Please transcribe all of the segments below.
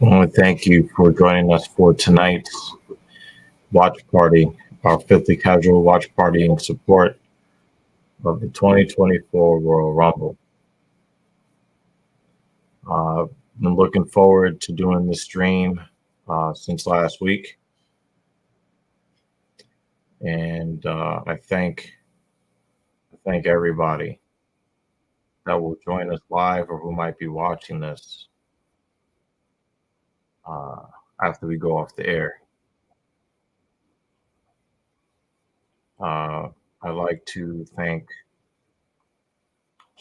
I want to thank you for joining us for tonight's watch party, our filthy casual watch party in support of the 2024 Royal Rumble. I've been looking forward to doing this stream since last week, and I thank everybody that will join us live or who might be watching this uh, after we go off the air. Uh, I'd like to thank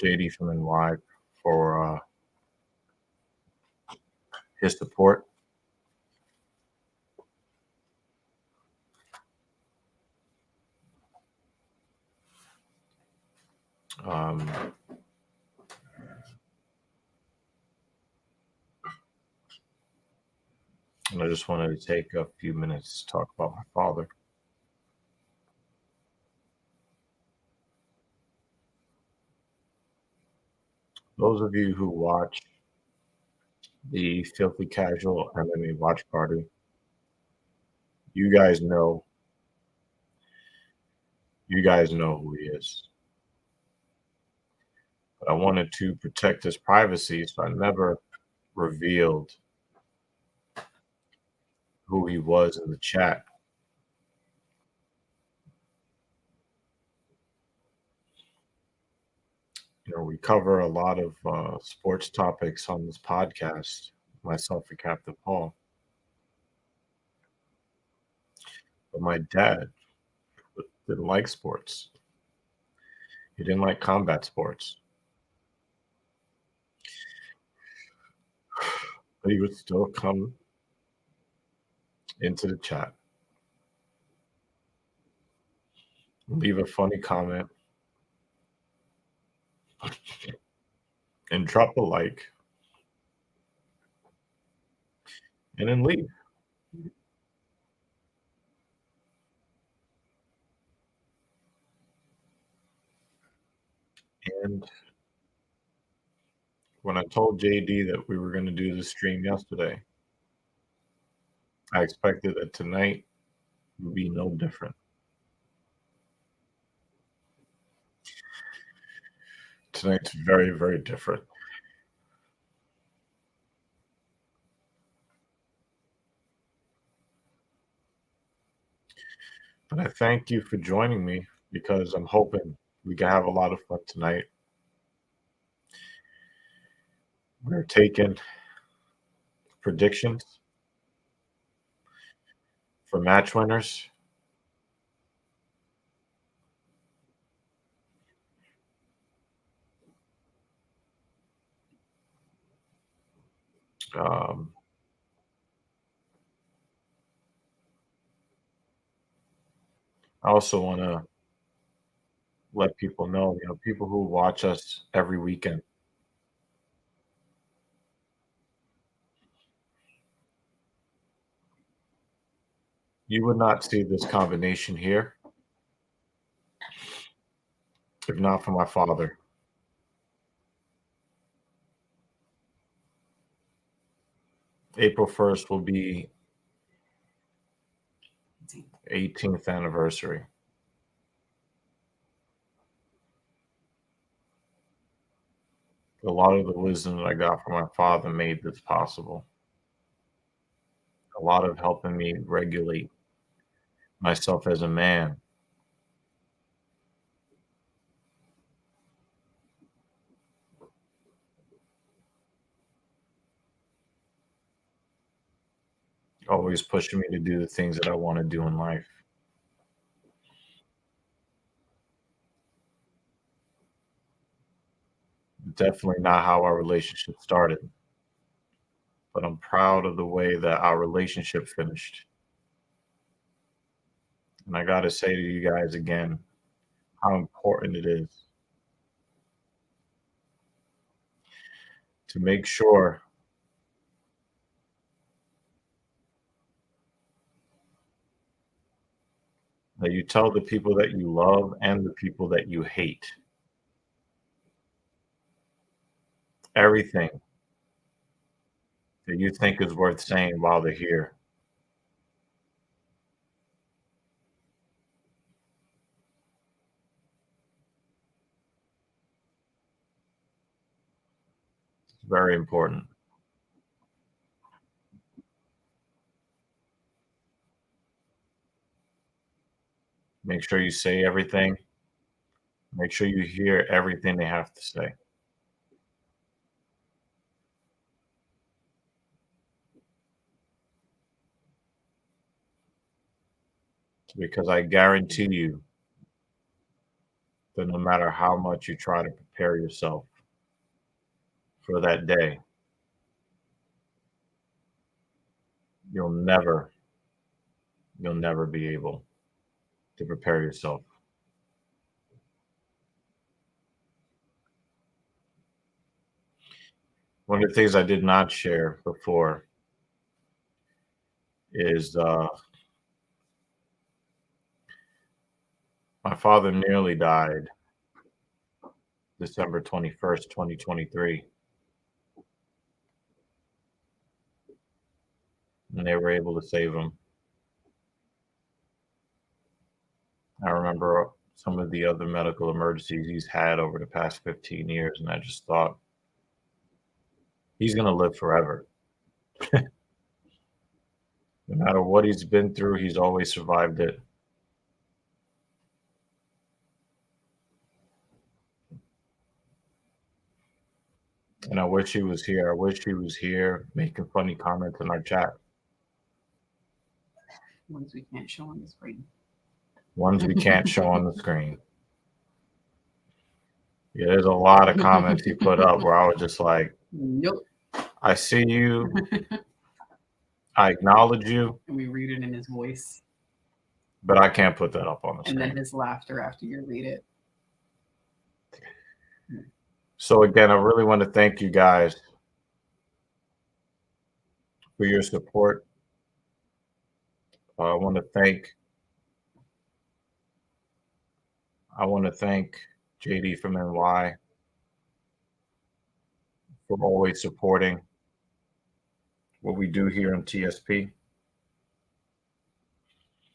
JD from NY for his support. Um, and I just wanted to take a few minutes to talk about my father. Those of you who watch the Filthy Casual MMA watch party, you guys know who he is. But I wanted to protect his privacy, so I never revealed who he was in the chat. We cover a lot of sports topics on this podcast, myself and Captain Paul. But my dad didn't like sports. He didn't like combat sports. But he would still come into the chat, leave a funny comment, and drop a like, and then leave. And when I told JD that we were going to do the stream yesterday, I expected that tonight would be no different. Tonight's very, very different. But I thank you for joining me because I'm hoping we can have a lot of fun tonight. We're taking predictions for match winners. Um, I also want to let people know, people who watch us every weekend, you would not see this combination here if not for my father. April 1st will be 18th anniversary. A lot of the wisdom that I got from my father made this possible. A lot of helping me regulate myself as a man. Always pushing me to do the things that I want to do in life. Definitely not how our relationship started, but I'm proud of the way that our relationship finished. And I got to say to you guys again how important it is to make sure that you tell the people that you love and the people that you hate everything that you think is worth saying while they're here? It's very important. Make sure you say everything. Make sure you hear everything they have to say. Because I guarantee you that no matter how much you try to prepare yourself for that day, you'll never, you'll never be able to prepare yourself. One of the things I did not share before is my father nearly died December 21st, 2023, and they were able to save him. I remember some of the other medical emergencies he's had over the past 15 years, and I just thought, he's going to live forever. No matter what he's been through, he's always survived it. And I wish he was here. I wish he was here making funny comments in our chat. Ones we can't show on the screen. Ones we can't show on the screen. Yeah, there's a lot of comments he put up where I was just like, nope. I see you. I acknowledge you. And we read it in his voice. But I can't put that up on the screen. And then his laughter after you read it. So again, I really want to thank you guys for your support. I want to thank JD from NY for always supporting what we do here in TSP.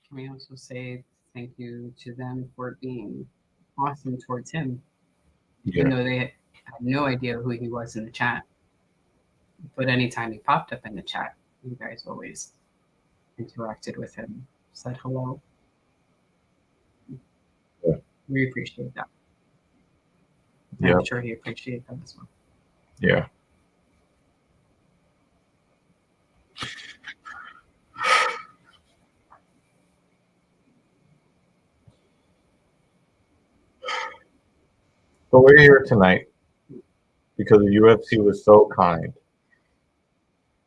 Can we also say thank you to them for being awesome towards him? Even though they had no idea who he was in the chat. But anytime he popped up in the chat, you guys always interacted with him, said hello. Yeah. We appreciate that. Yeah. I'm sure he appreciated that as well. Yeah. So we're here tonight because the UFC was so kind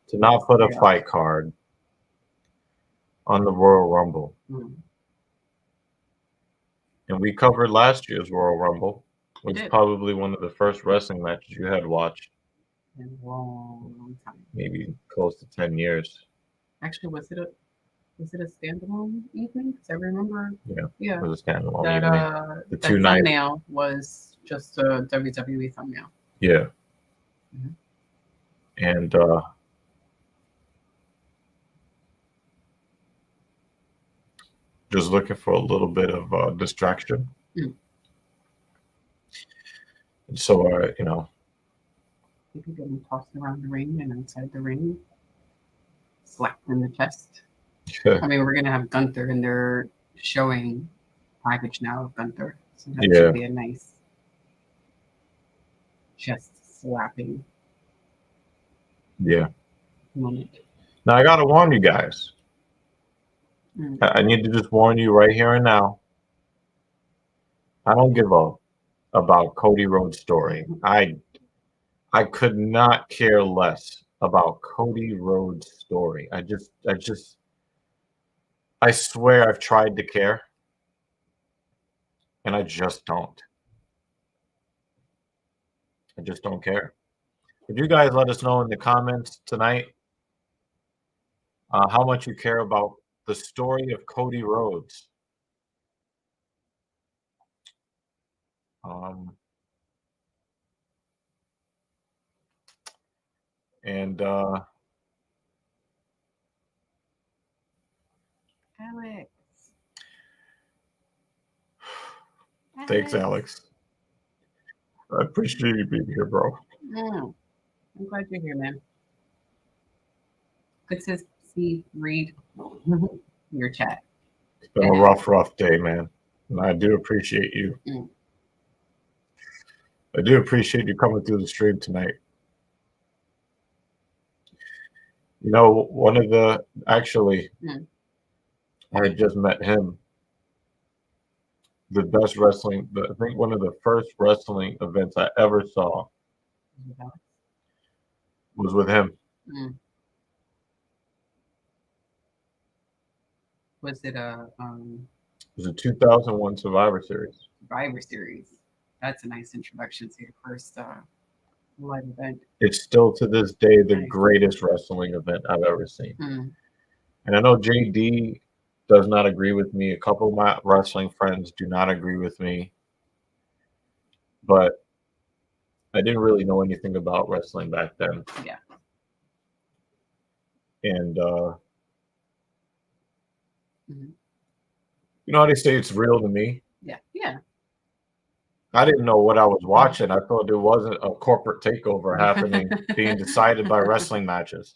to not put a fight card on the Royal Rumble. Mm. And we covered last year's Royal Rumble, which is probably one of the first wrestling matches you had watched. In a long time. Maybe close to 10 years. Actually, was it a standalone evening? Because I remember. Yeah. It was a standalone that, evening. The that two thumbnail was just a WWE thumbnail. Yeah. Mm-hmm. And just looking for a little bit of distraction. Mm. And so, you know. Maybe getting tossed around the ring and outside the ring, slapped in the chest. I mean, we're going to have Gunther, and they're showing package now of Gunther. So that should be a nice chest slapping moment. Now, I got to warn you guys. I need to just warn you right here and now. I don't give a about Cody Rhodes' story. I could not care less about Cody Rhodes' story. I swear I've tried to care, and I just don't. I just don't care. Would you guys let us know in the comments tonight how much you care about the story of Cody Rhodes? And Alex. Thanks, Alex. I appreciate you being here, bro. I'm glad you're here, man. Good to see, read your chat. It's been a rough day, man. And I do appreciate you. I do appreciate you coming through the stream tonight. You know, I just met him. The best wrestling, I think one of the first wrestling events I ever saw was with him. Was it It was a 2001 Survivor Series. Survivor Series. That's a nice introduction to your first live event. It's still to this day the greatest wrestling event I've ever seen. And I know JD does not agree with me. A couple of my wrestling friends do not agree with me. But I didn't really know anything about wrestling back then. Yeah. And you know how they say it's real to me? Yeah. Yeah. I didn't know what I was watching. I thought it wasn't a corporate takeover happening, being decided by wrestling matches.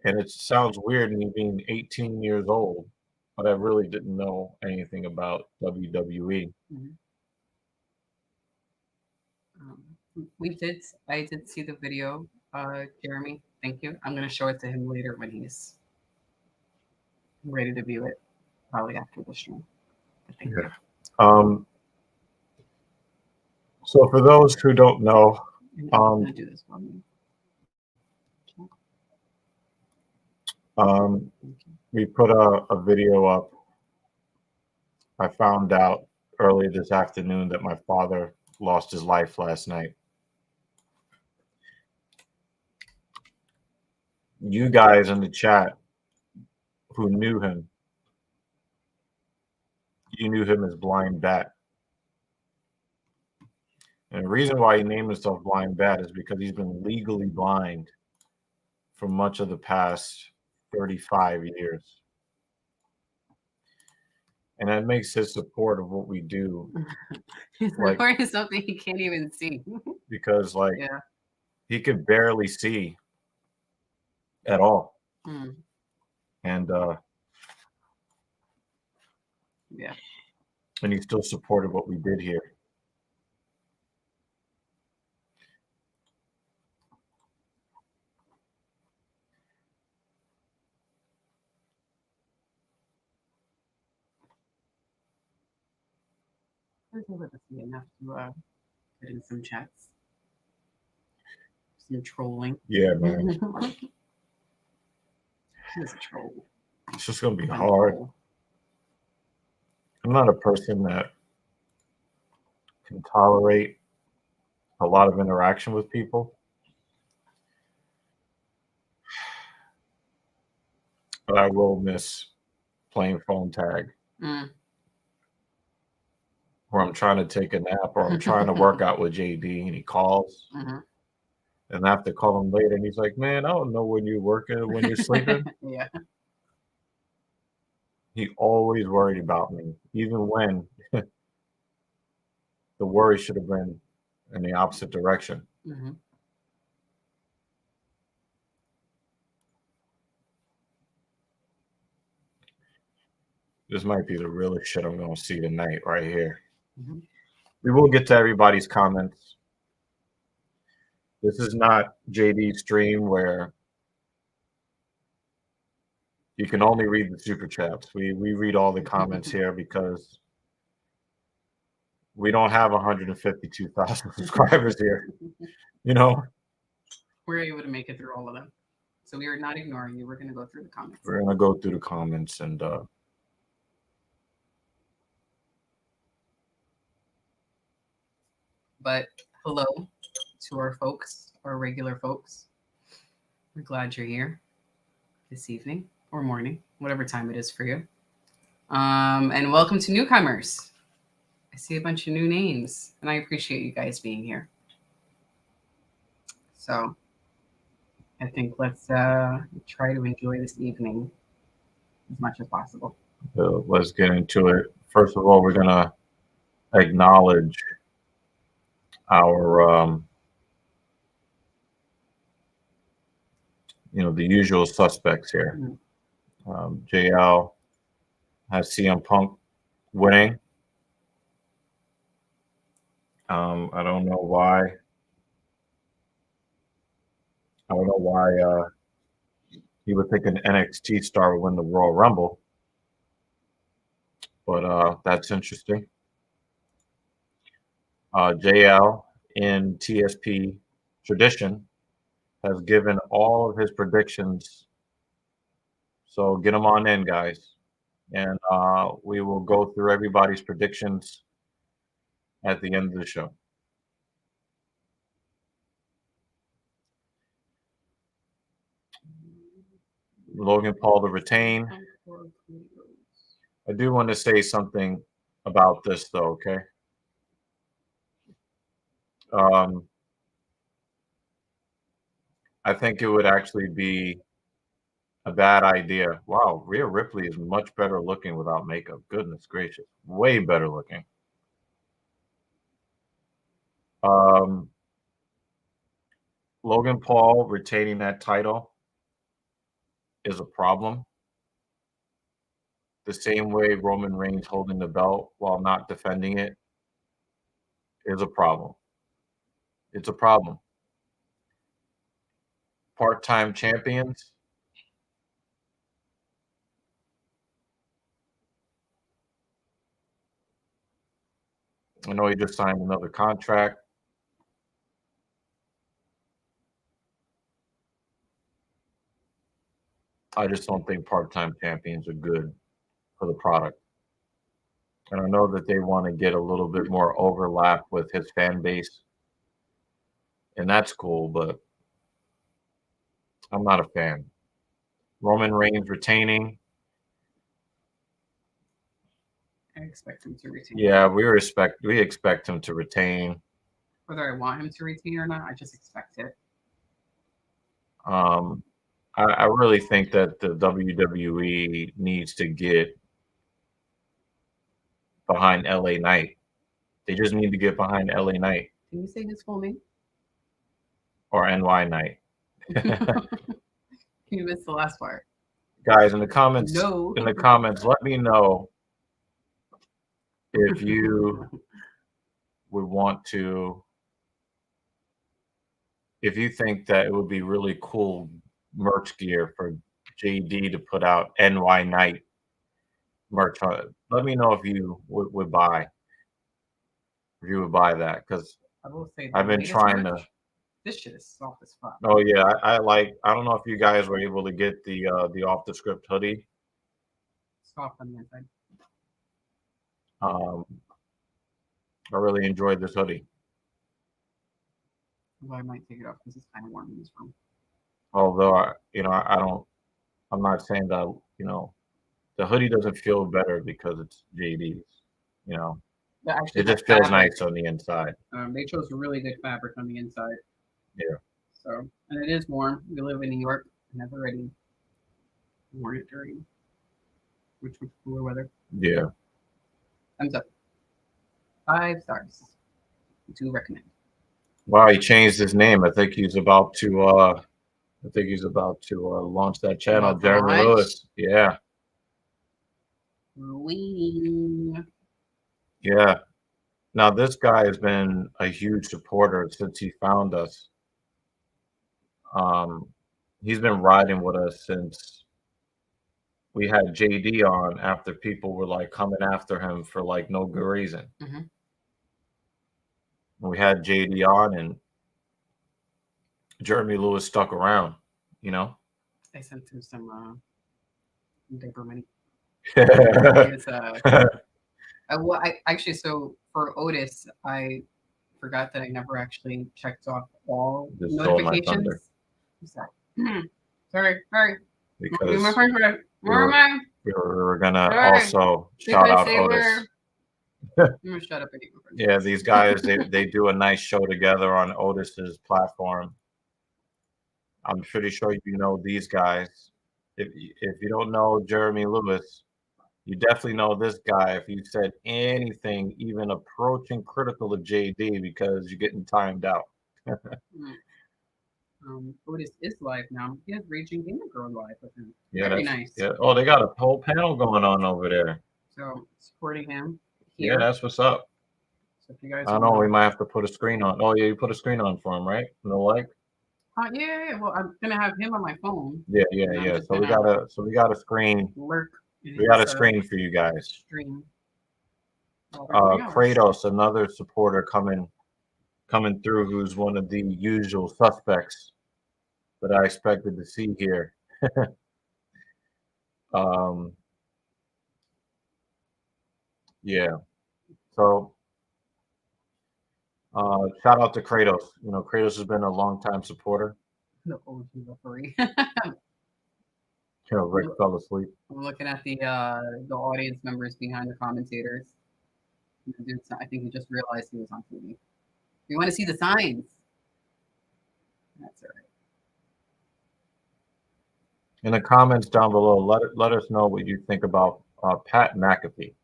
And it sounds weird, me being 18 years old, but I really didn't know anything about WWE. I did see the video, Jeremy. Thank you. I'm going to show it to him later when he's ready to view it, probably after the stream. Thank you. So for those who don't know, do this for me. We put a video up. I found out early this afternoon that my father lost his life last night. You guys in the chat who knew him, you knew him as Blind Bat. And the reason why he named himself Blind Bat is because he's been legally blind for much of the past 35 years. And that makes his support of what we do. He's recording something he can't even see. Because, he could barely see at all. And, and he still supported what we did here. I was able to see enough to put in some chats. Some trolling. Yeah, man. He's a troll. It's just going to be hard. I'm not a person that can tolerate a lot of interaction with people. But I will miss playing phone tag. Where I'm trying to take a nap or I'm trying to work out with JD and he calls. And I have to call him later and he's like, man, I don't know when you're working or when you're sleeping. Yeah. He always worried about me, even when the worry should have been in the opposite direction. This might be the realest shit I'm going to see tonight right here. We will get to everybody's comments. This is not JD's stream where you can only read the super chats. We read all the comments here because we don't have 152,000 subscribers here. You know? We're able to make it through all of them. So we are not ignoring you. We're going to go through the comments. We're going to go through the comments and but hello to our folks, our regular folks. We're glad you're here this evening or morning, whatever time it is for you. And welcome to newcomers. I see a bunch of new names, and I appreciate you guys being here. So I think let's try to enjoy this evening as much as possible. So let's get into it. First of all, we're gonna acknowledge our the usual suspects here. JL has CM Punk winning. I don't know why. I don't know why he would think an NXT star would win the Royal Rumble, but that's interesting. JL in TSP tradition has given all of his predictions. So get them on in, guys. And we will go through everybody's predictions at the end of the show. Logan Paul to retain. I do want to say something about this, though, okay? I think it would actually be a bad idea. Wow, Rhea Ripley is much better looking without makeup. Goodness gracious. Way better looking. Logan Paul retaining that title is a problem. The same way Roman Reigns holding the belt while not defending it is a problem. It's a problem. Part-time champions. I know he just signed another contract. I just don't think part-time champions are good for the product. And I know that they want to get a little bit more overlap with his fan base. And that's cool, but I'm not a fan. Roman Reigns retaining. I expect him to retain. Yeah, we expect him to retain. Whether I want him to retain or not, I just expect it. I really think that the WWE needs to get behind LA Knight. They just need to get behind LA Knight. Can you say his full name? Or NY Knight. You missed the last part. Guys, in the comments, let me know if you would want to, if you think that it would be really cool merch gear for JD to put out NY Knight merch. Let me know if you would buy. If you would buy that, because I've been trying to. This shit is soft as fuck. Oh yeah, I don't know if you guys were able to get the off the script hoodie. Soft on the inside. I really enjoyed this hoodie. Well, I might take it off because it's kind of warm in this room. Although I'm not saying that the hoodie doesn't feel better because it's JD's. Actually, it just feels nice on the inside. They chose a really good fabric on the inside. Yeah. So, and it is warm. We live in New York. I've never really worn it during which was cooler weather. Yeah. Thumbs up. 5 stars. To recommend. Wow, he changed his name. I think he's about to launch that channel. Jeremy Lewis. Yeah. Waiting. Yeah. Now this guy has been a huge supporter since he found us. He's been riding with us since we had JD on after people were like coming after him for like no good reason. Mm-hmm. We had JD on and Jeremy Lewis stuck around, I sent him some diaper money. Well, I actually, so for Otis, I forgot that I never actually checked off all notifications. Sorry. Because my friend, where am I? We were gonna also shout out Otis. I'm gonna shut up again. Yeah, these guys they do a nice show together on Otis's platform. I'm pretty sure you know these guys. if you don't know Jeremy Lewis, you definitely know this guy if you said anything even approaching critical of JD because you're getting timed out. Otis is live now. He has Raging Gamer Girl live with him. Yeah, Very nice. Yeah. Oh, they got a whole panel going on over there. So supporting him here. Yeah, that's what's up. So if you guys, I don't know, we might have to put a screen on. Oh yeah, you put a screen on for him, right? No like. Yeah. Well, I'm gonna have him on my phone. Yeah. So we got a screen. Lurk. We got a screen for you guys. Stream. Kratos, another supporter coming through, who's one of the usual suspects that I expected to see here. Yeah. So shout out to Kratos. You know, Kratos has been a long-time supporter. The OG referee. Rick fell asleep. I'm looking at the audience members behind the commentators. I think he just realized he was on TV. You want to see the signs? That's all right. In the comments down below, let us know what you think about Pat McAfee.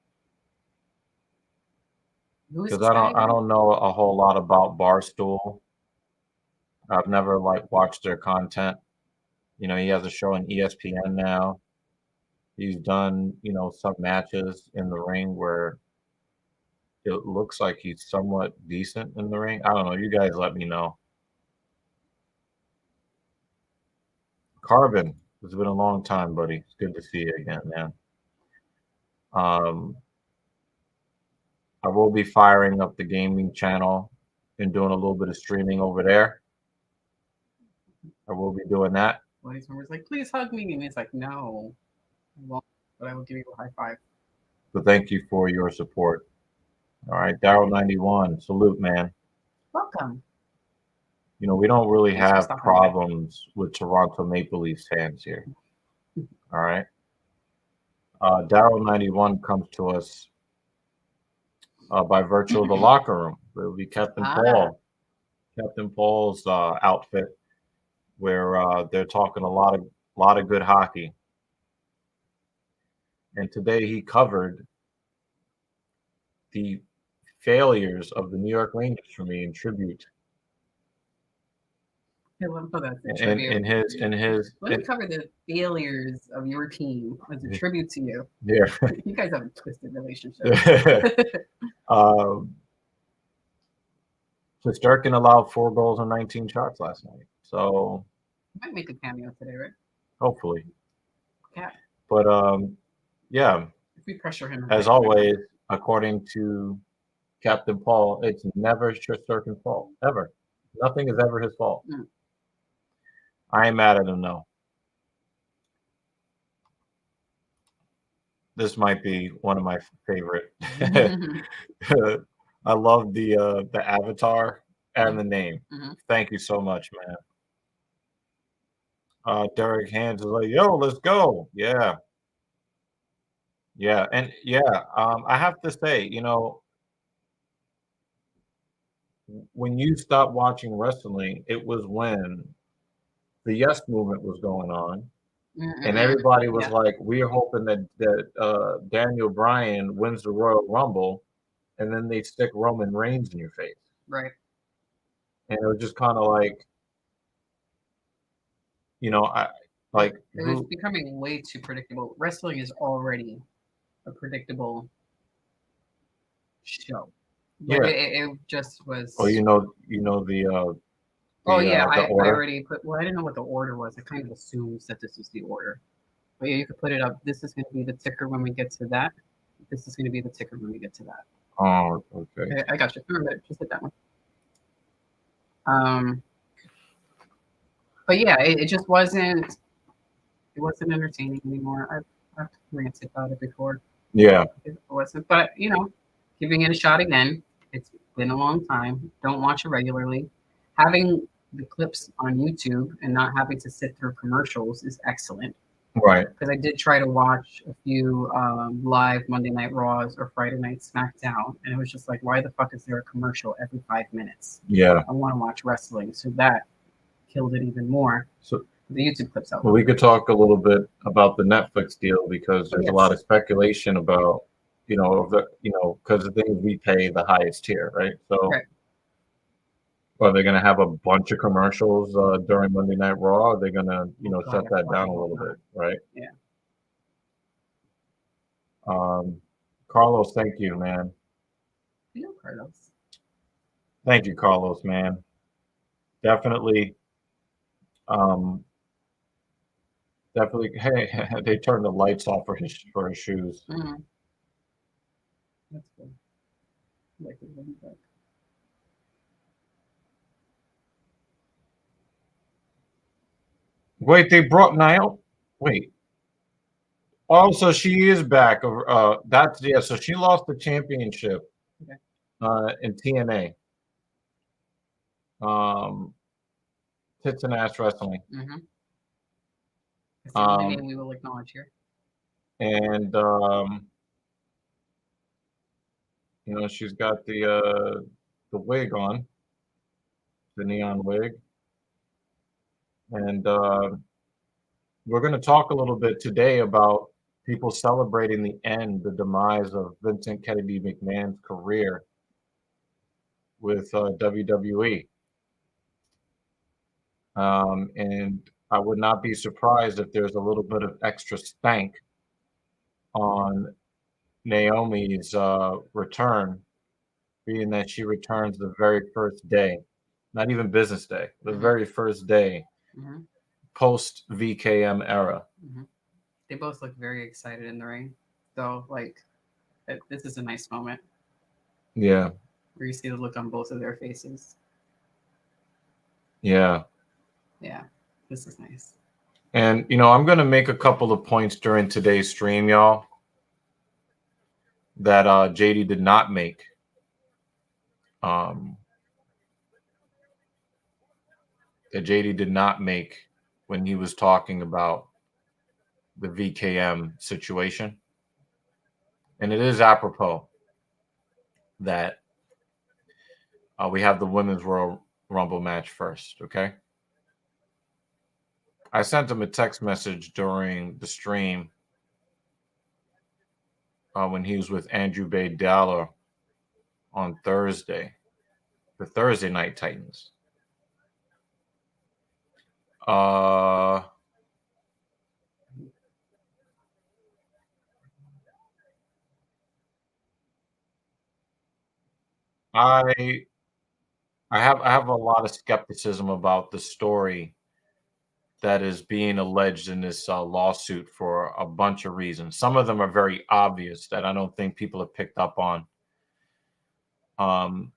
Because I don't know a whole lot about Barstool. I've never watched their content. You know, he has a show on ESPN now. He's done, some matches in the ring where it looks like he's somewhat decent in the ring. I don't know. You guys let me know. Carbon, it's been a long time, buddy. It's good to see you again, man. I will be firing up the gaming channel and doing a little bit of streaming over there. I will be doing that. Well, his was like, please hug me. And he's like, no, I won't, but I will give you a high five. So thank you for your support. All right, Daryl91, salute, man. Welcome. You know, we don't really have problems with Toronto Maple Leafs fans here. All right. Daryl91 comes to us by virtue of the locker room. It will be Captain Paul. Captain Paul's outfit, where they're talking a lot of good hockey. And today he covered the failures of the New York Rangers for me in tribute. I love how that's a tribute. Let me cover the failures of your team as a tribute to you. Yeah. You guys have a twisted relationship. Shesterkin allowed 4 goals on 19 shots last night. So you might make a cameo today, right? Hopefully. Yeah. But yeah. If we pressure him. As always, according to Captain Paul, it's never Shesterkin's fault. Ever. Nothing is ever his fault. I ain't mad at him, though. This might be one of my favorite. I love the avatar and the name. Thank you so much, man. Derek Hands is like, yo, let's go. Yeah. And I have to say, when you stopped watching wrestling, it was when the Yes Movement was going on. And everybody was like, we're hoping that Daniel Bryan wins the Royal Rumble, and then they stick Roman Reigns in your face. Right. And it was just kind of like, it was becoming way too predictable. Wrestling is already a predictable show. Like it just was. Oh, the. I already put. Well, I didn't know what the order was. I kind of assumed that this was the order. But yeah, you could put it up. This is going to be the ticker when we get to that. This is going to be the ticker when we get to that. Oh, okay. I got you. Remember, just hit that one. But yeah, it just wasn't. It wasn't entertaining anymore. I've ranted about it before. Yeah. It wasn't, but giving it a shot again. It's been a long time. Don't watch it regularly. Having the clips on YouTube and not having to sit through commercials is excellent. Right. Because I did try to watch a few live Monday Night Raws or Friday Night SmackDown, and it was just like, why the fuck is there a commercial every 5 minutes? Yeah. I want to watch wrestling, so that killed it even more. So the YouTube clips out. Well, we could talk a little bit about the Netflix deal because there's a lot of speculation about, because the thing we pay the highest tier, right? So are they going to have a bunch of commercials during Monday Night Raw? Are they going to, shut that down a little bit, right? Yeah. Carlos, thank you, man. Carlos. Thank you, Carlos, man. Definitely. Definitely. Hey, they turned the lights off for his shoes. Mm-hmm. That's good. Like it. Wait, they brought Niall. Wait. Oh, so she is back. So she lost the championship in TNA. Tits and ass wrestling. Mm-hmm. It's the only name we will acknowledge here. And she's got the wig on, the neon wig, and we're going to talk a little bit today about people celebrating the demise of Vincent Kennedy McMahon's career with WWE. And I would not be surprised if there's a little bit of extra stank on Naomi's return, being that she returns the very first day, not even business day, the very first day post VKM era. They both look very excited in the ring. So, this is a nice moment. Yeah. Where you see the look on both of their faces. Yeah. Yeah. This is nice. And, I'm going to make a couple of points during today's stream, y'all, that JD did not make. That JD did not make when he was talking about the VKM situation. And it is apropos that we have the Women's Royal Rumble match first, okay? I sent him a text message during the stream when he was with Andrew Bay Dollar on Thursday, the Thursday Night Titans. I have a lot of skepticism about the story that is being alleged in this lawsuit for a bunch of reasons. Some of them are very obvious that I don't think people have picked up on. A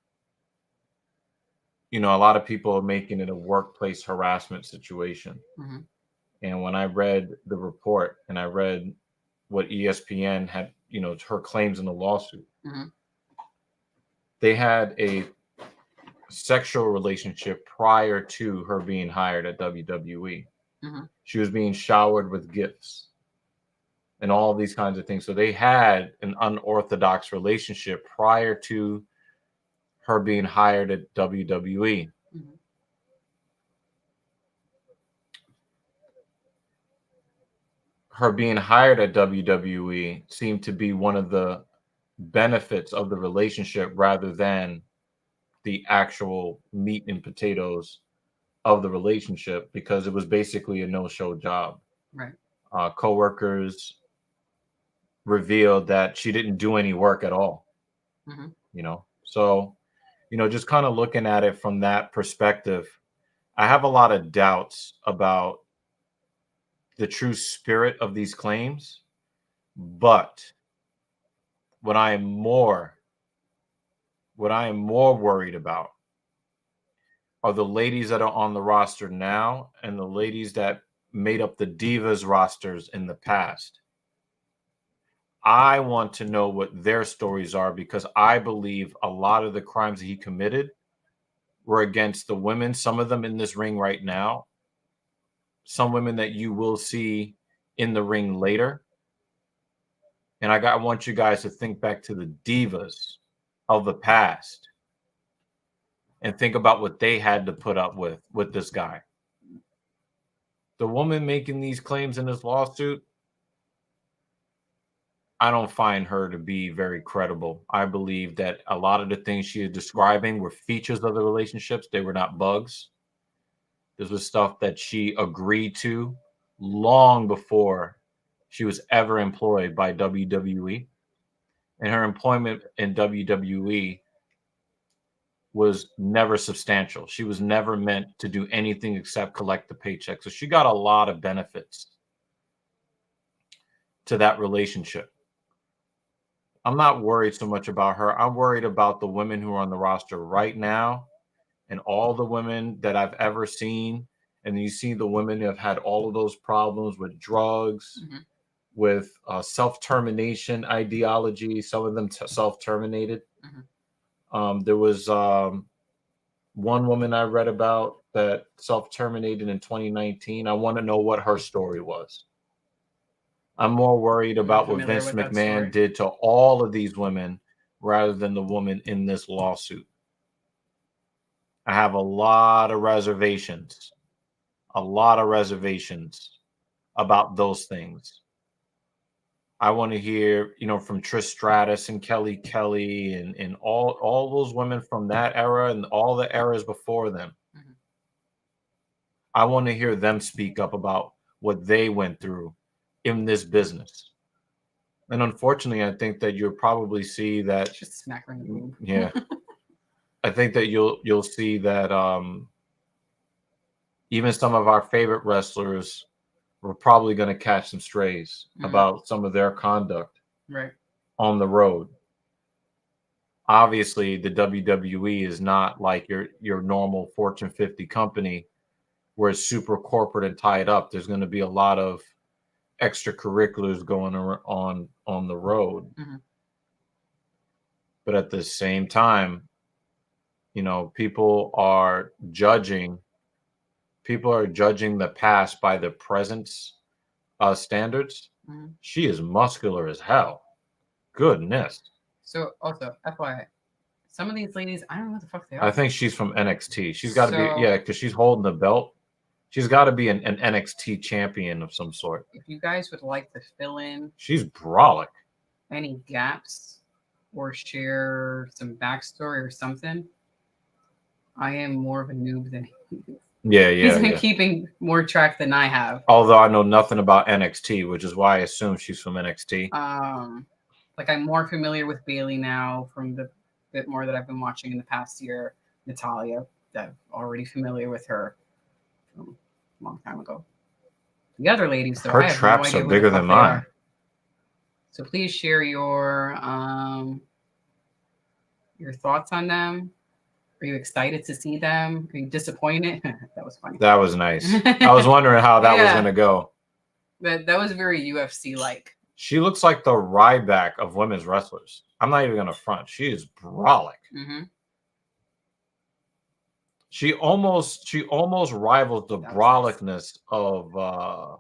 lot of people are making it a workplace harassment situation. And when I read the report and I read what ESPN had, her claims in the lawsuit, they had a sexual relationship prior to her being hired at WWE. She was being showered with gifts and all these kinds of things. So they had an unorthodox relationship prior to her being hired at WWE. Her being hired at WWE seemed to be one of the benefits of the relationship rather than the actual meat and potatoes of the relationship, because it was basically a no-show job. Right. Coworkers revealed that she didn't do any work at all. So, just kind of looking at it from that perspective, I have a lot of doubts about the true spirit of these claims. But what I am more worried about are the ladies that are on the roster now and the ladies that made up the Divas rosters in the past. I want to know what their stories are, because I believe a lot of the crimes that he committed were against the women, some of them in this ring right now, some women that you will see in the ring later. And I want you guys to think back to the Divas of the past and think about what they had to put up with this guy. The woman making these claims in this lawsuit, I don't find her to be very credible. I believe that a lot of the things she is describing were features of the relationships. They were not bugs. This was stuff that she agreed to long before she was ever employed by WWE. And her employment in WWE was never substantial. She was never meant to do anything except collect the paycheck. So she got a lot of benefits to that relationship. I'm not worried so much about her. I'm worried about the women who are on the roster right now and all the women that I've ever seen. And you see the women who have had all of those problems with drugs, with self-termination ideology. Some of them self-terminated. There was one woman I read about that self-terminated in 2019. I want to know what her story was. I'm more worried about what Vince McMahon did to all of these women rather than the woman in this lawsuit. I have a lot of reservations about those things. I want to hear, from Trish Stratus and Kelly Kelly and all those women from that era and all the eras before them. I want to hear them speak up about what they went through in this business. And unfortunately, I think that you'll probably see that. Just smack her in the boob. Yeah. I think that you'll see that even some of our favorite wrestlers were probably going to catch some strays about some of their conduct on the road. Obviously, the WWE is not like your normal Fortune 50 company where it's super corporate and tied up. There's going to be a lot of extracurriculars going on the road. But at the same time, people are judging the past by the present's standards. She is muscular as hell. Goodness. So also, FYI, some of these ladies, I don't know what the fuck they are. I think she's from NXT. She's got to be, because she's holding the belt. She's got to be an NXT champion of some sort. If you guys would like to fill in, she's brolic. Any gaps or share some backstory or something, I am more of a noob than he is. Yeah. He's been keeping more track than I have. Although I know nothing about NXT, which is why I assume she's from NXT. Like I'm more familiar with Bailey now from the bit more that I've been watching in the past year. Natalia, I'm already familiar with her from a long time ago. The other ladies, though, her traps are bigger than mine. So please share your thoughts on them. Are you excited to see them? Are you disappointed? That was funny. That was nice. I was wondering how that was going to go. That was very UFC-like. She looks like the Ryback of women's wrestlers. I'm not even going to front. She is brolic. She almost rivals the brolicness of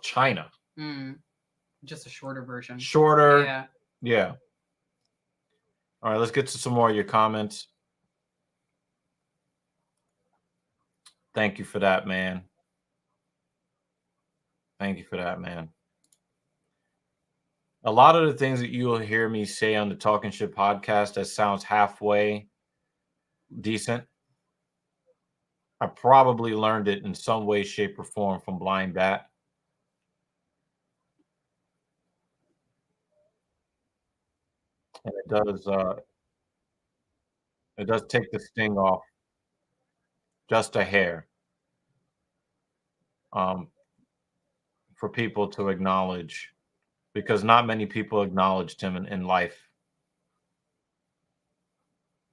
China. Just a shorter version. Shorter. Yeah. All right, let's get to some more of your comments. Thank you for that, man. Thank you for that, man. A lot of the things that you will hear me say on the Talking Shit podcast that sounds halfway decent, I probably learned it in some way, shape, or form from Blind Bat. And it does take the sting off just a hair for people to acknowledge, because not many people acknowledged him in life.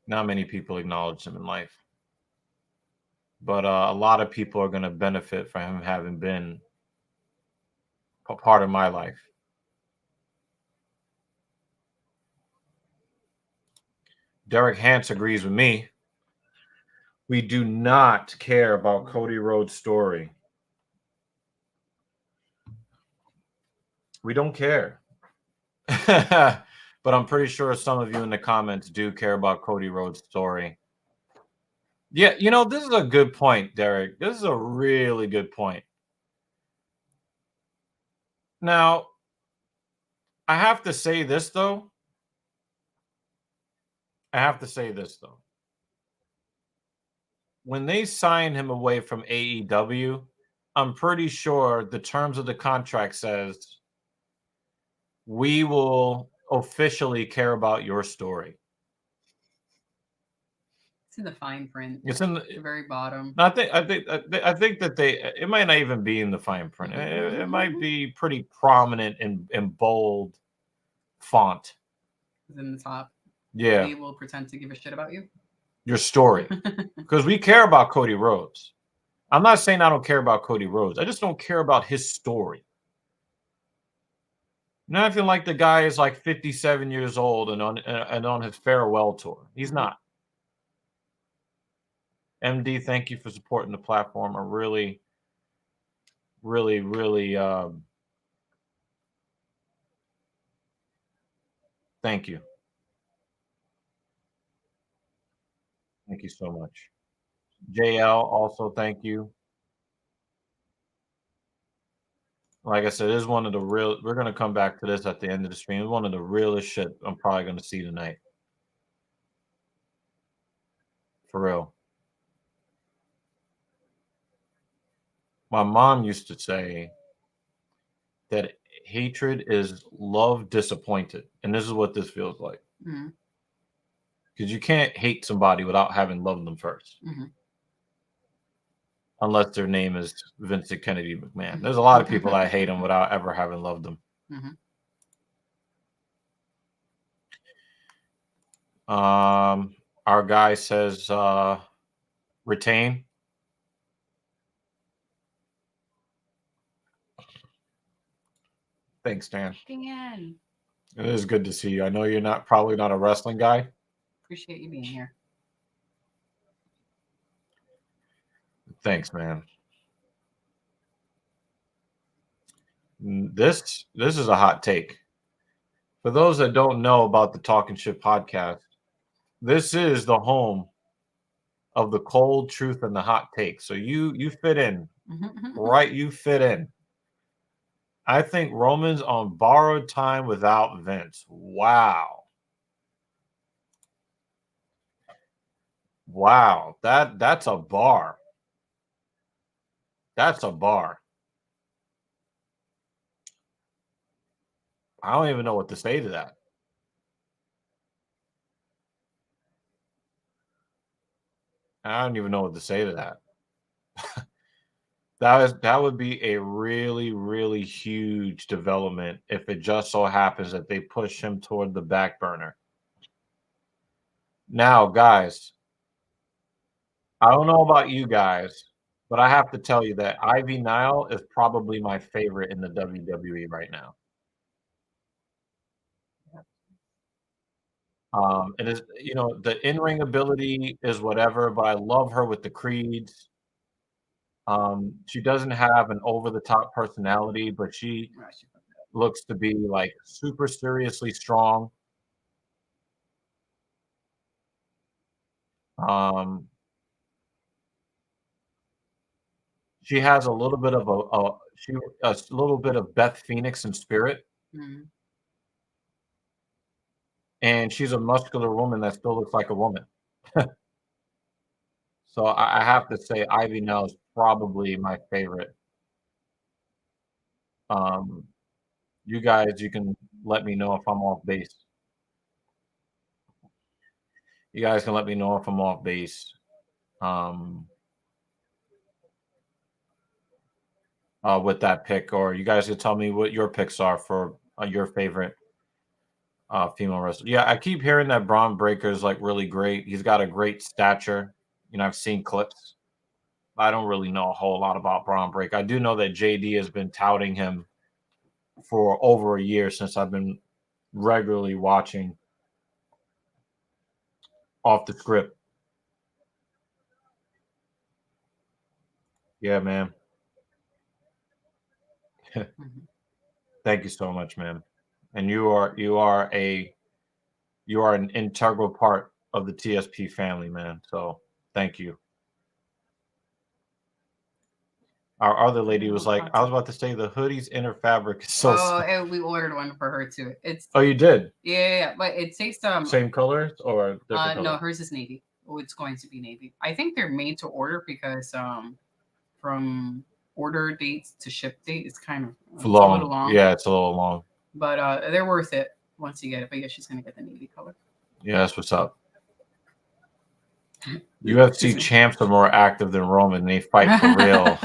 Not many people acknowledged him in life. But a lot of people are going to benefit from him having been a part of my life. Derek Hance agrees with me. We do not care about Cody Rhodes' story. We don't care. But I'm pretty sure some of you in the comments do care about Cody Rhodes' story. Yeah, this is a good point, Derek. This is a really good point. Now, I have to say this though. When they signed him away from AEW, I'm pretty sure the terms of the contract says we will officially care about your story. It's in the fine print. It's in the very bottom. I think that it might not even be in the fine print. It might be pretty prominent in bold font. It's in the top. Yeah. We will pretend to give a shit about you. Your story. Because we care about Cody Rhodes. I'm not saying I don't care about Cody Rhodes. I just don't care about his story. Nothing like the guy is like 57 years old and on his farewell tour. He's not. MD, thank you for supporting the platform. I really, thank you. Thank you so much. JL, also thank you. Like I said, this is one of the real. We're gonna come back to this at the end of the stream. It's one of the realest shit I'm probably gonna see tonight. For real. My mom used to say that hatred is love disappointed, and this is what this feels like. Because you can't hate somebody without having loved them first. Unless their name is Vincent Kennedy McMahon. There's a lot of people that hate him without ever having loved them. Our guy says retain. Thanks, Dan. Dan. It is good to see you. I know you're probably not a wrestling guy. Appreciate you being here. Thanks, man. This is a hot take. For those that don't know about the Talking Shit podcast, this is the home of the cold truth and the hot take. So you fit in, right? You fit in. I think Roman's on borrowed time without Vince. Wow. That's a bar. That's a bar. I don't even know what to say to that. I don't even know what to say to that. That would be a really, really huge development if it just so happens that they push him toward the back burner. Now, guys, I don't know about you guys, but I have to tell you that Ivy Nile is probably my favorite in the WWE right now. It is, the in-ring ability is whatever, but I love her with the creeds. She doesn't have an over-the-top personality, but she looks to be like super seriously strong. She has a little bit of a little bit of Beth Phoenix in spirit. And she's a muscular woman that still looks like a woman. So I have to say Ivy Nile is probably my favorite. You guys, you can let me know if I'm off base. You guys can let me know if I'm off base. With that pick, or you guys can tell me what your picks are for your favorite female wrestler. Yeah, I keep hearing that Braun Breaker is like really great. He's got a great stature. I've seen clips. I don't really know a whole lot about Braun Breaker. I do know that JD has been touting him for over a year since I've been regularly watching Off the Script. Yeah, man. Thank you so much, man. And you are an integral part of the TSP family, man. So thank you. Our other lady was like, I was about to say the hoodie's inner fabric is so. Oh, we ordered one for her too. It's. Oh, you did? Yeah, but it takes same colors or different color? No, hers is navy. Oh, it's going to be navy. I think they're made to order because from order dates to ship date is kind of long. a little long. Yeah, it's a little long. But they're worth it once you get it. But yeah, she's gonna get the navy color. Yeah, that's what's up. UFC champs are more active than Roman. They fight for real.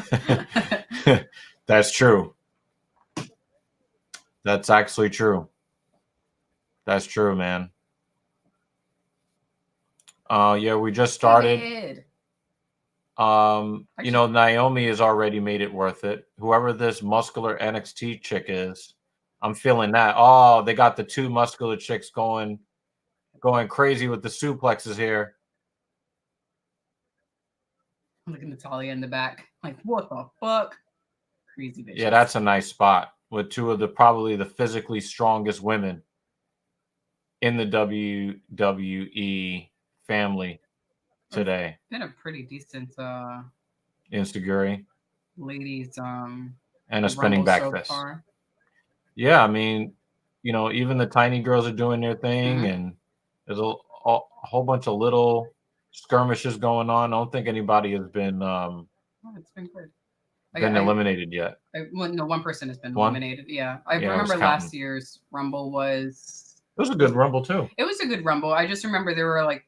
That's true. That's actually true. That's true, man. Yeah, we just started. You know, Naomi has already made it worth it. Whoever this muscular NXT chick is, I'm feeling that. Oh, they got the two muscular chicks going crazy with the suplexes here. Look at Natalia in the back. Like, what the fuck? Crazy bitch. Yeah, that's a nice spot with two of probably the physically strongest women in the WWE family today. It's been a pretty decent Insecurity. Ladies and a spinning back fist. Far. Yeah, I mean, you know, even the tiny girls are doing their thing, and there's a whole bunch of little skirmishes going on. I don't think anybody has been it's been good. Been eliminated yet. No, one person has been eliminated. Yeah, I remember last year's Rumble was. It was a good Rumble too. It was a good Rumble. I just remember there were like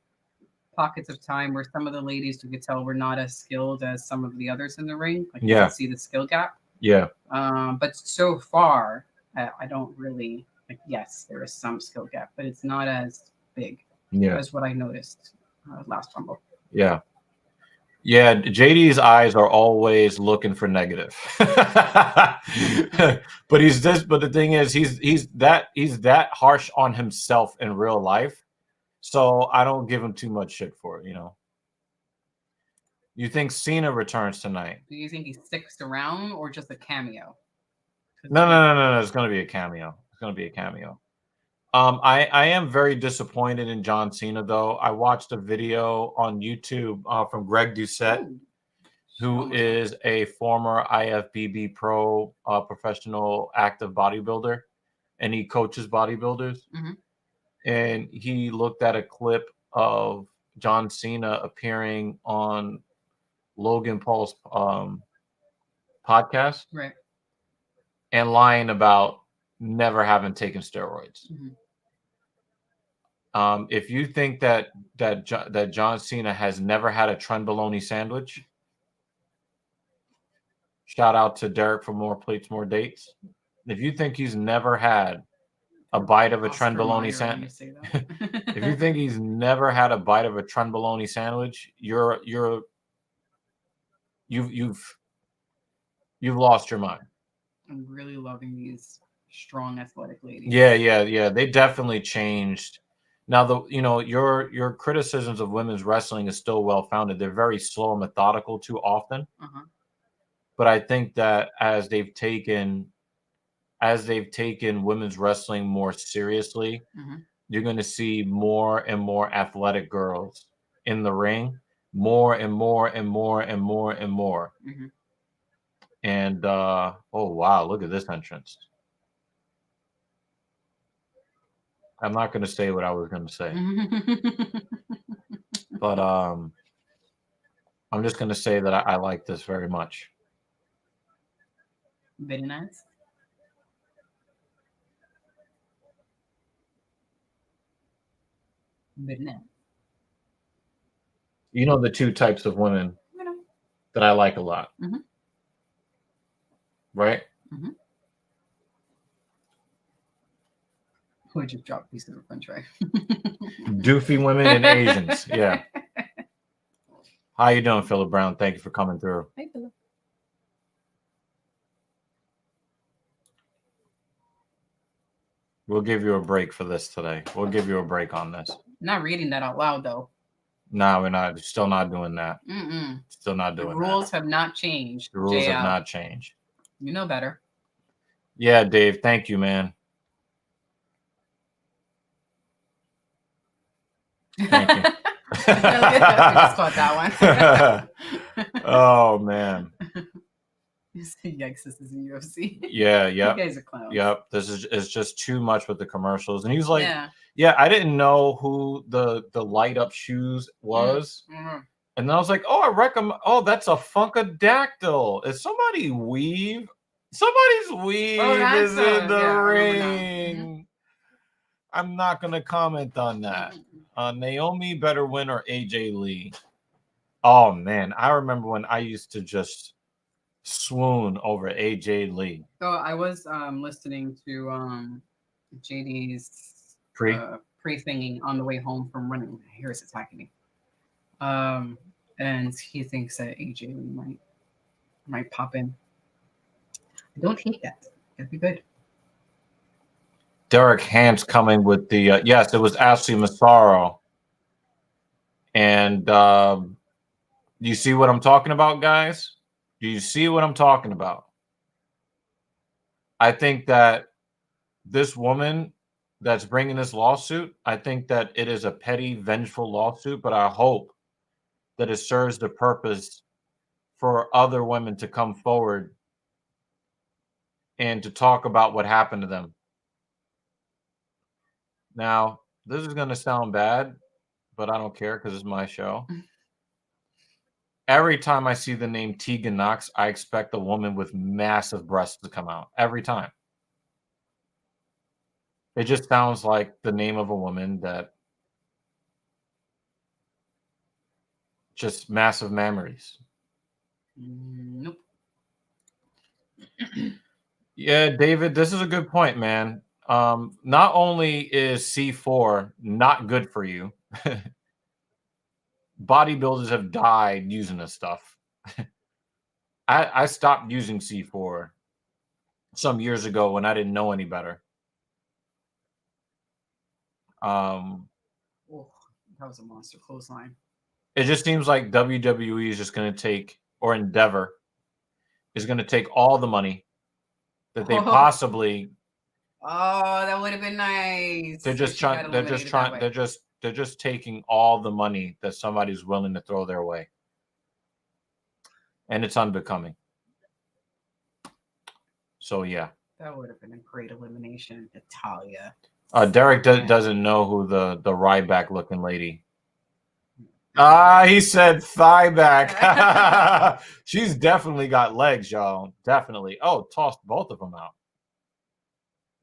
pockets of time where some of the ladies you could tell were not as skilled as some of the others in the ring. Like you could see the skill gap. Yeah. But so far, I don't really like. Yes, there is some skill gap, but it's not as big. Yeah. As what I noticed last Rumble. Yeah. Yeah, JD's eyes are always looking for negative. But the thing is he's that harsh on himself in real life. So I don't give him too much shit for it, you know. You think Cena returns tonight? Do you think he sticks around or just a cameo? No. It's gonna be a cameo. It's gonna be a cameo. I am very disappointed in John Cena, though. I watched a video on YouTube from Greg Doucette, who is a former IFBB pro professional active bodybuilder, and he coaches bodybuilders. And he looked at a clip of John Cena appearing on Logan Paul's podcast, right, and lying about never having taken steroids. If you think that John Cena has never had a Trenbolone sandwich, shout out to Derek for more plates, more dates. If you think he's never had a bite of a Trenbolone sandwich, if you think he's never had a bite of a Trenbolone sandwich, you've lost your mind. I'm really loving these strong athletic ladies. Yeah. They definitely changed. Now, your criticisms of women's wrestling is still well founded. They're very slow and methodical too often. But I think that as they've taken women's wrestling more seriously, you're going to see more and more athletic girls in the ring, more and more and more and more and more. And oh wow, look at this entrance. I'm not going to say what I was going to say. But I'm just going to say that I like this very much. Very nice. Very nice. You know the two types of women that I like a lot. Right? Who just dropped a piece of a french fry. Doofy women and Asians. Yeah. How you doing, Philip Brown? Thank you for coming through. Hey, Philip. We'll give you a break for this today. We'll give you a break on this. Not reading that out loud, though. No, we're not. Still not doing that. Still not doing that. The rules have not changed. The rules have not changed. You know better. Yeah, Dave. Thank you, man. Thank you. I just caught that one. Oh, man. Yikes, this is UFC. Yeah, You yep. guys are clowns. Yep. This is just too much with the commercials. And he was like, yeah, I didn't know who the light up shoes was. Mm-hmm. And then I was like, oh, I recommend. Oh, that's a Funkadactyl. Is somebody weave? Somebody's weave is in the ring. Mm-hmm. I'm not gonna comment on that. Naomi better win or AJ Lee. Oh man, I remember when I used to just swoon over AJ Lee. So I was listening to JD's pre-thinking on the way home from running. Here it's attacking me. And he thinks that AJ Lee might pop in. I don't hate that. That'd be good. Derek Hans coming with the yes, it was Ashley Massaro. And you see what I'm talking about, guys? Do you see what I'm talking about? I think that this woman that's bringing this lawsuit, I think that it is a petty, vengeful lawsuit, but I hope that it serves the purpose for other women to come forward and to talk about what happened to them. Now, this is going to sound bad, but I don't care because it's my show. Every time I see the name Tegan Knox, I expect a woman with massive breasts to come out. Every time. It just sounds like the name of a woman that just massive memories. Nope. Yeah, David, this is a good point, man. Not only is C4 not good for you, bodybuilders have died using this stuff. I stopped using C4 some years ago when I didn't know any better. Oh, that was a monster clothesline. It just seems like WWE is just going to take, or Endeavor is going to take all the money that they possibly. Oh, that would have been nice. They're just trying. They're just taking all the money that somebody's willing to throw their way, and it's unbecoming. So yeah, that would have been a great elimination, Natalia. Derek doesn't know who the Ryback looking lady. He said thigh back. She's definitely got legs, y'all. Definitely. Oh, tossed both of them out.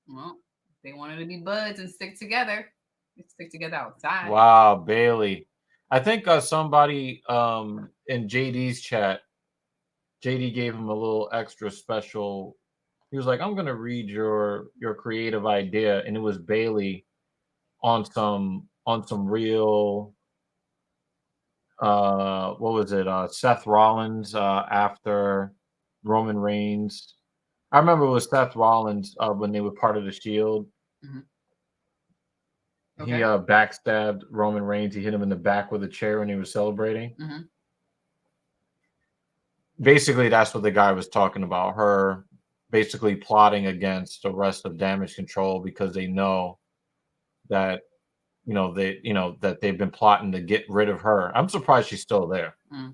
Well, they wanted to be buds and stick together. They stick together outside. Wow, Bailey. I think somebody in JD's chat, JD gave him a little extra special. He was like, I'm gonna read your creative idea, and it was Bailey on some real what was it? Seth Rollins after Roman Reigns. I remember it was Seth Rollins when they were part of the Shield. Mm-hmm. Okay. He backstabbed Roman Reigns. He hit him in the back with a chair when he was celebrating. Mm-hmm. Basically, that's what the guy was talking about. Her basically plotting against the rest of Damage Control because they know that that they've been plotting to get rid of her. I'm surprised she's still there. Mm.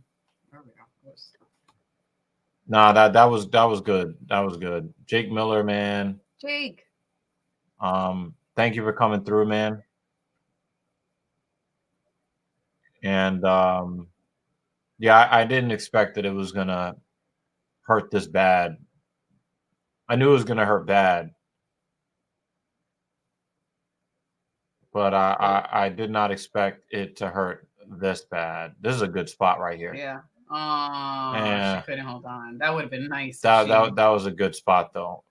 Nah, that was good. That was good. Jake Miller, man. Jake. Thank you for coming through, man. And yeah, I didn't expect that it was gonna hurt this bad. I knew it was gonna hurt bad. But I did not expect it to hurt this bad. This is a good spot right here. Yeah. She couldn't hold on. That would have been nice. That was a good spot, though.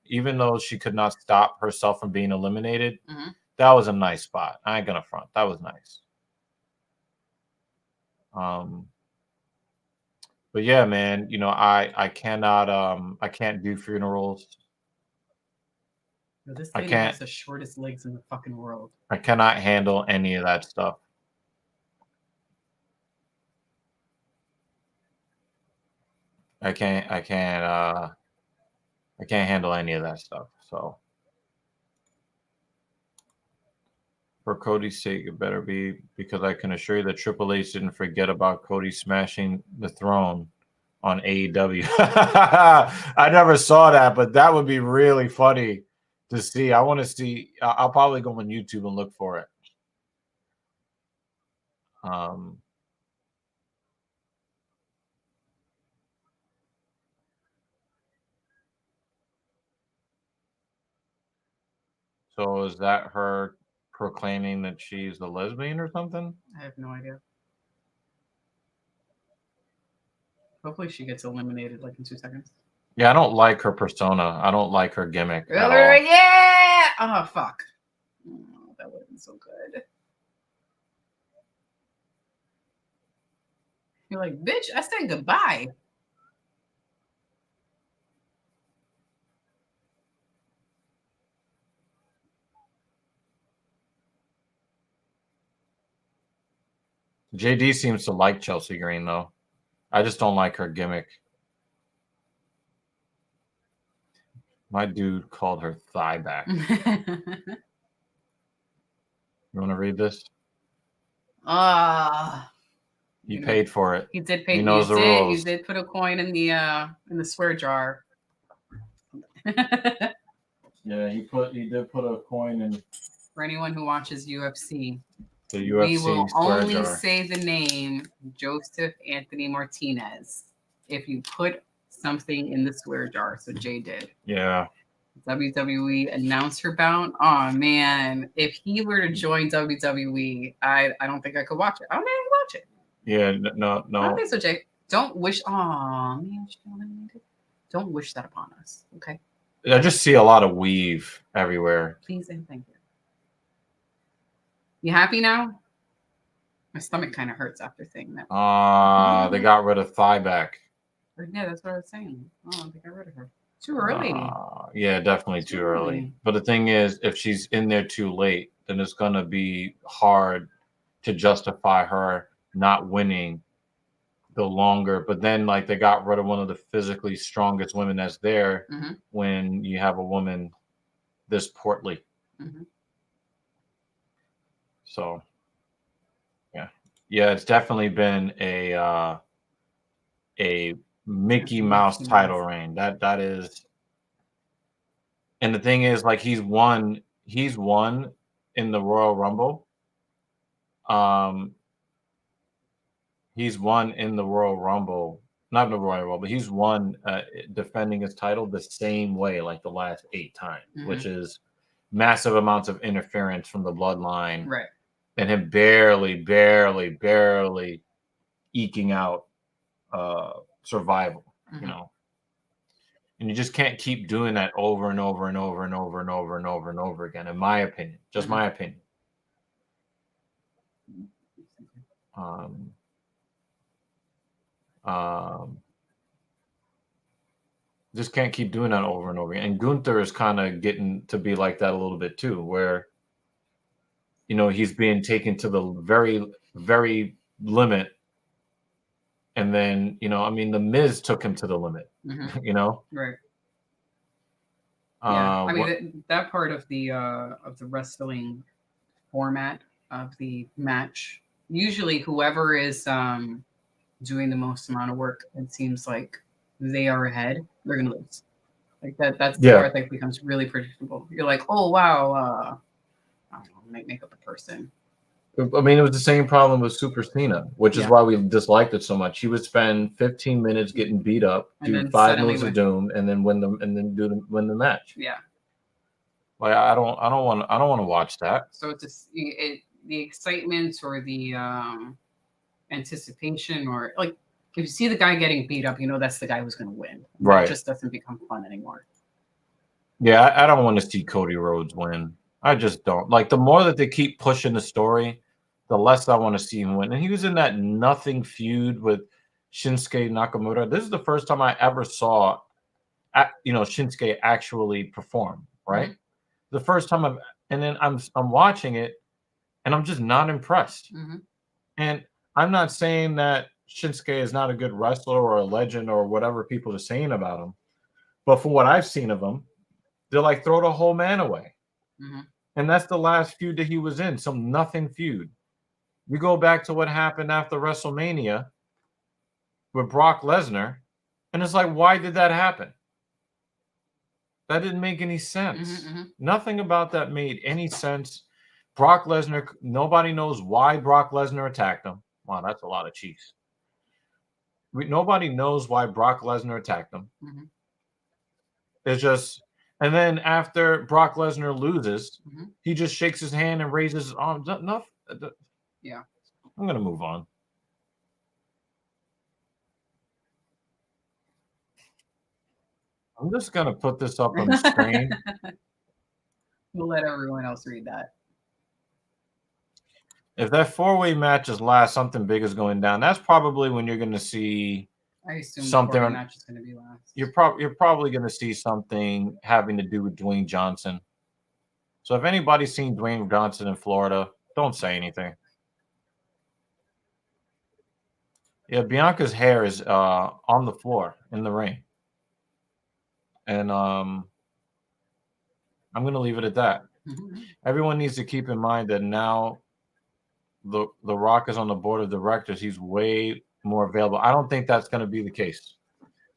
Even though she could not stop herself from being eliminated, mm-hmm. That was a nice spot. I ain't gonna front. That was nice. But yeah, man, I cannot I can't do funerals. This lady has the shortest legs in the fucking world. I cannot handle any of that stuff. I can't handle any of that stuff. So for Cody's sake, it better be, because I can assure you that Triple H didn't forget about Cody smashing the throne on AEW. I never saw that, but that would be really funny to see. I want to see. I'll probably go on YouTube and look for it. So is that her proclaiming that she's a lesbian or something? I have no idea. Hopefully she gets eliminated like in 2 seconds. Yeah, I don't like her persona. I don't like her gimmick at all. Yeah! Oh, fuck. Oh, that would have been so good. You're like, bitch, I said goodbye. JD seems to like Chelsea Green, though. I just don't like her gimmick. My dude called her thigh back. You want to read this? He paid for it. He did pay. He knows the rules. You did put a coin in the swear jar. Yeah, he did put a coin in. For anyone who watches UFC, the UFC we will swear only jar. say the name Joseph Anthony Martinez if you put something in the swear jar. So Jay did. Yeah. WWE announcer bout. Oh man, if he were to join WWE, I don't think I could watch it. I don't even watch it. Yeah, no. I don't think so, Jay. Don't wish. Oh man, don't wish that upon us. Okay. I just see a lot of weave everywhere. Please and thank you. You happy now? My stomach kind of hurts after saying that. They got rid of thigh back. Yeah, that's what I was saying. Oh, they got rid of her. Too early. Yeah, definitely too early. But the thing is, if she's in there too late, then it's going to be hard to justify her not winning the longer. But then, like, they got rid of one of the physically strongest women that's there when you have a woman this portly. So, yeah, it's definitely been a Mickey Mouse title reign. That is, and the thing is, like, he's won in the Royal Rumble. He's won in the Royal Rumble, not in the Royal Rumble. He's won defending his title the same way, like the last 8 times, which is massive amounts of interference from the bloodline, right? And him barely eking out survival, you know. And you just can't keep doing that over and over and over and over and over and over and over again, in my opinion. Just my opinion. Just can't keep doing that over and over again. And Gunther is kind of getting to be like that a little bit too, where, you know, he's being taken to the very, very limit. And then, you know, I mean, the Miz took him to the limit, you know? Right. Yeah. I mean, that part of the wrestling format of the match, usually whoever is doing the most amount of work, it seems like they are ahead, they're going to lose. Like that's the part that becomes really predictable. You're like, oh, wow, I don't know, make up a person. I mean, it was the same problem with Super Cena, which is why we disliked it so much. He would spend 15 minutes getting beat up, do 5 moves of doom, and then win the match. Yeah. Like I don't want to watch that. So it's just the excitement or the anticipation, or like if you see the guy getting beat up, you know that's the guy who's going to win. Right. It just doesn't become fun anymore. Yeah, I don't want to see Cody Rhodes win. I just don't. Like, the more that they keep pushing the story, the less I want to see him win. And he was in that nothing feud with Shinsuke Nakamura. This is the first time I ever saw, Shinsuke actually perform. Right, the first time and then I'm watching it, and I'm just not impressed. And I'm not saying that Shinsuke is not a good wrestler or a legend or whatever people are saying about him, but from what I've seen of him, they're like, throw the whole man away. And that's the last feud that he was in, some nothing feud. You go back to what happened after WrestleMania with Brock Lesnar, And it's like, why did that happen? That didn't make any sense. Nothing about that made any sense. Brock Lesnar, nobody knows why Brock Lesnar attacked him. Wow, that's a lot of Chiefs. Nobody knows why Brock Lesnar attacked him. It's just, and then after Brock Lesnar loses, he just shakes his hand and raises his arms. Enough. Yeah. I'm going to move on. I'm just going to put this up on the screen. We'll let everyone else read that. If that four-way match is last, something big is going down. That's probably when you're going to see I assume something. The match is going to be last. You're probably going to see something having to do with Dwayne Johnson. So if anybody's seen Dwayne Johnson in Florida, don't say anything. Yeah, Bianca's hair is on the floor in the ring. And I'm going to leave it at that. Everyone needs to keep in mind that now the Rock is on the board of directors. He's way more available. I don't think that's going to be the case.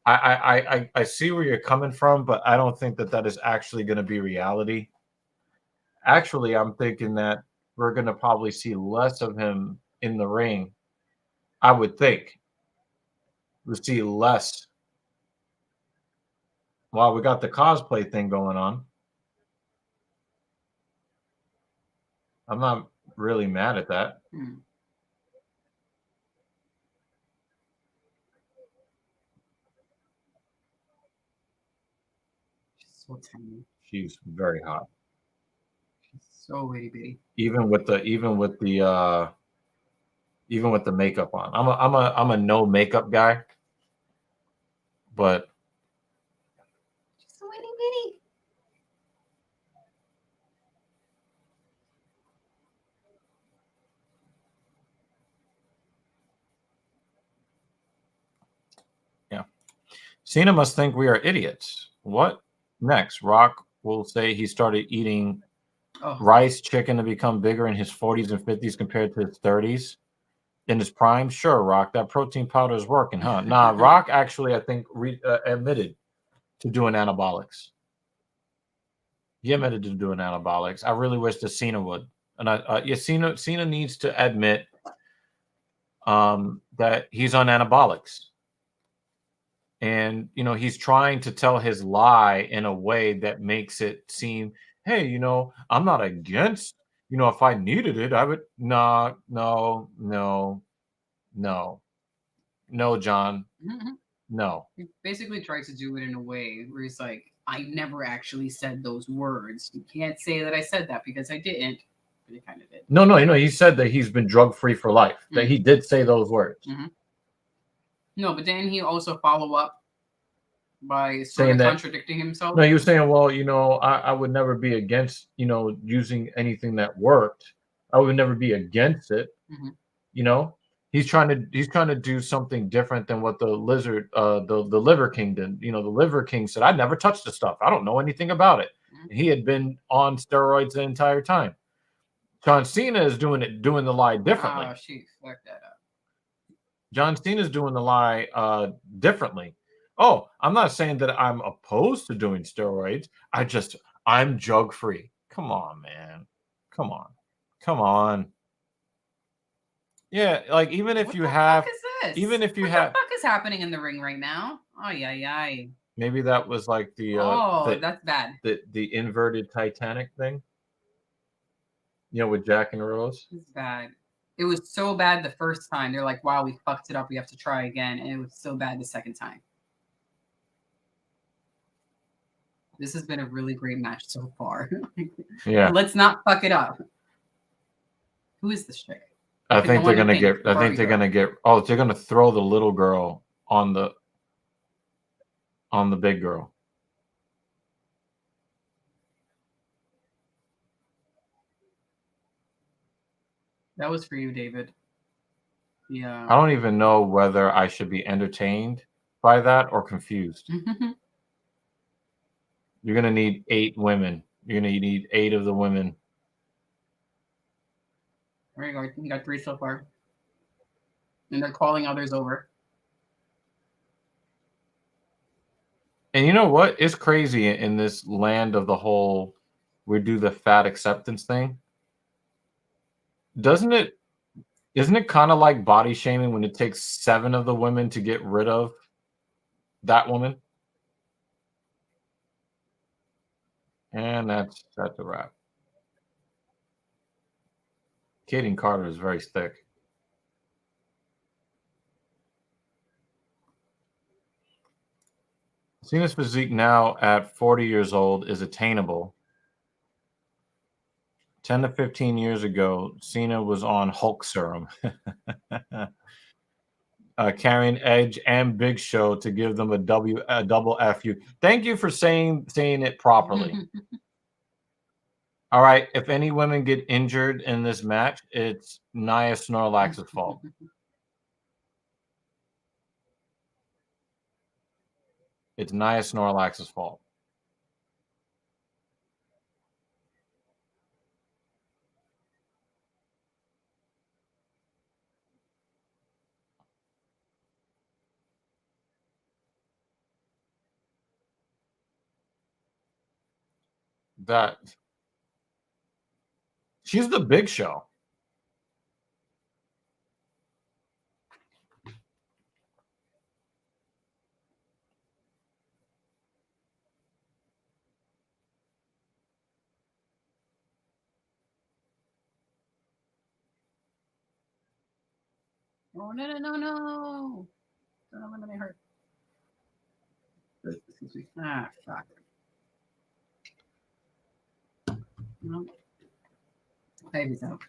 I see where you're coming from, but I don't think that is actually going to be reality. Actually, I'm thinking that we're going to probably see less of him in the ring. I would think we'll see less. Well, we got the cosplay thing going on. I'm not really mad at that. She's so tiny. She's very hot. She's so itty bitty. Even with the makeup on. I'm a no makeup guy. But she's so itty bitty. Yeah. Cena must think we are idiots. What next? Rock will say he started eating rice, chicken to become bigger in his 40s and 50s compared to his 30s. In his prime, sure, Rock, that protein powder is working, huh? Nah, Rock actually, I think, admitted to doing anabolics. He admitted to doing anabolics. I really wish that Cena would. And Cena needs to admit that he's on anabolics. And, he's trying to tell his lie in a way that makes it seem, hey, I'm not against, if I needed it, I would. No, John. No. He basically tries to do it in a way where he's like, I never actually said those words. You can't say that I said that because I didn't. But he kind of did. No. He said that he's been drug-free for life. That he did say those words. No, but then he also follow up by sort of contradicting himself. No, he was saying, well, I would never be against, using anything that worked. I would never be against it. He's trying to do something different than what the Liver King did. The Liver King said, I never touched the stuff. I don't know anything about it. He had been on steroids the entire time. John Cena is doing the lie differently. Oh, she fucked that up. John Cena is doing the lie differently. Oh, I'm not saying that I'm opposed to doing steroids. I'm drug free. Come on, man. Come on. Yeah, like even if what fuck is happening in the ring right now? Oh yeah. Maybe that was like that's bad. The inverted Titanic thing. With Jack and Rose. It's bad. It was so bad the first time. They're like, wow, we fucked it up. We have to try again. And it was so bad the second time. This has been a really great match so far. Yeah. Let's not fuck it up. Who is this chick? I think they're gonna get. Oh, they're gonna throw the little girl on the big girl. That was for you, David. Yeah. I don't even know whether I should be entertained by that or confused. You're gonna need 8 women. You're gonna need 8 of the women. There you go. You got 3 so far. And they're calling others over. And you know what? It's crazy in this land of the whole we do the fat acceptance thing. Isn't it kind of like body shaming when it takes 7 of the women to get rid of that woman? And that's a wrap. Kaden Carter is very thick. Cena's physique now at 40 years old is attainable. 10 to 15 years ago, Cena was on Hulk serum, carrying Edge and Big Show to give them a double FU. Thank you for saying it properly. All right, if any women get injured in this match, it's Nia Snorlax's fault. It's Nia Snorlax's fault. That she's the Big Show. Oh, no. Don't eliminate her. Ah, fuck. No. Baby's out.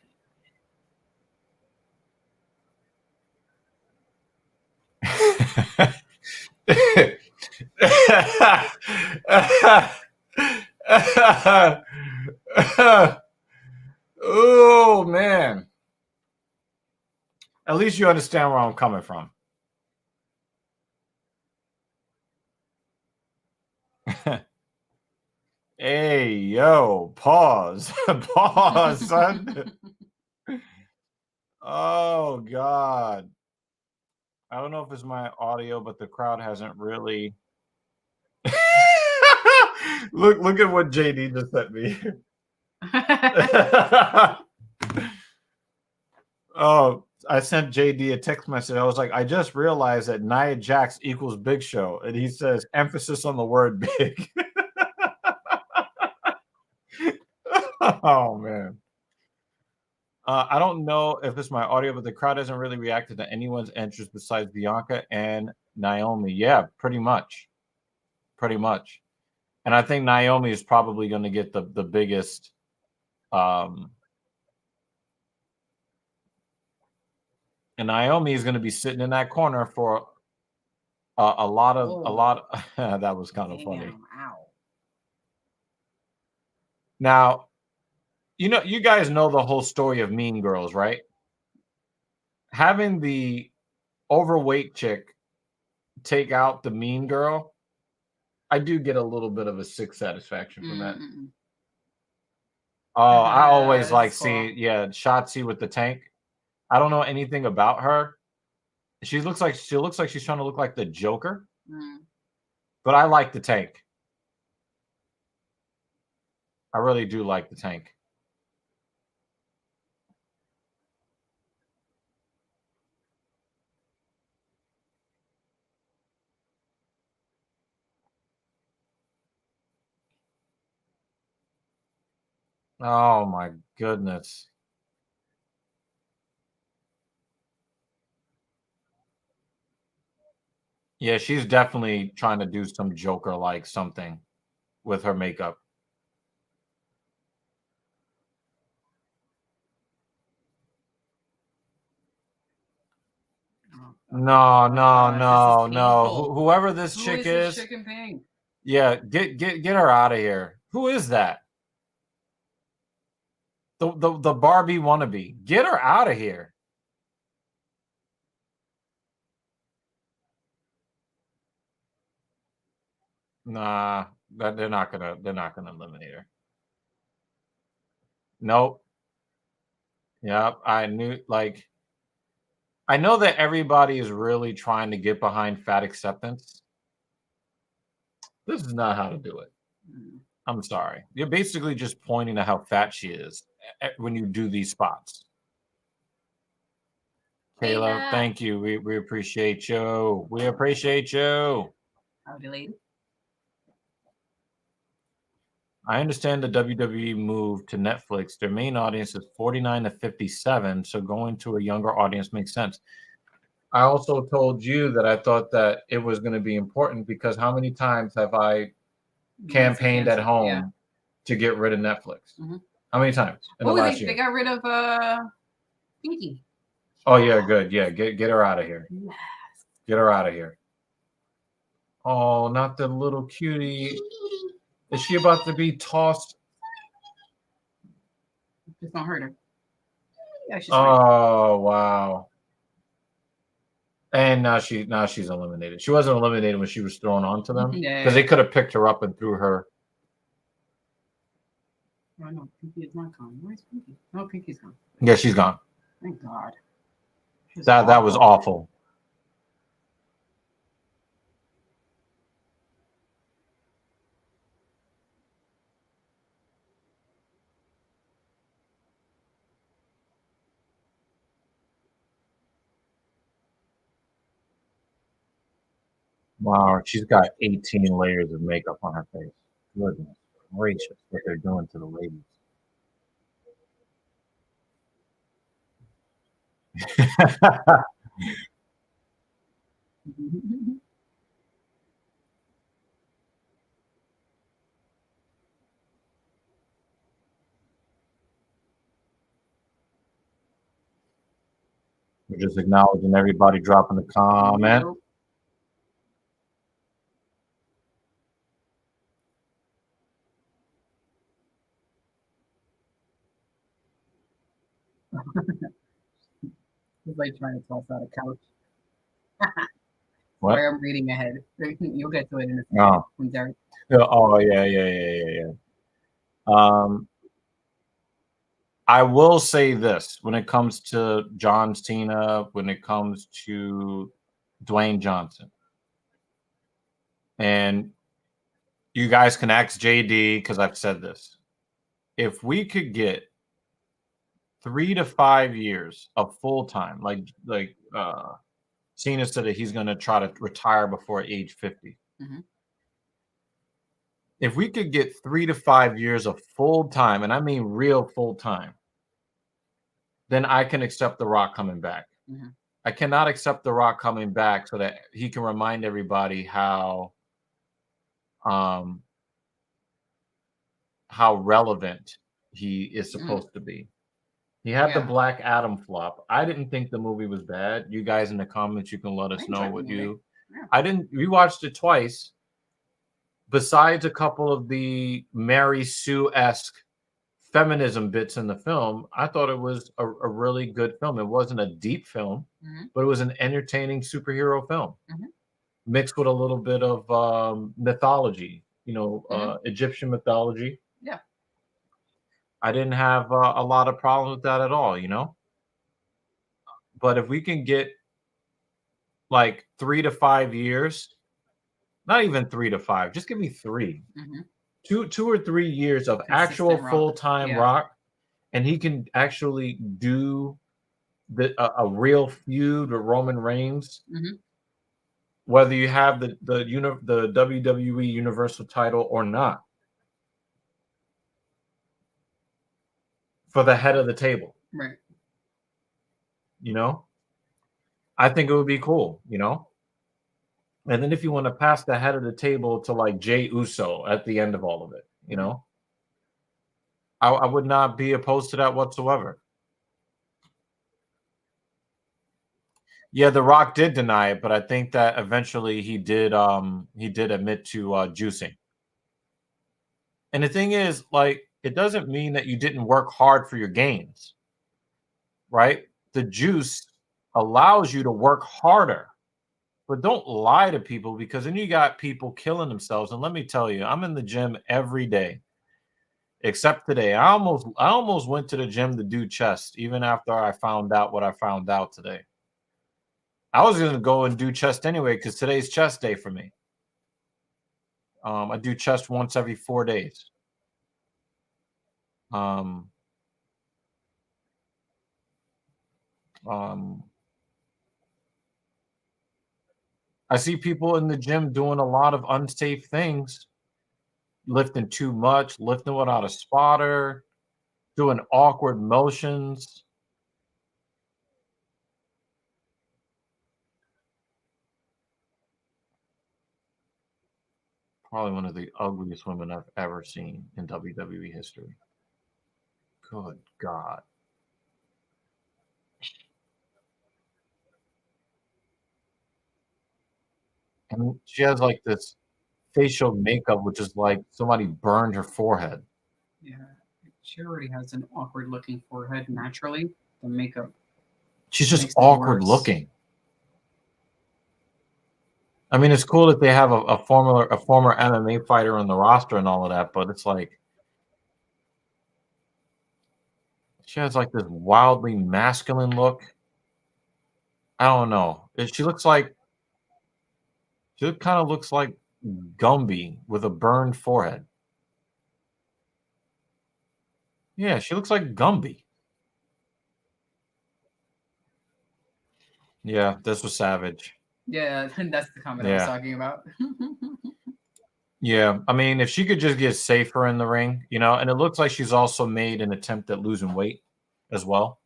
Oh, man. At least you understand where I'm coming from. Hey, yo, pause. Pause, son. Oh, God. I don't know if it's my audio, but the crowd hasn't really. Look at what JD just sent me. Oh, I sent JD a text message. I was like, I just realized that Nia Jax equals Big Show. And he says, emphasis on the word big. Oh, man. I don't know if it's my audio, but the crowd hasn't really reacted to anyone's entrance besides Bianca and Naomi. Yeah, pretty much. Pretty much. And I think Naomi is probably going to get the biggest and Naomi is going to be sitting in that corner for a lot of that was kind of funny. Ow. Now, you guys know the whole story of Mean Girls, right? Having the overweight chick take out the mean girl, I do get a little bit of a sick satisfaction from that. Oh, I always like seeing, Shotzi with the tank. I don't know anything about her. She looks like she's trying to look like the Joker. But I like the tank. I really do like the tank. Oh my goodness. Yeah, she's definitely trying to do some Joker-like something with her makeup. No. Whoever this chick is. This chick in pink? Yeah, get her out of here. Who is that? The Barbie wannabe. Get her out of here. Nah, they're not gonna eliminate her. Nope. Yep, I knew. I know that everybody is really trying to get behind fat acceptance, This is not how to do it. Mm. I'm sorry. You're basically just pointing at how fat she is when you do these spots. Kayla, thank you. We appreciate you. We appreciate you. Howdy, lady. I understand the WWE move to Netflix. Their main audience is 49 to 57, so going to a younger audience makes sense. I also told you that I thought that it was going to be important because how many times have I campaigned at home to get rid of Netflix? Mm-hmm. How many times in the last year? They got rid of Pinky. Oh yeah, good. Yeah, get her out of here. Yes. Get her out of here. Oh, not the little cutie. Is she about to be tossed? Just don't hurt her. Yeah, she's fine. Wow. And now she's eliminated. She wasn't eliminated when she was thrown onto them because they could have picked her up and threw her. Oh, no, Pinky is not gone. Where's Pinky? No, Pinky's gone. Yeah, she's gone. Thank God. That was awful. Wow, she's got 18 layers of makeup on her face. Goodness gracious, what they're doing to the ladies. We're just acknowledging everybody dropping a comment. Nope. It's like trying to toss out a couch. What? Sorry, I'm reading ahead. You'll get to it in a second. From Derek. Oh yeah. I will say this when it comes to John Cena, when it comes to Dwayne Johnson, and you guys can ask JD because I've said this. If we could get 3 to 5 years of full time, like Cena said that he's going to try to retire before age 50. Mm-hmm. If we could get 3 to 5 years of full time, and I mean real full time, then I can accept The Rock coming back. Mm-hmm. I cannot accept The Rock coming back so that he can remind everybody how relevant he is supposed to be. He had the Black Adam flop. I didn't think the movie was bad. You guys in the comments, you can let us know what you. Yeah. I didn't. We watched it twice. Besides a couple of the Mary Sue-esque feminism bits in the film, I thought it was a really good film. It wasn't a deep film, but it was an entertaining superhero film, mixed with a little bit of mythology, Egyptian mythology. Yeah. I didn't have a lot of problems with that at all, But if we can get like 3 to 5 years, not even 3 to 5, just give me 3. 2 or 3 years of consistent actual full-time Rock, and he can actually do a real feud with Roman Reigns. Whether you have the WWE Universal title or not, for the head of the table, right? I think it would be cool, And then if you want to pass the head of the table to like Jey Uso at the end of all of it, I would not be opposed to that whatsoever. Yeah, The Rock did deny it, but I think that eventually he did admit to juicing. And the thing is, like, it doesn't mean that you didn't work hard for your gains, right? The juice allows you to work harder. But don't lie to people, because then you got people killing themselves. And let me tell you, I'm in the gym every day, except today. I almost went to the gym to do chest, even after I found out what I found out today. I was going to go and do chest anyway because today's chest day for me. I do chest once every 4 days. Um, I see people in the gym doing a lot of unsafe things, lifting too much, lifting without a spotter, doing awkward motions. Probably one of the ugliest women I've ever seen in WWE history. Good God. And she has like this facial makeup, which is like somebody burned her forehead. Yeah, she already has an awkward looking forehead naturally. The makeup. She's just awkward looking. I mean, it's cool that they have a former MMA fighter on the roster and all of that, but it's like she has like this wildly masculine look. I don't know. She kind of looks like Gumby with a burned forehead. Yeah, she looks like Gumby. Yeah, this was savage. Yeah, that's the comment I was talking about. Yeah, I mean, if she could just get safer in the ring, and it looks like she's also made an attempt at losing weight as well.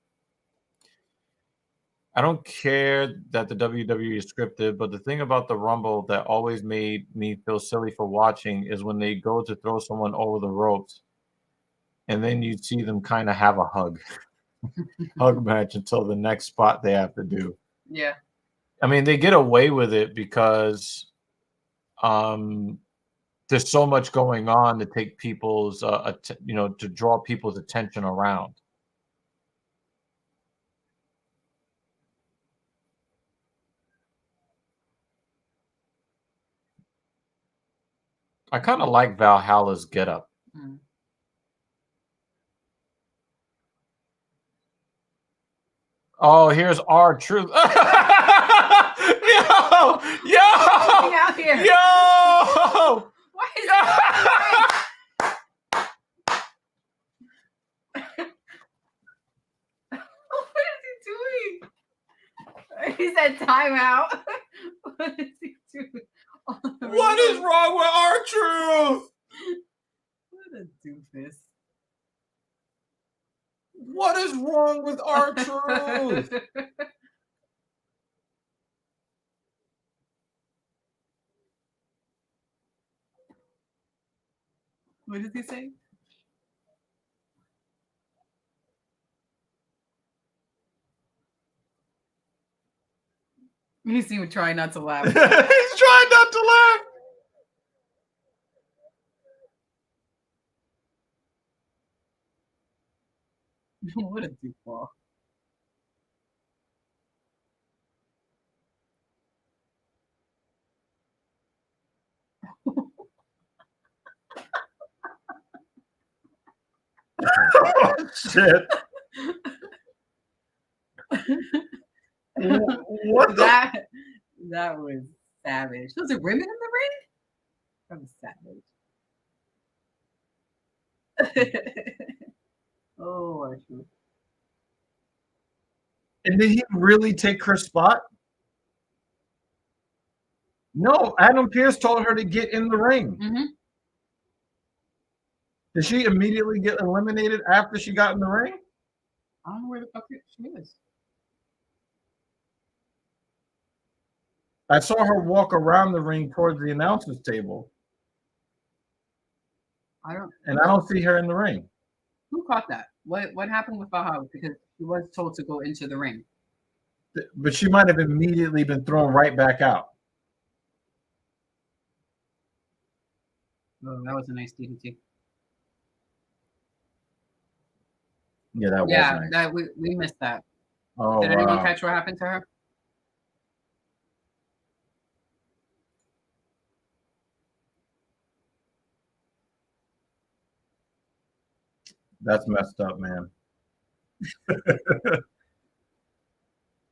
I don't care that the WWE is scripted, but the thing about the Rumble that always made me feel silly for watching is when they go to throw someone over the ropes, and then you see them kind of have a hug match until the next spot they have to do. Yeah. I mean, they get away with it because there's so much going on to take people's, to draw people's attention around. I kind of like Valhalla's getup. Oh, here's R-Truth. Yo! Out here. Yo! Why is What is he doing? He said timeout. What is he doing? What is wrong with R-Truth? What a doofus. What is wrong with R-Truth? What did he say? He's even trying not to laugh. He's trying not to laugh. What a doofball. Oh, shit. What that was savage. Was it women in the ring? That was savage. Oh, actually. And did he really take her spot? No, Adam Pearce told her to get in the ring. Mm-hmm. Did she immediately get eliminated after she got in the ring? I don't know where the fuck she is. I saw her walk around the ring towards the announcer's table. I don't see her in the ring. Who caught that? What happened with Valhalla? Because she was told to go into the ring. But she might have immediately been thrown right back out. Oh, that was a nice DDT. Yeah, that was nice. That we missed that. Oh, did anyone catch what happened to her? That's messed up, man.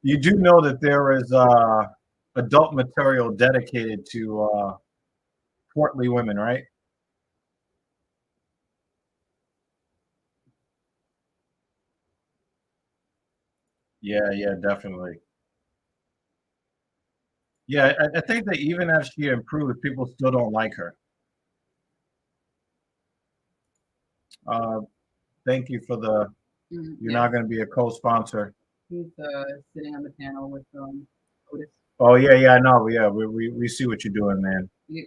You do know that there is adult material dedicated to portly women, right? Yeah, yeah, definitely. Yeah, I think that even as she improves, people still don't like her. Uh, thank you for the. You're Yeah, not going to be a co-sponsor. he's sitting on the panel with Otis. Oh yeah, yeah, I know. Yeah, we see what you're doing, man, You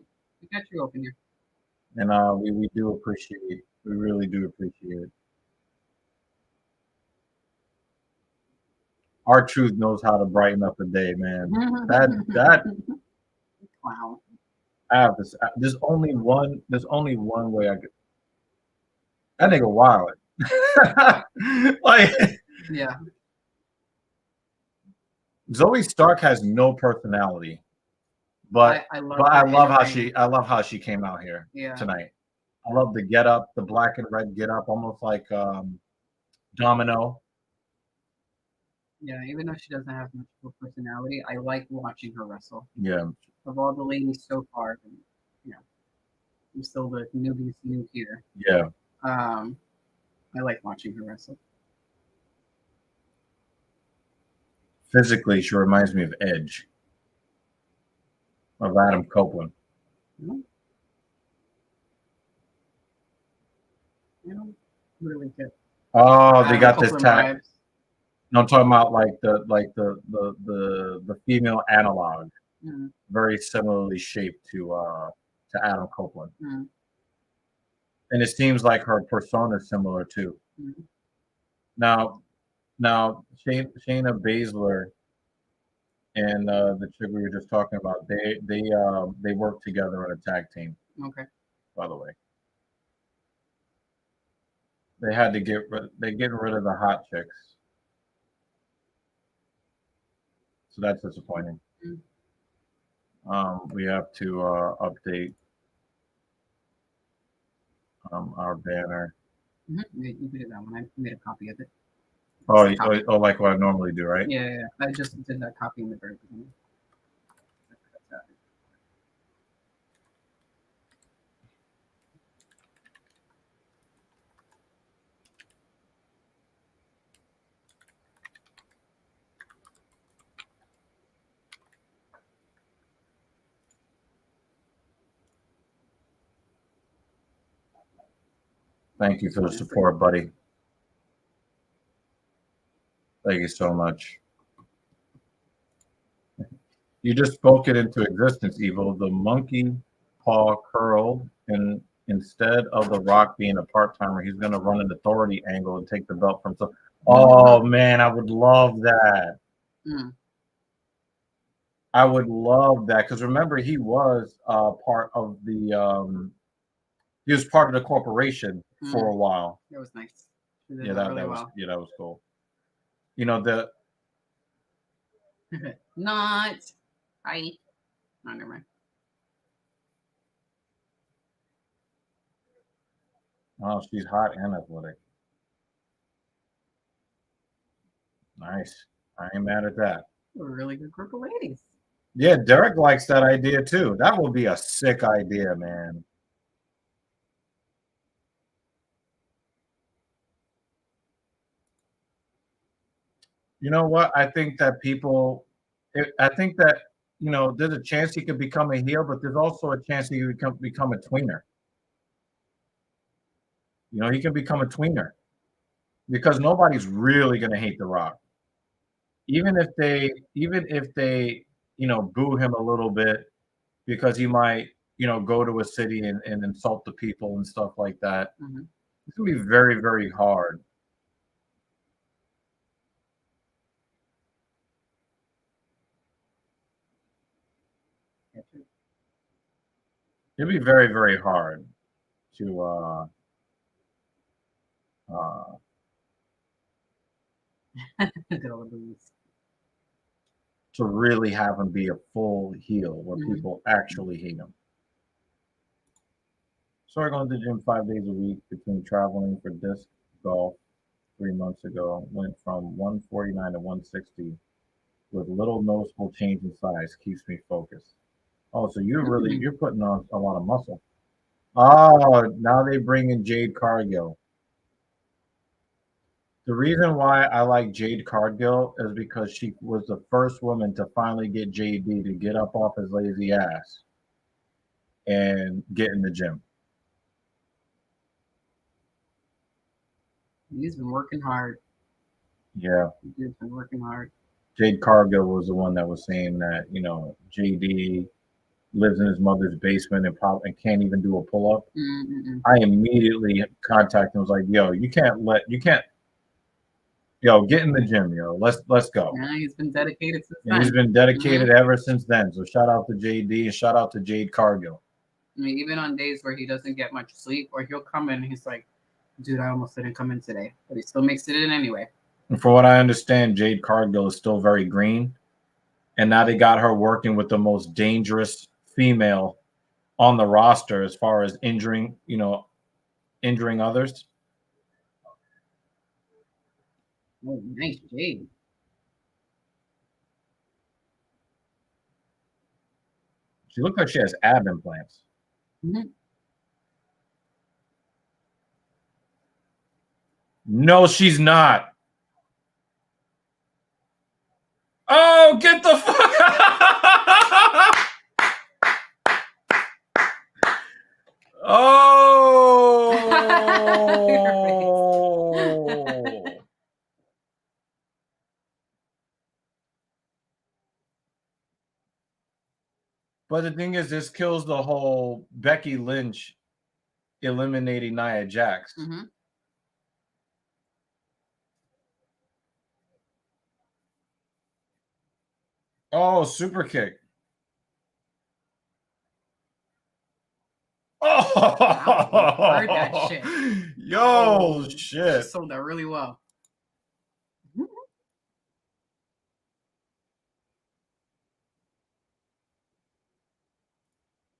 got you open here. and we do appreciate. We really do appreciate it. Our truth knows how to brighten up a day, man. That Wow. I have this. There's only one. There's only one way I could. That nigga wild. Like Yeah. Zoe Stark has no personality, but I love but her in the ring. I love how she came out here Yeah. tonight. I love the get up, the black and red get up, almost like Domino. Yeah, even though she doesn't have much of a personality, I like watching her wrestle. Yeah, Of all the ladies so far, you know, I'm still the newbies new here. yeah. I like watching her wrestle. Physically, she reminds me of Edge, of Adam Copeland. You know, really good. Oh, they Adam got this Copeland tag. vibes. No, I'm talking about like the female analog, Mm, very similarly shaped to Adam Copeland, mm, and it seems like her persona is similar too. mm. Now, Shayna Baszler and the chick we were just talking about, they work together on a tag team. Okay. By the way, they had to they're getting rid of the hot chicks, so that's disappointing. Mm. We have to update our banner. Mm-hmm. You can do that one. I made a copy of it. Oh, like what I normally do, right? Yeah, yeah. I just did that copy in the very beginning. Thank you for the support, buddy. Thank you so much. You just spoke it into existence, Evil. The monkey paw curled, and instead of The Rock being a part timer, he's going to run an authority angle and take the belt from. So, oh man, I would love that. Mm. I would love that because remember he was part of the. He was part of the corporation for a while. It was nice. Yeah, that was cool. You know the. Not. I. No, never mind. Oh, she's hot and athletic. Nice. I ain't mad at that. A really good group of ladies. Yeah, Derek likes that idea too. That would be a sick idea, man. You know what? I think that there's a chance he could become a heel, but there's also a chance he could become a tweener. You know, he can become a tweener because nobody's really going to hate The Rock. Even if they boo him a little bit because he might, go to a city and insult the people and stuff like that. Mm-hmm. It's going to be very, very hard. It'd be very, very hard to uh, to really have him be a full heel where people actually hate him. Started going to the gym 5 days a week between traveling for disc golf 3 months ago. Went from 149 to 160 with little noticeable change in size. Keeps me focused. Oh, so you're putting on a lot of muscle. Oh, now they bring in Jade Cargill. The reason why I like Jade Cargill is because she was the first woman to finally get JD to get up off his lazy ass and get in the gym. He's been working hard. Yeah. He's been working hard. Jade Cargill was the one that was saying that, JD lives in his mother's basement and can't even do a pull up. I immediately contacted him. Was like, yo, get in the gym, yo. Let's go. Yeah, he's been dedicated since then. He's been dedicated ever since then. So shout out to JD and shout out to Jade Cargill. I mean, even on days where he doesn't get much sleep, or he'll come in and he's like, dude, I almost didn't come in today, but he still makes it in anyway. And for what I understand, Jade Cargill is still very green. And now they got her working with the most dangerous female on the roster as far as injuring others. Oh, nice, Jade. She looks like she has ab implants. No, she's not. Oh, get the fuck out. Oh. But the thing is, this kills the whole Becky Lynch eliminating Nia Jax. Oh, super kick. Oh, wow, heard that shit. Yo, shit. She sold that really well.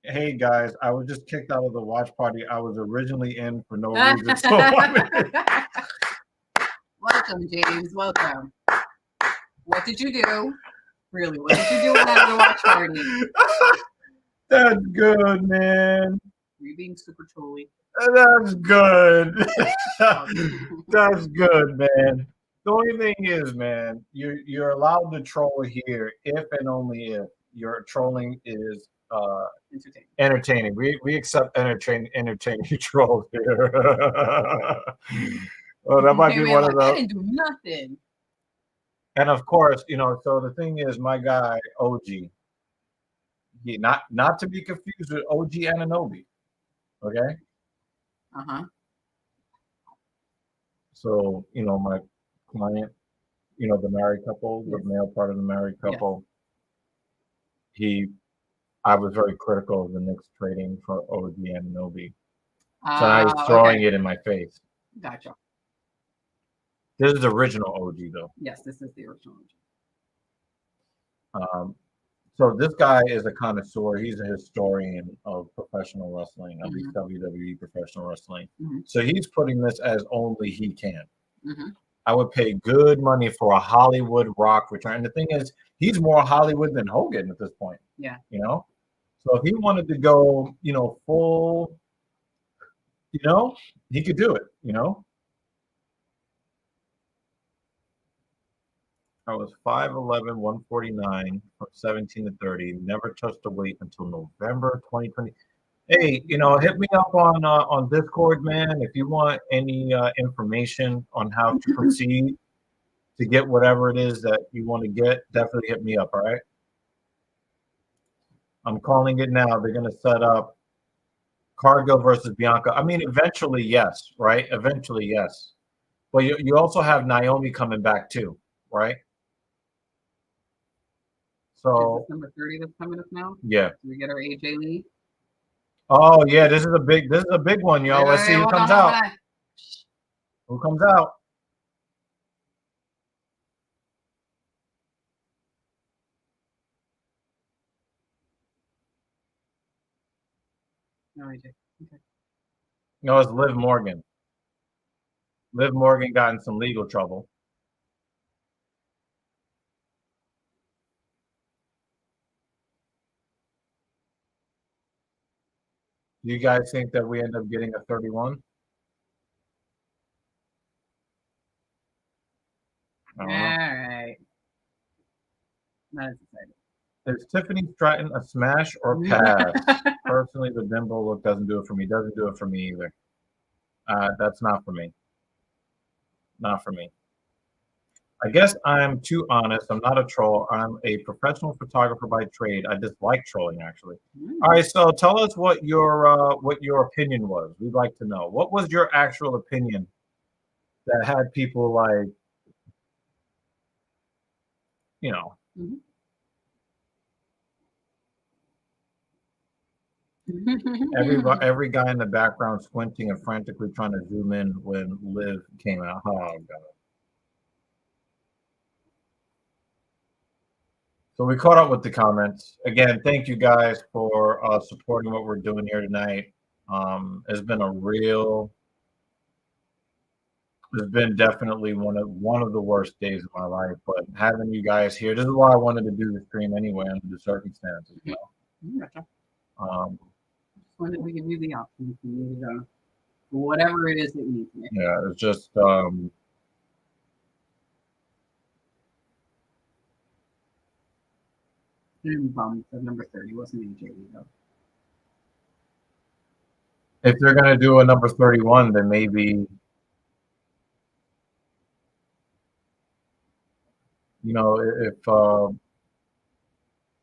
Hey guys, I was just kicked out of the watch party I was originally in for no reason. So welcome, James. Welcome. What did you do? Really, what did you do at the watch party? That's good, man. You're being super trolly. That's good. That's good, man. The only thing is, man, you're allowed to troll here if and only if your trolling is entertaining. We accept entertaining trolls here. Well, that might be one of those. I didn't do nothing. And of course, so the thing is, my guy OG, not to be confused with OG Ananobi. Okay. So my client, the married couple, the male part of the married couple, I was very critical of the Knicks trading for OG Ananobi. So now he's throwing it in my face. Gotcha. This is the original OG, though. Yes, this is the original OG. So this guy is a connoisseur. He's a historian of professional wrestling, at least WWE professional wrestling. So he's putting this as only he can. I would pay good money for a Hollywood Rock return. And the thing is, he's more Hollywood than Hogan at this point. Yeah. So if he wanted to go, full, he could do it, I was 5'11", 149, from 17 to 30. Never touched a weight until November 2020. Hey, hit me up on Discord, man. If you want any information on how to proceed to get whatever it is that you want to get, definitely hit me up, all right? I'm calling it now. They're going to set up Cargill versus Bianca. I mean, eventually, yes, right? Eventually, yes. But you also have Naomi coming back too, right? So is this number 30 that's coming up now? Yeah. Do we get our AJ Lee? Oh yeah, this is a big one, y'all. Let's see who comes out. Who comes out? No, AJ. Okay. No, it's Liv Morgan. Liv Morgan got in some legal trouble. Do you guys think that we end up getting a 31? All right. Not as excited. Is Tiffany Stratton a smash or pass? Personally, the bimbo look doesn't do it for me. Doesn't do it for me either. That's not for me. Not for me. I guess I'm too honest. I'm not a troll. I'm a professional photographer by trade. I dislike trolling, actually. All right, so tell us what your opinion was. We'd like to know. What was your actual opinion that had people like, you know, every guy in the background squinting and frantically trying to zoom in when Liv came out. Oh god. So we caught up with the comments. Again, thank you guys for supporting what we're doing here tonight. It's been definitely one of the worst days of my life, but having you guys here, this is why I wanted to do the stream anyway under the circumstances, you know. Just wanted to give you the option if you needed whatever it is that you need. Yeah, it's just bummed that number 30 wasn't AJ though. If they're gonna do a number 31, then maybe, you know,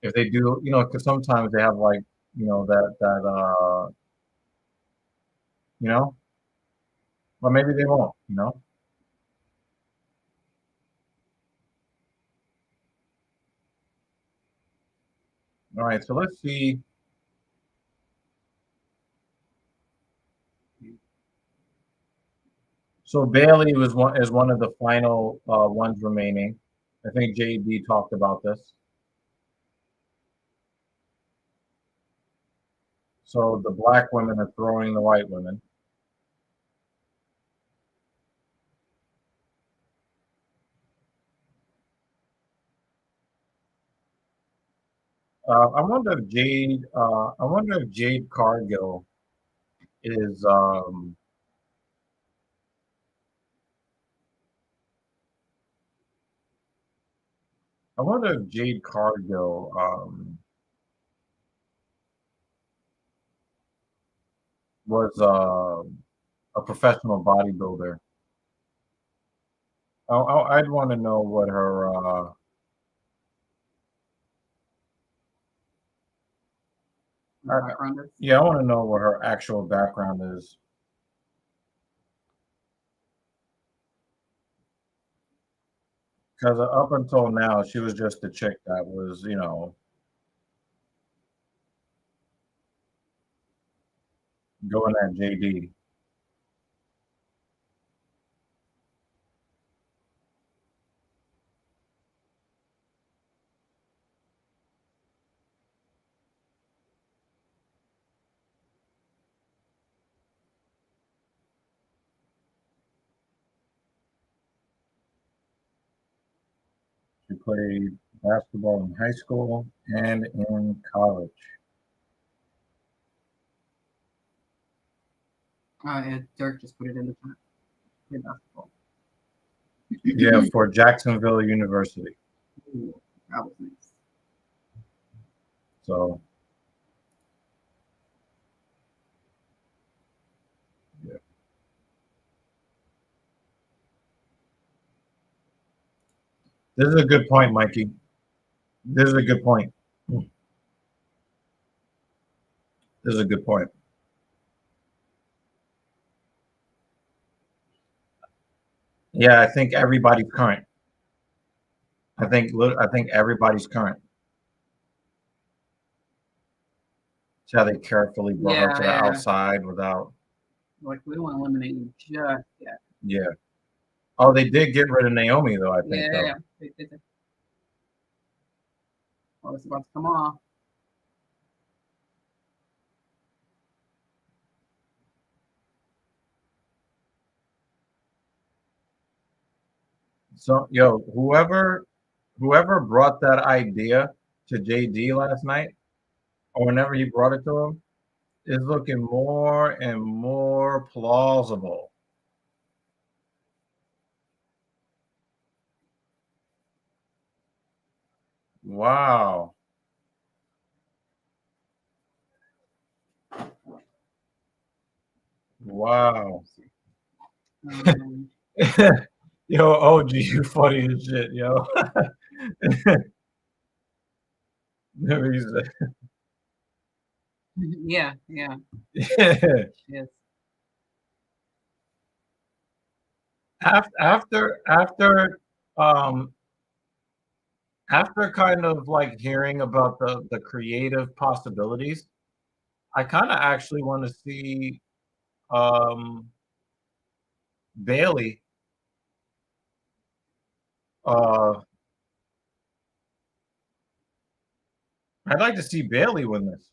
if they do, you know, because sometimes they have like, you know, you know, or maybe they won't, you know. All right, so let's see. So Bailey is one of the final ones remaining. I think JD talked about this. So the black women are throwing the white women. I wonder if Jade Cargill is. I wonder if Jade Cargill was a professional bodybuilder. I'd want to know what her. Background is? Yeah, I want to know what her actual background is. Because up until now, she was just a chick that was, you know, going at JD. She played basketball in high school and in college. Dirk just put it in the chat. Played basketball. Yeah, for Jacksonville University. Ooh, that was nice. So, yeah. This is a good point, Mikey. This is a good point. This is a good point. Yeah, I think everybody's current. I think everybody's current. See how they carefully brought her to the outside without. Like, we don't want to eliminate you just yet. Yeah. Oh, they did get rid of Naomi though, I think. Yeah. They did. Oh, it's about to come off. So, yo, whoever brought that idea to JD last night, or whenever he brought it to him, is looking more and more plausible. Wow. Wow. Yo, OG, you funny as shit, yo. Yeah, yeah. Yeah. Yes. Um after kind of like hearing about the creative possibilities, I kind of actually want to see um Bailey uh I'd like to see Bailey win this.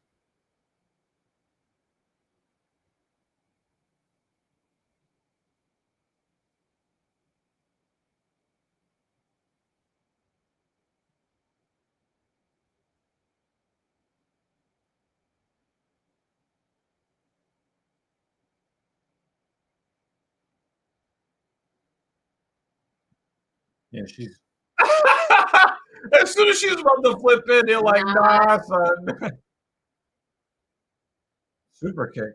Yeah, she's as soon as she's about to flip in, they're like, nah, son. Super kick.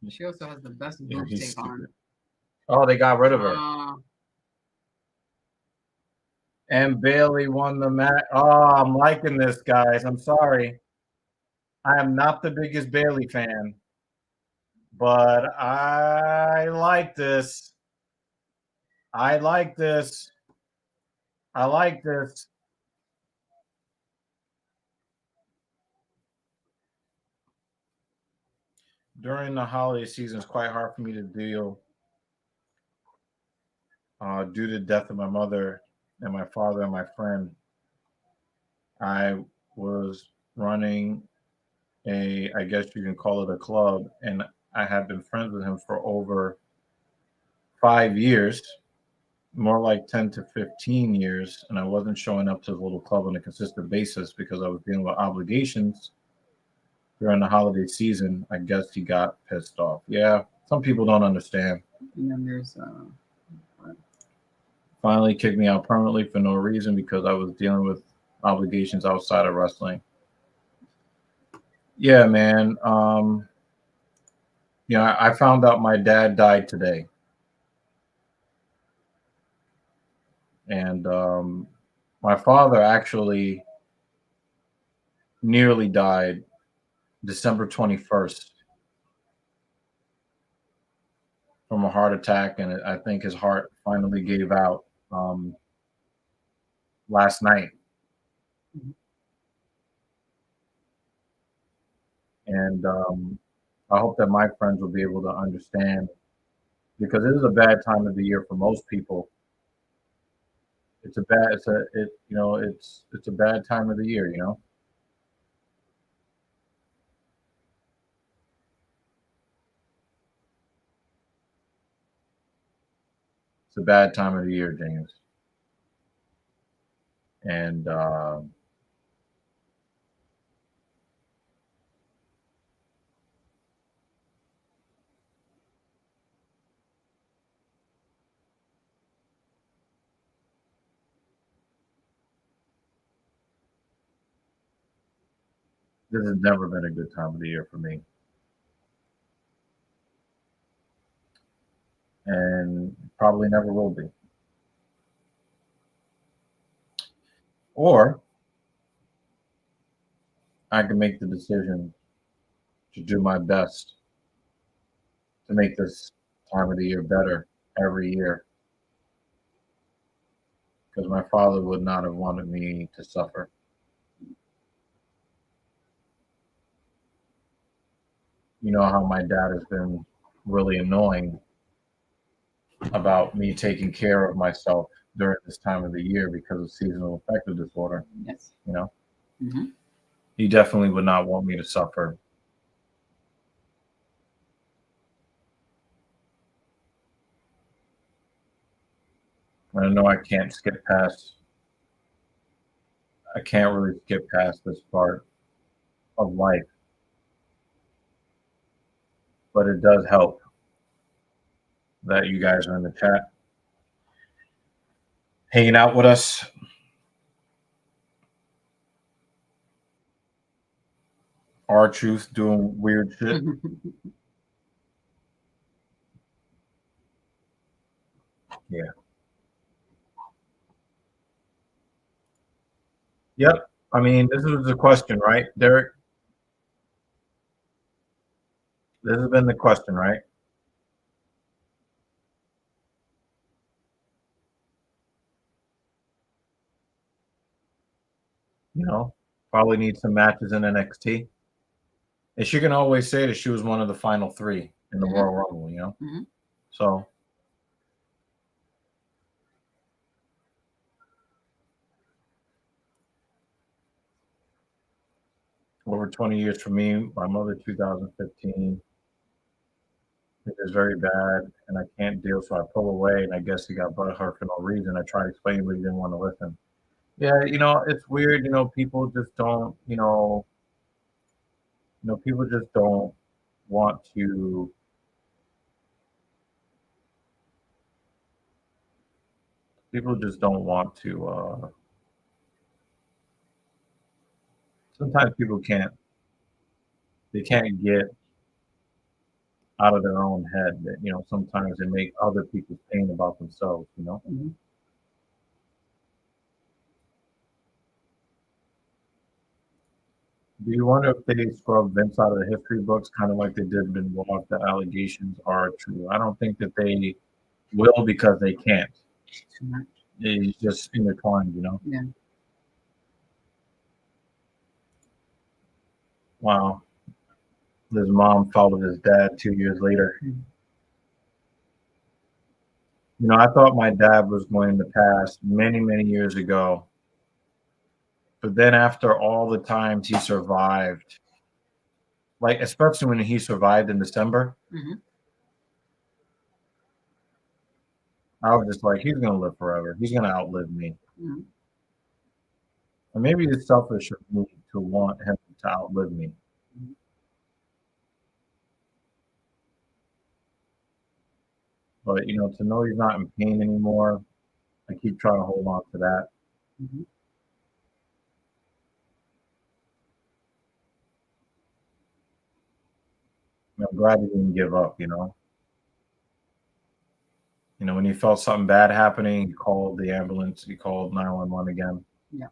She also has the best Yeah, boob he's tape on. stupid. Oh, they got rid of her. And Bailey won the match. Oh, I'm liking this, guys. I'm sorry. I am not the biggest Bailey fan, but I like this. I like this. I like this. During the holiday season, it's quite hard for me to deal due to the death of my mother and my father and my friend. I was running I guess you can call it a club, and I had been friends with him for over 5 years, more like 10 to 15 years, and I wasn't showing up to the little club on a consistent basis because I was dealing with obligations during the holiday season. I guess he got pissed off. Yeah, some people don't understand. And then there's Finally kicked me out permanently for no reason because I was dealing with obligations outside of wrestling. Yeah, man. I found out my dad died today. And my father actually nearly died December 21st from a heart attack, and I think his heart finally gave out last night. And I hope that my friends will be able to understand because it is a bad time of the year for most people. It's a bad time of the year. It's a bad time of the year, James. And this has never been a good time of the year for me. And probably never will be. Or I can make the decision to do my best to make this time of the year better every year because my father would not have wanted me to suffer. You know how my dad has been really annoying about me taking care of myself during this time of the year because of seasonal affective disorder. yes. Mm-hmm. He definitely would not want me to suffer. I know I can't skip past I can't really skip past this part of life, but it does help that you guys are in the chat, hanging out with us. Our truth doing weird shit. Yeah. Yep. I mean, this was the question, right, Derek? This has been the question, right? You know, probably need some matches in NXT. And she can always say that she was one of the final three in the Royal Rumble, you know? So over 20 years for me, my mother 2015. It is very bad and I can't deal, so I pull away and I guess he got butthurt for no reason. I tried to explain, but he didn't want to listen. Yeah, it's weird, people just don't, people just don't want to. People just don't want to. Sometimes people can't. They can't get out of their own head. That sometimes they make other people's pain about themselves. Do you wonder if they scrub Vince out of the history books, kind of like they did Benoit, if the allegations are true? I don't think that they will because they can't. It's just intertwined, Yeah. Wow. His mom followed his dad 2 years later. I thought my dad was going to pass many, many years ago. But then after all the times he survived, like especially when he survived in December, I was just like, he's going to live forever. He's going to outlive me. And maybe it's selfish of me to want him to outlive me. But, to know he's not in pain anymore, I keep trying to hold on to that. I'm glad he didn't give up, when he felt something bad happening, he called the ambulance, he called 911 again. Yeah.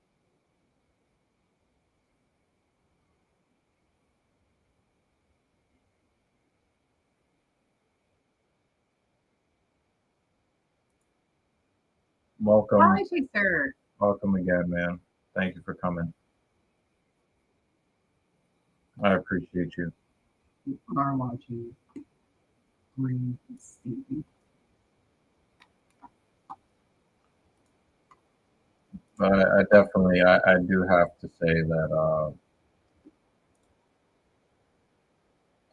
Welcome. Hi, sir. Welcome again, man. Thank you for coming. I appreciate you. You are watching. But I definitely, I do have to say that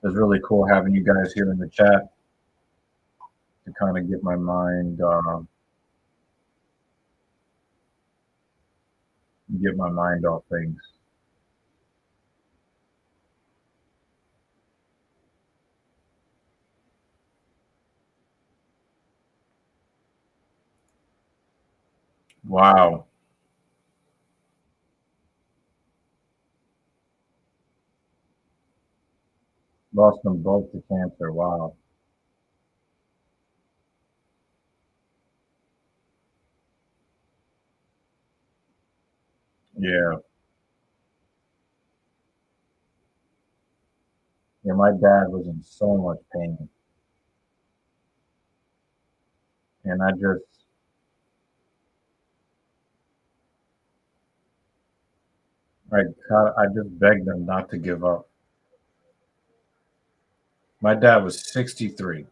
it's really cool having you guys here in the chat to kind of get my mind off things. Wow. Lost them both to cancer. Wow. Yeah. Yeah, my dad was in so much pain. And I just begged them not to give up. My dad was 63.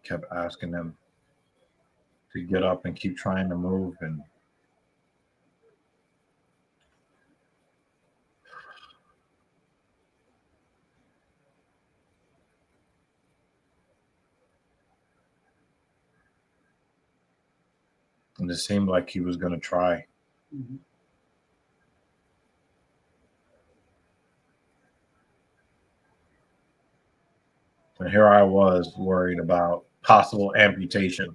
kept asking him to get up and keep trying to move, and it seemed like he was going to try. Mm-hmm. And here I was worried about possible amputation.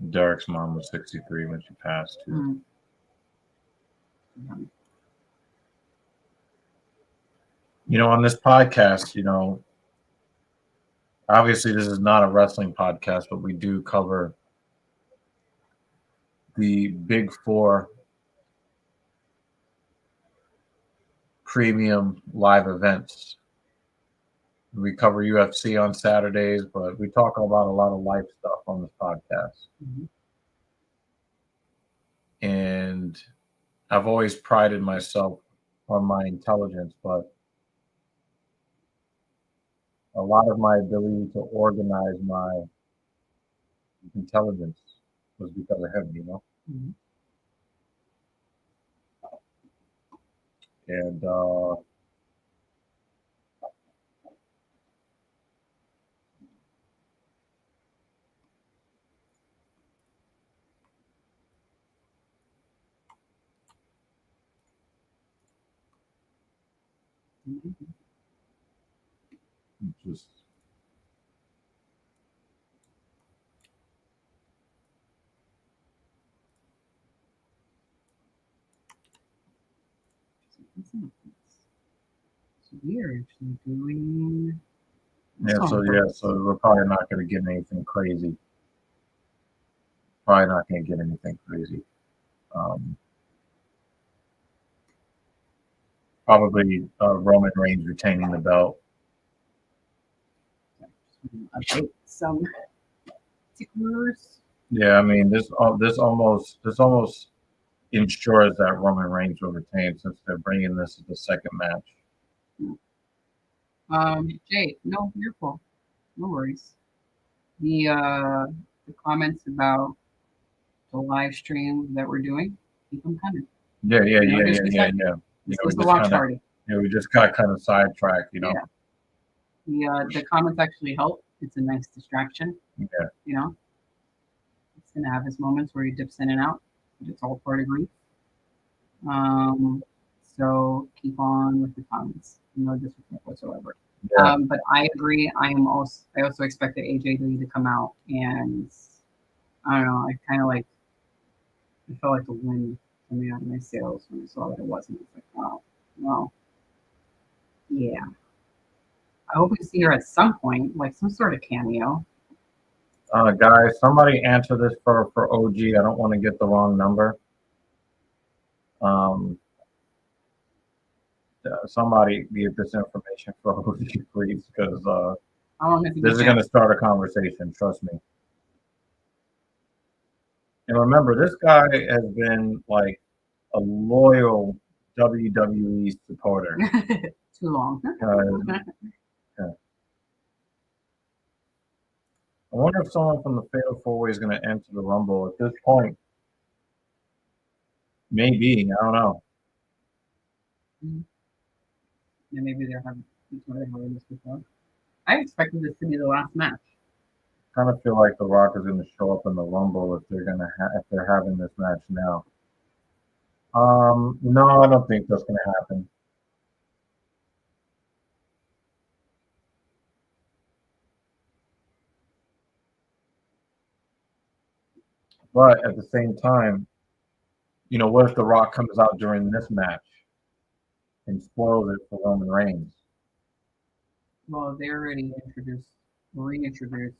Derek's mom was 63 when she passed, too. Mm-hmm. Mm-hmm. You know, on this podcast, you know, obviously this is not a wrestling podcast, but we do cover the big four premium live events. We cover UFC on Saturdays, but we talk about a lot of life stuff on this podcast. Mm-hmm. And I've always prided myself on my intelligence, but a lot of my ability to organize my intelligence was because of him, you know? Mm-hmm. And just So we are actually doing. so we're probably not going to get anything crazy. Probably not going to get anything crazy. Probably Roman Reigns retaining the belt. Some tickers. Yeah, I mean this almost ensures that Roman Reigns will retain since they're bringing this as the second match. Jay, no, you're cool. No worries. The comments about the live stream that we're doing, keep them coming. Yeah. This is the watch party. Yeah, we just got kind of sidetracked, you know. Yeah. The comments actually help. It's a nice distraction. Yeah. You know, it's gonna have its moments where he dips in and out. But it's all part of grief. So keep on with the comments. No disrespect whatsoever. Yeah. But I agree. I also expected AJ Lee to come out, and I don't know. I felt like the wind coming out of my sails when I saw that it wasn't. It's like, oh, well, yeah. I hope we see her at some point, like some sort of cameo. Guys, somebody answer this for OG. I don't want to get the wrong number. Somebody get this information for OG, please, because this is going to start a conversation. Trust me. And remember, this guy has been like a loyal WWE supporter. Too long. Yeah. I wonder if someone from the Fatal 4-Way is going to enter the Rumble at this point. Maybe. I don't know. Yeah, maybe they're having this before. I expected this to be the last match. I kind of feel like The Rock is going to show up in the Rumble if they're having this match now. No, I don't think that's going to happen. But at the same time, you know, what if The Rock comes out during this match and spoils it for Roman Reigns? Well, they already reintroduced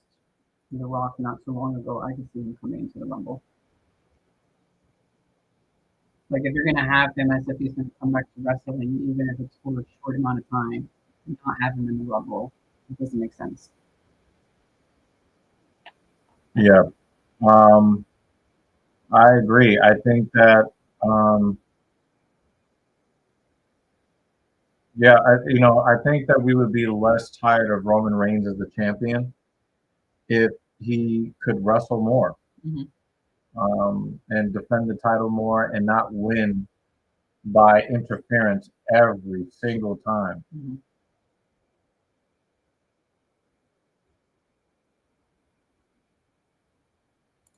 The Rock not too long ago. I could see him coming into the Rumble. Like if you're gonna have him as if he's gonna come back to wrestling, even if it's for a short amount of time, not have him in the Rumble It doesn't make sense. Yeah. I agree. I think that, yeah, I think that we would be less tired of Roman Reigns as the champion if he could wrestle more, and defend the title more and not win by interference every single time.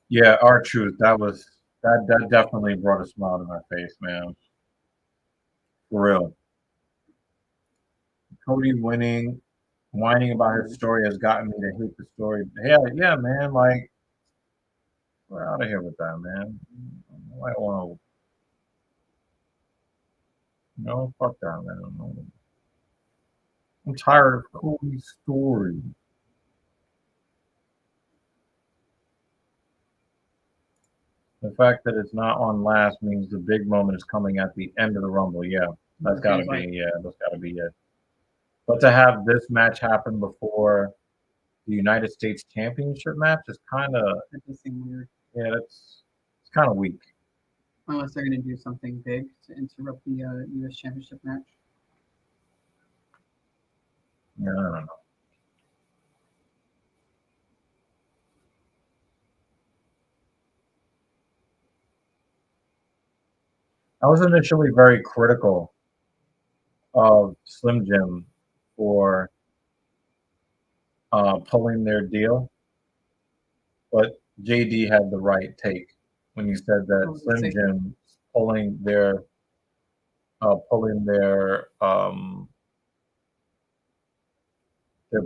Yeah, R-Truth, that definitely brought a smile to my face, man. For real. Cody winning, whining about his story has gotten me to hate the story. Yeah, man, like, we're out of here with that, man. I might want to, fuck that, man. I'm tired of Cody's story. The fact that it's not on last means the big moment is coming at the end of the Rumble. Yeah, that's got to be. Yeah, that's got to be it. But to have this match happen before the United States Championship match is kind of. That does seem weird. Yeah, it's kind of weak. Unless they're going to do something big to interrupt the U.S. Championship match. Yeah, I don't know. I was initially very critical of Slim Jim for pulling their deal, but JD had the right take when he said that Slim Jim pulling their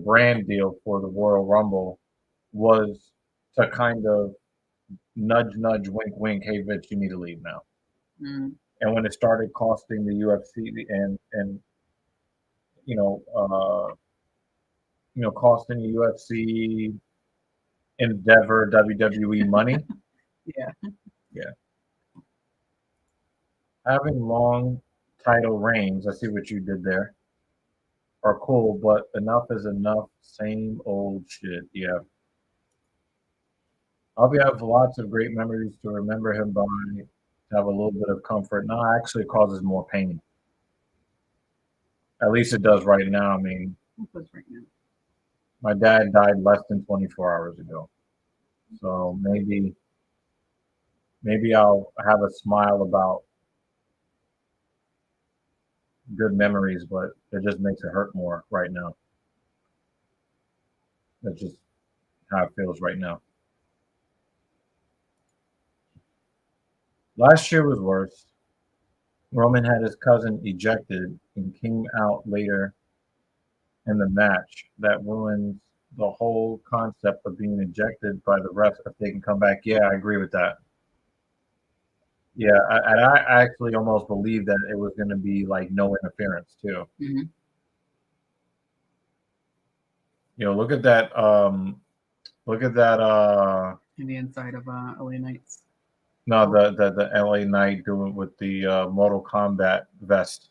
brand deal for the Royal Rumble was to kind of nudge, nudge, wink, wink. Hey, Vince, you need to leave now. And when it started costing the UFC and costing the UFC, Endeavor, WWE money. Yeah. Having long title reigns, I see what you did there, are cool, but enough is enough. Same old shit. Yeah. I'll have lots of great memories to remember him by, to have a little bit of comfort. No, it actually causes more pain. At least it does right now. I mean, my dad died less than 24 hours ago. So maybe I'll have a smile about good memories, but it just makes it hurt more right now. That's just how it feels right now. Last year was worse. Roman had his cousin ejected and came out later in the match. That ruins the whole concept of being ejected by the refs if they can come back. Yeah, I agree with that. Yeah, I actually almost believed that it was going to be like no interference too. Look at that. Look at that. In the inside of LA Knights. No, the LA Knight doing with the Mortal Kombat vest.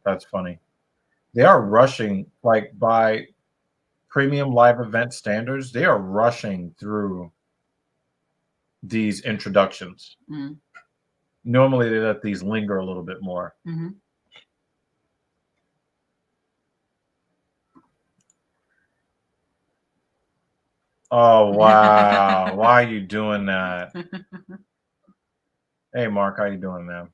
That's funny. They are rushing, like, by premium live event standards. They are rushing through these introductions. Normally, they let these linger a little bit more. Oh, wow. Why are you doing that? Hey, Mark, how you doing, man?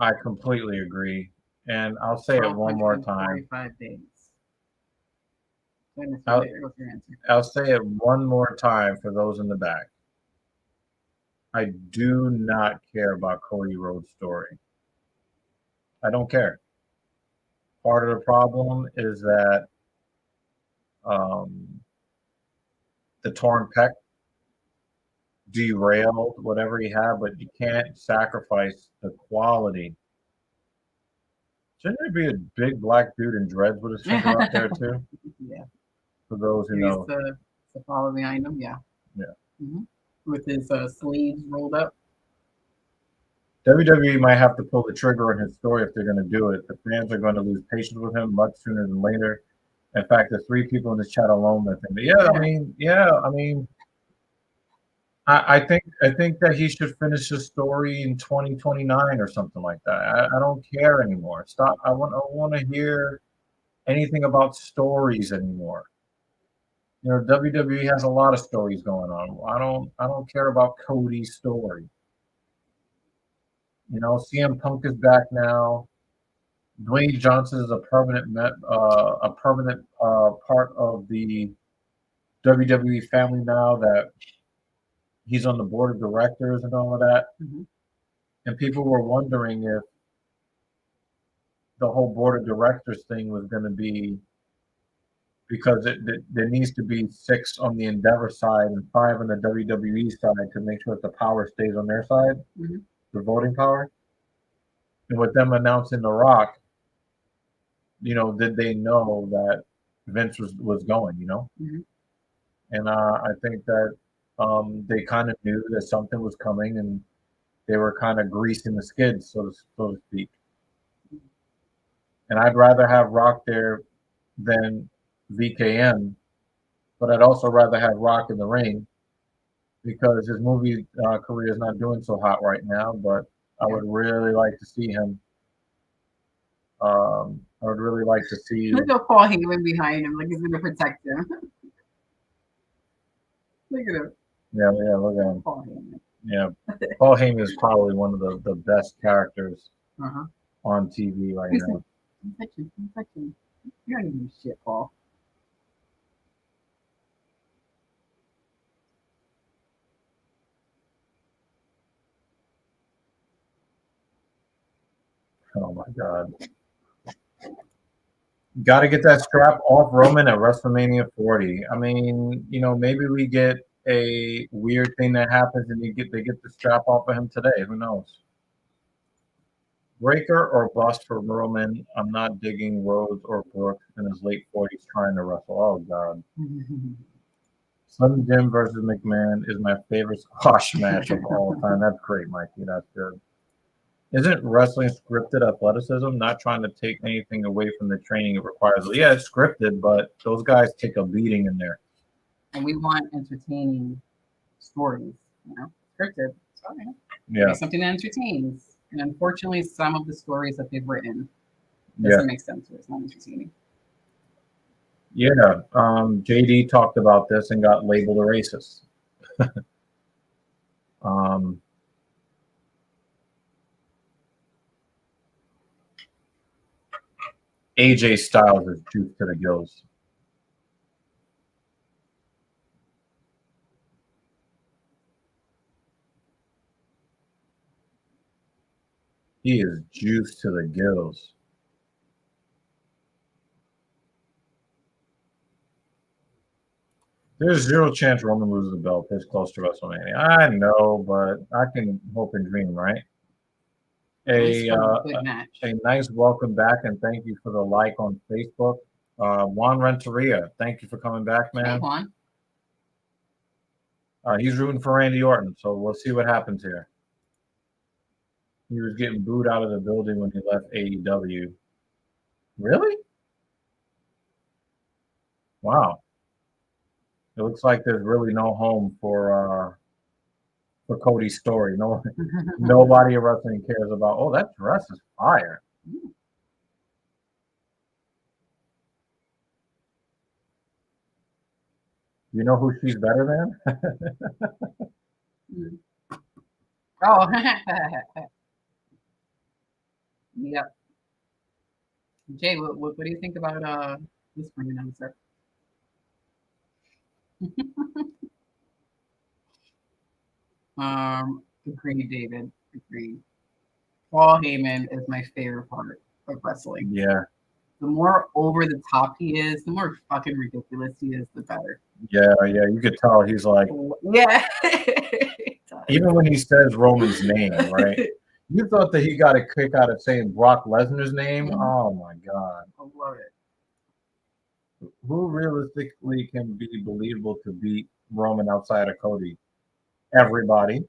I completely agree. And I'll say it one more time. 45 days. I'll say it one more time for those in the back. I do not care about Cody Rhodes' story. I don't care. Part of the problem is that the torn pec derailed whatever he had, but you can't sacrifice the quality. Shouldn't there be a big black dude in dreads with his finger up there too? Yeah. For those who know. The To follow behind him, yeah. Yeah. Mm-hmm. With his sleeves rolled up. WWE might have to pull the trigger on his story if they're going to do it. The fans are going to lose patience with him much sooner than later. In fact, the 3 people in this chat alone that think, I think that he should finish his story in 2029 or something like that. I don't care anymore. Stop. I want to hear anything about stories anymore. You know, WWE has a lot of stories going on. I don't care about Cody's story. You know, CM Punk is back now. Dwayne Johnson is a permanent part of the WWE family now. That he's on the board of directors and all of that. Mm-hmm. And people were wondering if the whole board of directors thing was going to be, because there needs to be 6 on the Endeavor side and 5 on the WWE side to make sure that the power stays on their side, mm-hmm. the voting power. And with them announcing The Rock, you know, did they know that Vince was going, you know? Mm-hmm. And I think that they kind of knew that something was coming, and they were kind of greasing the skids, so to speak. And I'd rather have Rock there than VKM, but I'd also rather have Rock in the ring because his movie career is not doing so hot right now. But I would really like to see him. I would really like to see. Look at Paul Heyman behind him, like he's going to protect him. Look at him. Yeah, look at him. Paul Heyman. Yeah, Paul Heyman is probably one of the best characters on TV right now. Don't touch him. You don't even shit, Paul. Oh my God. Got to get that strap off Roman at WrestleMania 40. I mean, you know, maybe we get a weird thing that happens and they get the strap off of him today. Who knows? Breaker or bust for Roman. I'm not digging Rhodes or Brooks in his late 40s trying to wrestle. Oh God. Slim Jim versus McMahon is my favorite squash match of all time. That's great, Mikey. That's good. Isn't wrestling scripted athleticism? Not trying to take anything away from the training it requires. Yeah, it's scripted, but those guys take a beating in there. And we want entertaining stories, you know, scripted. Sorry. Yeah. Something that entertains. And unfortunately, some of the stories that they've written doesn't make sense or it's not entertaining. Yeah. JD talked about this and got labeled a racist. AJ Styles is juice to the gills. He is juice to the gills. There's 0 chance Roman loses the belt this close to WrestleMania. I know, but I can hope and dream, right? A nice welcome back, and thank you for the like on Facebook. Juan Renteria, thank you for coming back, man. Hey, Juan. He's rooting for Randy Orton, so we'll see what happens here. He was getting booed out of the building when he left AEW. Really? Wow. It looks like there's really no home for Cody's story. No, nobody in wrestling cares about. Oh, that dress is fire. You know who she's better than? Oh, yep. Jay, what do you think about this ring announcer? Agreed, David. Agreed. Paul Heyman is my favorite part of wrestling. Yeah. The more over the top he is, the more fucking ridiculous he is, the better. Yeah. You could tell he's like. Yeah. Even when he says Roman's name, right? You thought that he got a kick out of saying Brock Lesnar's name? Mm-hmm. Oh my God. I love it. Who realistically can be believable to beat Roman outside of Cody? Everybody.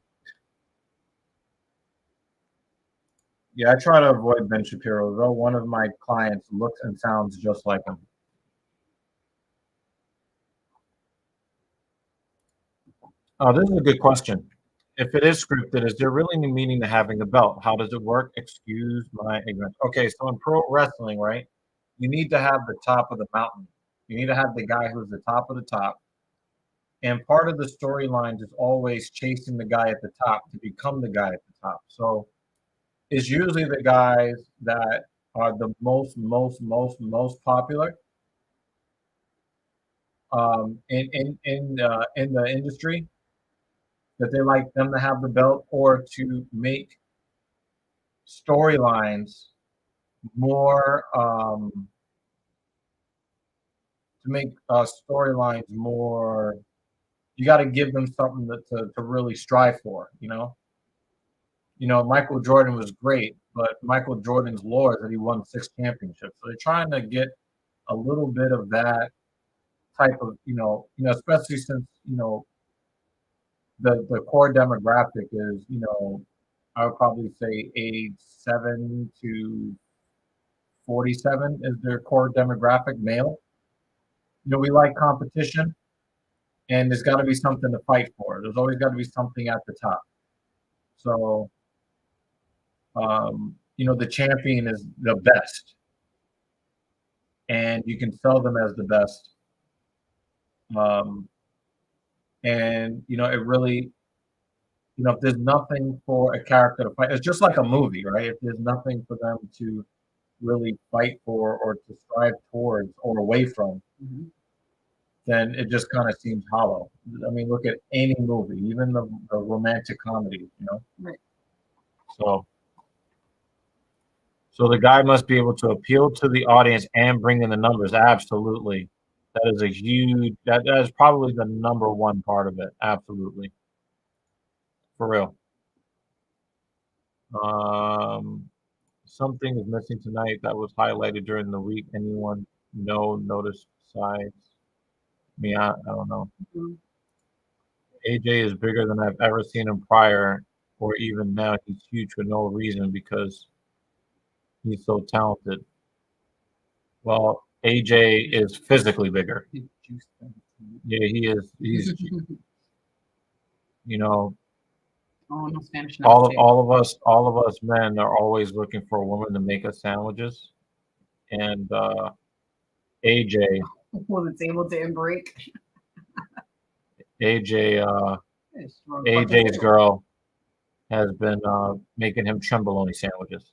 Yeah, I try to avoid Ben Shapiro, though one of my clients looks and sounds just like him. Oh, this is a good question. If it is scripted, is there really any meaning to having a belt? How does it work? Excuse my ignorance. Okay, so in pro wrestling, right, you need to have the top of the mountain. You need to have the guy who's the top of the top. And part of the storylines is always chasing the guy at the top to become the guy at the top. So it's usually the guys that are the most popular in the industry, that they like them to have the belt, or to make storylines more storylines more. You got to give them something to really strive for. Michael Jordan was great, but Michael Jordan's lore is that he won 6 championships. So they're trying to get a little bit of that type of, especially since, the core demographic is, I would probably say age 7 to 47 is their core demographic, male. We like competition, and there's got to be something to fight for. There's always got to be something at the top. So, the champion is the best, and you can sell them as the best. And it really, if there's nothing for a character to fight, it's just like a movie, right? If there's nothing for them to really fight for, or to strive towards, or away from, then it just kind of seems hollow. I mean, look at any movie, even the romantic comedy, Right. So the guy must be able to appeal to the audience and bring in the numbers. Absolutely. That is a huge, that is probably the number one part of it. Absolutely. For real. Something is missing tonight that was highlighted during the week. Anyone notice besides me? I don't know. AJ is bigger than I've ever seen him prior, or even now. He's huge for no reason because he's so talented. Well, AJ is physically bigger. Yeah, he is. He's, Oh, no Spanish. all of us men are always looking for a woman to make us sandwiches, and AJ was able to break. AJ's girl has been making him tremboloni sandwiches.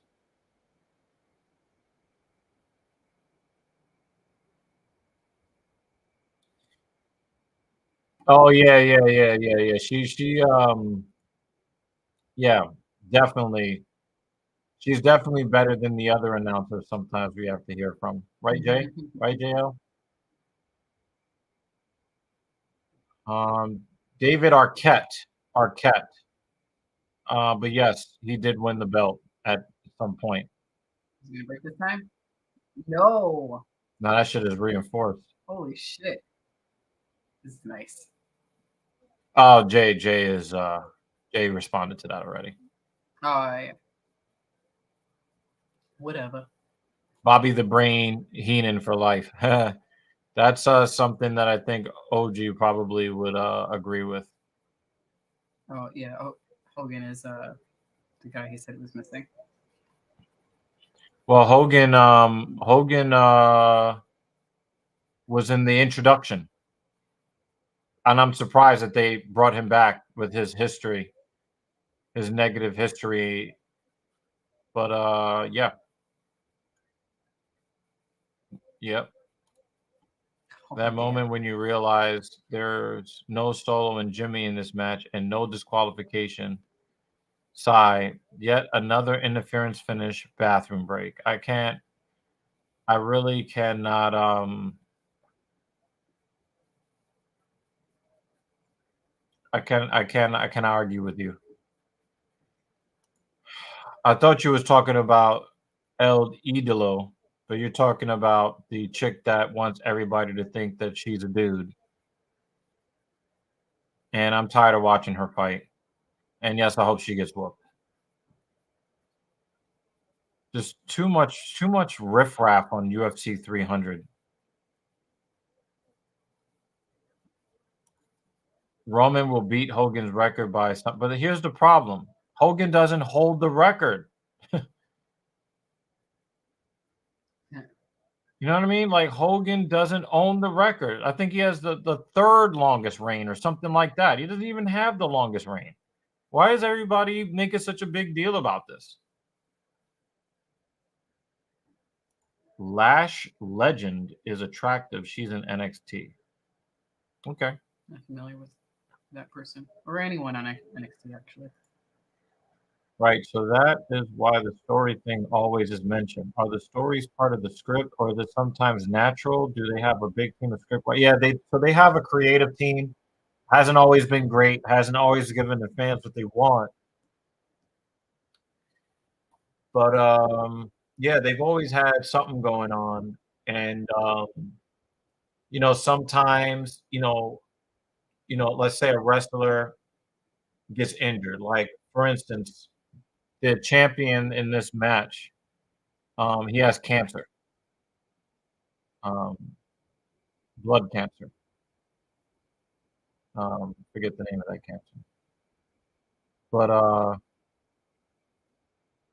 Oh yeah. She yeah, definitely. She's definitely better than the other announcers sometimes we have to hear from. Right, Jay? Right, JL? David Arquette. But yes, he did win the belt at some point. Is he gonna break this time? No. Now that shit is reinforced. Holy shit. This is nice. Oh, Jay responded to that already. Oh yeah. Whatever. Bobby the Brain Heenan for life. That's something that I think OG probably would agree with. Oh yeah. Oh, Hogan is the guy he said was missing. Well, Hogan was in the introduction, and I'm surprised that they brought him back with his history, his negative history. But yeah. Yep. That moment when you realize there's no Solo and Jimmy in this match and no disqualification. Sigh. Yet another interference finish, bathroom break. I really cannot I can argue with you. I thought you was talking about El Idolo. But you're talking about the chick that wants everybody to think that she's a dude. And I'm tired of watching her fight. And yes, I hope she gets whooped. Just too much riffraff on UFC 300. Roman will beat Hogan's record by some, but here's the problem. Hogan doesn't hold the record. You know what I mean? Like Hogan doesn't own the record. I think he has the third longest reign or something like that. He doesn't even have the longest reign. Why is everybody making such a big deal about this? Lash Legend is attractive. She's in NXT. Okay. Not familiar with that person or anyone on NXT actually. Right, so that is why the story thing always is mentioned. Are the stories part of the script, or is it sometimes natural? Do they have a big team of script? Yeah, they have a creative team. Hasn't always been great. Hasn't always given the fans what they want. But yeah, they've always had something going on, and sometimes let's say a wrestler gets injured. Like for instance, the champion in this match. He has cancer, blood cancer. Forget the name of that cancer. But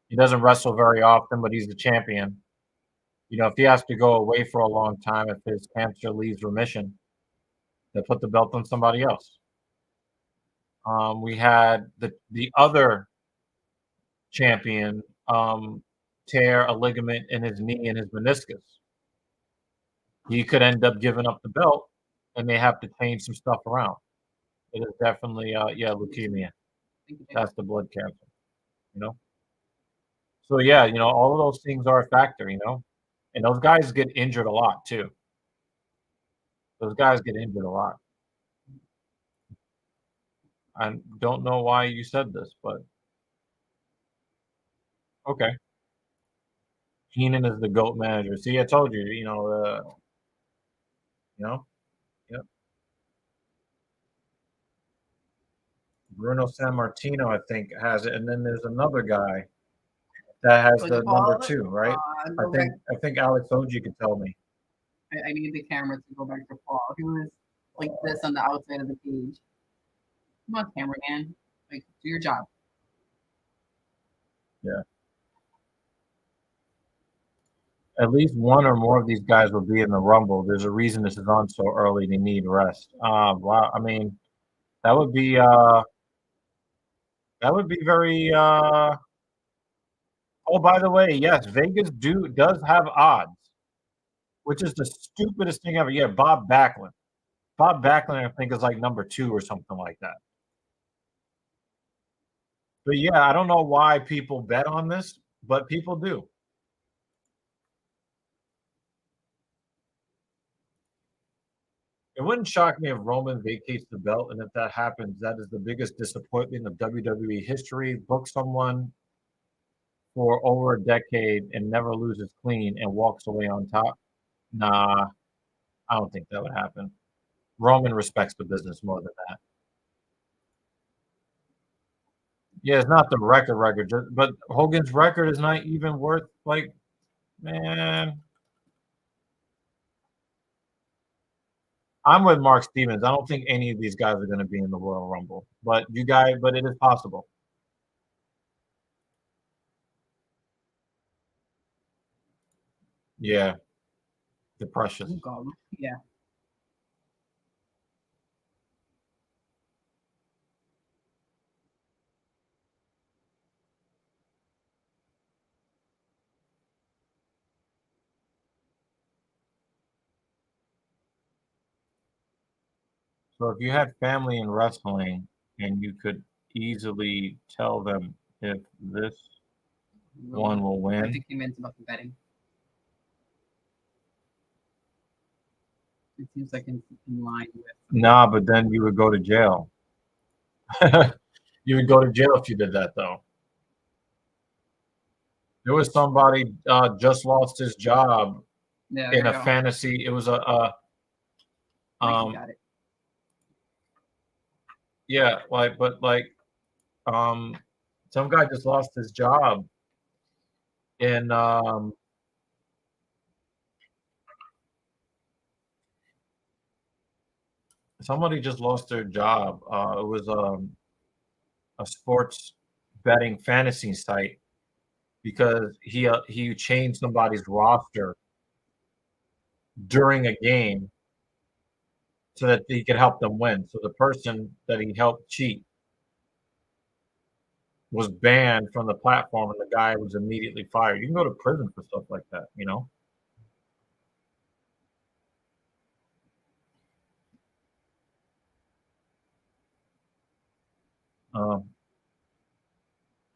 he doesn't wrestle very often, but he's the champion. If he has to go away for a long time, if his cancer leaves remission, they put the belt on somebody else. We had the other champion tear a ligament in his knee and his meniscus. He could end up giving up the belt, and they have to change some stuff around. It is definitely, leukemia. That's the blood cancer, So, yeah, all of those things are a factor, and those guys get injured a lot too. Those guys get injured a lot. I don't know why you said this, but okay. Heenan is the GOAT manager. See, I told you, yep. Bruno Sammartino, I think, has it, and then there's another guy that has the number 2, right? I think Alex Oji could tell me. I need the camera to go back to Paul. He was like this on the outside of the page. Come on, cameraman. Like, do your job. Yeah. At least one or more of these guys will be in the Rumble. There's a reason this is on so early. They need rest. Wow. I mean, that would be very. Oh, by the way, yes, Vegas does have odds, which is the stupidest thing ever. Yeah, Bob Backlund. Bob Backlund, I think, is like number 2 or something like that. But yeah, I don't know why people bet on this, but people do. It wouldn't shock me if Roman vacates the belt, and if that happens, that is the biggest disappointment of WWE history. Book someone for over a decade and never loses clean and walks away on top. Nah, I don't think that would happen. Roman respects the business more than that. Yeah, it's not the record, but Hogan's record is not even worth, like, man. I'm with Mark Stevens. I don't think any of these guys are going to be in the Royal Rumble, but it is possible. Yeah. The Precious. Yeah. So if you had family in wrestling and you could easily tell them if this one will win. I think he meant about the betting. It seems like in line with. Nah, but then you would go to jail. You would go to jail if you did that, though. There was somebody just lost his job in a fantasy. It was got it. Yeah, some guy just lost his job in somebody just lost their job. It was a sports betting fantasy site because he changed somebody's roster during a game so that he could help them win. So the person that he helped cheat was banned from the platform, and the guy was immediately fired. You can go to prison for stuff like that, you know?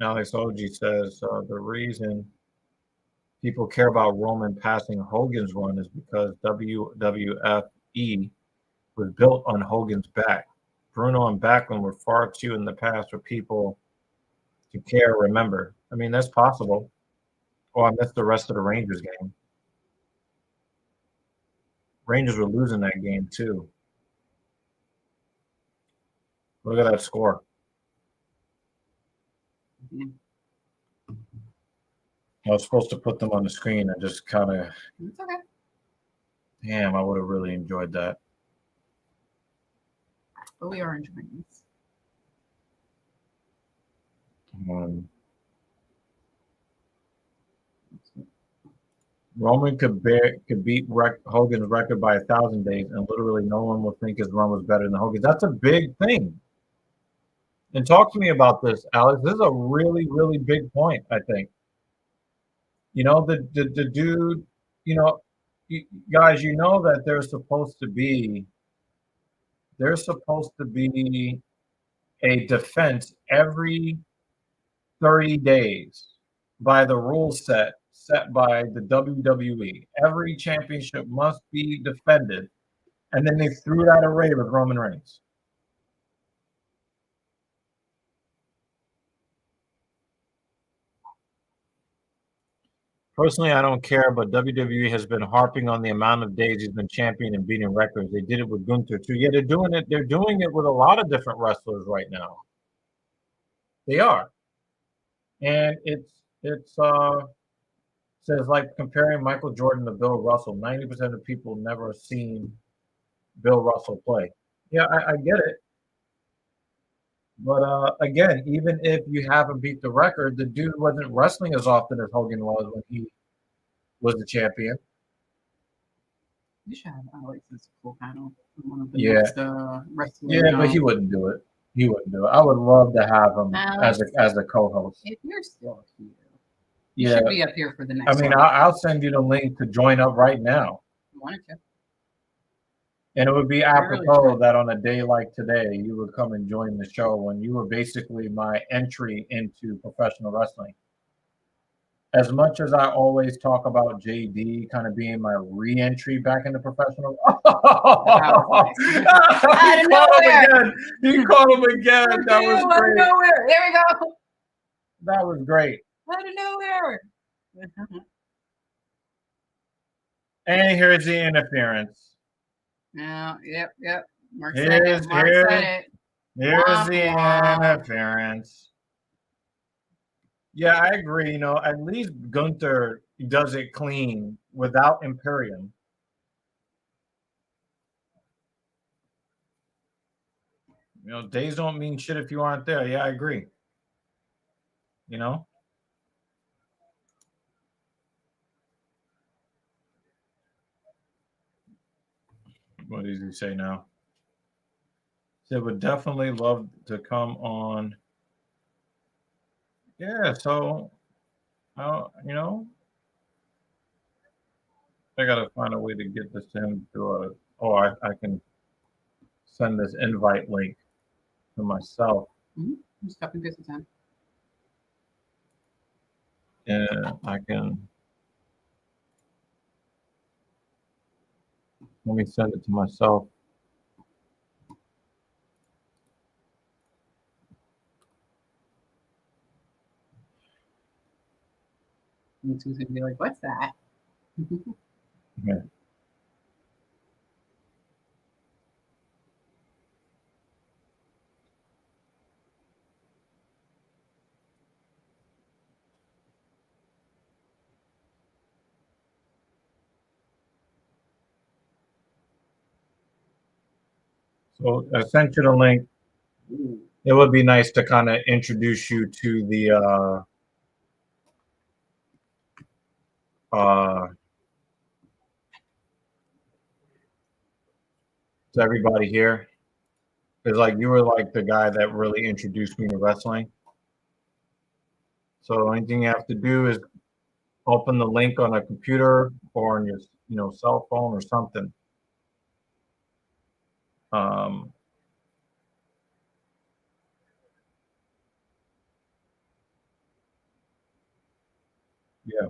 Alex OG says the reason people care about Roman passing Hogan's run is because WWFE was built on Hogan's back. Bruno and Backlund were far too in the past for people to care or remember. I mean, that's possible. Oh, I missed the rest of the Rangers game. Rangers were losing that game too. Look at that score. Mm-hmm. I was supposed to put them on the screen and just kind of. It's okay. Damn, I would have really enjoyed that. But we are enjoying this. Roman could beat Hogan's record by 1,000 days, and literally no one will think his run was better than Hogan's. That's a big thing. And talk to me about this, Alex. This is a really, really big point, I think. You know, the dude, you know, guys, you know that there's supposed to be a defense every 30 days by the rule set by the WWE. Every championship must be defended. And then they threw that away with Roman Reigns. Personally, I don't care, but WWE has been harping on the amount of days he's been champion and beating records. They did it with Gunther too. Yeah, they're doing it. They're doing it with a lot of different wrestlers right now. They are, and it's says like comparing Michael Jordan to Bill Russell. 90% of people never seen Bill Russell play. Yeah, I get it. But again, even if you haven't beat the record, the dude wasn't wrestling as often as Hogan was when he was the champion. You should have Alex's full panel on one of the Yeah. next wrestling. Yeah, but he wouldn't do it. He wouldn't do it. I would love to have him Alex, as a co-host. if you're still here, you should be up here for the next. I mean, I'll send you the link to join up right now. You wanted to. And it would be apropos that on a day like today, you would come and join the show when you were basically my entry into professional wrestling. As much as I always talk about JD kind of being my re-entry back into professional. He caught him again. That was great. Nowhere. There we go. That was great. Out of nowhere. And here's the interference. No, yep. Mark said it. Here's the interference. Yeah, I agree. You know, at least Gunther does it clean without Imperium. You know, days don't mean shit if you aren't there. Yeah, I agree. You know? What does he say now? He said, would definitely love to come on. Yeah, so, you know, I got to find a way to get this to him through I can send this invite link to myself. Mm-hmm. Just copy and paste the time. Yeah, I can. Let me send it to myself. to who's gonna be like, "What's that?" Yeah. So I sent you the link. It would be nice to kind of introduce you to the to everybody here. Because like you were like the guy that really introduced me to wrestling. So the only thing you have to do is open the link on a computer or on your cell phone or something. Um, yeah.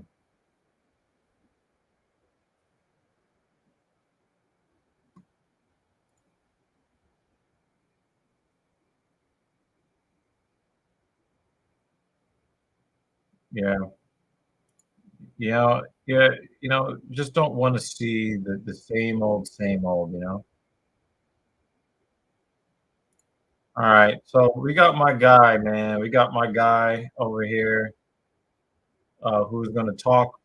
Yeah. Yeah. Yeah. Just don't want to see the same old, All right. So we got my guy, man. We got my guy over here who's going to talk.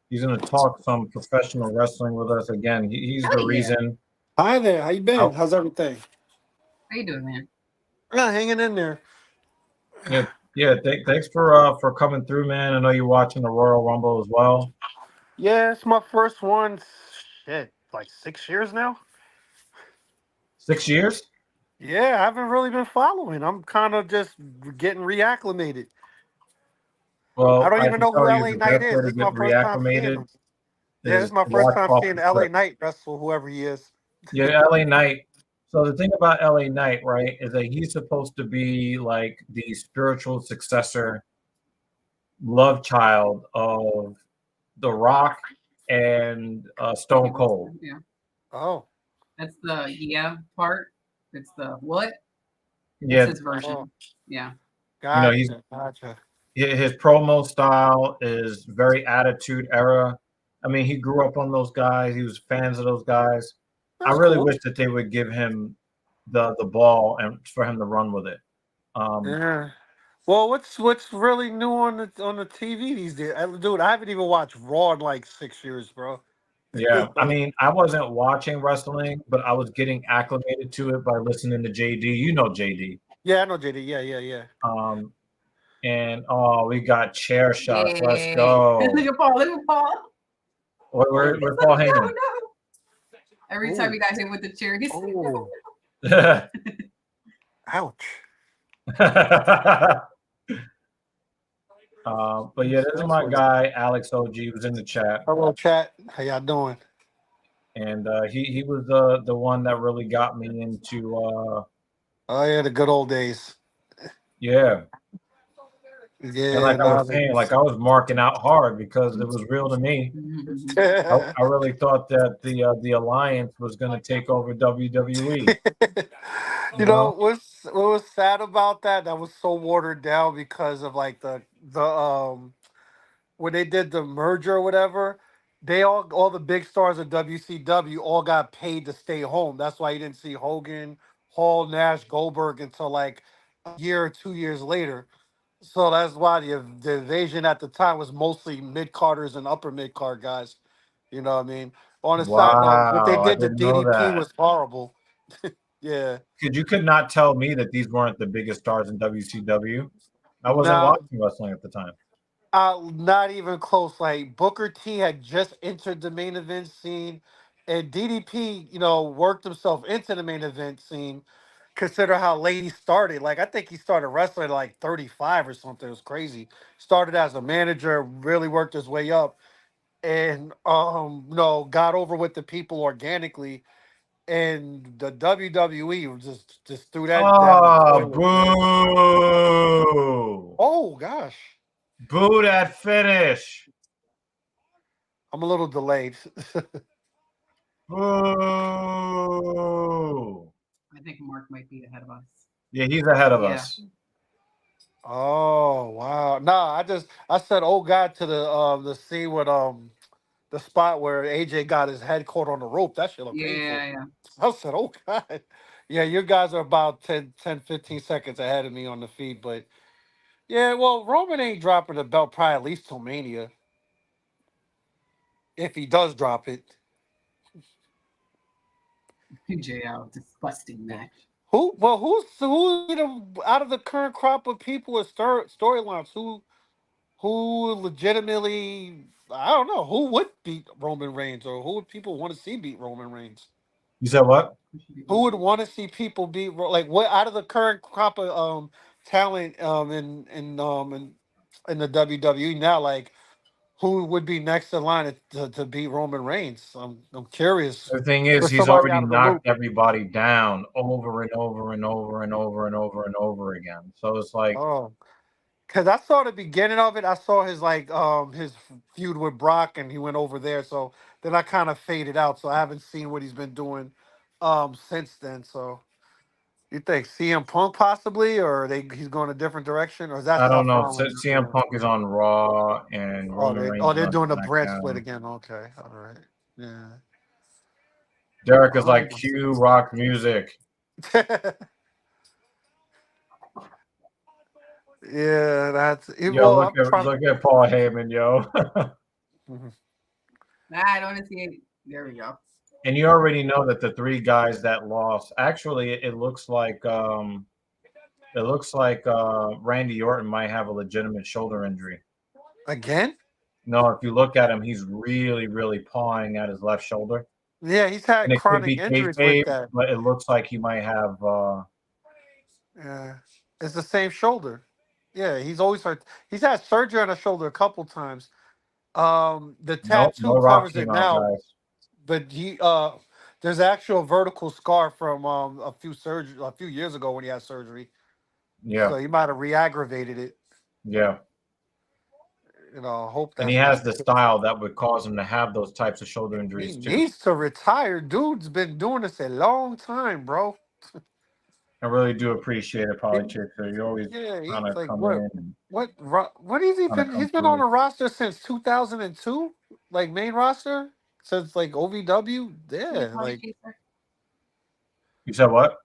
He's going to talk some professional wrestling with us again. He's the reason. Hi there. How you been? Oh, How's everything? How you doing, man? Yeah, hanging in there. yeah. Yeah. Thanks for coming through, man. I know you're watching the Royal Rumble as well. Yeah, it's my first one. Shit, like 6 years now. 6 years? Yeah, I haven't really been following. I'm kind of just getting reacclimated. I Well, don't I even can know who tell you LA the Knight best is. way to This is my get first time seeing reacclimated him. Yeah, this is is my to first watch time off seeing the LA clip. Knight wrestle, whoever he is. Yeah, LA Knight. So the thing about LA Knight, right, is that he's supposed to be like the spiritual successor, love child of The Rock and Stone Cold. Yeah. Oh. That's the part. It's the what? Yeah. That's his version. Oh. Yeah. Gotcha. His promo style is very attitude era. I mean, he grew up on those guys. He was fans of those guys. That's I really cool. wish that they would give him the ball and for him to run with it. Yeah. Well, what's really new on the TV these days? Dude, I haven't even watched Raw in like 6 years, bro. Yeah, I mean, I wasn't watching wrestling, but I was getting acclimated to it by listening to JD. You know JD. Yeah, I know JD. Yeah. And we got chair shots. Yeah. Let's go. Look at Paul. Look at Paul. We're Paul Heyman. No. Every time he got hit with the chair, he's like, no. Ouch. But yeah, this is my guy, Alex OG, who's in the chat. Hello, chat. How y'all doing? And he was the one that really got me into oh yeah, the good old days. Yeah. Yeah, and like I was saying, like I was marking out hard because it was real to me. I really thought that the Alliance was going to take over WWE. You know what was sad about that? That was so watered down because of like the when they did the merger or whatever. They all the big stars of WCW all got paid to stay home. That's why you didn't see Hogan, Hall, Nash, Goldberg until like a year or 2 years later. So that's why the invasion at the time was mostly mid carders and upper mid card guys. You know what I mean? On a side note, what they Wow, I did to didn't know DDP that. was horrible. Yeah. Because you could not tell me that these weren't the biggest stars in WCW. I wasn't Now, watching wrestling at the time. not even close. Like Booker T had just entered the main event scene, and DDP, worked himself into the main event scene. Consider how late he started. Like I think he started wrestling at like 35 or something. It was crazy. Started as a manager, really worked his way up, and got over with the people organically. And the WWE was just threw that down the Oh, toilet, man. boo! Oh gosh, Boo that finish. I'm a little delayed. Boo! I think Mark might be ahead of us. Yeah, he's ahead of us. Oh wow! Nah, I said oh god to the scene with the spot where AJ got his head caught on the rope. That shit looked painful. Yeah, yeah. I said oh god. Yeah, you guys are about 10, 10, 15 seconds ahead of me on the feed, but yeah, well Roman ain't dropping the belt probably at least till Mania if he does drop it. JL, disgusting match. Who's you know out of the current crop of people with storylines who legitimately I don't know who would beat Roman Reigns or who would people want to see beat Roman Reigns? You said what? Who would want to see people beat like what out of the current crop of talent in the WWE now like who would be next in line to beat Roman Reigns? I'm curious The thing for is, he's somebody already out of the loop. knocked everybody down over and over and over and over and over and over again. So it's like, Oh, because I saw the beginning of it. I saw his feud with Brock, and he went over there. So then I kind of faded out. So I haven't seen what he's been doing since then. So you think CM Punk possibly, or he's going a different direction, or is that I don't Seth know. Rollins? CM Yeah. Punk is on Raw and Roman Reigns is They're on doing a brand split SmackDown. again. Okay, all right, yeah. Derek is Oh. like, cue rock music. Yeah, that's Yo, well. I'm trying. look at Paul Heyman, yo. Mhm. Nah, I don't want to see it. There we go. And you already know that the three guys that lost, actually, it looks like Randy Orton might have a legitimate shoulder injury. Again? No, if you look at him, he's really, really pawing at his left shoulder. Yeah, he's had And it could chronic be injuries with kayfabe, that. but it looks like he might have. Yeah, it's the same shoulder. Yeah, he's always hurt. He's had surgery on his shoulder a couple times. The No, tattoo no covers Roxy it now, now, guys. but there's actual vertical scar from a few years ago when he had surgery. Yeah, So he might have re-aggravated it. yeah. You know, I hope And he that's not has the the case. style that would cause him to have those types of shoulder He injuries too. needs to retire. Dude's been doing this a long time, bro. I really do appreciate it, He, Polychaser. You always yeah, kind he's of like come in and what has he kind of been? come He's been on through. the roster since 2002, like main roster since like OVW. Yeah, Yeah, Polly like Chaser. You said what?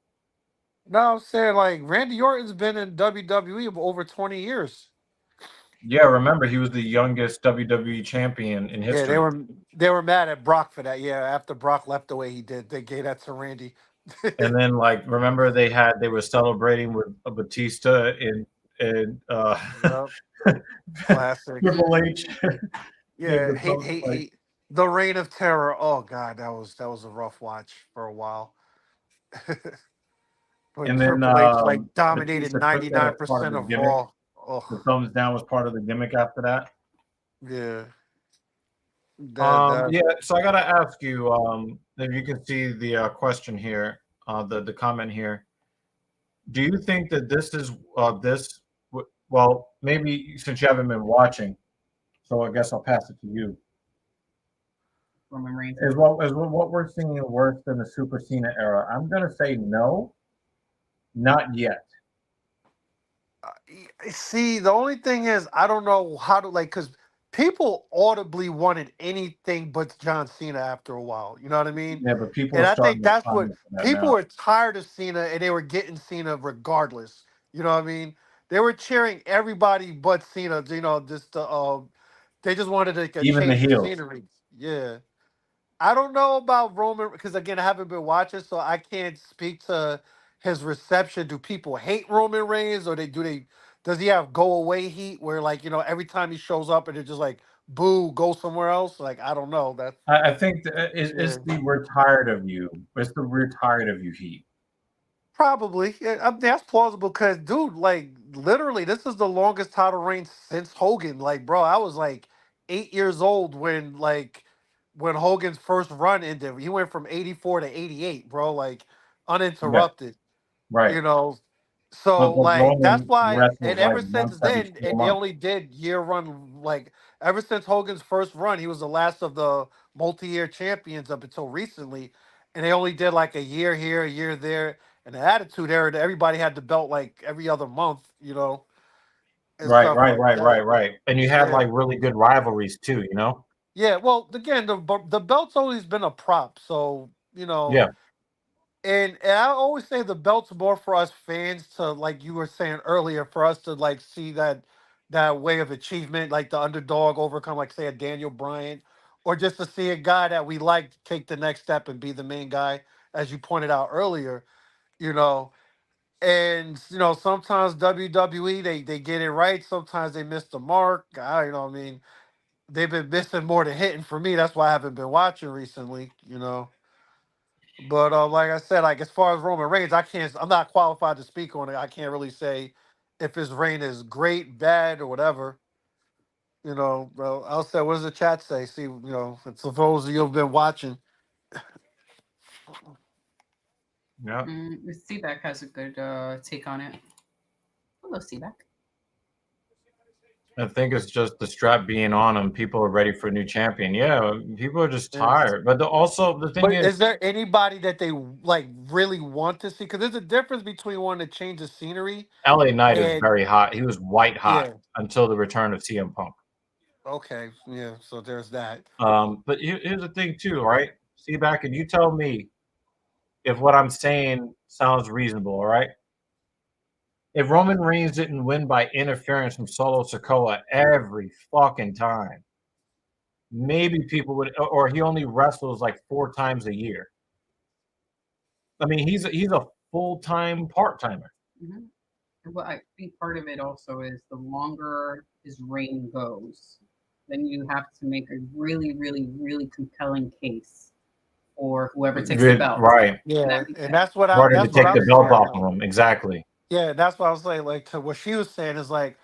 no, I'm saying like Randy Orton's been in WWE for over 20 years. Yeah, remember he was the youngest WWE champion in Yeah, history. they were mad at Brock for that. Yeah, after Brock left the way he did, they gave that to Randy. And then like remember they were celebrating with a Batista in Yep, classic. Triple H gave Yeah, the belt like hate. The Reign of Terror. Oh God, that was a rough watch for a while. When and then Triple H like dominated Batista took that 99% as part of the of gimmick. Raw. The Oh thumbs down was part of the gimmick after that. yeah, that Yeah, so I gotta ask you, if you can see the question here, the comment here. Do you think that this is well, maybe since you haven't been watching, so I guess I'll pass it to you. Roman Reigns. What we're seeing worse than the Super Cena era? I'm gonna say no, not yet. see, the only thing is, I don't know how to like because people audibly wanted anything but John Cena after a while. You know what I mean? Yeah, but people And are I think starting to that's what comment for that people now. were tired of Cena, and they were getting Cena regardless. You know what I mean? They were cheering everybody but Cena. You know, they just wanted like, a Even the change of heels. scenery. Yeah. I don't know about Roman because again I haven't been watching, so I can't speak to his reception. Do people hate Roman Reigns, or they does he have go away heat where like every time he shows up and it's just like boo, go somewhere else? Like I don't know that. I think it's Yeah, the we're tired of you. It's the we're tired of you heat. probably. Yeah, that's plausible because dude, like literally, this is the longest title reign since Hogan. Like, bro, I was like 8 years old when Hogan's first run ended. He went from 84 to 88, bro, like Yeah, uninterrupted. right. you know. So But like that's Roman why, wrestles and like ever once since every then, 4 they months. only did year run like ever since Hogan's first run, he was the last of the multi-year champions up until recently, and they only did like a year here, a year there, and the Attitude Era, everybody had the belt like every other month. and Right, stuff right, like right, that. right, right. And you had Yeah, like really good rivalries too, you know? yeah. Well, again, the belt's always been a prop, so Yeah, and I always say the belt's more for us fans to, like you were saying earlier, for us to like see that way of achievement, like the underdog overcome, like say a Daniel Bryan, or just to see a guy that we like take the next step and be the main guy, as you pointed out earlier. You know, and sometimes WWE they get it right, sometimes they miss the mark. I mean, they've been missing more than hitting for me. That's why I haven't been watching recently. But like I said, like as far as Roman Reigns, I'm not qualified to speak on it. I can't really say if his reign is great, bad, or whatever. Well, I'll say, what does the chat say? See, it's for those of you who've been watching. yeah. Seaback has a good take on it. Hello, Seaback. I think it's just the strap being on him. People are ready for a new champion. Yeah, people are just Yeah. tired. But also the thing But is, is there anybody that they like really want to see? Because there's a difference between wanting to change the scenery LA Knight is and very hot. He was white hot yeah, until the return of CM Punk. okay, yeah. So there's that. But here's the thing too, right? See back and you tell me if what I'm saying sounds reasonable, all right? If Roman Reigns didn't win by interference from Solo Sikoa every fucking time, maybe people would, or he only wrestles like 4 times a year. I mean, he's a full time part timer. Well, I think part of it also is the longer his reign goes, then you have to make a really, really, really compelling case for whoever takes the belt. Right. And Yeah, that makes and sense. that's what In order to that's what take the I'm belt saying. off Like, of him, exactly. yeah, that's what I was saying. Like to what she was saying is like,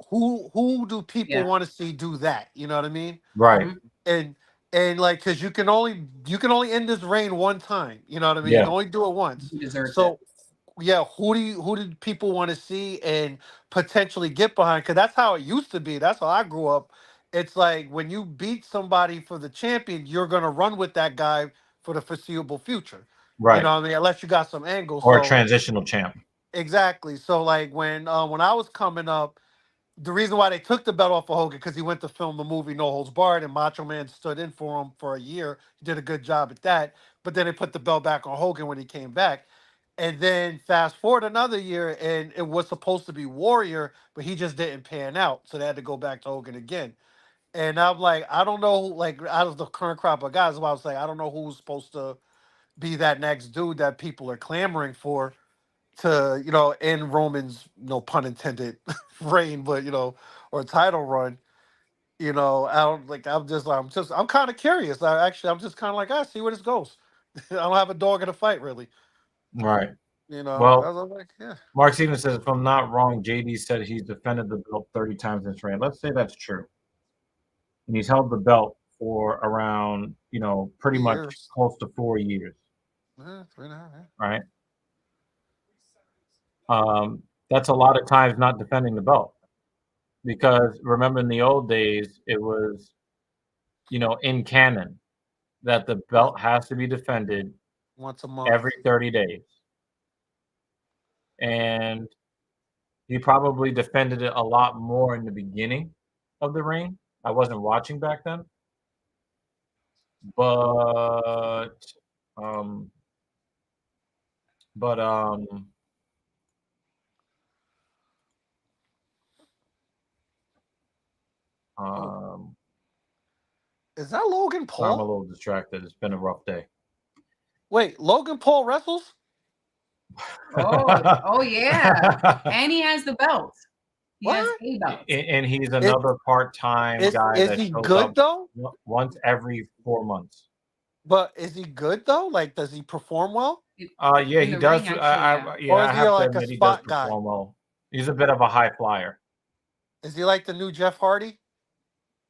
who do people Yeah. want to see do that? You know what I mean? Right. Mhm. And like, because you can only end this reign one time. You know what I mean? You Yeah. can only do it once. He deserves it. So yeah, who do people want to see and potentially get behind? Because that's how it used to be. That's how I grew up. It's like when you beat somebody for the champion, you're gonna run with that guy for the foreseeable future. You Right. know what I mean? Unless you got some angle. Or a So transitional champ. exactly. So like when I was coming up, the reason why they took the belt off of Hogan because he went to film the movie No Holds Barred, and Macho Man stood in for him for a year. He did a good job at that. But then they put the belt back on Hogan when he came back. And then fast forward another year, and it was supposed to be Warrior, but he just didn't pan out, so they had to go back to Hogan again. And I'm like, I don't know, like out of the current crop of guys, I was like, I don't know who's supposed to be that next dude that people are clamoring for to end Roman's, no pun intended, reign, but or title run. I don't like. I'm kind of curious. I'm just kind of like, I see where this goes. I don't have a dog in the fight, really. Right. I Well, was like, yeah, Mark Stevens says, if I'm not wrong, JD said he's defended the belt 30 times in his reign. Let's say that's true. And he's held the belt for around, pretty much years. close to 4 years. 3.5. Yeah. Right. That's a lot of times not defending the belt. Because remember in the old days, it was, in canon that the Once, belt has to be defended once a month. every 30 days. And he probably defended it a lot more in the beginning of the reign. I wasn't watching back then. But um but Oh, um is that Logan sorry, I'm a Paul? little distracted. It's been a rough day. Wait, Logan Paul wrestles? Oh yeah. And he has the belt. He has What? a belt. And he's Is another part-time is guy is that he shows good up though? once every 4 months. But is he good though? Like, does he perform well? Yeah, In he the ring, does. actually, yeah. Or Yeah, I is he have to like a admit he does spot guy? perform well. He's a bit of a high flyer. Is he like the new Jeff Hardy?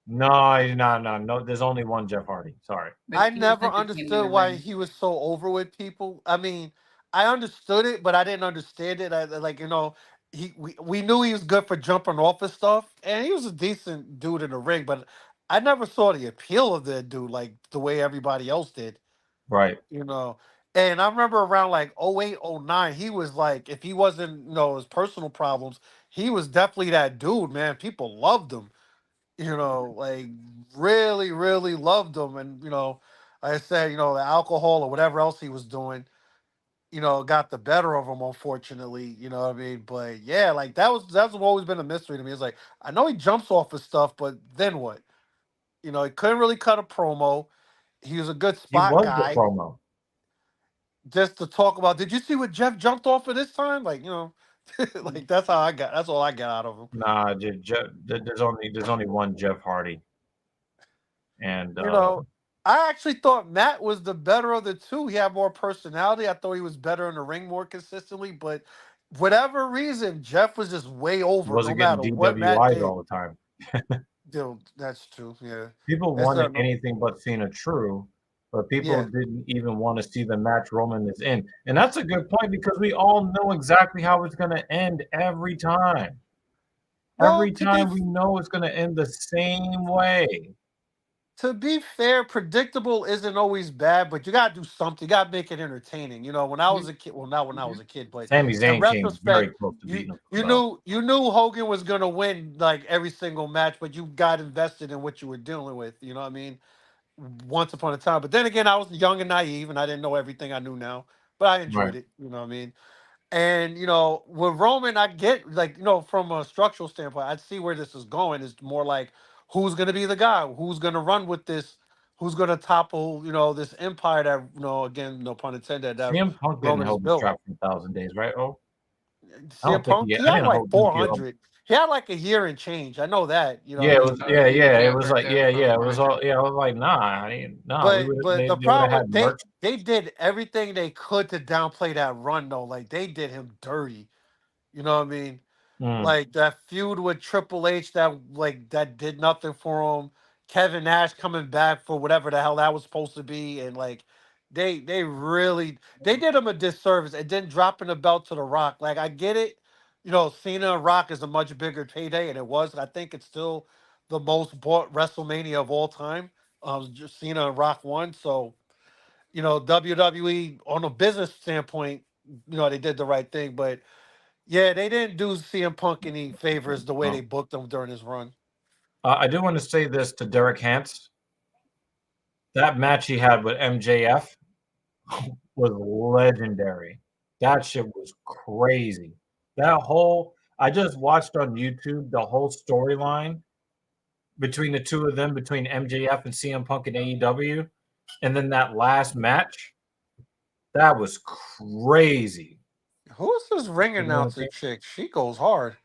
No, no. There's only one Jeff Hardy. Sorry. But I he was never entertaining in understood the why ring. he was so over with people. I mean, I understood it, but I didn't understand it. Like, we knew he was good for jumping off of stuff, and he was a decent dude in the ring, but I never saw the appeal of that dude like the way everybody else did. Right. you know. And I remember around like 08, 09, he was like, if he wasn't, his personal problems, he was definitely that dude, man. People loved him, like really, really loved him. And, like I said, the alcohol or whatever else he was doing, got the better of him, unfortunately, you know what I mean? But yeah, like that's always been a mystery to me. It's like, I know he jumps off his stuff, but then what? He couldn't really cut a promo. He was a good He spot was the guy. promo. Just to talk about, did you see what Jeff jumped off of this time? Like, like that's all I got out of him. Nah, there's only one Jeff Hardy, and You know, I actually thought Matt was the better of the two. He had more personality. I thought he was better in the ring more consistently, but whatever reason, Jeff was just way he over no wasn't getting matter what Matt DWIs did. all the time. That's true. Yeah. People That's wanted not, anything but Cena True, but people yeah. didn't even want to see the match Roman is in. And that's a good point because we all know exactly how it's going to end every time. Well, Every time we know it's going to end the same way. to be fair, predictable isn't always bad, but you gotta do something. You gotta make it entertaining. When I was a kid, well, not when I was a kid, but Sami in Zayn came very retrospect, close to you beating him for you the belt. knew Hogan was gonna win like every single match, but you got invested in what you were dealing with. You know what I mean? Once upon a time, but then again, I was young and naive, and I didn't know everything I knew now, but I Right. enjoyed it. You know what I mean? And with Roman, I get like from a structural standpoint, I see where this is going. It's more like who's going to be the guy, who's going to run with this, who's going to topple this empire that again, no pun intended, that CM Punk didn't Roman has hold the built. strap for 1,000 days, right? Oh, I CM don't think Punk, he I had didn't like hold didn't he, 400. He had like a year and change. I know that. You know what Yeah, I it mean? was. Yeah, yeah, it was like birthday yeah, from yeah. It was 400. all. Yeah, I was like, nah, I didn't. Nah, we But would. but the They would have problem had merch. they did everything they could to downplay that run though. Like they did him dirty. You know what I mean? Mm. Like that feud with Triple H that did nothing for him. Kevin Nash coming back for whatever the hell that was supposed to be, and like they really they did him a disservice and then dropping the belt to the Rock. Like I get it, Cena and Rock is a much bigger payday, and it was. I think it's still the most bought WrestleMania of all time. Just Cena and Rock won, so WWE on a business standpoint, they did the right thing, but yeah, they didn't do CM Punk any favors the way they booked him during his run. I do want to say this to Derek Hance. That match he had with MJF was legendary. That shit was crazy. I just watched on YouTube the whole storyline between the two of them, between MJF and CM Punk and AEW, and then that last match. That was crazy. Who's this ring You know what I announcer chick? She goes hard.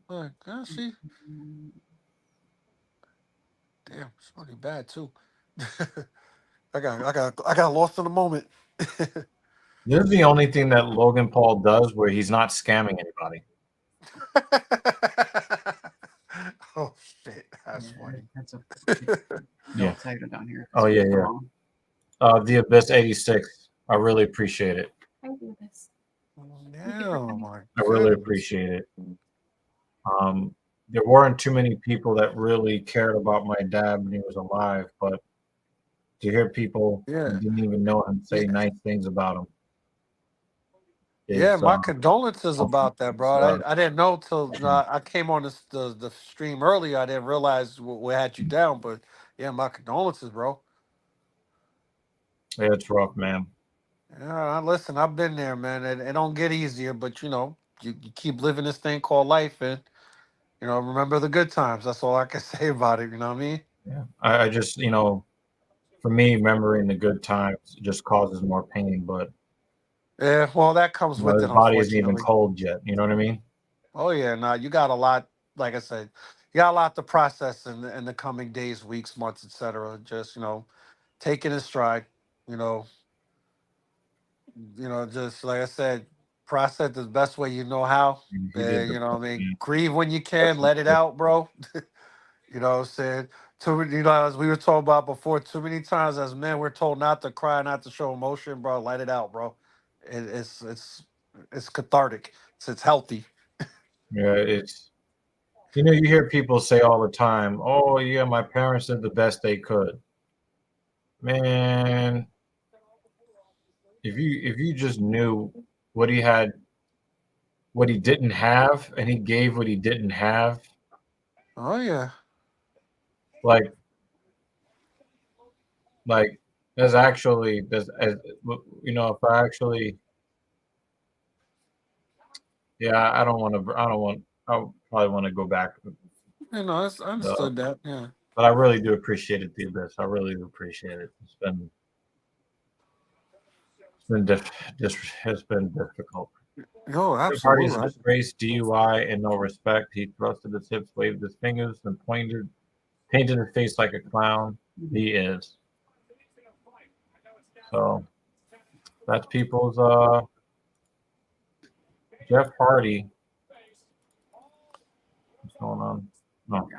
Like, she damn, she's pretty bad too. I got lost in the moment. This is the only thing that Logan Paul does where he's not scamming anybody. Oh shit, that's funny. That's a Yeah. title down here. Oh yeah, yeah. The Abyss 86. I really appreciate it. Thank you, Abyss. Oh my I really goodness. appreciate it. There weren't too many people that really cared about my dad when he was alive, but to hear people Yeah. who didn't even know him say nice things about him. Yeah, my condolences about that, bro. I didn't know till I came on the stream earlier. I didn't realize what had you down, but yeah, my condolences, bro. Yeah, it's rough, man. Yeah, listen, I've been there, man. It don't get easier, but you keep living this thing called life, and remember the good times. That's all I can say about it. You know what I mean? Yeah, I just for me, remembering the good times just causes more pain, but Yeah, well, that comes with his it, body isn't even unfortunately. cold yet. You know what I mean? Oh yeah, no, you got a lot. Like I said, you got a lot to process in the coming days, weeks, months, etc. Just take it in stride. You know, just like I said, process the best way you know how. He did the You know what best, I mean? man. Grieve when you That's can, let it out, bro. You know what I'm saying? As we were talking about before, too many times as men, we're told not to cry, not to show emotion, bro. Let it out, bro. It's cathartic. It's healthy. Yeah, it's you hear people say all the time, "Oh yeah, my parents did the best they could." Man, if you just knew what he had, what he didn't have, and he gave what he didn't have. Oh yeah. Like there's actually there's if I actually yeah I don't want to I don't want I probably want to go back. You know, I understood that. Yeah. But I really do appreciate it, the Abyss. I really do appreciate it. It's been difficult. No, The party is a absolutely. disgrace, DUI, and no respect. He thrusted his hips, waved his fingers, and painted his face like a clown. He is. So that's people's Jeff Hardy. What's going on? No.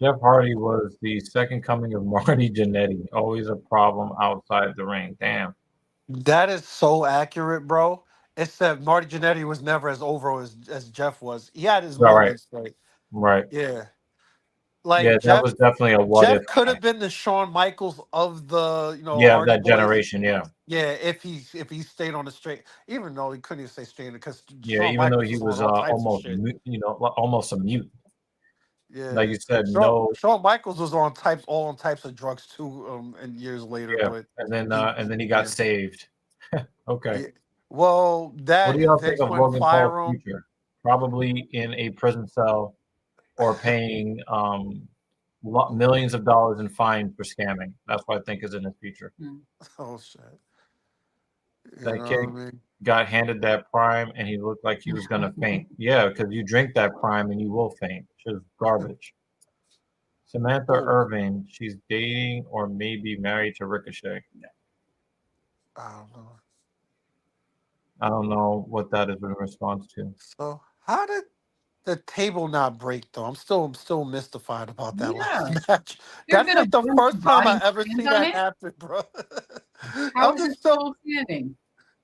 Jeff Hardy was the second coming of Marty Jannetty. Always a problem outside the ring. Damn. That is so accurate, bro. Except Marty Jannetty was never as over as Jeff was. He had his All right. moments, like Right. yeah, Yeah, like that was definitely a what if. Jeff could have been the Shawn Michaels of the Yeah, Hardy that Boys. generation. Yeah. Yeah, if he stayed on the straight, even though he couldn't even stay straight because Yeah, Shawn even though Michaels he was on was all types of almost, shit. almost a mute. Like Yeah, you said, Shawn, no. Shawn Michaels was on all on types of drugs too, and years later, Yeah, but and then he got yeah, saved. Okay. yeah. Well, What do that y'all think Vince of wouldn't Logan Paul's fire him. future? Probably in a prison cell or paying millions of dollars in fines for scamming. That's what I think is in his future. Oh shit! You That know kid what I mean? got handed that prime and he looked like he was gonna faint. Yeah, because you drink that prime and you will faint. It's just garbage. Samantha Oh, Irving, she's dating or maybe married to Ricochet. I don't know. I don't know what that is in response to. So how did the table not break though? I'm still mystified about that last Yeah, match. there That's been a like the bunch first of time I bodies ever stand see on that it. happen, bro. How I'm is it just so still standing?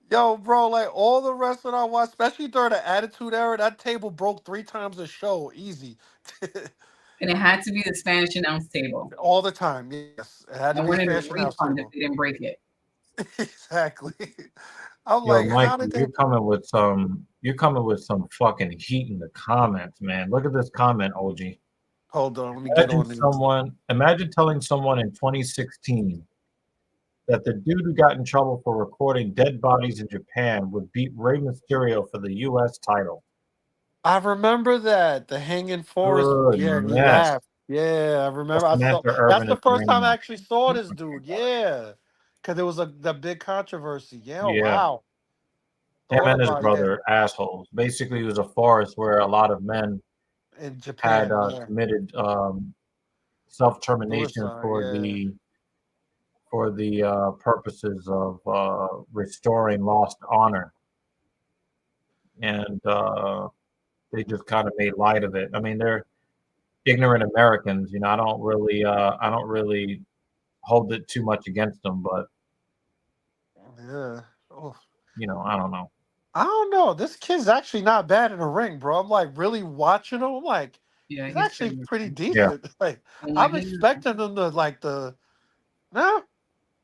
yo, bro. Like all the rest that I watched, especially during the Attitude Era, that table broke 3 times a show, easy, And it had to be the Spanish announce table. all the time. Yes, it had I to be the wanted a Spanish announce refund if table. they didn't break it. Exactly. I'm Yo, like, Mike, how did you're that? coming with some fucking heat in the comments, man. Look at this comment, OG. Hold on, let me get on these. Imagine telling someone in 2016 that the dude who got in trouble for recording dead bodies in Japan would beat Rey Mysterio for the US title. I remember that the Hanging Forest. Yeah, and he Goodness. laughed. Yeah, I remember. I saw. Samantha That's Irvin the is the first ring time I now. actually saw this dude. Yeah, because it was the big controversy. Yeah, Yeah. wow. Him Thought and his about it. Yeah, brother, assholes. Basically, it was a forest where a lot of men in had Japan. Yeah, committed self-termination suicide. for Yeah, the purposes of restoring lost honor, and they just kind of made light of it. I mean, they're ignorant Americans. I don't really hold it too much against them, but yeah. Oh, I don't know. I don't know. This kid's actually not bad in the ring, bro. I'm like really watching him. I'm like, Yeah, he's he's actually pretty pretty good. Yeah, decent. Like, And when I'm he expecting him to like the no,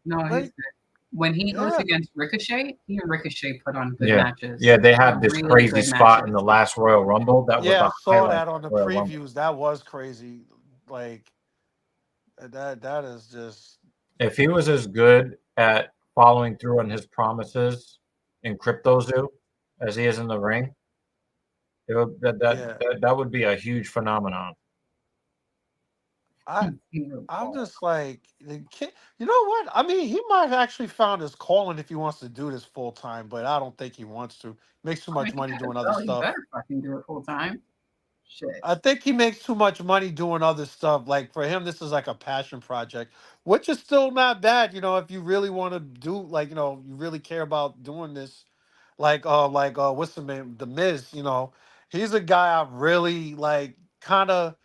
no, he's like good. When he goes yeah. against Ricochet, he and Ricochet put on good yeah, matches. yeah. They had this Really crazy good spot matches. in the last Royal Rumble. That was Yeah, I the saw highlight that of on the the Royal Rumble. previews. That was crazy. Like that is just If he was as good at following through on his promises in Crypto Zoo as he is in the ring, yeah. that would be a huge phenomenon. I He really I'm balls. just like the kid. You know what? I mean, he might have actually found his calling if he wants to do this full time, but I don't think he wants to. Makes too I mean, much he money better doing other go. He stuff. better fucking do it full time. Shit. I think he makes too much money doing other stuff. Like for him, this is like a passion project, which is still not bad. If you really want to do like, you really care about doing this. Like what's the name? The Miz, he's a guy I really like kind of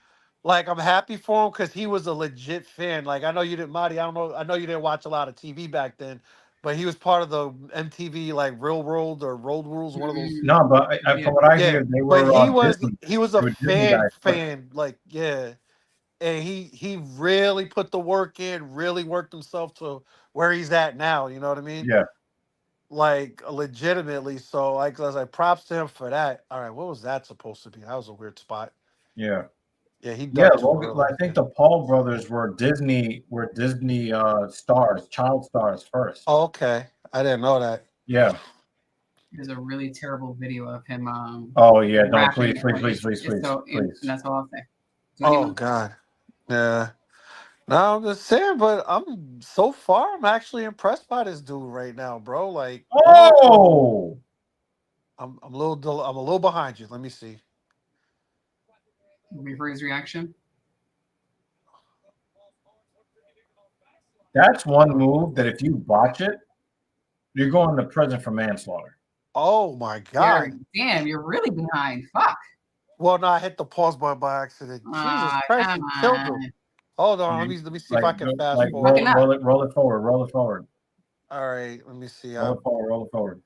like I'm happy for him because he was a legit fan. Like I know you didn't Marty, I don't know, I know you didn't watch a lot of TV back then, but he was part of the MTV like Real World or Road Rules, one of those. No, but Yeah. from what I Yeah. hear, they But were he was Disney. he was They a were Disney fan guys first. fan, like yeah. And he really put the work in, really worked himself to where he's at now, you know what I mean? Yeah. like legitimately. So like I was like, props to him for that. All right, what was that supposed to be? That was a weird spot. Yeah. Yeah, he Yeah, dug too Logan, early. I think the Paul brothers were Disney stars, child stars first. Oh, okay, I didn't know that. Yeah. There's a really terrible video of him. Oh yeah, don't rapping. please. And that's all I'll say. Oh God, yeah. No, I'm just saying, but so far I'm actually impressed by this dude right now, bro. Like, Oh, I'm a little behind you. Let me see. Wait for his reaction. that's one move that if you botch it, you're going to prison for manslaughter. Oh my God. Damn, you're really behind. Fuck. Well, no, I hit the pause button by accident. Jesus Christ, he killed him. Hold on, let me see if I can fast forward. Roll it forward. All right, let me see. Roll it forward.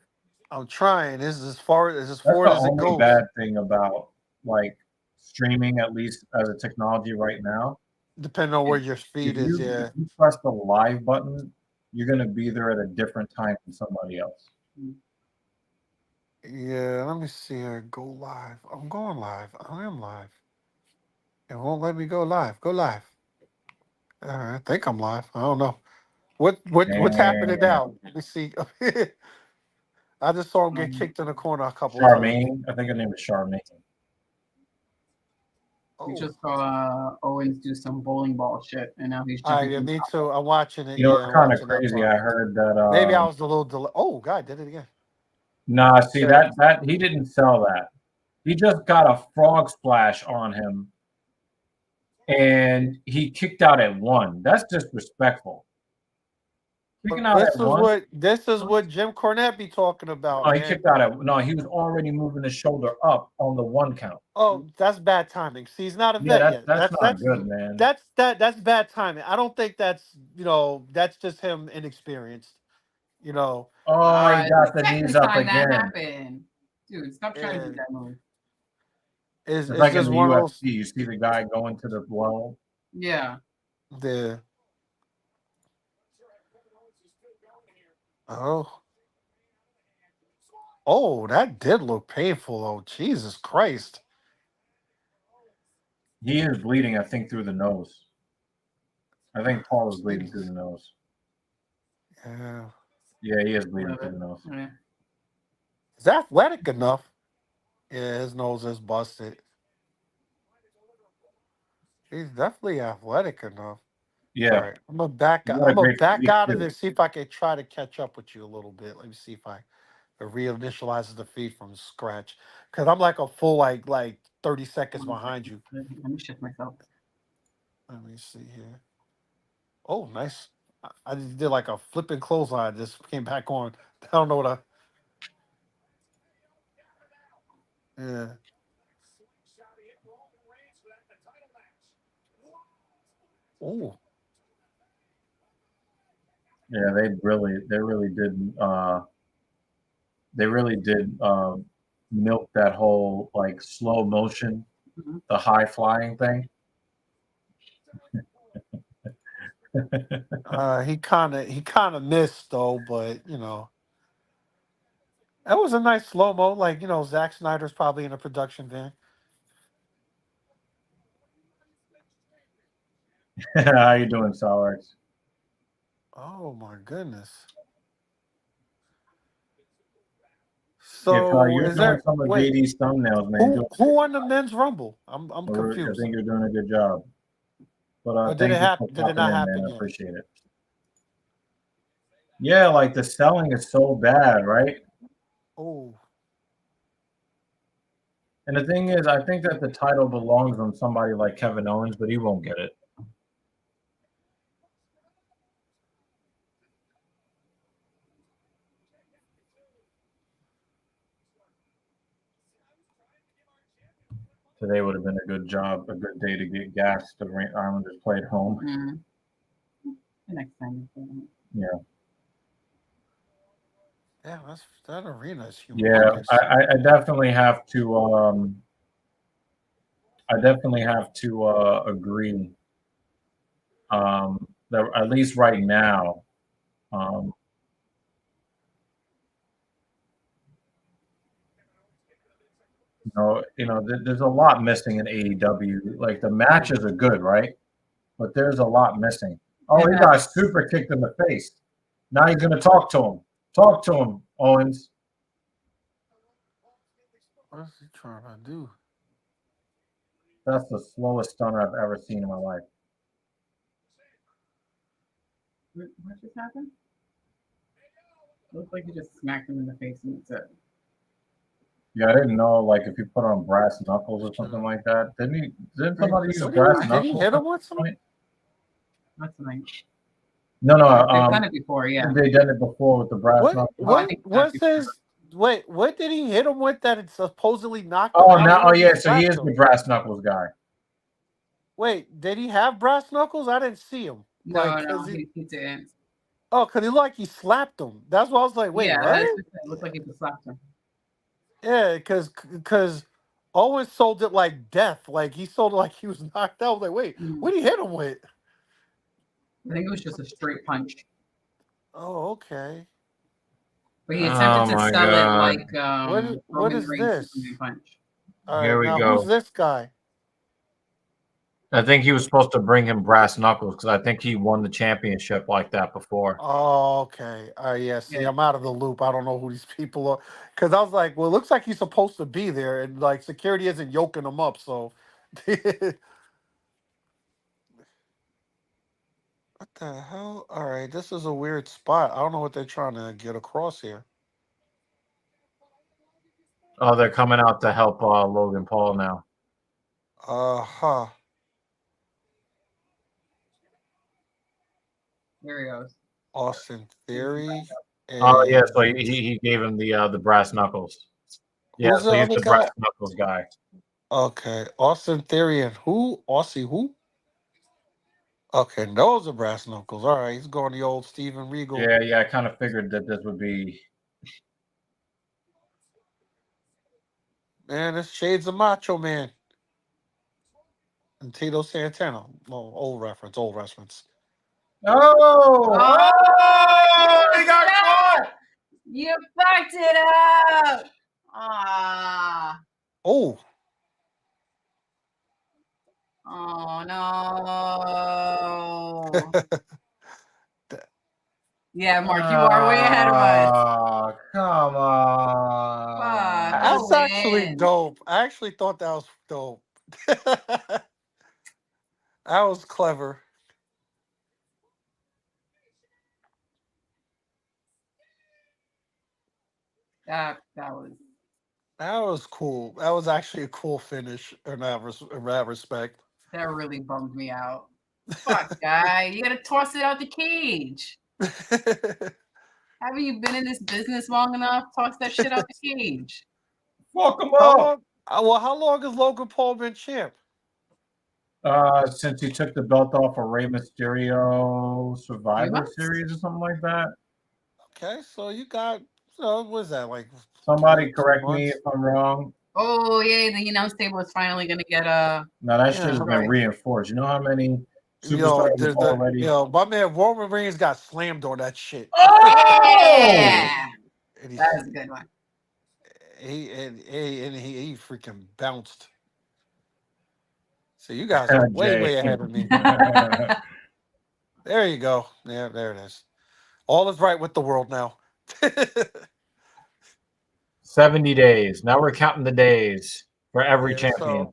I'm trying. This is as forward That's forward the as it only goes. bad thing about like streaming, at least as a technology right now. Depending on where your speed is, yeah. If you press the live button, you're gonna be there at a different time than somebody else. Yeah, let me see here. Go live. I'm going live. I am live. It won't let me go live. Go live. I think I'm live. I don't know. What's happening now? Let me see. I just saw him get kicked in the corner a couple of times. Charmaine, I think her name is Charmaine. We just saw Owens do some bowling ball shit, and now he's All jumping. right, me too. I'm watching it. You know, Yeah, it's I'm kind of watching crazy. that I part. heard that. Maybe I was a little delayed. Oh, God, did it again. Nah, see that he didn't sell that. He just got a frog splash on him, and he kicked out at one. That's disrespectful. Kicking out This at one. This is what Jim Cornette be talking about, No, he man. kicked out at no. He was already moving his shoulder up on the one count. Oh, that's bad timing. See, he's not a Yeah, vet yet. that's not good, man. That's bad timing. I don't think that's just him inexperienced. Oh, he got the knees up again. That happened. Dude, stop trying to do that move. It's like just in the one UFC, of those. you see the guy going to the well. Yeah. The oh, that did look painful. Oh, Jesus Christ! He is bleeding, I think, through the nose. I think Paul is bleeding through the nose. Yeah. Yeah, he is bleeding through the nose. Yeah. Is athletic enough? Yeah, his nose is busted. He's definitely athletic enough. Yeah. All right, I'm gonna back out of this. See if I can try to catch up with you a little bit. Let me see if I reinitializes the feed from scratch because I'm like a full like 30 seconds behind you. Let me shift myself. Let me see here. Oh, nice. I just did like a flipping clothesline. Just came back on. I don't know what I. Yeah. Oh. Yeah, they really did milk that whole like slow motion, the high flying thing. He kind of missed though, but that was a nice slow mo. Like Zack Snyder's probably in a production van. How you doing, Solex? Oh my goodness. If So you're is doing there some of wait JD's thumbnails, man, who won the men's rumble? I'm I confused. think you're doing a good job. But Or did thank it you happen? for Did it popping not in, happen man. I yet? appreciate it. Yeah, like the selling is so bad, right? Oh. And the thing is, I think that the title belongs on somebody like Kevin Owens, but he won't get it. Today would have been a good day to get gas. The Islanders played home. Mm-hmm. The next time. Yeah. Yeah, that arena is humongous. Yeah, I definitely have to. I definitely have to agree. That at least right now, There's a lot missing in AEW. Like the matches are good, right? But there's a lot missing. Oh, he got super kicked in the face. Now he's gonna talk to him. Talk to him, Owens. What is he trying to do? That's the slowest stunner I've ever seen in my life. What just happened? Looks like you just smacked him in the face and it's it. Yeah, I didn't know, like, if you put on brass knuckles or something like that. Didn't somebody use brass knuckles? Did he hit him with something? Not tonight. No, They've done it before, yeah. They done it before with the brass knuckles. What did he hit him with that it supposedly knocked him out? Yeah, so he is the brass knuckles guy. Wait, did he have brass knuckles? I didn't see him. No, he didn't. Oh, because he slapped him. That's why I was like, wait, what? It looked like he just slapped him. Yeah, because Owens sold it like death. Like, he sold it like he was knocked out. I was like, wait, what did he hit him with? I think it was just a straight punch. Oh, okay. But he attempted to sell it like what is this? Punch. All right, Here we go. Who's this guy? I think he was supposed to bring him brass knuckles because I think he won the championship like that before. Oh, okay. Yeah, see, I'm out of the loop. I don't know who these people are. Because I was like, well, it looks like he's supposed to be there. And, like, security isn't yoking him up, so. What the hell? All right, this is a weird spot. I don't know what they're trying to get across here. Oh, they're coming out to help Logan Paul now. Uh-huh. There he goes. Austin Theory. Oh yeah, so he gave him the brass knuckles. Yeah, so he's the brass knuckles guy. Okay, Austin Theory and who? Aussie who? Okay, those are brass knuckles. All right, he's going the old Steven Regal. Yeah, I kind of figured that this would be. Man, it's shades of Macho Man. And Tito Santana. Well, old reference. Oh, he got caught! You fucked it up! Ah. Oh. Oh, no. Yeah, Mark, you are way ahead of us. Oh, come on. That's actually dope. I actually thought that was dope. That was clever. That was cool. That was actually a cool finish in that respect. That really bummed me out. Fuck, guy. You gotta toss it out the cage. Haven't you been in this business long enough? Toss that shit out the cage. Fuck him up. How long has Logan Paul been champ? Since he took the belt off of Rey Mysterio Survivor Series or something like that. Okay, so you got, what is that, like? Somebody correct me if I'm wrong. Oh, yeah, the announce table is finally going to get a... No, that shit has been reinforced. You know how many superstars already... My man Roman Reigns got slammed on that shit. Oh! Yeah! That was a good one. He freaking bounced. So you guys are way ahead of me. There you go. Yeah, there it is. All is right with the world now. 70 days. Now we're counting the days for every champion.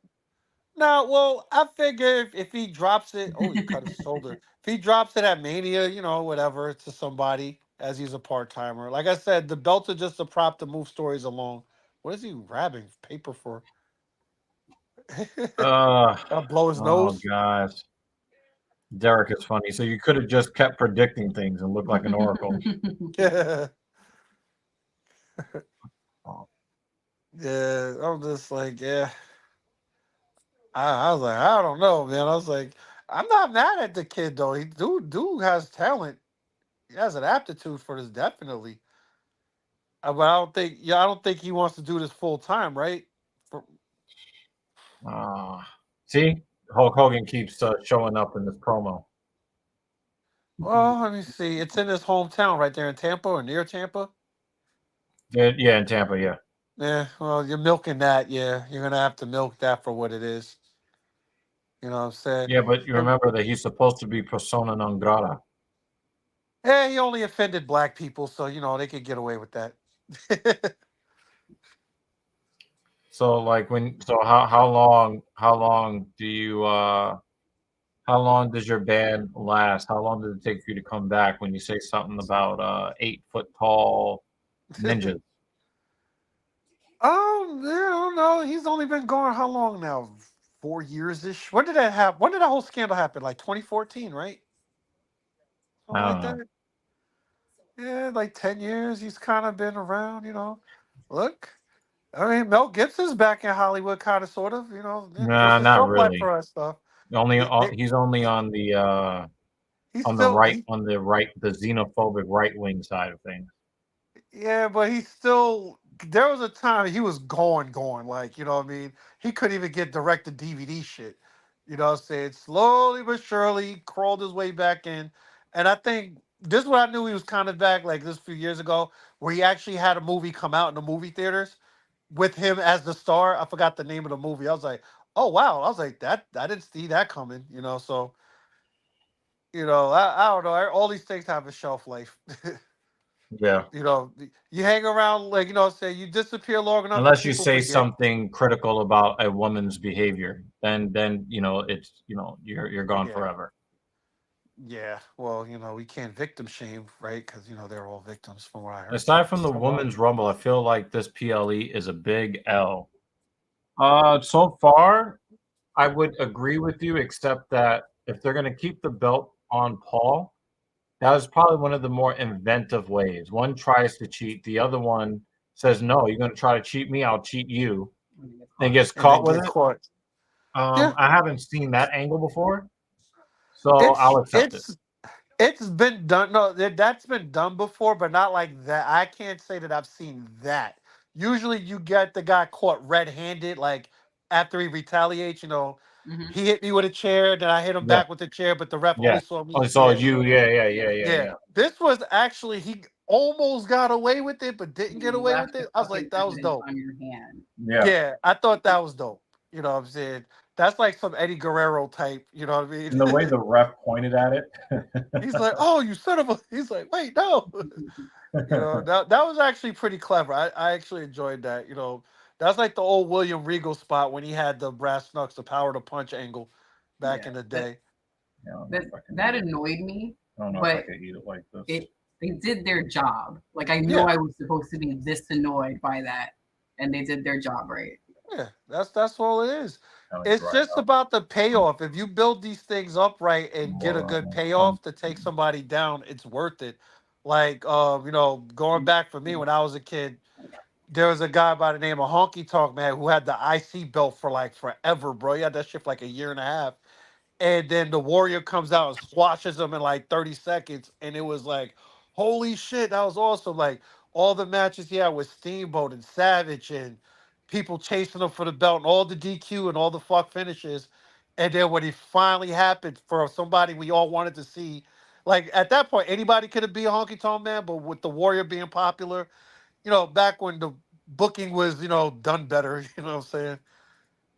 Well, I figure if he drops it, he cut his shoulder. If he drops it at Mania, whatever, to somebody as he's a part-timer. Like I said, the belts are just a prop to move stories along. What is he grabbing paper for? Blow his nose. Oh, gosh. Derek is funny. So you could have just kept predicting things and looked like an oracle. Yeah. Yeah, I'm just like, yeah. I was like, I don't know, man. I was like, I'm not mad at the kid though. Dude has talent. He has an aptitude for this, definitely. But I don't think he wants to do this full time, right? See, Hulk Hogan keeps showing up in this promo. Well, let me see. It's in his hometown, right there in Tampa or near Tampa. Yeah, in Tampa, yeah. Yeah, well, you're milking that. Yeah, you're gonna have to milk that for what it is. You know what I'm saying? Yeah, but you And, remember that he's supposed to be persona non grata. yeah, he only offended black people, so they could get away with that. So like how long do you how long does your ban last? How long does it take for you to come back when you say something about 8 foot tall ninjas? Yeah, I don't know. He's only been gone how long now? 4 years ish. When did that happen? When did that whole scandal happen? Like 2014, right? I Something don't like know. that. Yeah, like 10 years. He's kind of been around. Look, I mean, Mel Gibson's back in Hollywood, kind of, sort of. There's Nah, some not stuff like really. for us stuff. Only He, they, he's only he's on the still right he the xenophobic right wing side of things. Yeah, but he's still. There was a time he was going. Like, what I mean? He couldn't even get direct to DVD shit. You know what I'm saying? Slowly but surely, he crawled his way back in. And I think this is what I knew he was kind of back, like this few years ago, where he actually had a movie come out in the movie theaters with him as the star. I forgot the name of the movie. I was like, oh, wow. I was like, that I didn't see that coming, So, I don't know. All these things have a shelf life. Yeah. You hang around, like, say you disappear long enough and Unless you people say forget. something critical about a woman's behavior, then it's you're gone Yeah. forever. Yeah. Well, we can't victim shame, right? Because, they're all victims from what I heard. Aside from the women's rumble, I feel like this PLE is a big L. So far, I would agree with you, except that if they're going to keep the belt on Paul, that is probably one of the more inventive ways. One tries to cheat, the other one says, "No, you're going to try to cheat me, I'll cheat you," and gets And caught then with get it. caught. Yeah. I haven't seen that angle before, so It's I'll accept it. it's it's been done. No, that's been done before, but not like that. I can't say that I've seen that. Usually you get the guy caught red-handed, like after he retaliates, Hmm. he hit me with a chair, then I hit him Yeah, back with the chair, but the ref yeah. only saw Oh, me. it's all Yeah. you. Yeah, yeah, yeah, yeah, Yeah, yeah. this was actually he almost got away with it, but didn't get You away left with the it. I was fucking like, that was evidence dope. on your hand. Yeah. Yeah, I thought that was dope. You know what I'm saying? That's like some Eddie Guerrero type. You know what I mean? And the way the ref pointed at it. He's like, oh, you son of a. He's like, wait, no. That was actually pretty clever. I actually enjoyed that. That's like the old William Regal spot when he had the brass knucks, the power to punch angle back Yeah, in the that day. Yeah, I don't know that if I can that eat it. annoyed me, I don't know if I but can eat it like this. it they did their job. Like, I know Yeah. I was supposed to be this annoyed by that, and they did their job right. Yeah, that's all it is. Kind of It's dried just up. about the payoff. If you build these things up right and get a Water on good my tongue. payoff to take somebody down, it's worth it. Like, going back for me when I was a kid, there was a guy by the name of Honky Tonk Man who had the IC belt for like forever, bro. He had that shit for like a year and a half, and then the warrior comes out and squashes him in like 30 seconds, and it was like, holy shit, that was awesome. Like, all the matches he had with Steamboat and Savage and people chasing him for the belt and all the DQ and all the fuck finishes. And then when it finally happened for somebody we all wanted to see, like at that point anybody could have been a Honky Tonk Man, but with the warrior being popular, back when the booking was, done better, you know what I'm saying?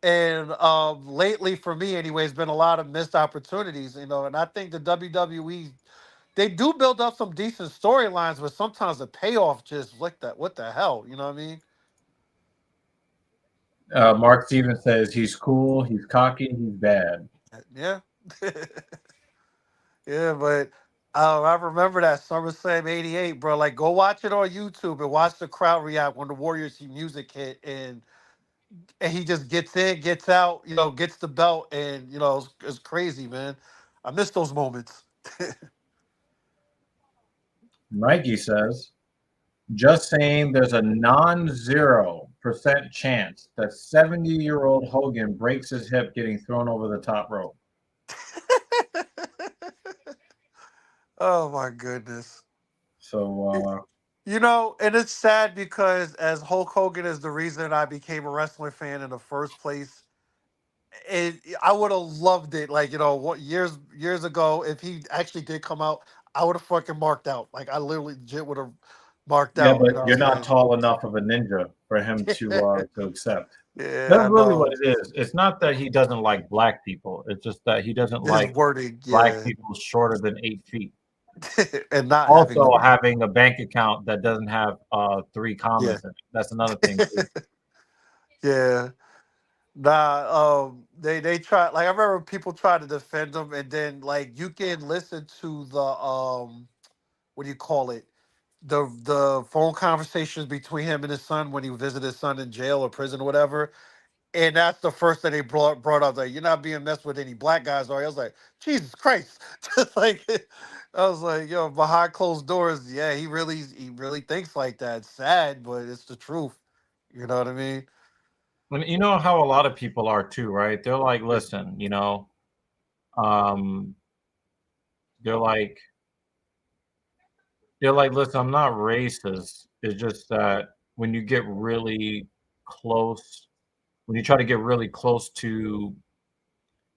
And lately, for me anyway, has been a lot of missed opportunities, and I think the WWE, they do build up some decent storylines, but sometimes the payoff just like that. What the hell, you know what I mean? Mark Stevens says he's cool, he's cocky, he's bad. Yeah, yeah, but I remember that SummerSlam '88, bro. Like, go watch it on YouTube and watch the crowd react when the Warriors music hit, and he just gets in, gets out, gets the belt, and it's crazy, man. I miss those moments. Mikey says, just saying there's a non-0% chance that 70-year-old Hogan breaks his hip getting thrown over the top rope. Oh my goodness. So, And it's sad because as Hulk Hogan is the reason I became a wrestling fan in the first place, I would have loved it. Like, what years ago, if he actually did come out, I would have fucking marked out. Like, I literally legit would have marked Yeah, out. but You know you're what I'm not saying? tall enough of a ninja for him to accept. Yeah, That's I really what know. it is. It's not that he doesn't like black people. It's just that he doesn't His like wording, black yeah, people shorter than 8 feet. and not having Also, them. having a bank account that doesn't have 3 commas Yeah, in it. That's another thing too. yeah. Nah, they try. Like I remember people try to defend him, and then like you can listen to the what do you call it? The phone conversations between him and his son when he visited his son in jail or prison or whatever. And that's the first thing they brought up. Like, you're not being messed with any black guys, are you? I was like, Jesus Christ. Just like I was like, yo, behind closed doors, yeah, he really thinks like that. It's sad, but it's the truth. You know what I mean? And you know how a lot of people are too, right? They're like, listen, um, they're like, listen, I'm not racist. It's just that when you get really close, when you try to get really close to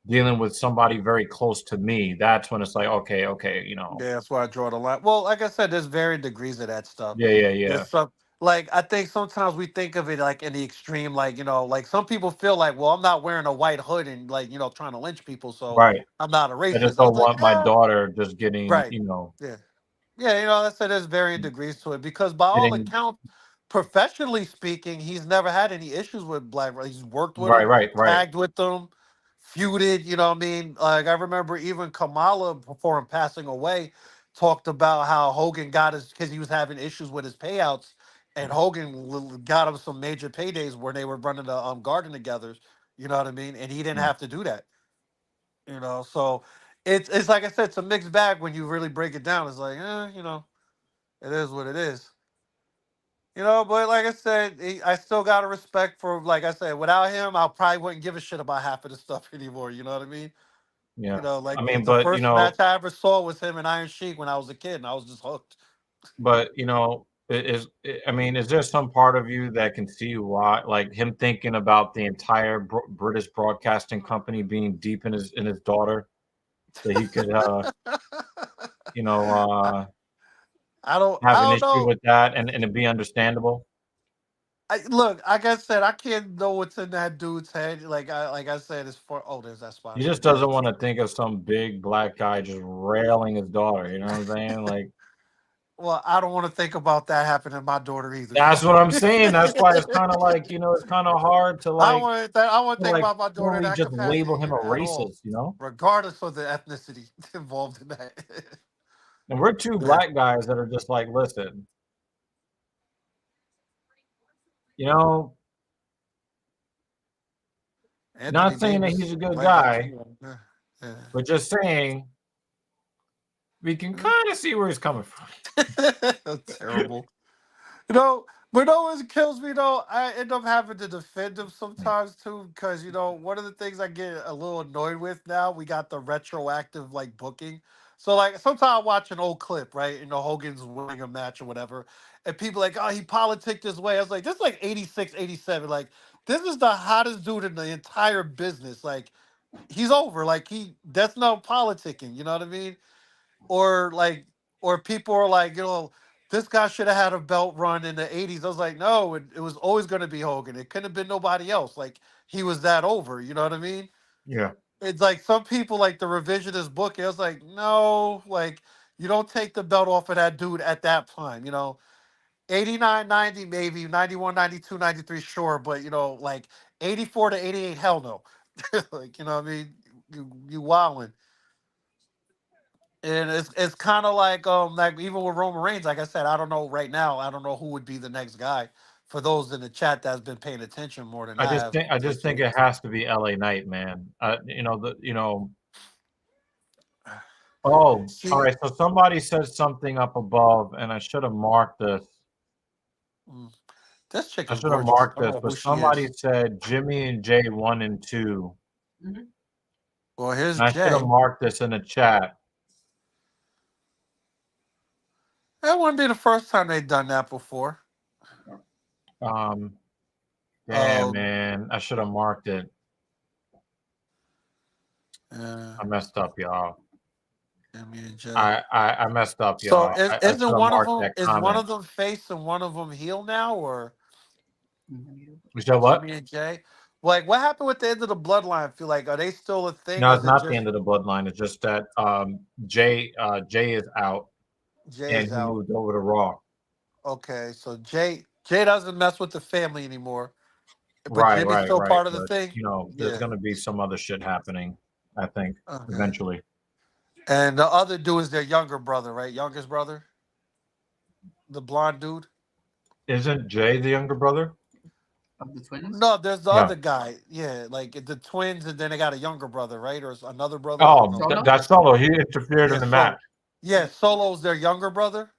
dealing with somebody very close to me, that's when it's like, okay. Yeah, that's where I draw the line. Well, like I said, there's varying degrees of that stuff. Yeah, yeah, yeah. There's some like I think sometimes we think of it like in the extreme, like like some people feel like, well, I'm not wearing a white hood and like trying to lynch people, so Right. I'm not a I just racist. I was don't like, want my yeah, daughter just getting, right, yeah. Yeah, I said there's varying degrees to it because by all getting accounts, professionally speaking, he's never had any issues with black. He's worked with right, them, right, right. tagged with them, feuded. You know what I mean? Like I remember even Kamala before him passing away talked about how Hogan got his because he was having issues with his payouts, and Hogan got him some major paydays where they were running the garden together. You know what I mean? And he didn't Yeah, have to do that. So it's like I said, it's a mixed bag when you really break it down. It's like, it is what it is. But like I said, I still got a respect for, like I said, without him, I probably wouldn't give a shit about half of the stuff anymore. You know what I mean? yeah. I Like mean, the but first match I ever saw was him and Iron Sheik when I was a kid, and I was just hooked. I mean, is there some part of you that can see why, like him thinking about the entire British broadcasting company being deep in his daughter, that he could, you know, uh, I have an don't issue know. with that, and it be understandable? Look, like I said, I can't know what's in that dude's head. Like I said, it's for there's that He spot just right there. doesn't want to think of some big black guy just railing his daughter. You know what I'm saying? Like, Well, I don't want to think about that happening to my daughter either. that's what I'm saying. That's why it's kind of like, it's kind of hard to I don't want to. I want to to think like about my daughter in fully that just label capacity him a at all, racist. regardless of the ethnicity involved in that. And we're two Yeah. black guys that are just like, listen, you know, Anthony not saying that Davis, he's a good black guy guy, too. Yeah. but just saying we can kind of see where he's coming from. That's terrible. But what kills me though, I end up having to defend him sometimes too, because one of the things I get a little annoyed with now, we got the retroactive like booking. So like sometimes I watch an old clip, right? Hogan's winning a match or whatever, and people like, oh, he politicked his way. I was like, this is like 86, 87. Like, this is the hottest dude in the entire business. Like, he's over. Like that's no politicking, you know what I mean? Or like or people are like, this guy should have had a belt run in the 80s. I was like, no, it was always going to be Hogan. It couldn't have been nobody else. Like, he was that over. You know what I mean? Yeah, It's like some people like the revisionist book. It was like, no, like you don't take the belt off of that dude at that time. 89, 90, maybe 91, 92, 93, sure, but like 84 to 88, hell no. Like, what I mean? You wildin'. And it's kind of like even with Roman Reigns, like I said, I don't know right now. I don't know who would be the next guy. For those in the chat that's been paying attention more than I have I to just think it. it has to be LA Knight, man. Oh, all See, right. So somebody said something up above, and I should have marked this. mm, this chick I is should have gorgeous. marked I don't this, know but who she somebody is. said Jimmy and Jay 1 and 2, Mhm. Well, here's and I should have Jay. marked this in the chat. That wouldn't be the first time they've done that before. Um, Damn, Um, man, I should have marked it. uh, I messed up, y'all. Jimmy and Jay. I messed up, So y'all. I should isn't have one of marked them that is one comment. of them face and one of them heel now, or You said what? Jimmy and Jay? Like, what happened with the end of the bloodline? I feel like, are they still a thing, No, or it's is it not the just end of the bloodline. It's just that Jay is out Jay and is he out? moved over to Raw. Okay, so Jay doesn't mess with the family anymore, but Right, Jimmy's right, still right. part of the But thing. there's Yeah. gonna be some other shit happening, I think, Okay. eventually. And the other dude is their younger brother, right? Youngest brother, the blonde dude. Isn't Jay the younger brother? Of the twins? No, there's the Yeah. other guy. Yeah, like the twins, and then they got a younger brother, right, or another brother. I don't Oh, know. Solo? that's Solo. He interfered in Yeah, the match. Solo's their younger brother,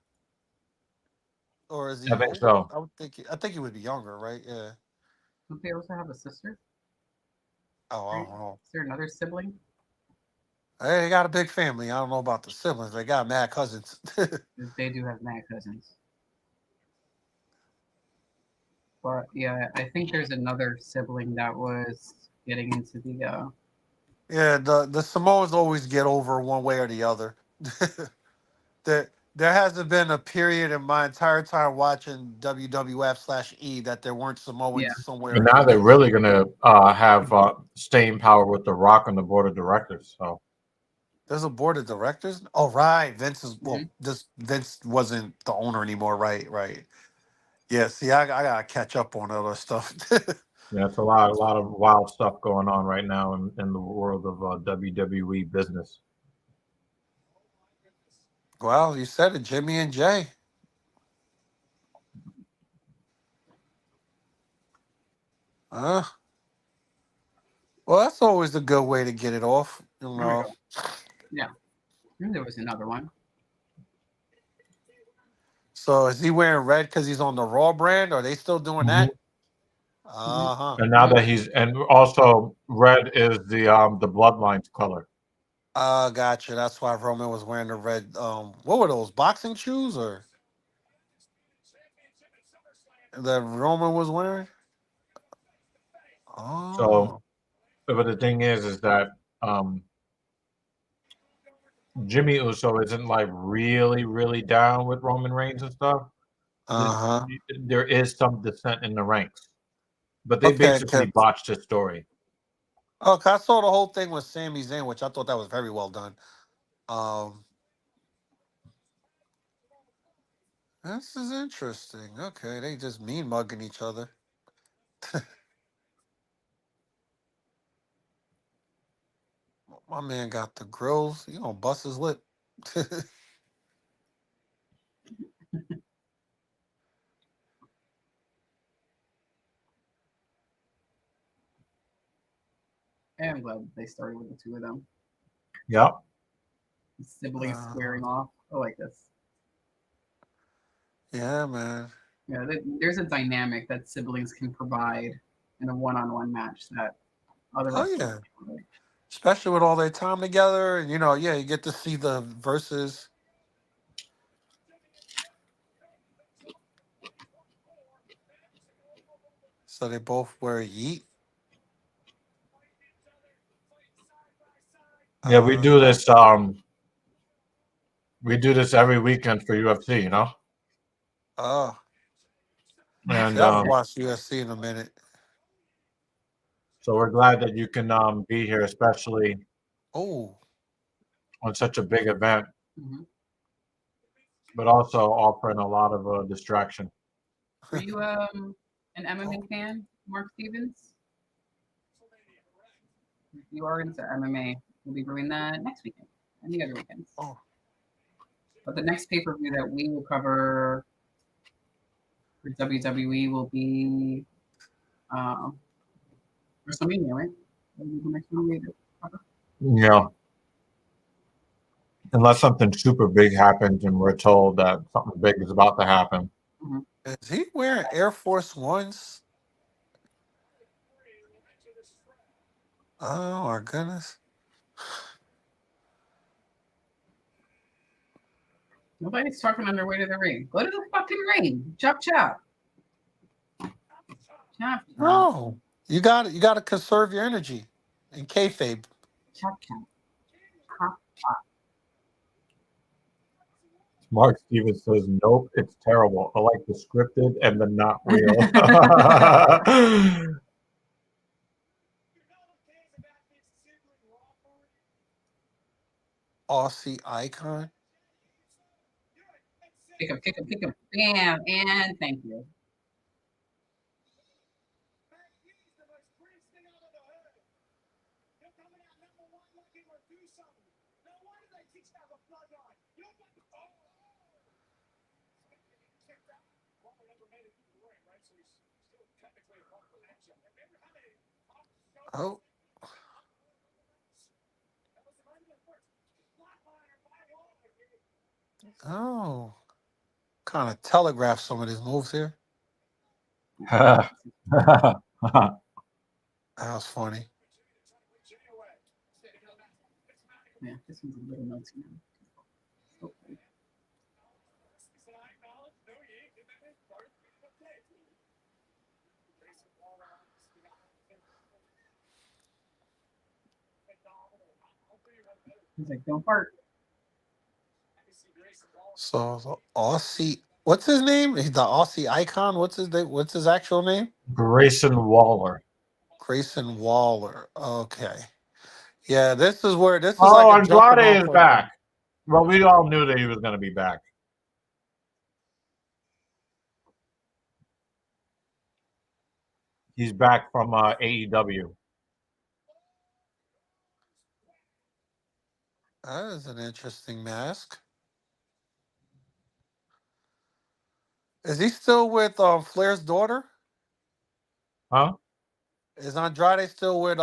or is I he think older? so. I think he would be younger, right? Yeah. Don't they also have a sister? Oh, I Right? don't know. Is there another sibling? Hey, they got a big family. I don't know about the siblings. They got mad cousins. They do have mad cousins. But yeah, I think there's another sibling that was getting into the Yeah, the Samoans always get over one way or the other. There hasn't been a period in my entire time watching WWF/E that there weren't yeah. Samoans somewhere And in the now they're mix. really gonna have staying power with The Rock on the board of directors. So There's a board of directors. Oh, right. Vince is Mm-hmm. this Vince wasn't the owner anymore. Right, right. Yeah. See, I gotta catch up on other stuff. yeah, it's a lot of wild stuff going on right now in the world of WWE business. Well, you said it, Jimmy and Jay. Uh, well, that's always a good way to get it off. You There we know. go. Yeah. And there was another one. So is he wearing red because he's on the Raw brand? Are they still doing Mhm. that? Uh huh. And now that and also red is the bloodlines color. Gotcha. That's why Roman was wearing the red. What were those boxing shoes or that Roman was wearing? So, Oh. but the thing is that um, Jimmy Uso isn't like really down with Roman Reigns and stuff. Uh huh. There is some dissent in the ranks, but they Okay. basically botched his story. Okay. I saw the whole thing with Sami Zayn, which I thought that was very well done. Um, this is interesting. Okay, they just mean mugging each other. My man got the grills. You gonna bust his lip? I am glad that they started with the two of them. Yep. The siblings squaring off. I like this. Yeah, man. Yeah, there's a dynamic that siblings can provide in a one-on-one match that other Oh wrestlers yeah. can't provide. Especially with all their time together, and yeah, you get to see the verses. So they both wear yeet. Yeah, we do Uh, this. We do this every weekend for UFC. oh, see, And I haven't watched UFC in a minute. so we're glad that you can be here, especially Oh, on such a big event, Mm-hmm. but also offering a lot of distraction. Were you an MMA fan, Mark Stevens? If you are into MMA, we'll be doing that next weekend and the other weekends. oh, But the next pay per view that we will cover for WWE will be WrestleMania, right? That'll be the next one we cover. Yeah, unless something super big happens and we're told that something big is about to happen. Mm-hmm. is he wearing Air Force Ones? Oh my goodness. Nobody's talking on their way to the ring. Go to the fucking ring. Chop chop. Chop chop. No, you got to conserve your energy in kayfabe. Chop chop. Chop chop. Mark Stevens says, nope, it's terrible. I like the scripted and the not real. Aussie icon. Pick him, bam, and thank you. Oh. Oh. Kind of telegraph some of these moves here. That was funny. Yeah, this one's a little melty now. Okay. He's like, don't fart. So the Aussie, what's his name? He's the Aussie icon. What's his name? What's his actual name? Grayson Waller. Grayson Waller. Okay. Yeah, this is like Oh, a jumping Andrade off is point. back. Well, we all knew that he was going to be back. He's back from AEW. That is an interesting mask. Is he still with Flair's daughter? Huh? Is Andrade still with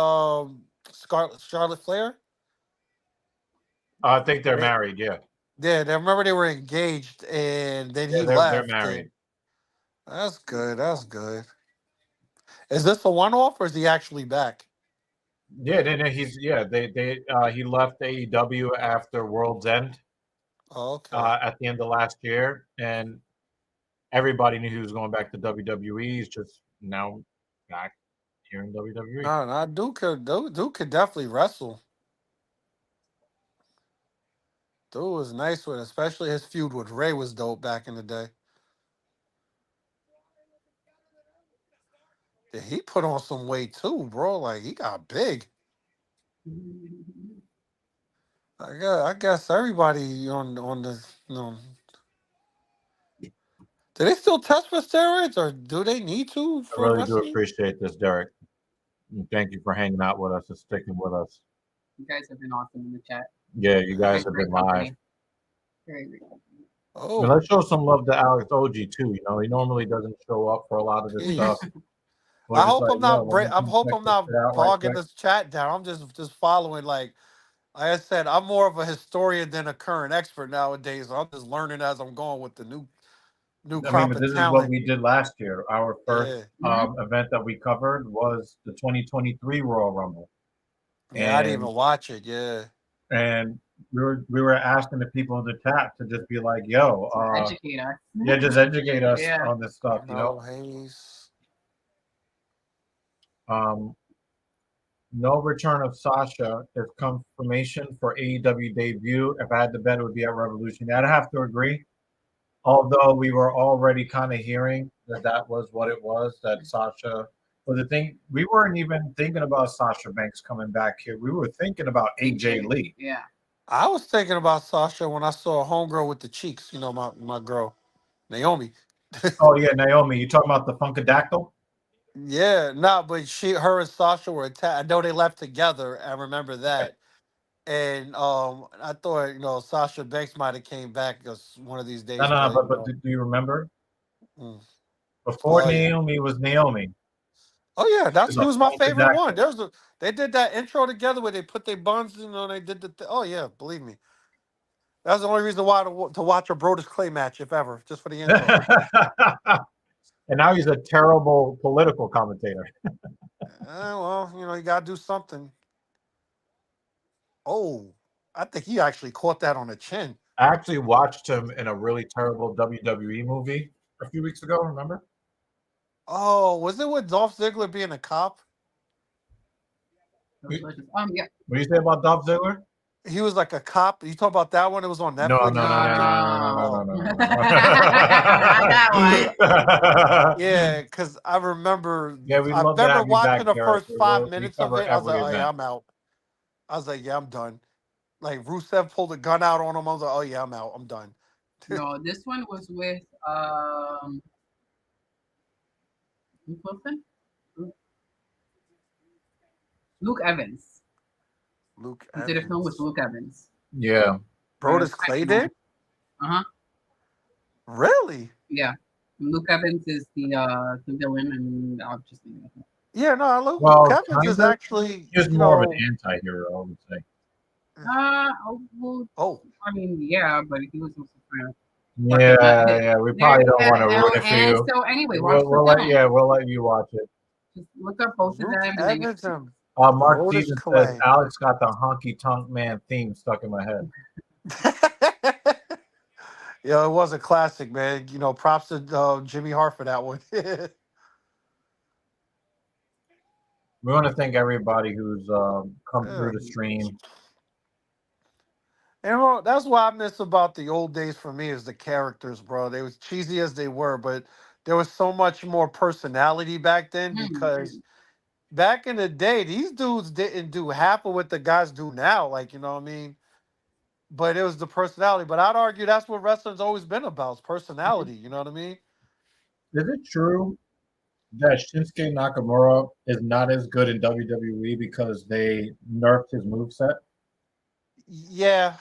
Charlotte Flair? I think they're married, yeah. Yeah, I remember they were engaged, and then he they're left. married. That's good. That's good. Is this a one-off, or is he actually back? Yeah, he left AEW after World's End. Okay. At the end of last year, and everybody knew he was going back to WWE. He's just now back here in WWE. No, Duke could definitely wrestle. Dude was nice with, especially his feud with Ray was dope back in the day. Yeah, he put on some weight too, bro. Like he got big. I guess everybody on the do they still test for steroids, or do they need to I for really do wrestling? appreciate this, Derek. And thank you for hanging out with us and sticking with us. You guys have been awesome in the chat. Yeah, you guys have been live. Very great. Oh, and let's show some love to Alex OG too. You know, he normally doesn't show up for a lot of this stuff. I hope I'm not bogging this chat down. I'm just following. Like I said, I'm more of a historian than a current expert nowadays. I'm just learning as I'm going with the new crop but of this talent. is what we did last year. Our first event that we covered was the 2023 Royal Rumble. Yeah, I didn't even watch it. Yeah, and we were asking the people in the chat to just be like, "Yo, educate us." Yeah, just educate us on this stuff." You know. No return of Sasha is confirmation for AEW debut. If I had to bet, it would be at Revolution. I'd have to agree. Although we were already kind of hearing that was what it was, that Sasha. But the thing, we weren't even thinking about Sasha Banks coming back here. We were thinking about AJ Lee. Yeah. I was thinking about Sasha when I saw a homegirl with the cheeks. You know, my girl, Naomi. Oh yeah, Naomi. You talking about the Funkadactyl? Yeah, no, but her and Sasha were attached. I know they left together. I remember that. And I thought Sasha Banks might have came back because one of these days. No. But do you remember? Before Naomi was Naomi. Oh yeah, she was my favorite one. They did that intro together where they put their buns. They did oh yeah, believe me. That's the only reason why to watch a Brodus Clay match, if ever, just for the intro. And now he's a terrible political commentator. Well, you got to do something. Oh, I think he actually caught that on the chin. I actually watched him in a really terrible WWE movie a few weeks ago, remember? Oh, was it with Dolph Ziggler being a cop? Yeah. What do you say about Dolph Ziggler? He was like a cop. You talk about that one? It was on No, Netflix no, or no, no, something. no, no, no, Oh, no, no, Not that no. yeah, because I remember, Yeah, we'd I love to remember have you back, watching the Derek. first five We minutes of cover it. I was like, every oh yeah, event. I'm out. I was like, yeah, I'm done. Like Rusev pulled a gun out on him. I was like, oh yeah, I'm out. I'm done. one. No, this one was with Luke Wilson? Luke Evans. Luke He did a film with Evans. Luke Evans. Yeah. Brodus Clay did? Uh-huh. Really? Yeah. Luke Evans is the villain, and I'll just leave it at Yeah, no, Luke Well, Evans kind is of. actually, Just more of an anti-hero, I would say. that. Well, oh, I mean, yeah, but he was also trying to Yeah, yeah. We probably don't want to ruin it for and you. so anyway, watch the We'll film. we'll let you watch it. Just look up both of Luke them, and then Evans and Mark Brodus Stevens says Clay. Alex got the honky tonk man theme stuck in my head. Yeah, it was a classic, man. Props to Jimmy Hart for that one. We want to thank everybody who's come Yeah. through the stream. And well, that's what I miss about the old days for me is the characters, bro. They was cheesy as they were, but there was so much more personality back then because back in the day, these dudes didn't do half of what the guys do now. Like, you know what I mean? But it was the personality. But I'd argue that's what wrestling's always been about, is personality. You know what I mean? Is it true that Shinsuke Nakamura is not as good in WWE because they nerfed his moveset? Yeah.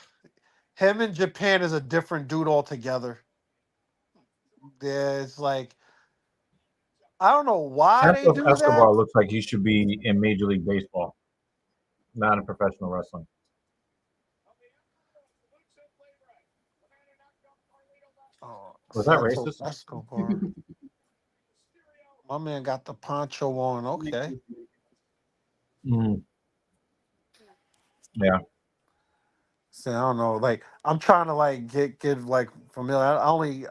Him in Japan is a different dude altogether. There's like I don't know why they Santos do that. Escobar looks like he should be in Major League Baseball, not in professional wrestling. Oh, Was that Santos racist? Escobar. My man got the poncho on. Okay. Mm, yeah. See, I don't know. Like, I'm trying to like get like familiar.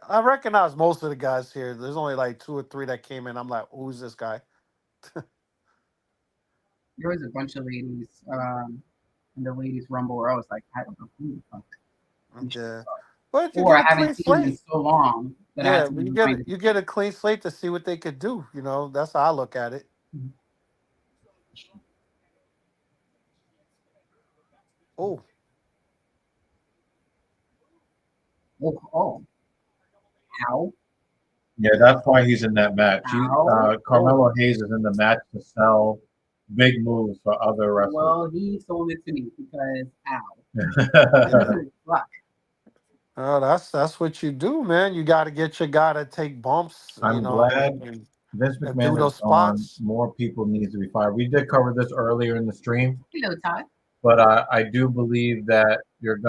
I recognize most of the guys here. There's only like two or three that came in. I'm like, who's this guy? There was a bunch of ladies in the ladies' rumble where I was like, I don't know who the fuck. Yeah. But you Or get I a haven't clean seen them in slate. so long that I had Yeah, to but be reminded. you get a clean slate to see what they could do. That's how I look at it. Oh, Oh, how? Yeah, that's why he's in that match. How? Carmelo Hayes is in the match to sell big moves for other wrestlers. Well, he sold it to me because yeah. fuck. Oh, that's what you do, man. You got to get your guy to take bumps, I'm glad and Vince and do McMahon is those gone. spots. More people need to be fired. We did cover this earlier in the stream, Hello, Todd. but I do believe that you're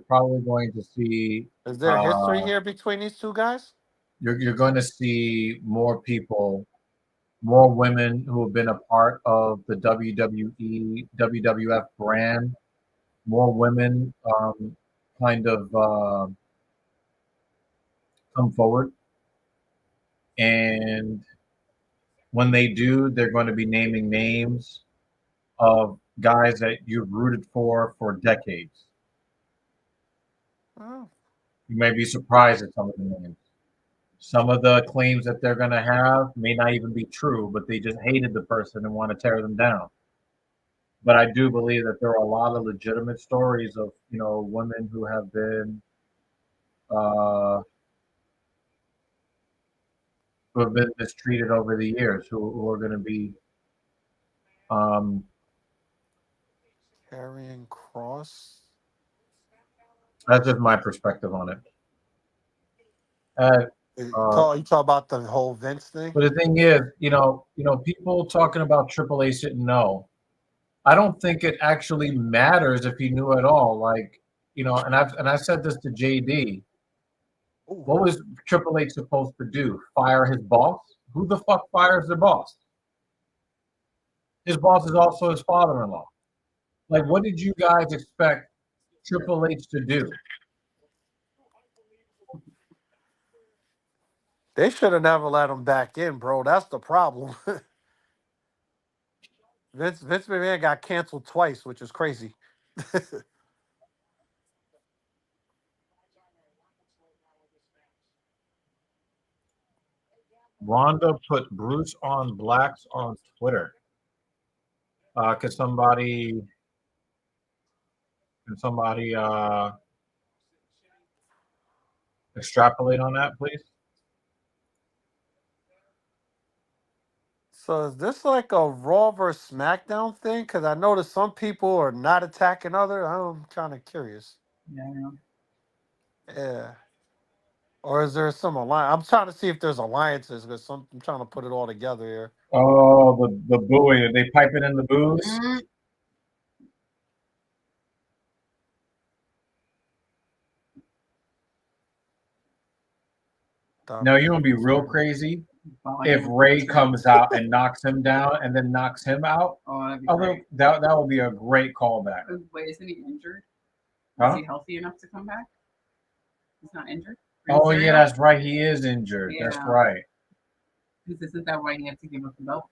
probably going to see Is there history here between these two guys? you're going to see more people, more women who have been a part of the WWE, WWF brand, more women kind of come forward. And when they do, they're going to be naming names of guys that you've rooted for decades. Oh, You may be surprised at some of the names. Some of the claims that they're going to have may not even be true, but they just hated the person and want to tear them down. But I do believe that there are a lot of legitimate stories of women uh, who have been mistreated over the years, who are going to be um, Carrying Cross. that's just my perspective on it. And You talk about the whole Vince thing. but the thing is, people talking about Triple H didn't know. I don't think it actually matters if he knew at all. Like, and I said this to JD. Ooh. What was Triple H supposed to do? Fire his boss? Who the fuck fires their boss? His boss is also his father-in-law. Like, what did you guys expect Triple H to do? They should have never let him back in, bro. That's the problem. Vince McMahon got canceled twice, which is crazy. Rhonda put Bruce on blacks on Twitter. Can somebody extrapolate on that, please? So is this like a Raw versus SmackDown thing? Because I noticed some people are not attacking others. I'm kind of curious. Yeah. Yeah. Or is there some alliance? I'm trying to see if there's alliances because I'm trying to put it all together here. Oh, the booing. They pipe it in the booze. Mm-hmm. Now you're gonna be real crazy if Ray comes out and knocks him down and then knocks him out. Oh, that would be a great callback. Wait, isn't he injured? Huh? Is he healthy enough to come back? He's not injured? Oh yeah, that's right. He is injured. Yeah. That's right. Isn't that why he had to give up the belt?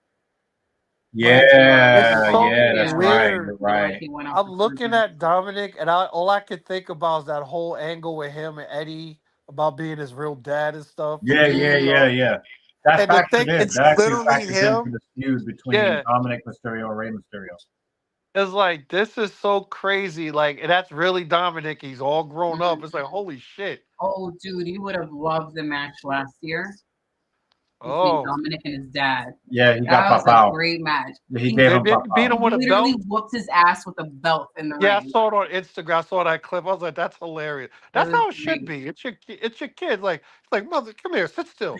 Yeah, so that's right. You're right. I'm looking at Dominic, and all I could think about is that whole angle with him and Eddie about being his real dad and stuff. Yeah. That's And the thing, factored in. it's That actually literally factors him. into the feud between Dominic Mysterio and Rey Mysterio. It's like, this is so crazy. Like, and that's really Dominic. He's all grown up. It's like, holy shit. Oh, dude, you would have loved the match last year between Dominic and his dad. Yeah, he got popped out. That was a great match. He gave him pop beat him with a belt. He literally whooped his ass with a belt in the ring. Yeah, I saw it on Instagram. I saw that clip. I was like, that's hilarious. That's how it should be. It's your kid. Like, it's like, mother, come here, sit still.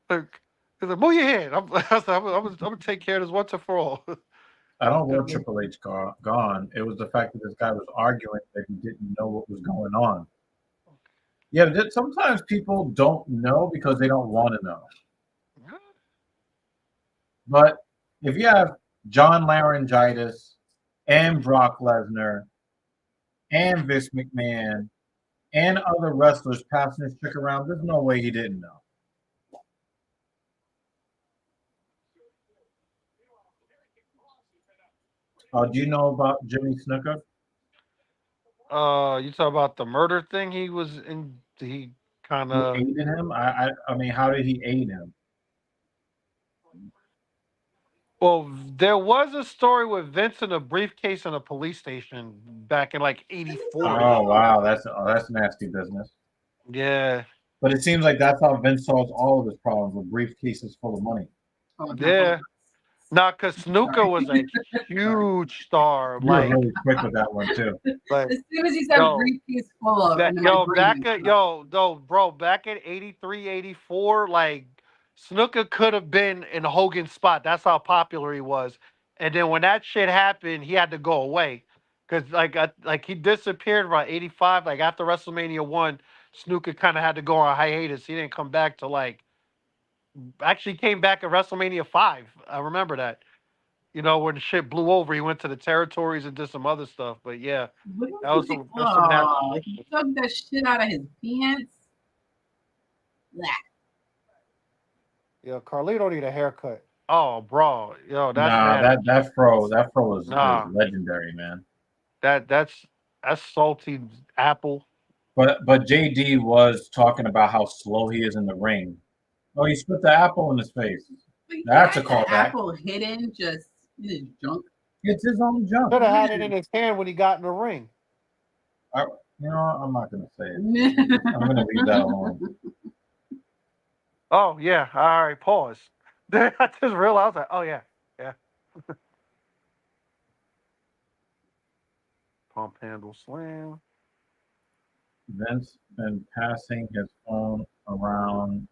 Like, move your head. I'm gonna take care of this once and for all. I don't want Triple H gone. It was the fact that this guy was arguing that he didn't know what was going on. Yeah, sometimes people don't know because they don't want to know. But if you have John Laryngitis and Brock Lesnar and Vince McMahon and other wrestlers passing this chick around, there's no way he didn't know. Do you know about Jimmy Snuka? You talk about the murder thing he was in. He kind of aided him. I mean, how did he aid him? Well, there was a story with Vince in a briefcase in a police station back in like '84. Oh wow, that's nasty business. Yeah, but it seems like that's how Vince solves all of his problems with briefcases full of money. Yeah. Nah, because Snuka was a huge star. You were really quick with that one too. Like, as soon as you said briefcase full of, back at 83, 84, like Snuka could have been in Hogan's spot. That's how popular he was. And then when that shit happened, he had to go away. Because like he disappeared around 85. Like after WrestleMania 1, Snuka kind of had to go on hiatus. He didn't come back to actually came back at WrestleMania 5. I remember that. You know, when the shit blew over, he went to the territories and did some other stuff. But yeah, that was some he took that shit out of his pants. Yo, Carlito need a haircut. Oh, bro, yo, that fro is legendary, man. That's salty apple. But JD was talking about how slow he is in the ring. Oh, he spit the apple in his face. That's a callback. Apple hidden just in his junk. It's his own junk. Could have had it in his hand when he got in the ring. I'm not going to say it. I'm going to leave that alone. Oh, yeah. All right, pause. I just realized, I was like, oh, yeah. Pump handle slam. Vince been passing his phone around.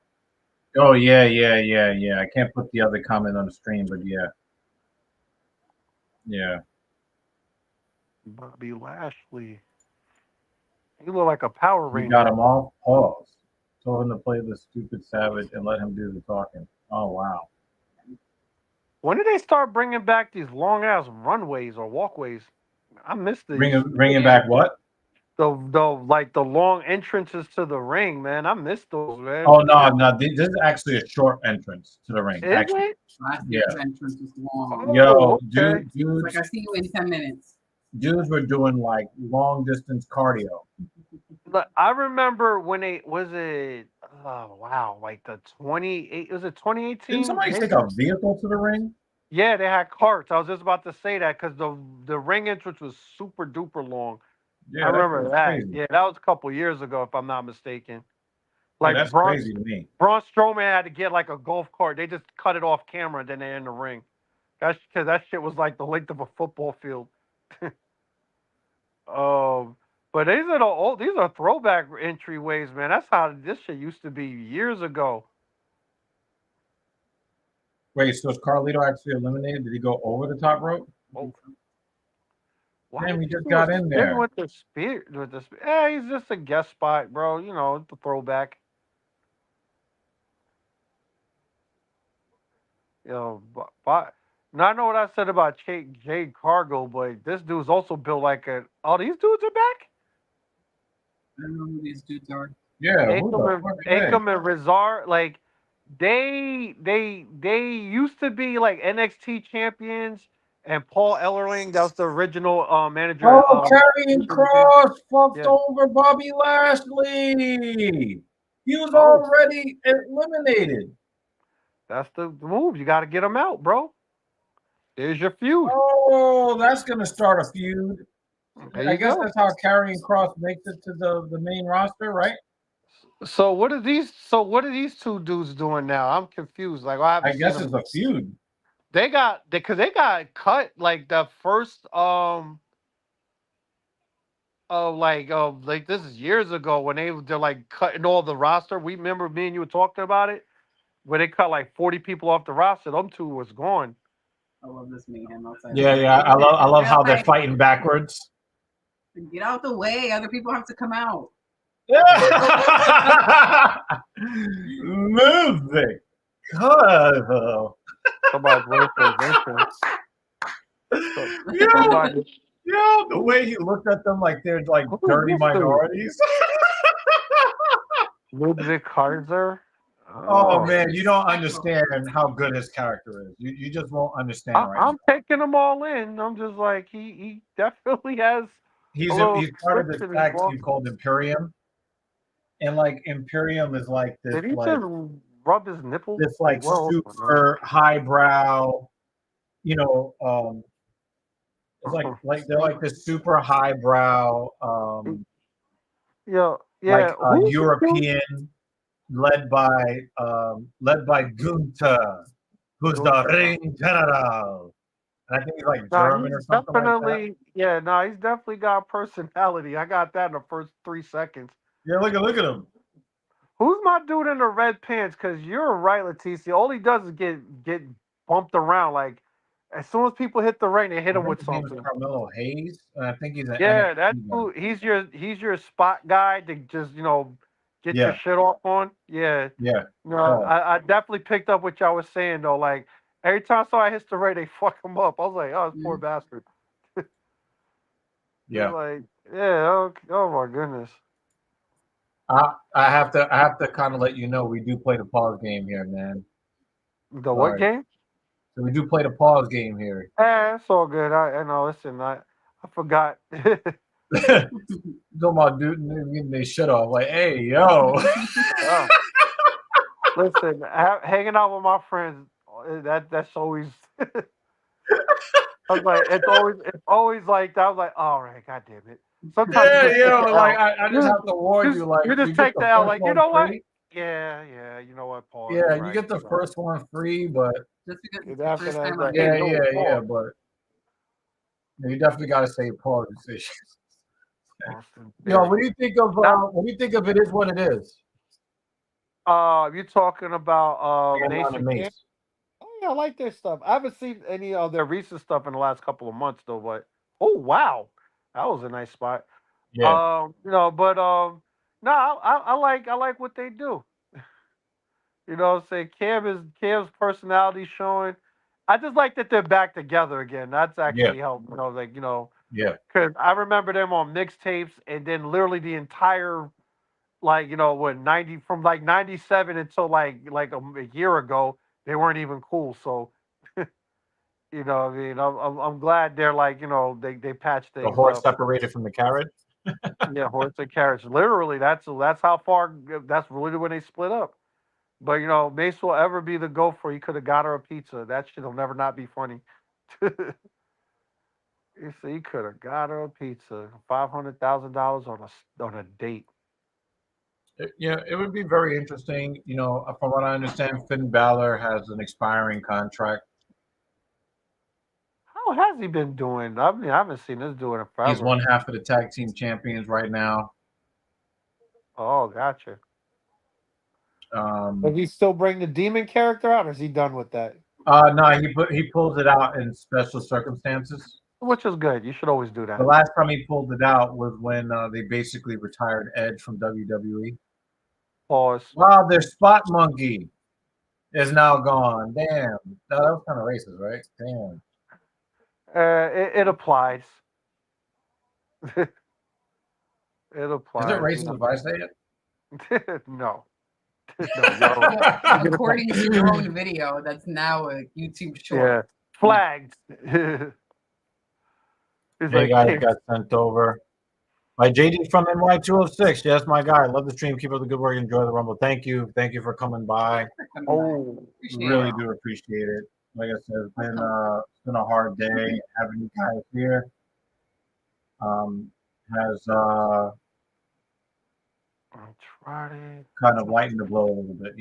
Oh, yeah. I can't put the other comment on the stream, but yeah. Yeah. Bobby Lashley. He looked like a Power Ranger. He got him off pause. Told him to play the stupid savage and let him do the talking. Oh, wow. When did they start bringing back these long-ass runways or walkways? I missed these. Bringing back what? The long entrances to the ring, man. I missed those, man. Oh no! This is actually a short entrance to the ring. Is it? Last entrance was long. Yo, dude. It's like I see you in 10 minutes. dudes were doing like long distance cardio. Look, I remember when it was it. Oh wow, like the 28. Was it Didn't 2018? somebody take a vehicle to the ring? Yeah, they had carts. I was just about to say that because the ring entrance was super duper long. I Yeah, that remember was that. crazy. Yeah, that was a couple years ago, if I'm not mistaken. Yeah, Like that's crazy to me. Braun Strowman had to get like a golf cart. They just cut it off camera, and then they're in the ring. That's because that shit was like the length of a football field. Um, but these are throwback entryways, man. That's how this shit used to be years ago. Wait, so is Carlito actually eliminated? Did he go over the top rope? Oh, why Damn, did he you just do a got in spin there. with the spear? Yeah, he's just a guest spot, bro. You know, the throwback. You know, but now I know what I said about Jade Cargo, but this dude's also built like a. Oh, these dudes are back. I don't know who these dudes are. Yeah, who the fuck are they? Akam and Rizar, like they used to be like NXT champions, and Paul Ellerling, that was the original manager. Oh, Karrion Kross fucked Yeah. over Bobby Lashley. He was Oh, already eliminated. that's the move. You got to get them out, bro. There's your feud. Oh, that's gonna start a feud. There I you guess go. that's how Karrion Kross makes it to the main roster, right? So what are these? So what are these two dudes doing now? I'm confused. Like I I haven't seen guess them. it's a feud. They got because they got cut like the first like this is years ago when they're like cutting all the roster. We remember me and you were talking about it when they cut like 40 people off the roster. Them two was gone. I love this mayhem outside. Yeah, yeah. I love how they're fighting backwards. Get out the way. Other people have to come out. Moving. God. Somebody's waiting for his entrance. Yeah, the way he looked at them like they're like dirty minorities. Ludwig Kaiser. Oh man, you don't understand how good his character is. You just won't understand right I'm now. taking them all in. I'm just like he definitely has. He started this twitch in his tag walk. team called Imperium, and like Imperium is like this Did he like just rub his nipples? this like Well, super highbrow, you know, it's like they're like this super highbrow, yeah, like Who's European, led by Gunther, who's the ring general. And I think he's like German or something like that. Yeah, no, he's definitely got personality. I got that in the first 3 seconds. Yeah, look at him. Who's my dude in the red pants? Because you're right, Leticia. All he does is get bumped around. Like as soon as people hit the ring, they hit him with His name is something. Carmelo Hayes, and I think he's an Yeah, that's NXT guy. who. He's your spot guy to just get your Yeah, shit off on. Yeah, yeah. no, Oh, I definitely picked up what y'all was saying though. Like every time somebody hits the ring, they fuck him up. I was like, oh, this poor bastard. yeah. Like, yeah, oh my goodness. I have to kind of let you know we do play the pause game here, man. The what Sorry. game? So we do play the pause game here. It's all good. I know. Listen, I forgot. Talking about dude getting their shit off. Like, hey, yo. Oh. Listen, hanging out with my friends. That's always. I was like, it's always like that. I was like, all right, god damn it. Sometimes Like I just have to warn you, like you just get take the L, first like you one know what? free. Yeah, you know what, Paul? Yeah, You're you right. get the first one free, but Just because it's After the first that, time like, I'm yeah, hey, but you definitely got to say pause decisions. Yo, what do you think of It Is What It Is? You're talking about Nation Camp? Mace. Oh yeah, I like their stuff. I haven't seen any of their recent stuff in the last couple of months though, but oh wow. That was a nice spot. Yeah, But no, I like what they do. You know what I'm saying? Cam's personality showing. I just like that they're back together again. That's yeah, actually helped. yeah, Because I remember them on mixtapes and then literally the entire like what 90 from like 97 until like a year ago they weren't even cool. So You know, what I mean, I'm glad they're like, they patch The things horse up. separated from the carriage. Yeah, horse and carriage. Literally, that's how far. That's really when they split up. But Mace will ever be the gopher. He could have got her a pizza. That shit'll never not be funny. You see, he could have got her a pizza. $500,000 on a date. Yeah, it would be very interesting. From what I understand, Finn Balor has an expiring contract. How has he been doing? I mean, I haven't seen this doing it He's forever. one half of the tag team champions right now. Oh, gotcha. Does Um, he still bring the demon character out, or is he done with that? no, he pulls it out in special circumstances. Which is good. You should always do The that. last time he pulled it out was when they basically retired Edge from WWE. Pause. Wow, their spot monkey is now gone. Damn, that was kind of racist, right? Damn. It applies. It Is it applies. racist if I say it? No. No, According to your own video, that's now a YouTube short. Yeah. Flagged. He's Hey like, guys, got sent over by JD from NY206. Yes, my guy. Love the stream. Keep up the good work. Enjoy the Rumble. Thank you. Thank you for coming by. oh, Really do appreciate it. Like I said, it's been a hard day having you guys here. Has I tried it. kind of lightened the blow a little bit.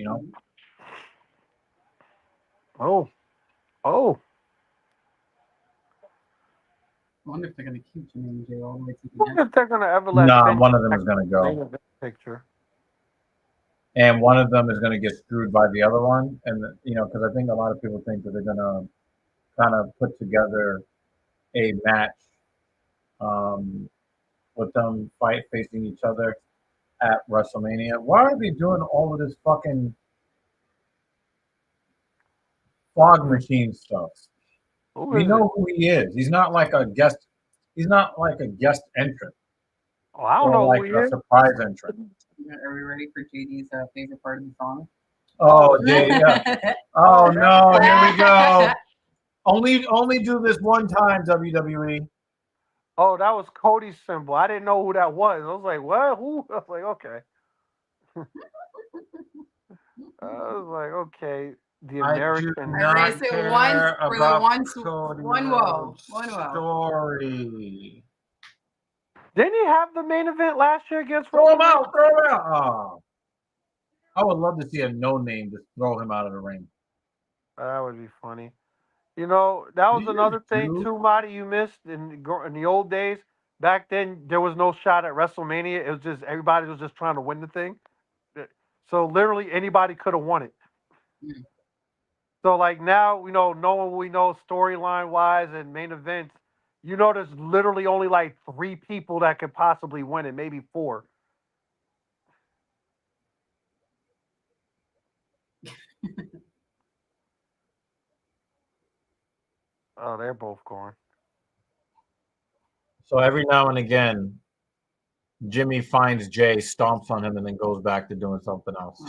Oh. I wonder if they're going to keep Jermaine J all the way to I the wonder end. if they're gonna ever let Nah, Finn one of them is gonna go, picture. and one of them is gonna get screwed by the other one. And because I think a lot of people think that they're gonna kind of put together a match with them facing each other at WrestleMania. Why are they doing all of this fucking fog machine stuff? Who We is know it? who he is. He's not like a guest. He's not like a guest entrant Oh, I don't or know like who he a is. surprise entrant. Are we ready for JD's favorite part of the song? Oh, yeah. Oh no! Here we go. Only do this one time, WWE. Oh, that was Cody's symbol. I didn't know who that was. I was like, what? Who? I was like, okay. I was like, okay. The American. I erase it care once for the about one woe. One woe. Story. Didn't he have the main event last year against Throw him Roman Reigns? out! Throw him out! Oh. I would love to see a no name just throw him out of the ring. That would be funny. That was another thing too, Marty, you missed in the old days. Back then, there was no shot at WrestleMania. It was just everybody was just trying to win the thing. So literally anybody could have won it. Mm. So like now, knowing we know storyline wise and main events, there's literally only like 3 people that could possibly win it, maybe 4. Oh, they're both gone. So every now and again, Jimmy finds Jay, stomps on him, and then goes back to doing something else.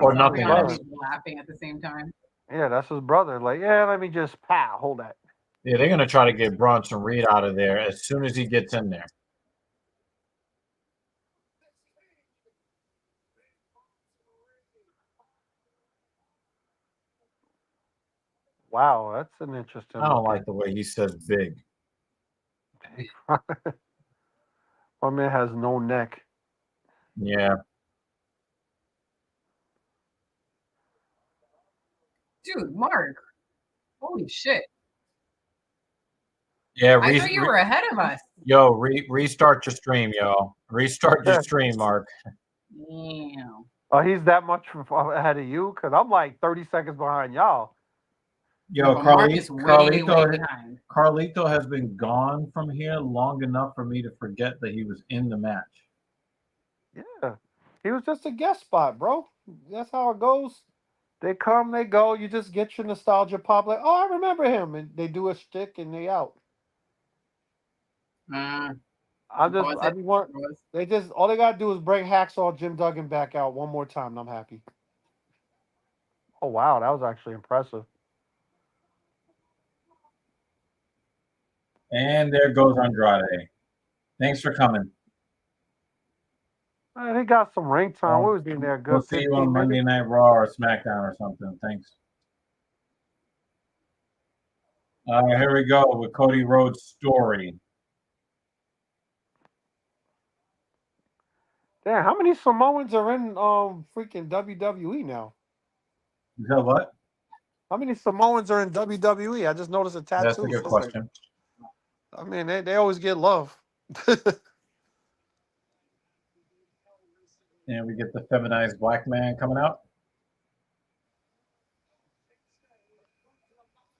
Or nothing else. Laughing at the same time. Yeah, that's his brother. Like, yeah, let me just hold that. Yeah, they're gonna try to get Bronson Reed out of there as soon as he gets in there. Wow, that's an interesting. I don't like the way he says big. My man has no neck. Yeah. Dude, Mark. Holy shit. Yeah, I thought you were ahead of us. Yo, restart your stream, yo. Restart your stream, Mark. Damn. Oh, he's that much ahead of you? Because I'm like 30 seconds behind y'all. Yo, Carlito has been gone from here long enough for me to forget that he was in the match. Yeah. He was just a guest spot, bro. That's how it goes. They come, they go. You just get your nostalgia pop. Like, oh, I remember him. And they do a shtick and they out. All they gotta do is bring Hacksaw Jim Duggan back out one more time, and I'm happy. Oh wow, that was actually impressive. And there goes Andrade. Thanks for coming. They got some ring time. What was in there? Good. We'll see you on Monday Night Raw or SmackDown or something. Thanks. Here we go with Cody Rhodes' story. Damn, how many Samoans are in freaking WWE now? You know what? How many Samoans are in WWE? I just noticed a tattoo. That's a good question. I mean, they always get love. And we get the feminized black man coming out.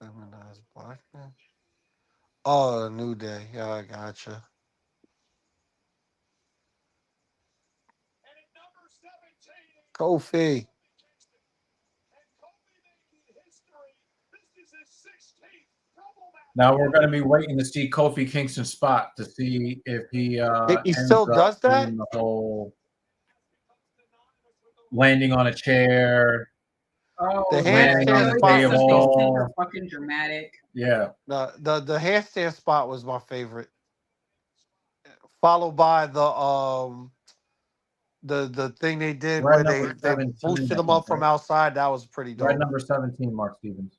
Feminized black man. Oh, New Day. Yeah, I gotcha. Kofi. Now we're going to be waiting to see Kofi Kingston's spot to see if he still does that. doing the whole landing on a chair. Oh, the landing on the table. Super fucking dramatic. Yeah. The handstand spot was my favorite. Followed by the thing they did where they boosted them up from outside. That was pretty dope. Red number 17, Mark Stevens.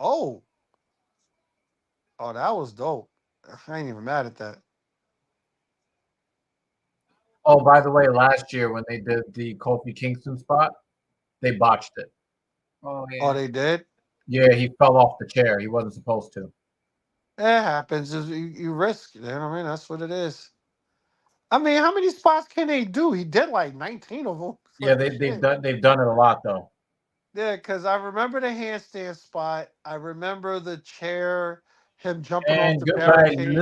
Oh, that was dope. I ain't even mad at that. Oh, by the way, last year when they did the Kofi Kingston spot, they botched it. Oh, yeah. Oh, they did? Yeah, he fell off the chair. He wasn't supposed to. It happens. You risk. You know what I mean? That's what it is. I mean, how many spots can they do? He did like 19 of them. Yeah, they've done it a lot though. Yeah, because I remember the handstand spot. I remember the chair, him jumping off the barricade.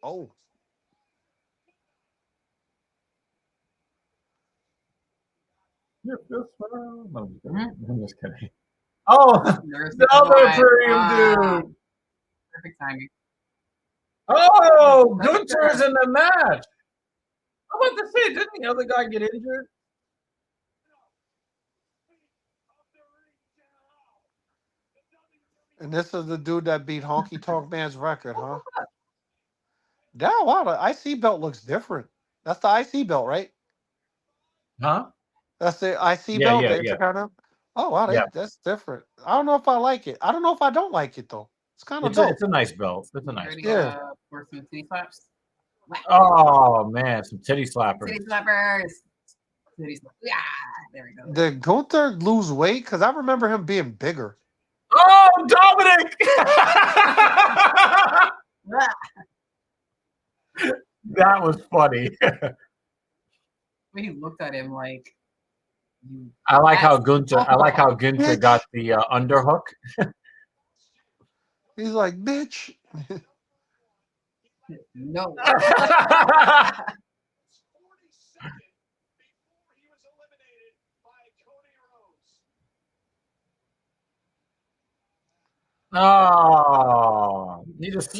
Oh. I'm just kidding. Oh, the other Imperium dude. Perfect timing. Oh, Gunther's in the match. I'm about to say, didn't the other guy get injured? And this is the dude that beat Honky Tonk Man's record, huh? Damn, wow, the IC belt looks different. That's the IC belt, right? Huh? That's the IC belt? Yeah. Oh, wow, that's different. I don't know if I like it. I don't know if I don't like it, though. It's kind of dope. It's a nice belt. It's a nice belt. For some titty slaps? Oh, man, some titty slappers. Titty slappers. Titty slappers. Yeah, there we go. Did Gunther lose weight? Because I remember him being bigger. Oh, Dominic! That was funny. When he looked at him like, I like how Gunther got the underhook. He's like, bitch. No. Oh, he just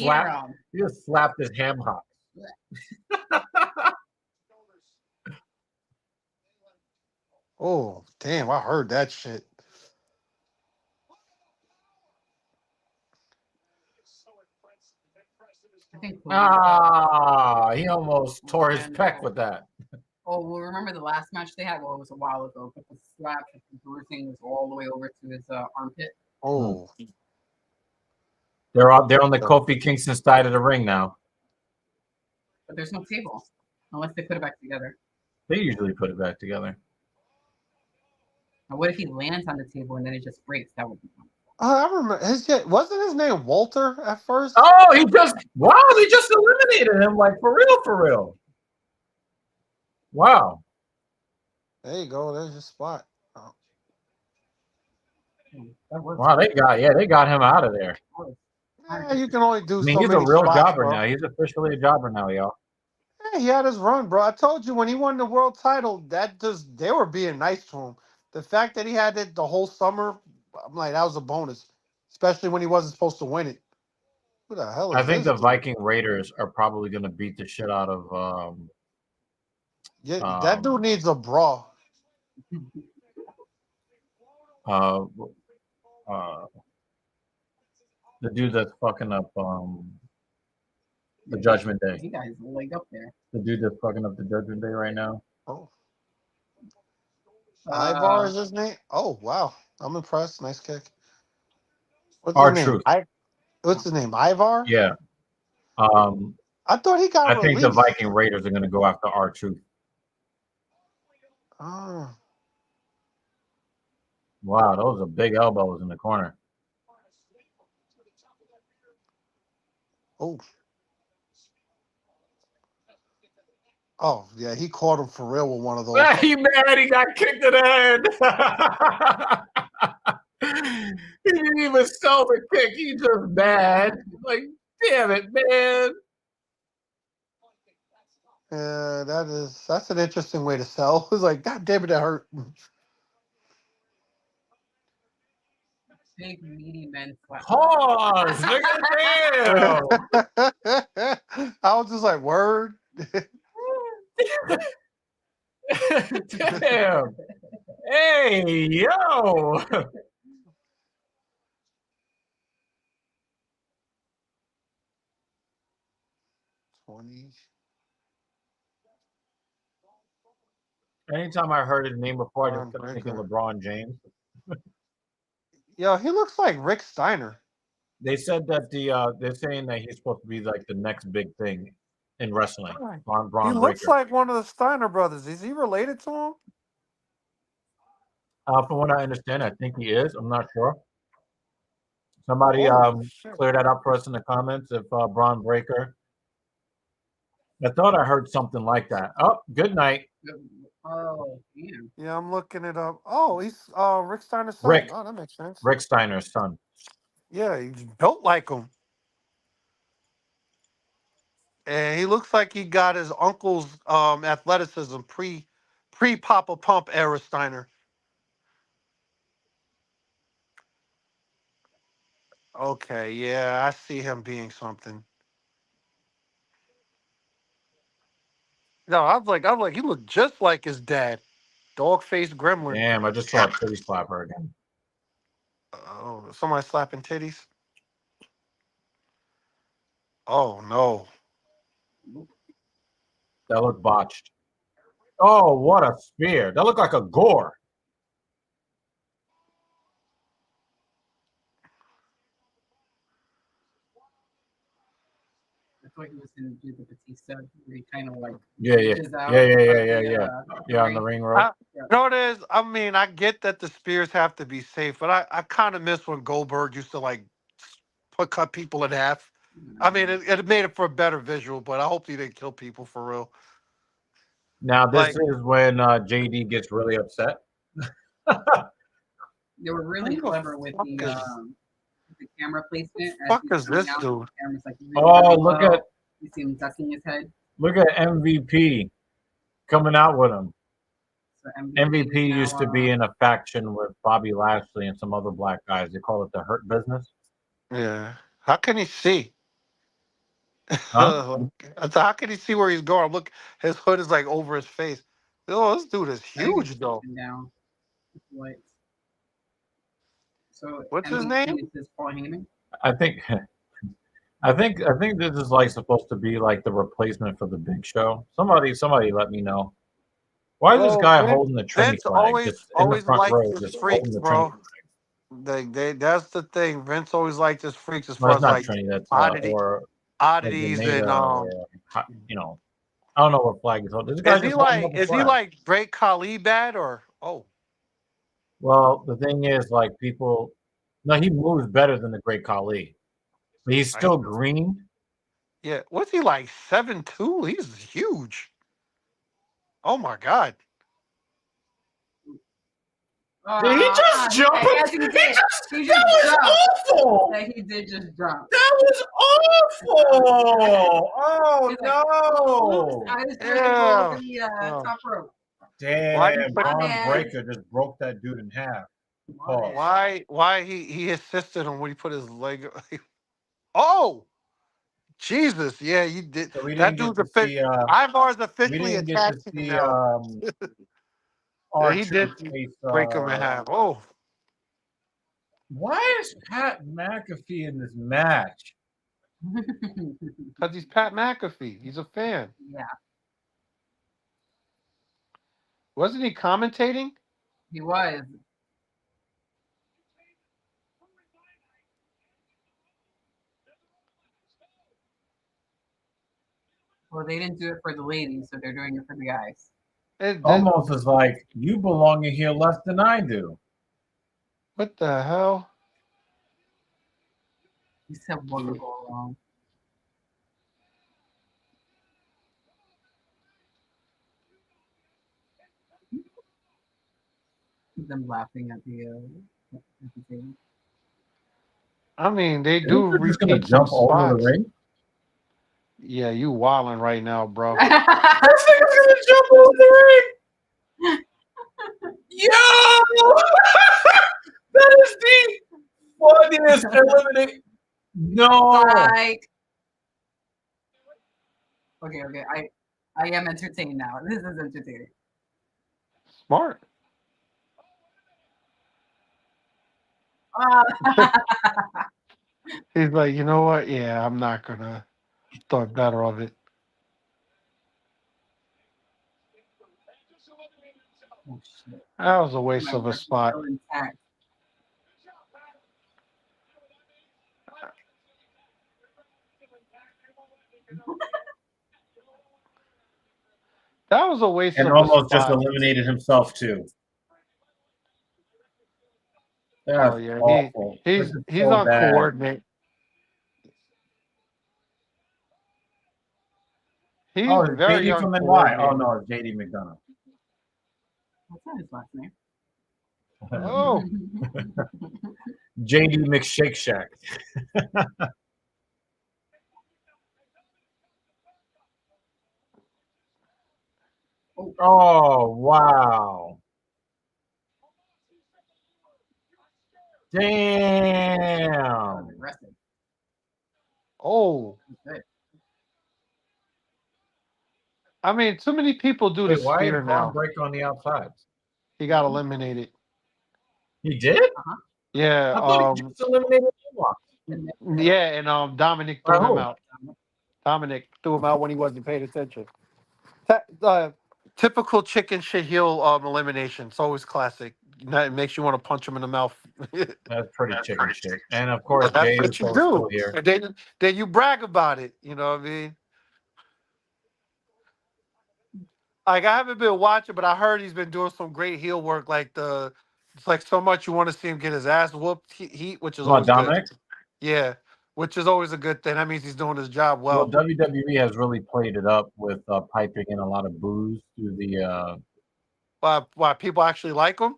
slapped his ham hock. Oh, damn, I heard that shit. He almost tore his pec with that. Oh, well, remember the last match they had? Well, it was a while ago, but the slap, the bruising was all the way over to his armpit. Oh. They're on the Kofi Kingston side of the ring now. But there's no table, unless they put it back together. They usually put it back together. Now, what if he lands on the table and then it just breaks? That would be fun. I remember wasn't his name Walter at first? Oh, they just eliminated him, like for real. Wow. There you go. There's your spot. Oh. Wow, they got him out of there. Yeah, you can only do. I mean, he's a real jobber now. He's officially a jobber now, y'all. Yeah, he had his run, bro. I told you when he won the world title, they were being nice to him. The fact that he had it the whole summer, I'm like, that was a bonus, especially when he wasn't supposed to win it. Who the hell is I think this the Viking Raiders are probably going to beat the shit out of Yeah, that dude needs a bra. Uh, the dude that's fucking up the Judgment Day. You guys leg up there. The dude that's fucking up the Judgment Day right now. Oh. Ivar is his name? Oh, wow. I'm impressed. Nice kick. What's his name? R-Truth. What's his name? Ivar? Yeah. I thought he got I think the released. Viking Raiders are going to go after R-Truth. Oh. Wow, those are big elbows in the corner. Oh. Oh, yeah, he caught him for real with one of those. He mad he got kicked in the head. He didn't even sell the kick. He just mad. Like, damn it, man. Yeah, that's an interesting way to sell. It's like, God damn it, that hurt. Big meaty men. Pause. Nigga, I was just like, word. damn. Hey, yo. 20. Anytime I heard his name before, I just kept Breaker. thinking LeBron James. Yo, he looks like Rick Steiner. They said that they're saying that he's supposed to be like the next big thing in wrestling. Braun He looks Breaker. like one of the Steiner brothers. Is he related to him? From what I understand, I think he is. I'm not sure. Somebody clear that up for us in the comments if Braun Breaker. I thought I heard something like that. Oh, good night. Oh, damn. Yeah, I'm looking it up. Oh, he's Rick Steiner's son. Rick. Oh, that makes sense. Rick Steiner's son. Yeah, he's built like him. And he looks like he got his uncle's athleticism pre Papa Pump era Steiner. Okay, yeah, I see him being something. No, I was like, he looked just like his dad, dog-faced gremlin. Damn, I just saw a titty slap her again. Oh, somebody slapping titties. Oh no, That looked botched. Oh, what a spear! That looked like a gore. I thought he was going to do the Batista, where he kind of like Yeah, on the ring rope. You know what it is? I mean, I get that the spears have to be safe, but I kind of miss when Goldberg used to like cut people in half. I mean, it made it for a better visual, but I hope he didn't kill people for real. Now this is when JD gets really upset. They were really clever with the camera placement. Fuck is this dude? Like really oh, look at you see him ducking his head. Look at MVP coming out with him. So MVP used to be in a faction with Bobby Lashley and some other black guys. They call it the Hurt Business. Yeah. How can he see? Huh? How can he see where he's going? Look, his hood is like over his face. Oh, this dude is huge though. Down. So what's his name? Is Paul Heyman? I think this is like supposed to be like the replacement for the Big Show. Somebody let me know. Why is this guy holding the Trinity flag just in the front row? Just holding the bro. That's the thing. Vince always liked his freaks as far as not like Trinity, that's oddities and you know, I don't know what flag is holding. Is he like Great Khali bad or Well, the thing is, like people, no, he moves better than the Great Khali, but he's still green. Yeah, what's he like 7'2"? He's huge. Oh my god! Did he just jump? Yes, he did. That was awful. Yeah, he did just jump. That was awful. Oh no! I was trying to go the top rope. Damn, Braun Breaker just broke that dude in half. Why he assisted him when he put his leg? Oh, Jesus, yeah, you did. So we That didn't get dude's to a see. Ivar's We officially a didn't get to tag team see now. Yeah, he Archer did face. break him in half. Oh, Why is Pat McAfee in this match? because he's Pat McAfee. He's a fan. Yeah, Wasn't he commentating? he was. Well, they didn't do it for the ladies, so they're doing it for the guys. Almost as like you belong in here less than I do. What the hell? You said what could go wrong. Them laughing at the thing. I mean, they Isn't do they're just gonna repeat some jump over the spots. ring? Yeah, you wilding right now, bro. This nigga's gonna jump over the ring. Yo, that is the funniest elimination. No. Like, okay. I am entertained now. This is entertaining. Smart. He's like, you know what? Yeah, I'm not gonna thought better of it. Oh, shit. That was a waste My of a record spot. still intact. That was a waste And of a almost just spot. eliminated himself too. Oh That's yeah, awful. This is he's so on bad. coordinate. He's Oh, it's very JD from NY. Oh uncoordinated. no, it's JD McDonough. What's that his last name? Oh, JD McShake Shack. Oh wow. Damn. Aggressive. oh. Good. I mean, too many people do the Wait, why spear is Braun now. Breaker on the outside? He got eliminated. He did? Yeah, I thought he just eliminated him. yeah, and Dominic By threw him who? out. Dominic threw him out when he wasn't paying attention. Typical chicken shit heel elimination. It's always classic. It makes you want to punch him in the mouth. That's pretty chicken shit. And of course, That's Jay what you Uso's still do. here. And then you brag about it. You know what I mean? Like I haven't been watching, but I heard he's been doing some great heel work. It's like so much you want to see him get his ass whooped. Which is Come on, always good. Dominic. Yeah, which is always a good thing. That means he's doing his job Well, well. WWE has really played it up with piping in a lot of boos through the. Why people actually like him?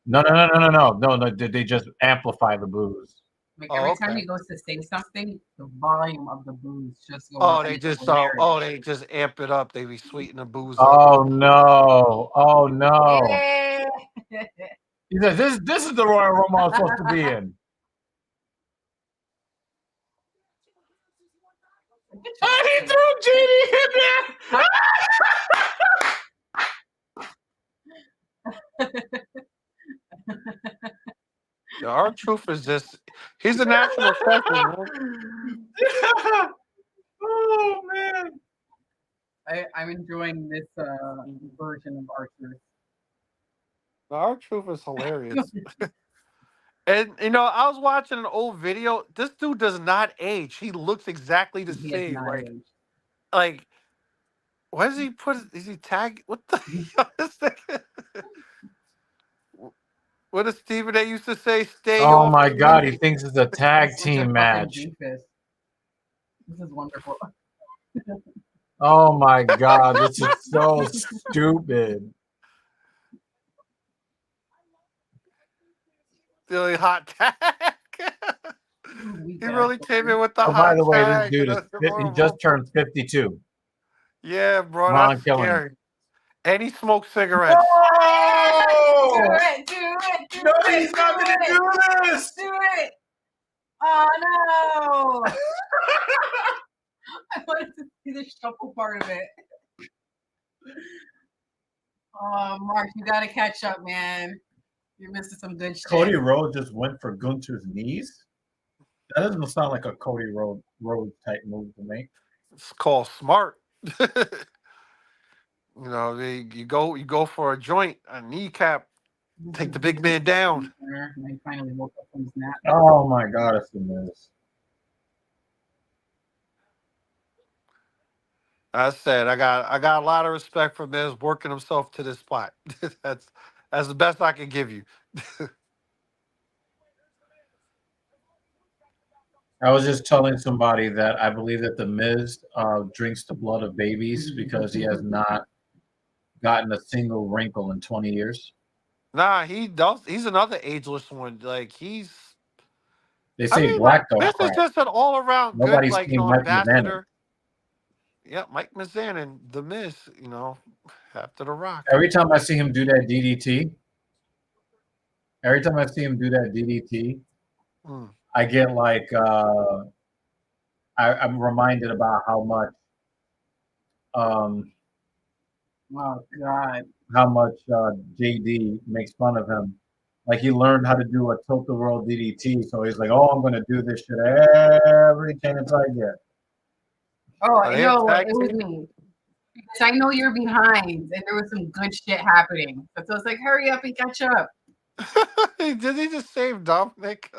No. They just amplify the boos. Like every time he goes to say something, the volume of the booze just goes Oh, up. they and just it's hilarious. they just amp it up. They be sweetening the booze up. Oh no! Oh no! Yeah. He says, "This is the Royal Rumble I'm supposed to be in." He threw JD in The R-Truth is he's a national treasure, man. Oh man! I'm enjoying this version of Archer. The R-Truth is hilarious. And I was watching an old video. This dude does not age. He looks exactly the same. Like, why does he put? Is he tag? What the hell is that? What does Stephen A used to say? Stay Oh off. my God! He thinks it's a tag team match. This is wonderful. Oh my God! This is so stupid. Really hot tag. He really came in with the Oh, hot by the way, tag. this dude he just turned 52. Yeah, bro, Come on, that's killing scary. And he smokes cigarettes. Oh! Do it! No, he's not gonna do this. Do it! Oh no! I wanted to see the shuffle part of it. Oh, Mark, you gotta catch up, man. You're missing some good shit. Cody Rhodes just went for Gunther's knees. That doesn't sound like a Cody Rhodes type move to me. It's called smart. You go for a joint, a kneecap, take the big man down. And he finally woke up from his nap. Oh my God, it's the Miz. I said I got a lot of respect for Miz working himself to this spot. that's the best I can give you. I was just telling somebody that I believe that the Miz drinks the blood of babies because he has not gotten a single wrinkle in 20 years. Nah, he does. He's another ageless one. Like They say black dog Miz crap. is just an all around good, Nobody's seen Mike ambassador. Yeah, Mike Mizanin, the Miz, after the Rock. Every time I see him do that DDT, I get like I'm reminded about how much oh God, how much JD makes fun of him. Like he learned how to do a tilt-a-whirl DDT, so he's like, "Oh, I'm gonna do this shit every chance I get." Oh, you know what? It was me. Because I know you're behind, and there was some good shit happening. So I was like, hurry up and catch up. Did he just save Dominic?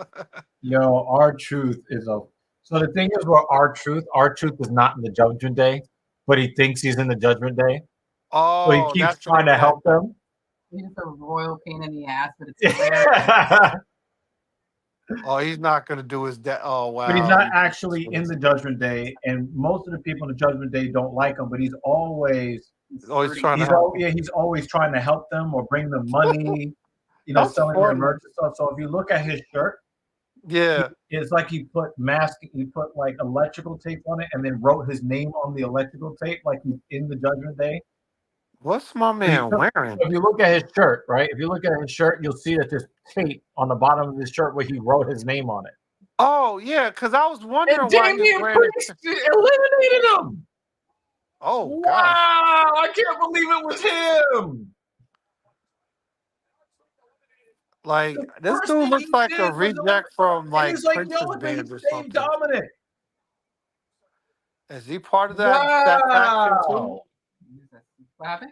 Yo, R-Truth is a. So the thing is, where R-Truth is not in the Judgment Day, but he thinks he's in the Judgment Day. Oh, so he keeps trying to help them. He's a royal pain in the ass, but it's hilarious. Oh, he's not going to do his death. Oh, wow. But he's not actually in the Judgment Day, and most of the people in the Judgment Day don't like him. But he's always trying to help. He's always trying to help them or bring them money. Selling their merch and stuff. So if you look at his shirt, it's like he put like electrical tape on it, and then wrote his name on the electrical tape, like he's in the Judgment Day. What's my man wearing? If you look at his shirt, right? If you look at his shirt, you'll see that there's tape on the bottom of his shirt where he wrote his name on it. Oh yeah, because I was wondering why Damian Priest eliminated him. Oh wow! Gosh. I can't believe it was him. Like this dude looks like a reject from like Prince's band or something. Dominic. Is he part of that faction too? What happened?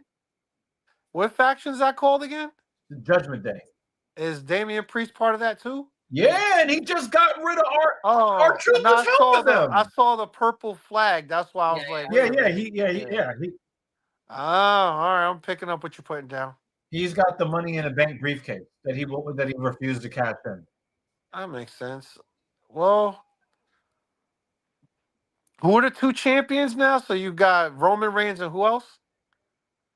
What faction is that called again? The Judgment Day. Is Damian Priest part of that too? Yeah, and he just got rid of R-Truth. I saw the purple flag. That's why I was like, yeah. Oh, all right. I'm picking up what you're putting down. He's got the money in a bank briefcase that he refused to cash in. That makes sense. Well, who are the two champions now? So you got Roman Reigns and who else?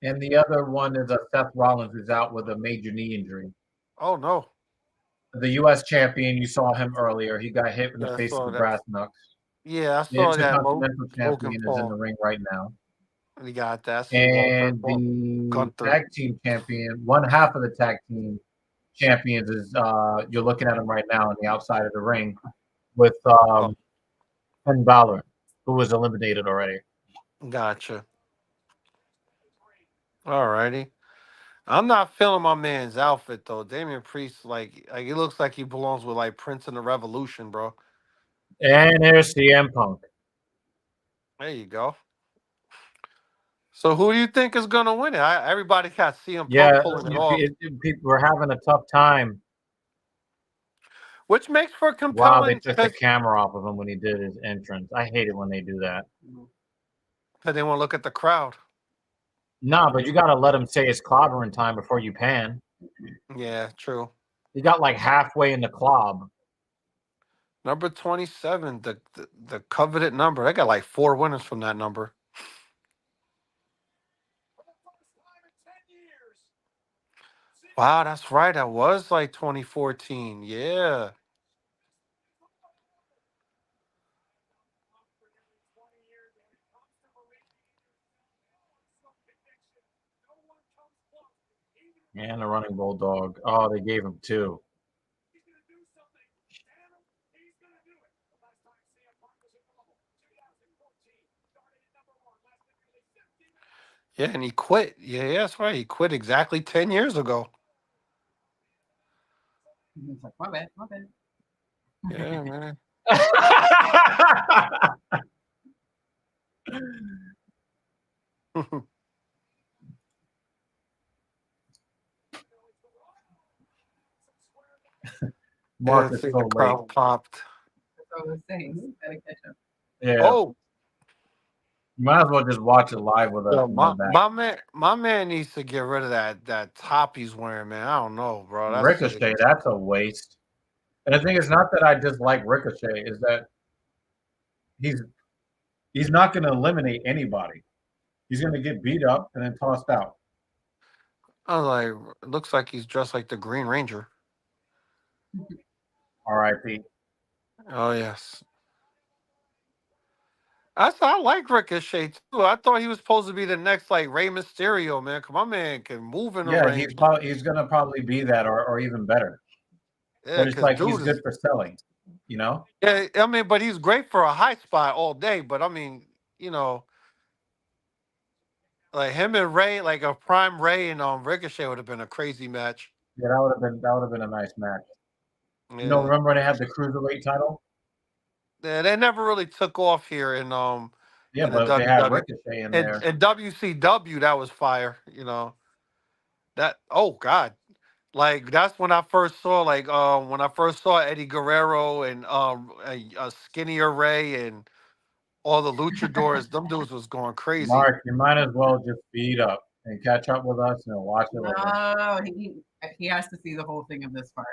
And the other one is Seth Rollins, who's out with a major knee injury. Oh, no. The U.S. champion, you saw him earlier. He got hit in the face with the brass knucks. Yeah, I saw that. The Intercontinental champion is in the ring right now. We got that. And the tag team champion, one half of the tag team champions is, you're looking at him right now on the outside of the ring with Finn Balor, who was eliminated already. Gotcha. All righty. I'm not feeling my man's outfit though. Damian Priest, like he looks like he belongs with like Prince and the Revolution, bro. And there's CM Punk. There you go. So who do you think is gonna win it? Everybody got CM Punk pulling it off. People were having a tough time. Which makes for compelling. Wow, they took the camera off of him when he did his entrance. I hate it when they do that. Because they want to look at the crowd. No, but you got to let him say his clobbering time before you pan. Yeah, true. He got like halfway in the clob. Number 27, the coveted number. I got like 4 winners from that number. Wow, that's right. That was like 2014. Yeah. And a running bulldog. Oh, they gave him 2. Yeah, and he quit. Yeah, that's right. He quit exactly 10 years ago. He's like, my bad, my bad. Yeah, man. Yeah, I Mark is think so the late. crowd popped. That's what I was saying. He's gotta catch up. Yeah. Oh, You might as well just watch it live with us yeah, and then back. my man needs to get rid of that top he's wearing, man. I don't know, bro. That's Ricochet, that's a waste. And the thing is not that I dislike Ricochet, is that he's not going to eliminate anybody. He's going to get beat up and then tossed out. I was like, it looks like he's dressed like the Green Ranger. R.I.P. Oh yes. I like Ricochet too. I thought he was supposed to be the next like Rey Mysterio, man. Cause my man can move in the Yeah, ring. he's going to probably be that or even better. Yeah, But it's cause like he's dude good is. for selling, you know? Yeah, I mean, but he's great for a high spot all day. But I mean, like him and Ray, like a prime Ray and Ricochet would have been a crazy match. Yeah, that would have been a nice match. Yeah, Remember when they had the cruiserweight title? yeah, they never really took off here Yeah, in the but if they had WWE. Ricochet in And there. WCW, that was fire. That. Oh God. Like that's when I first saw Eddie Guerrero and a skinnier Ray and all the luchadors. Them dudes was going crazy. Mark, you might as well just speed up and catch up with us and watch it later. No, he has to see the whole thing of this part.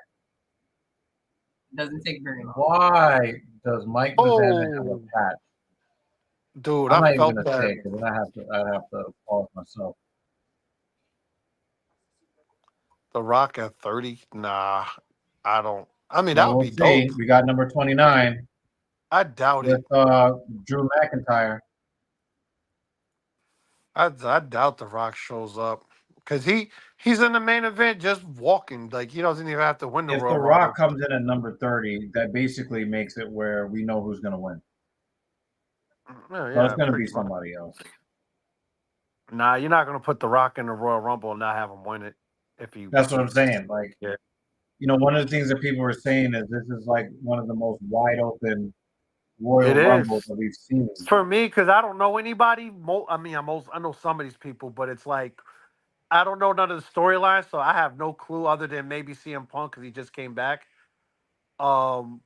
It doesn't take very long. Why does Mike Bazan have a patch? Dude, I'm I not even felt gonna that. say it because I'd have to pause myself. The Rock at 30? Nah, I don't. I mean, that Well, would we'll be dope. see. We got number 29 I doubt with it. Drew McIntyre. I doubt The Rock shows up because he's in the main event just walking. Like he doesn't even have to win the If Royal The Rumble. Rock comes in at number 30, that basically makes it where we know who's going to win. Yeah, So it's yeah, going to be pretty much. somebody else. Nah, you're not gonna put The Rock in the Royal Rumble and not have him win it. If he, That's what I'm saying. Like, yeah. one of the things that people were saying is this is like one of the most wide open Royal It Rumbles is that we've seen. for me because I don't know anybody. I know some of these people, but it's like I don't know none of the storylines, so I have no clue other than maybe CM Punk because he just came back. Oh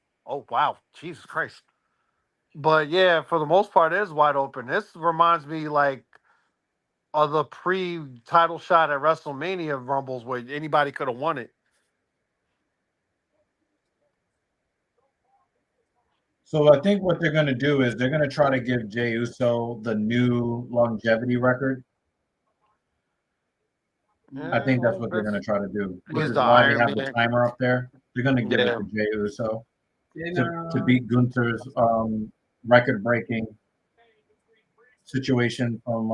wow, Jesus Christ! But yeah, for the most part, it is wide open. This reminds me like of the pre-title shot at WrestleMania Rumbles where anybody could have won it. So I think what they're going to do is they're going to try to give Jey Uso the new longevity record. I Yeah, think that's well, what they're going to try to do, which he's is the why they Iron have the Man. timer up there. They're going to give it Yeah. to Jey Uso Dinner. to beat Gunther's record-breaking situation from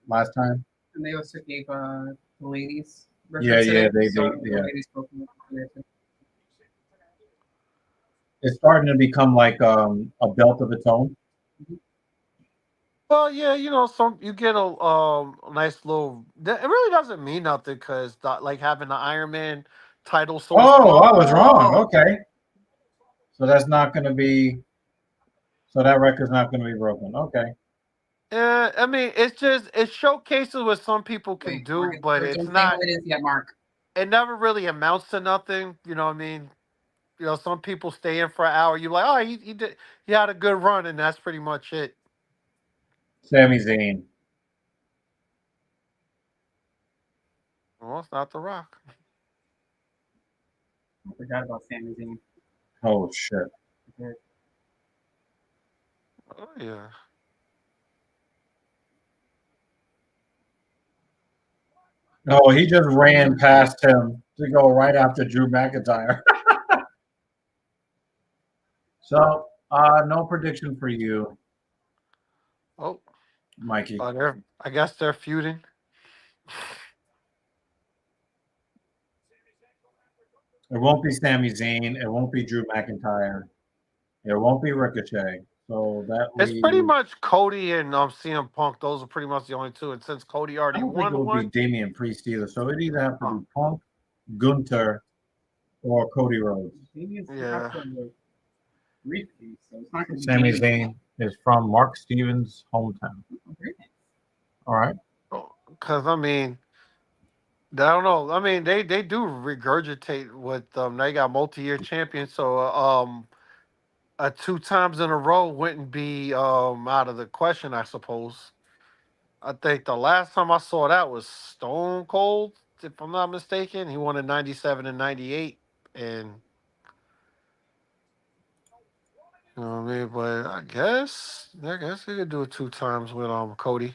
last time. And they also gave the ladies. Yeah, today, they so yeah. the ladies spoke there too. It's starting to become like a belt of its own. Well, yeah, some you get a nice little. It really doesn't mean nothing because like having the Iron Man title so Oh, I was wrong. strong. Okay, so that's not going to be. So that record's not going to be broken. Okay. Yeah, I mean, it showcases what some people can Wait, do, Mark, but it's don't say not. who it is yet, Mark. It never really amounts to nothing. You know what I mean? Some people stay in for an hour. You're like, oh, he had a good run, and that's pretty much it. Sami Zayn. Well, it's not The Rock. I forgot about Sami Zayn. Oh shit. Oh yeah. No, he just ran past him to go right after Drew McIntyre. So, no prediction for you, Oh, Mikey. I guess they're feuding. It won't be Sami Zayn. It won't be Drew McIntyre. It won't be Ricochet. So So that It's pretty leaves. much Cody and CM Punk. Those are pretty much the only two. And since Cody I already don't think won it'll be one, Damian Priest either. So it either have to be Punk, Gunther, or Cody Rhodes. yeah. Briefcase, so it's not going to be Sami Zayn is from Mark Stevens' hometown. All right. Because I mean, I don't know. I mean, they do regurgitate with they got multi-year champions, so two times in a row wouldn't be out of the question, I suppose. I think the last time I saw that was Stone Cold, if I'm not mistaken. He won in '97 and '98, and you know what I mean. But I guess he could do it two times with Cody.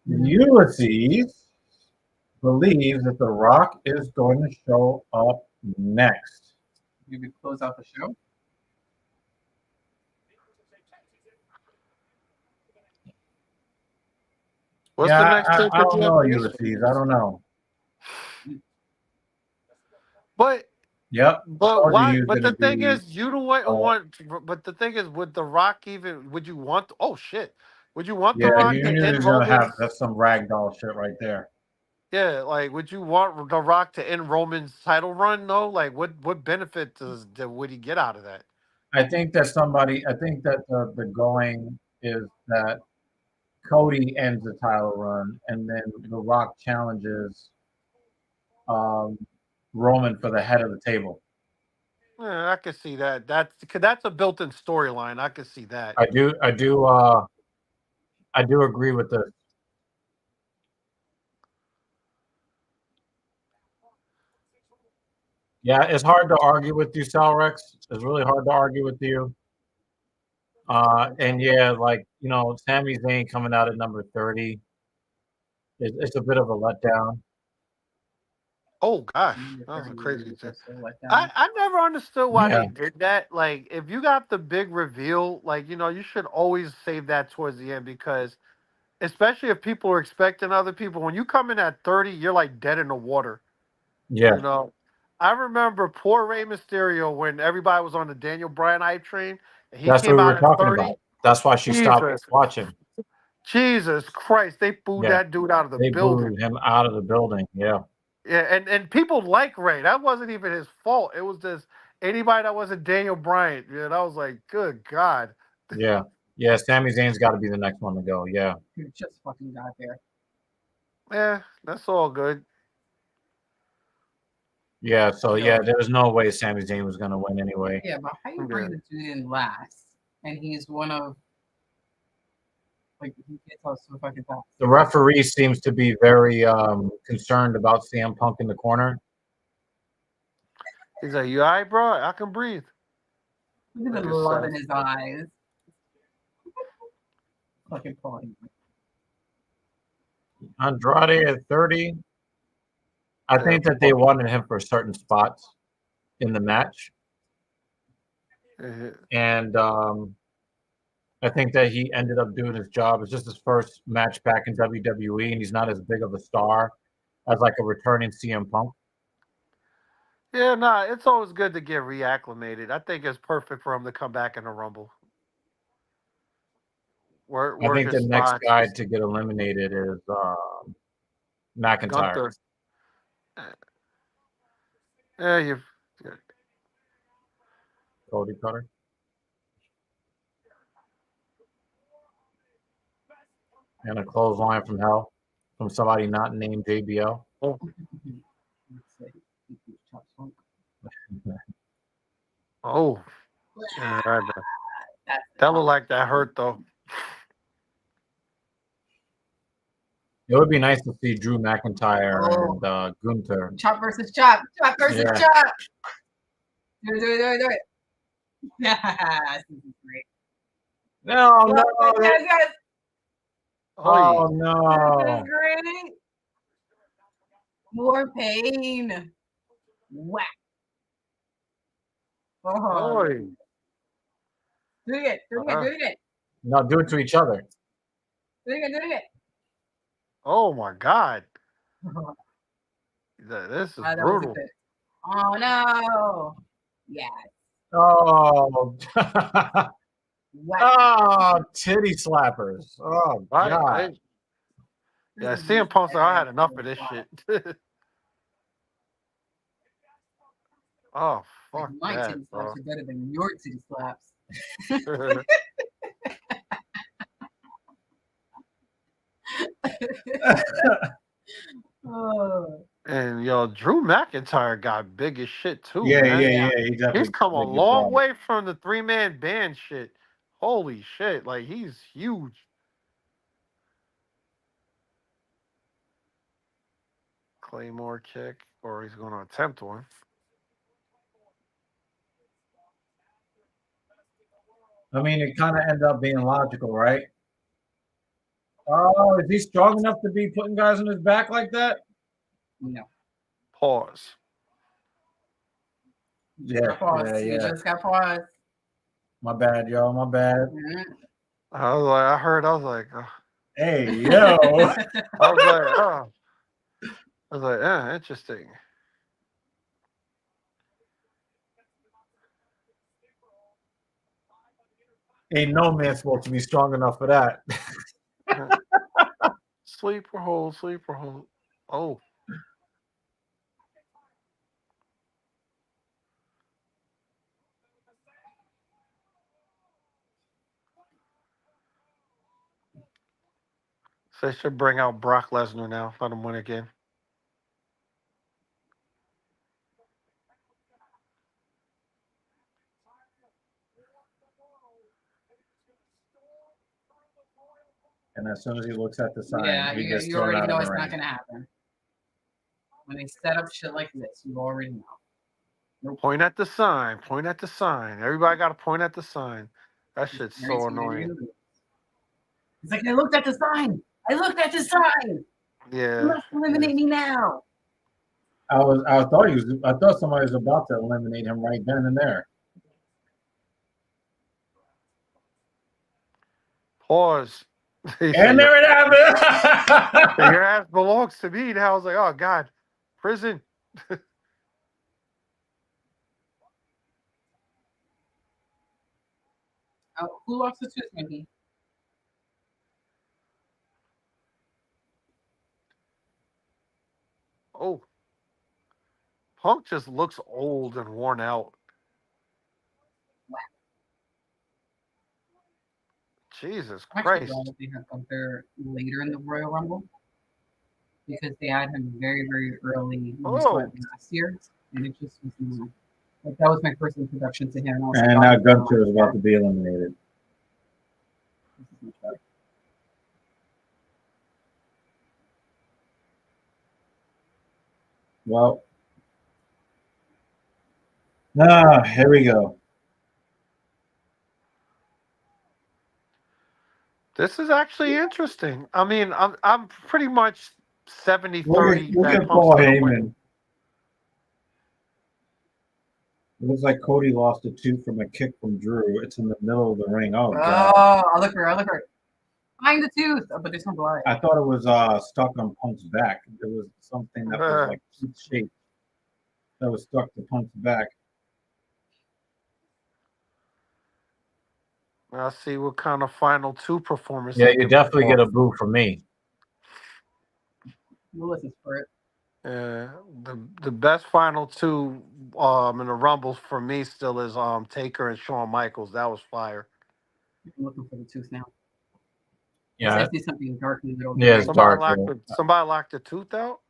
Ulysses believes that The Rock is going to show up next. You could close out the show. What's the next I pay-per-view don't know, after this? Ulysses. I don't know. But Yep. But Told you why? he was But going to the thing be. is, you don't want. But the thing is, would The Rock even? Would you want? Oh shit! Would you want The Yeah, Rock you to knew he end was going to have. Roman's? That's some ragdoll shit right there. Yeah, like would you want The Rock to end Roman's title run? No, like what benefit would he get out of that? I think that the going is that Cody ends the title run, and then The Rock challenges Roman for the head of the table. Yeah, I could see that. That's a built-in storyline. I could see that. I do agree with this. Yeah, it's hard to argue with you, Salrex. It's really hard to argue with you. And yeah, like Sami Zayn coming out at number 30. It's a bit of a letdown. Oh gosh, that was a crazy thing. I never understood why they did that. Like, if you got the big reveal, like you should always save that towards the end because, especially if people are expecting other people, when you come in at 30, you're like dead in the water. Yeah, You know, I remember poor Rey Mysterio when everybody was on the Daniel Bryan hype train, and he that's what came we out were at talking 30. about. That's why she stopped Jesus, watching. Jesus Christ, they booed Yeah, that dude out of the they building. booed him out of the building. Yeah. Yeah, and people like Ray. That wasn't even his fault. It was just anybody that wasn't Daniel Bryan. Yeah, that was like, good God. Yeah. Yeah, Sami Zayn's got to be the next one to go. Yeah. You just fucking got there. Yeah, that's all good. Yeah, so there was no way Sami Zayn was going to win anyway. Yeah, but how you bring the dude in last, and he's one of he gets us so fucking fast. The referee seems to be very concerned about CM Punk in the corner. He's like, "You all right, bro? I can breathe." Look at the love in his eyes. Fucking party. Andrade at 30. I think that they wanted him for certain spots in the match. And I think that he ended up doing his job. It's just his first match back in WWE, and he's not as big of a star as like a returning CM Punk. Yeah, nah, it's always good to get reacclimated. I think it's perfect for him to come back in the Rumble. I think the next guy to get eliminated is McIntyre. Gunther. Yeah, Cody Cutter. And a clothesline from hell from somebody not named JBL. Oh. Oh. Yeah, that looked like that hurt though. It would be nice to see Drew McIntyre and Gunther. Chop versus chop. Chop versus chop. Do it. Yes, this is great. No. Yes. Oh, no. This is great. More pain. Whack. Oh. Do it again. No, do it to each other. Do it again. Oh my God. This is That brutal. Oh no! Yes. Oh. What? Oh, titty slappers. Oh, God. Yeah, CM Punk said, I had enough of this shit. Oh, fuck my that, titty bro. slaps are better than your titty slaps. Oh. And yo, Drew McIntyre got big as shit too, Yeah, man. He definitely He's come a did good long job. way from the 3-man band shit. Holy shit, like he's huge. Claymore kick, or he's going to attempt one. I mean, it kind of ended up being logical, right? Oh, is he strong enough to be putting guys on his back like that? No. Pause. Yeah. You just got paused. My bad, y'all. My bad. Mm-hmm. I was like, Hey, yo. I was like, yeah, interesting. Ain't no man supposed to be strong enough for that. Sleeper hold. Oh. So they should bring out Brock Lesnar now. Let him win again. And as soon as he looks at the sign, Yeah, he gets you thrown already out know of it's the not ring. going to happen. When they set up shit like this, you already know. Nope. Point at the sign. Everybody got to point at the sign. That shit's so annoying. It's like, I looked at the sign. Yeah. You must eliminate me now. I thought somebody was about to eliminate him right then and there. Pause. And there it happened. Your ass belongs to me. Now I was like, oh God, prison. Who lost the tooth, maybe? Oh. Punk just looks old and worn out. Wow. Jesus I'm Christ. actually glad that they had Gunther later in the Royal Rumble because they had him very, very early last year, and it just was not. Like, that was my first introduction to him. And, and now Gunther is about to be eliminated. Well, here we go. This is actually interesting. I mean, I'm pretty much 70-30 Look that at Punk's Paul gonna Heyman. win. It looks like Cody lost a tooth from a kick from Drew. It's in the middle of the ring. Oh, God. I'll look for it. Find the tooth, but there's no blood. I thought it was stuck on Punk's back. It was something that was like tooth-shaped that was stuck to Punk's back. I'll see what kind of final two performance. Yeah, you definitely get a boo from me. We'll listen for it. The best final two in the Rumbles for me still is Taker and Shawn Michaels. That was fire. I'm looking for the tooth now. Yeah, I see something dark in the middle. Yeah, it's dark. Somebody locked the tooth out.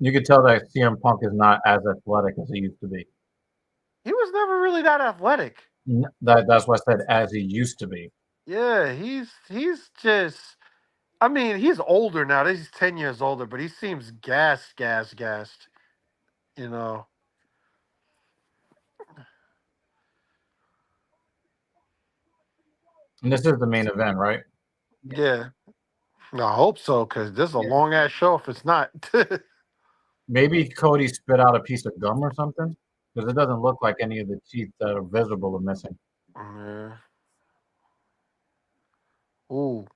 You could tell that CM Punk is not as athletic as he used to be. He was never really that athletic. That's why I said as he used to be. Yeah, he's just. I mean, he's older now. He's 10 years older, but he seems gassed. You know. And this is the main event, right? Yeah. I hope so, because this is a long ass show if it's not. Maybe Cody spit out a piece of gum or something. Because it doesn't look like any of the teeth that are visible are missing. Yeah. Ooh.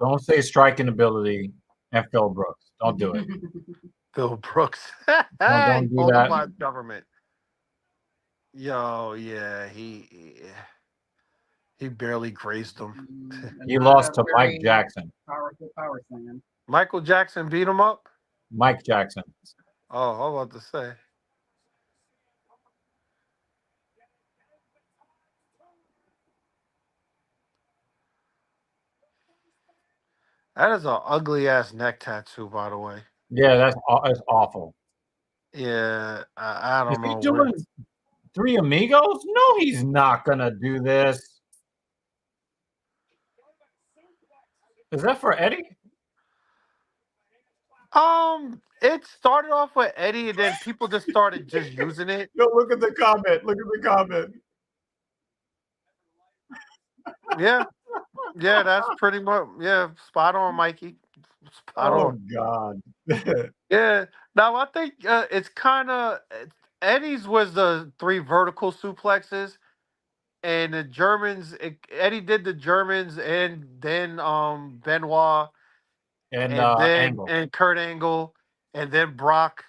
Don't say striking ability and Phil Brooks. Don't do it. Phil Brooks. No, He don't do pulled him that. by the government. Yo, yeah, he barely grazed him. He Not lost a to Mike very Jackson. powerful power slam. Michael Jackson beat him up. Mike Jackson. Oh, I was about to say. That is an ugly ass neck tattoo, by the way. Yeah, that's awful. Yeah, I Is don't he know what. doing Three Amigos? No, he's not gonna do this. Is that for Eddie? It started off with Eddie, and then people just started just using it. Yo, look at the comment. Look at the comment. Yeah, yeah, that's pretty much spot on, Mikey. Spot Oh on. God. Yeah. Now I think it's kind of Eddie's was the three vertical suplexes, and the Germans. Eddie did the Germans, and then Benoit, And and then Angle. and Kurt Angle, and then Brock.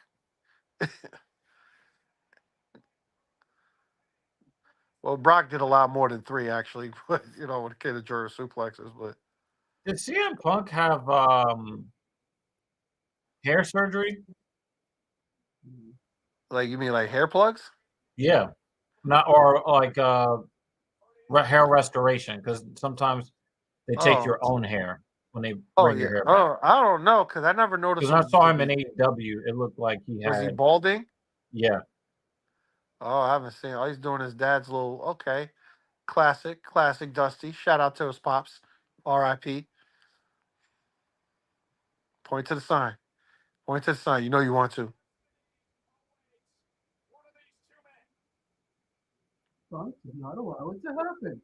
Well, Brock did a lot more than three actually, but when it came to German suplexes. But Did CM Punk have hair surgery? like, you mean like hair plugs? Yeah. Not or like hair restoration, because sometimes they take Oh, your own hair when they oh bring your yeah. hair back. Oh, I don't know because I never noticed Because I him. saw him in AEW, it looked like he Was he had balding? yeah. Oh, I haven't seen. Oh, he's doing his dad's little. Okay, classic Dusty. Shout out to his pops. R.I.P. Point to the sign. Point to the sign. You know you want to. Punk does not allow it to happen.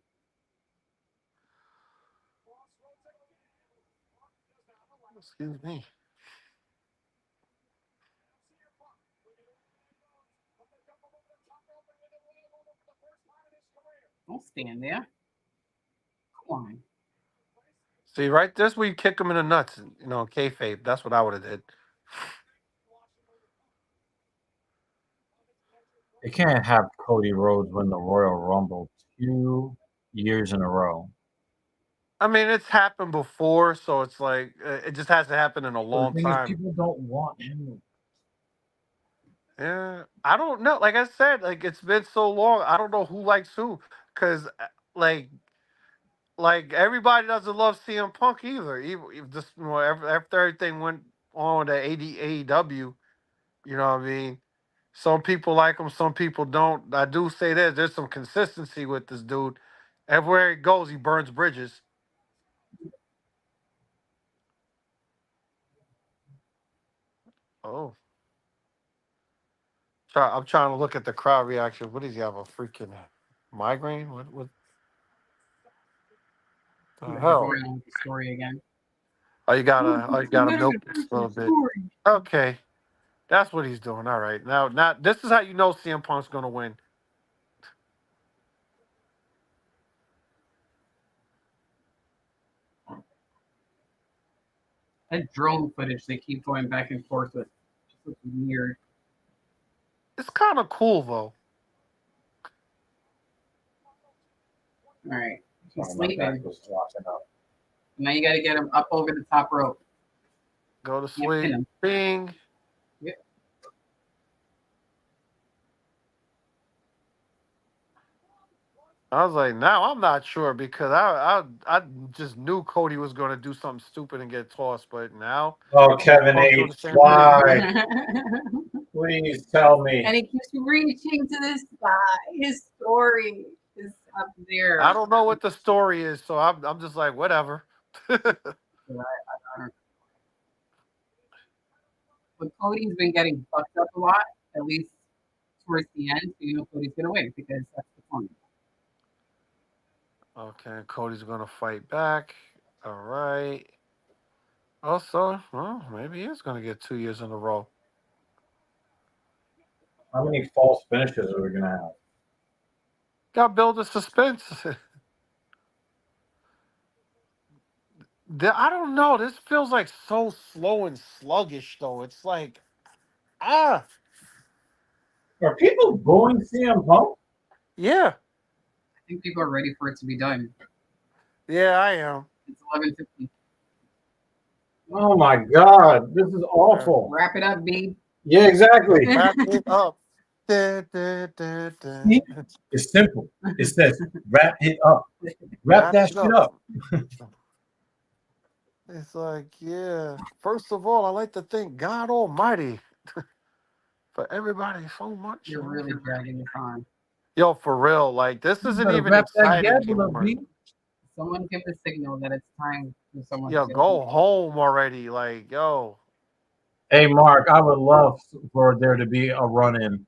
Excuse me. Don't stand there. Come on. See, right? That's where you kick him in the nuts. Kayfabe. That's what I would have did. You can't have Cody Rhodes win the Royal Rumble 2 years in a row. I mean, it's happened before, so it's like it just hasn't happened in a But the long thing is, time. people don't want him. Yeah, I don't know. Like I said, like it's been so long. I don't know who likes who, because like everybody doesn't love CM Punk either. Even if just after everything went on with the AEW, you know what I mean. Some people like him, some people don't. I do say there's some consistency with this dude. Everywhere he goes, he burns bridges. Oh, I'm trying to look at the crowd reaction. What does he have? A freaking migraine? What the We're hell? going on with the story again. You gotta milk this a little bit. Story. Okay, that's what he's doing. All right, now this is how you know CM Punk's gonna win. That drone footage they keep going back and forth with just looks weird. It's kind of cool though. All right, he's My back sleeping. was locking up. Now you got to get him up over the top rope. Go to Can't pin sleep. him. Bing. Yep. I was like, now I'm not sure because I just knew Cody was gonna do something stupid and get tossed, but now Oh, Kevin Punk's doing H. the same thing. Why? Please tell me. And he keeps reaching to this guy. His story is up there. I don't know what the story is, so I'm just like, whatever. But Cody's been getting fucked up a lot, at least towards the end. So Cody's gonna win because that's the point. Okay, Cody's gonna fight back. All right. Also, well, maybe he is gonna get 2 years in a row. How many false finishes are we gonna have? Got to build the suspense. I don't know. This feels like so slow and sluggish, though. It's like, ah, Are people booing CM Punk? yeah, I think people are ready for it to be done. yeah, I am. It's 11:50. Oh my God, this is awful. Wrap it up, babe. Yeah, exactly. Wrap it up. Da, da, da, da. See? It's simple. It says wrap it up. Wrap Wrap that it shit up. It's like, yeah. First of all, I like to thank God Almighty for everybody so much. You're really dragging this on. Yo, for real, like this You isn't better even wrap that exciting gavel up, anymore. B. Someone give the signal that it's time for someone Yo, to get go home already. Like, yo, Hey, Mark, I would love for there to be a run-in.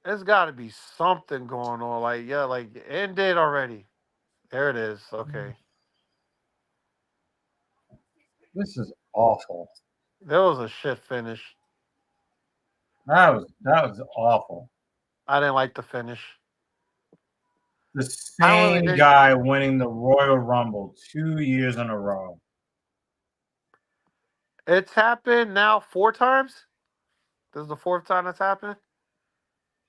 there's got to be something going on. Like, yeah, like end it already. There it is. Okay, This is awful. there was a shit finish. That was awful. I didn't like the finish. The I don't really same think guy winning the Royal Rumble 2 years in a row. it's happened now 4 times. This is the 4th time it's happened.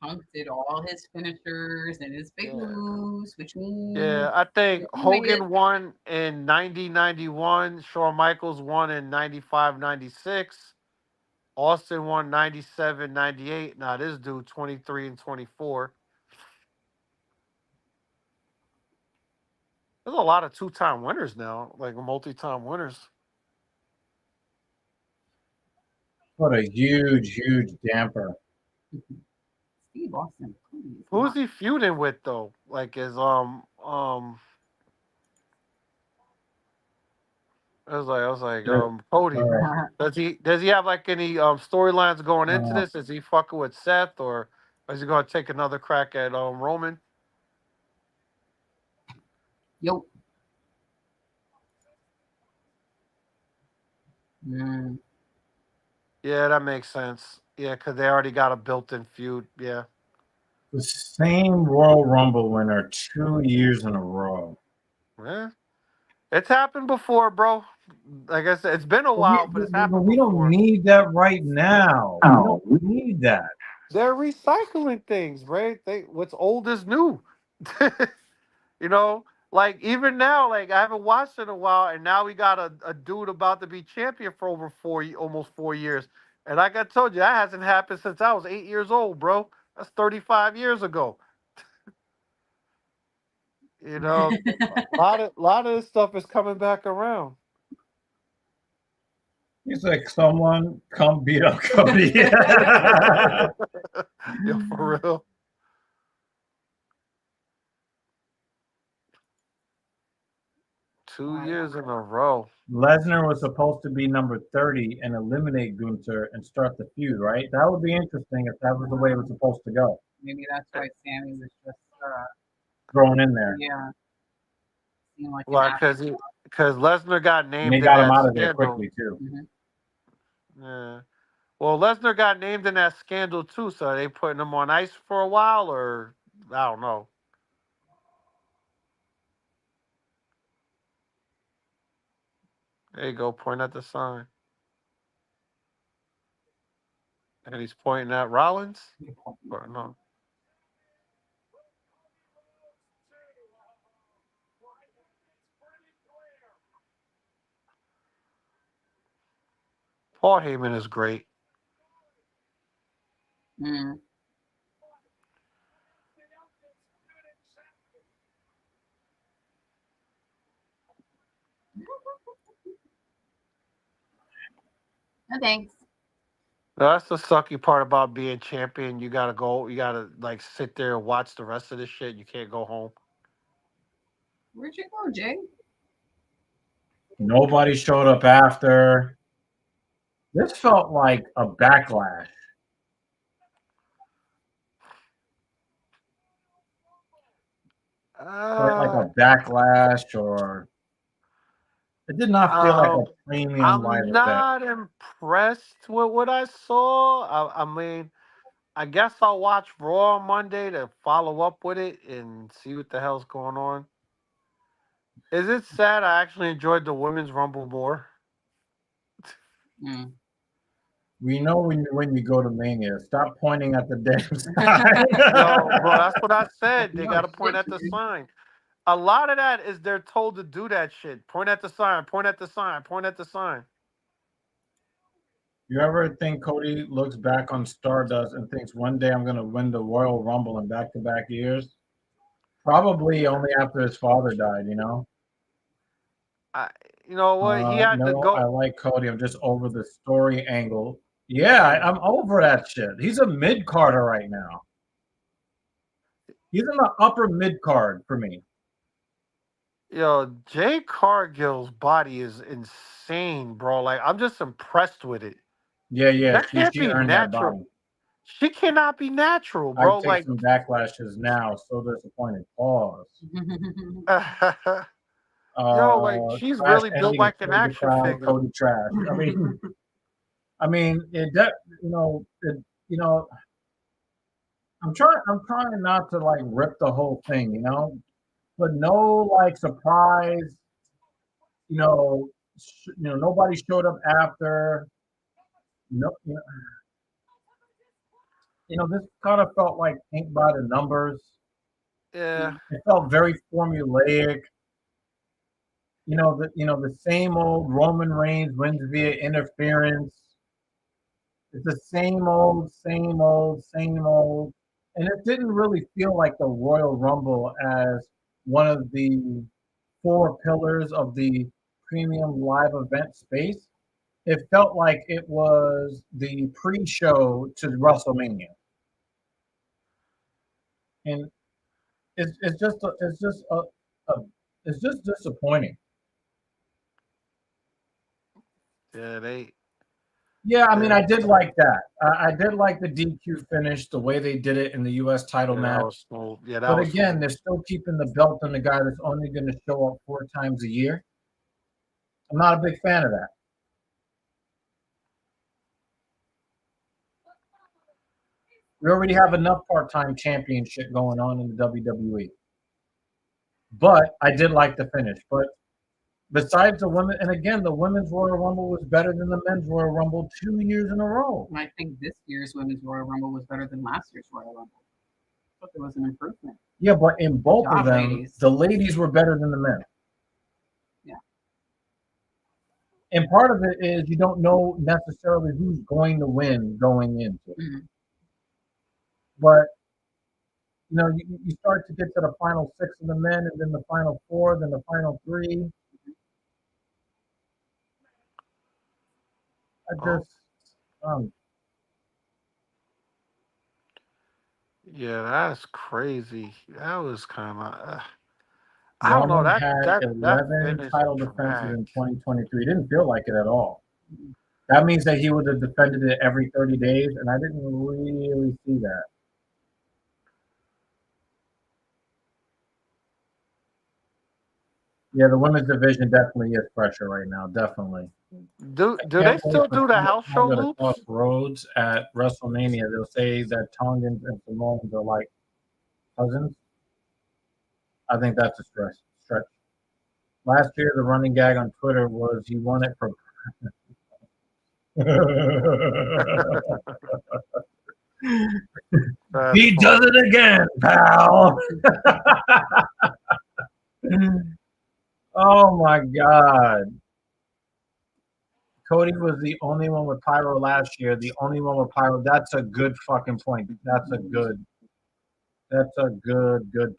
Punk did all his finishers and his big Yeah. moves, which means Yeah, I think he made it. Hogan won in 90-91. Shawn Michaels won in 95-96. Austin won 97-98. Now this dude 23-24. There's a lot of 2-time winners now, like multi-time winners. What a huge damper. Steve Austin. Who's he feuding with though? Like is I was like Cody. Does he have like any storylines going into this? Is he fucking with Seth or is he gonna take another crack at Roman? Yo. Mm. Yeah, that makes sense. Yeah, because they already got a built-in feud. Yeah. The same Royal Rumble winner 2 years in a row. Yeah. It's happened before, bro. Like I said, it's been a while, but it's happened We don't before. need that right now. We don't need that. They're recycling things, right? What's old is new. You know, like even now, like I haven't watched it in a while, and now we got a dude about to be champion for over almost 4 years. And like I told you, that hasn't happened since I was 8 years old, bro. That's 35 years ago. You know, a lot of this stuff is coming back around. He's like, someone come beat up Cody. Yo, for real. Two years in a row. Lesnar was supposed to be number 30 and eliminate Gunther and start the feud, right? That would be interesting if that was the way it was supposed to go. Maybe that's why Sammy was just thrown in there. yeah. Like Why? Because Lesnar got named. And they got him out of there quickly too. Mm-hmm. Yeah. Well, Lesnar got named in that scandal too, so are they putting him on ice for a while, or I don't know. There you go, point at the sign. And he's pointing at Rollins? Or no? Paul Heyman is great. Mm. No thanks. That's the sucky part about being champion. You gotta go. You gotta like sit there and watch the rest of this shit. You can't go home. Where'd you go, Jay? Nobody showed up after. This felt like a backlash. like a backlash, or it did not feel like a premium live I'm event. not impressed with what I saw. I mean, I guess I'll watch Raw on Monday to follow up with it and see what the hell's going on. Is it sad I actually enjoyed the Women's Rumble more? We know when you go to Mania, stop pointing at the damn sign. No, bro, that's what I said. They got to point at the sign. A lot of that is they're told to do that shit. Point at the sign, point at the sign, point at the sign. You ever think Cody looks back on Stardust and thinks one day I'm going to win the Royal Rumble in back-to-back years? Probably only after his father died, you know? You know what? He had to No, go. I like Cody. I'm just over the story angle. Yeah, I'm over that shit. He's a mid-carder right now. He's in the upper mid-card for me. Yo, Jay Cargill's body is insane, bro. Like, I'm just impressed with it. Yeah. That can't She be earned that natural. body. She cannot be natural, I bro. take Like, some backlashes now. So disappointed. Pause. yo, like she's Crash really built ending like and an Cody the action crowd. figure. Cody trash. I mean, I'm trying not to like rip the whole thing, but no like surprise. Nobody showed up after. No, this kind of felt like ink by the numbers. Yeah. It felt very formulaic. The same old Roman Reigns wins via interference. It's the same old, same old, same old. And it didn't really feel like the Royal Rumble as one of the four pillars of the premium live event space. It felt like it was the pre-show to WrestleMania. And it's just disappointing. Yeah, Yeah, I mean, I did like that. I did like the DQ finish, the way they did it in the U.S. title match. But again, they're still keeping the belt on the guy that's only going to show up 4 times a year. I'm not a big fan of that. We already have enough part-time championship going on in the WWE. But I did like the finish. But besides the women, and again, the women's Royal Rumble was better than the men's Royal Rumble 2 years in a row. I think this year's women's Royal Rumble was better than last year's Royal Rumble. I thought there was an improvement. Yeah, but in both of them, the ladies were better than the men. Yeah. And part of it is you don't know necessarily who's going to win going into it. Mm-hmm. But you start to get to the final 6 of the men, and then the final 4, then the final 3. Yeah, that's crazy. That was kind of. I don't Roman know. had 11 title defenses in 2023. It didn't feel like it at all. That means that he would have defended it every 30 days, and I didn't really see that. Yeah, the women's division definitely is pressure right now. Definitely. Do they still do the house show loops? Crossroads at WrestleMania, they'll say that Tongans and Samoans are like cousins. I think that's a stretch. Last year, the running gag on Twitter was he won it from. He does it again, pal. Oh my God. Cody was the only one with pyro last year. The only one with pyro. That's a good fucking point. That's a good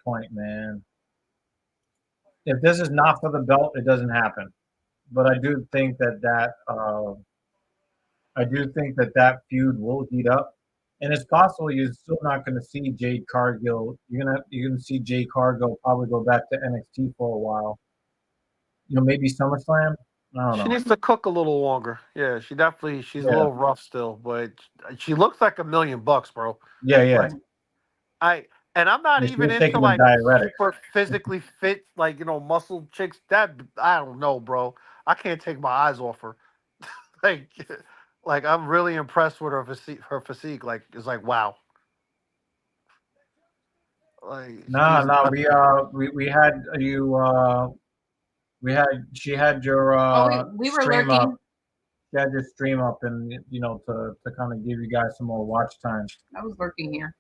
point, man. If this is not for the belt, it doesn't happen. But I do think that feud will heat up, and it's possible you're still not going to see Jade Cargill. You're gonna see Jade Cargill probably go back to NXT for a while. Maybe SummerSlam. I don't know. She needs to cook a little longer. Yeah, she's a little rough still, but she looks like $1 million, bro. Yeah. Like, And I'm not Yeah, she even was into taking a like diuretic. super physically fit, like muscle chicks. That I don't know, bro. I can't take my eyes off her. like, like I'm really impressed with her physique. Her physique, like, is like wow. Like No, she's no, we had you she had your Oh, we were stream lurking. up. She had your stream up, and to kind of give you guys some more watch time. I was lurking here.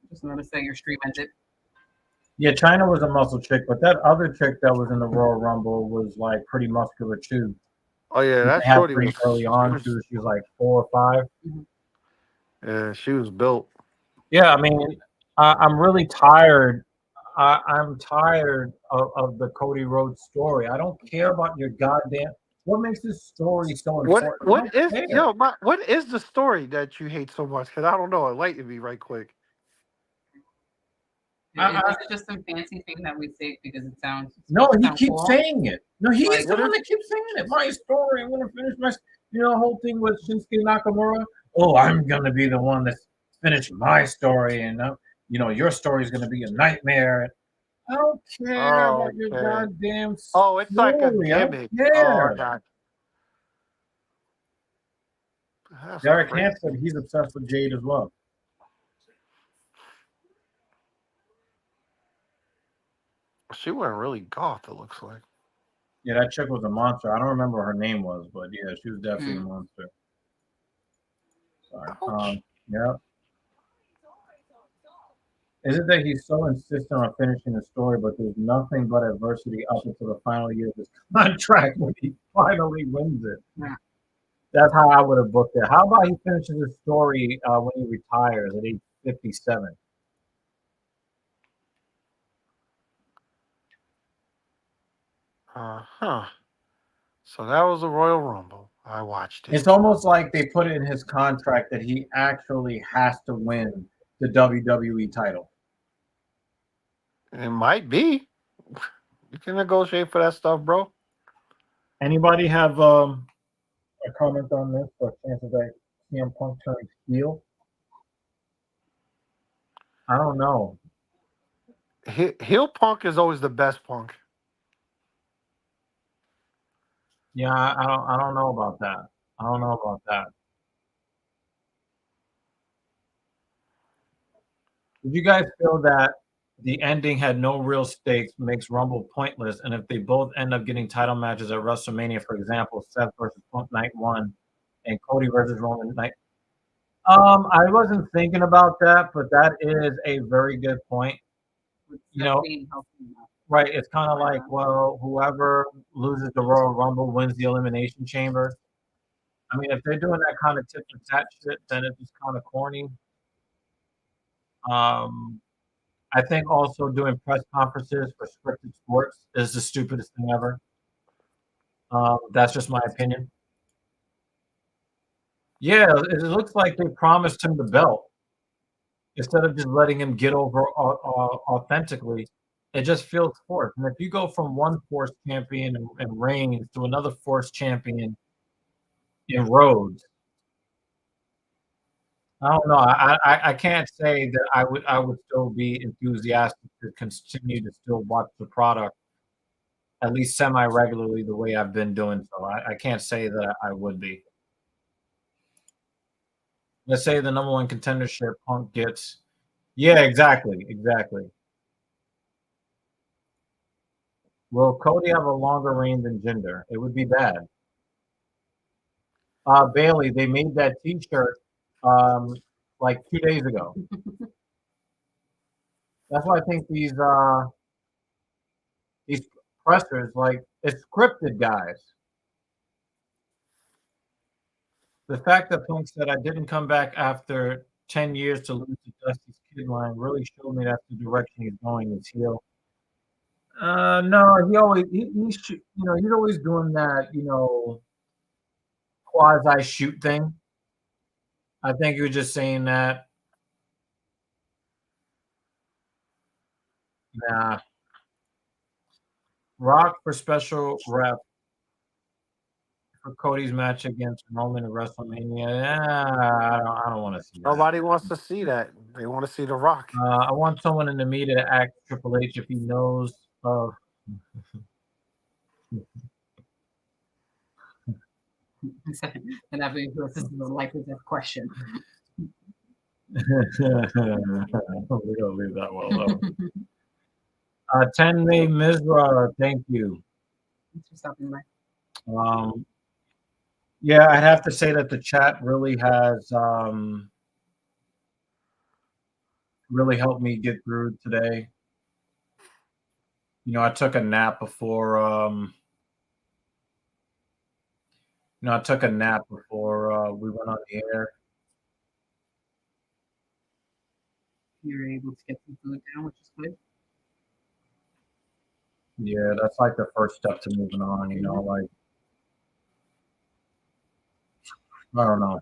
Just noticed that your stream ended. Yeah, China was a muscle chick, but that other chick that was in the Royal Rumble was like pretty muscular too. oh yeah, They that had shorty pretty was. early on too. She was like 4 or 5. Yeah, she was built. Yeah, I mean, I'm really tired. I'm tired of the Cody Rhodes story. I don't care about your goddamn. What makes this story so important? I don't care. What is the story that you hate so much? Because I don't know. Enlighten me right quick. Is it just some fancy thing that we say because it sounds No, he sound keeps cool? saying it. No, he's Like, the one that keeps saying it. My story. I'm gonna finish my. The whole thing with Shinsuke Nakamura. Oh, I'm gonna be the one that's finished my story, and your story is gonna be a nightmare. I don't care Oh, about your okay. goddamn Oh, it's like a story. I don't gimmick. Oh, I care. got. That's Derek crazy. Hansen, he's obsessed with Jade as well. She went really goth. It looks like. Yeah, that chick was a monster. I don't remember what her name was, but yeah, she was definitely a monster. Sorry. Ouch. Yeah. Is it that he's so insistent on finishing the story, but there's nothing but adversity up until the final year of his contract when he finally wins it? Yeah. That's how I would have booked it. How about he finishes his story when he retires at age 57? Huh. So that was the Royal Rumble. I watched it. It's almost like they put it in his contract that he actually has to win the WWE title. It might be. You can negotiate for that stuff, bro. Anybody have a comment on this or chances that CM Punk turns heel? I don't know. Heel Punk is always the best Punk. Yeah, I don't know about that. I don't know about that. Did you guys feel that the ending had no real stakes, makes Rumble pointless, and if they both end up getting title matches at WrestleMania, for example, Seth versus Punk night 1 and Cody versus Roman night. I wasn't thinking about that, but that is a very good point. Right? It's kind of like, well, whoever loses the Royal Rumble wins the Elimination Chamber. I mean, if they're doing that kind of tit for tat shit, then it's just kind of corny. I think also doing press conferences for scripted sports is the stupidest thing ever. That's just my opinion. Yeah, it looks like they promised him the belt instead of just letting him get over authentically. It just feels forced. And if you go from one force champion and Reigns to another force champion in Rhodes, I don't know. I can't say that I would still be enthusiastic to continue to still watch the product at least semi regularly the way I've been doing so. I can't say that I would be. Let's say the number one contendership Punk gets. Yeah, exactly, exactly. Will Cody have a longer reign than Jinder? It would be bad. Bailey, they made that T-shirt like 2 days ago. That's why I think these pressers like it's scripted, guys. The fact that Punk said I didn't come back after 10 years to lose to Dusty's Kid line really showed me that's the direction he's going. Is heel. No, he's always doing that quasi shoot thing. I think he was just saying that. Nah, Rock for special ref for Cody's match against Roman at WrestleMania. I don't want to see that. Nobody wants to see that. They want to see The Rock. I want someone in the media to act Triple H if he knows of. And that means this is a likely death question. We're gonna leave that well alone. Tenmei Mizra, thank you. Thanks for stopping by. Yeah, I'd have to say that the chat really has really helped me get through today. You know, I took a nap before we went on the air. You were able to get some food down, which is good. Yeah, that's like the first step to moving on, you know, like I don't know.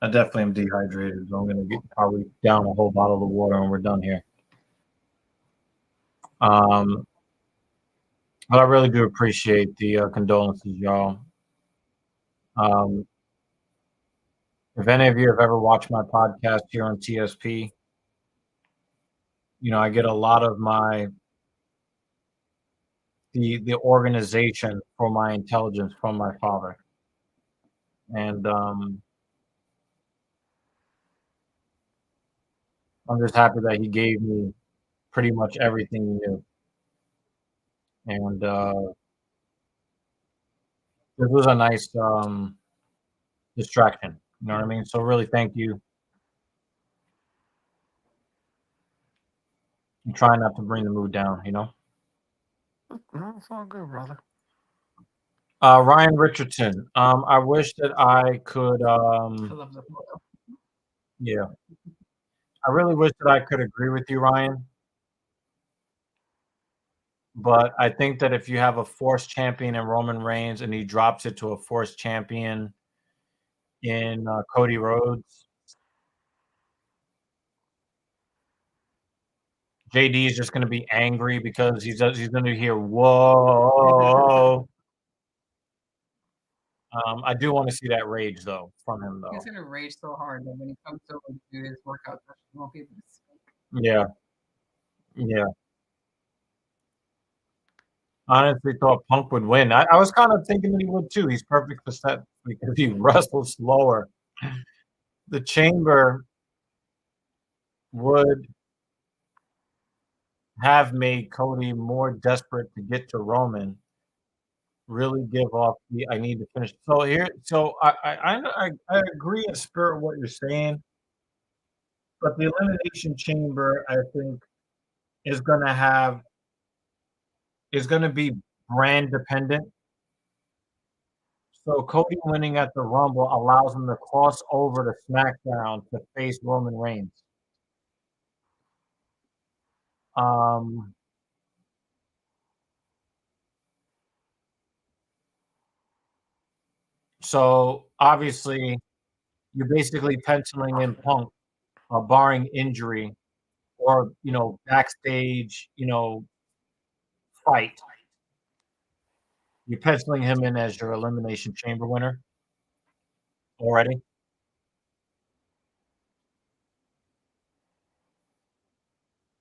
I definitely am dehydrated, so I'm gonna get probably down a whole bottle of water and we're done here. But I really do appreciate the condolences, y'all. If any of you have ever watched my podcast here on TSP, you know, I get a lot of the organization for my intelligence from my father. And I'm just happy that he gave me pretty much everything he knew. And this was a nice distraction. You know what I mean? So really thank you. I'm trying not to bring the mood down, you know? No, it's all good, brother. Ryan Richardson. I wish that I could I love the photo. yeah. I really wish that I could agree with you, Ryan. But I think that if you have a force champion in Roman Reigns and he drops it to a force champion in Cody Rhodes, JD is just going to be angry because he's going to hear whoa. I do want to see that rage though from him though. He's gonna rage so hard that when he comes over to do his workout, he won't be able to speak. Yeah, yeah. Honestly, thought Punk would win. I was kind of thinking that he would too. He's perfect for set because he wrestles slower. The Chamber would have made Cody more desperate to get to Roman. Really give off the I need to finish. So here, so I agree in spirit what you're saying, but the Elimination Chamber I think is going to be brand dependent. So Cody winning at the Rumble allows him to cross over to SmackDown to face Roman Reigns. So obviously you're basically penciling in Punk, barring injury or backstage, fight. You're penciling him in as your Elimination Chamber winner already.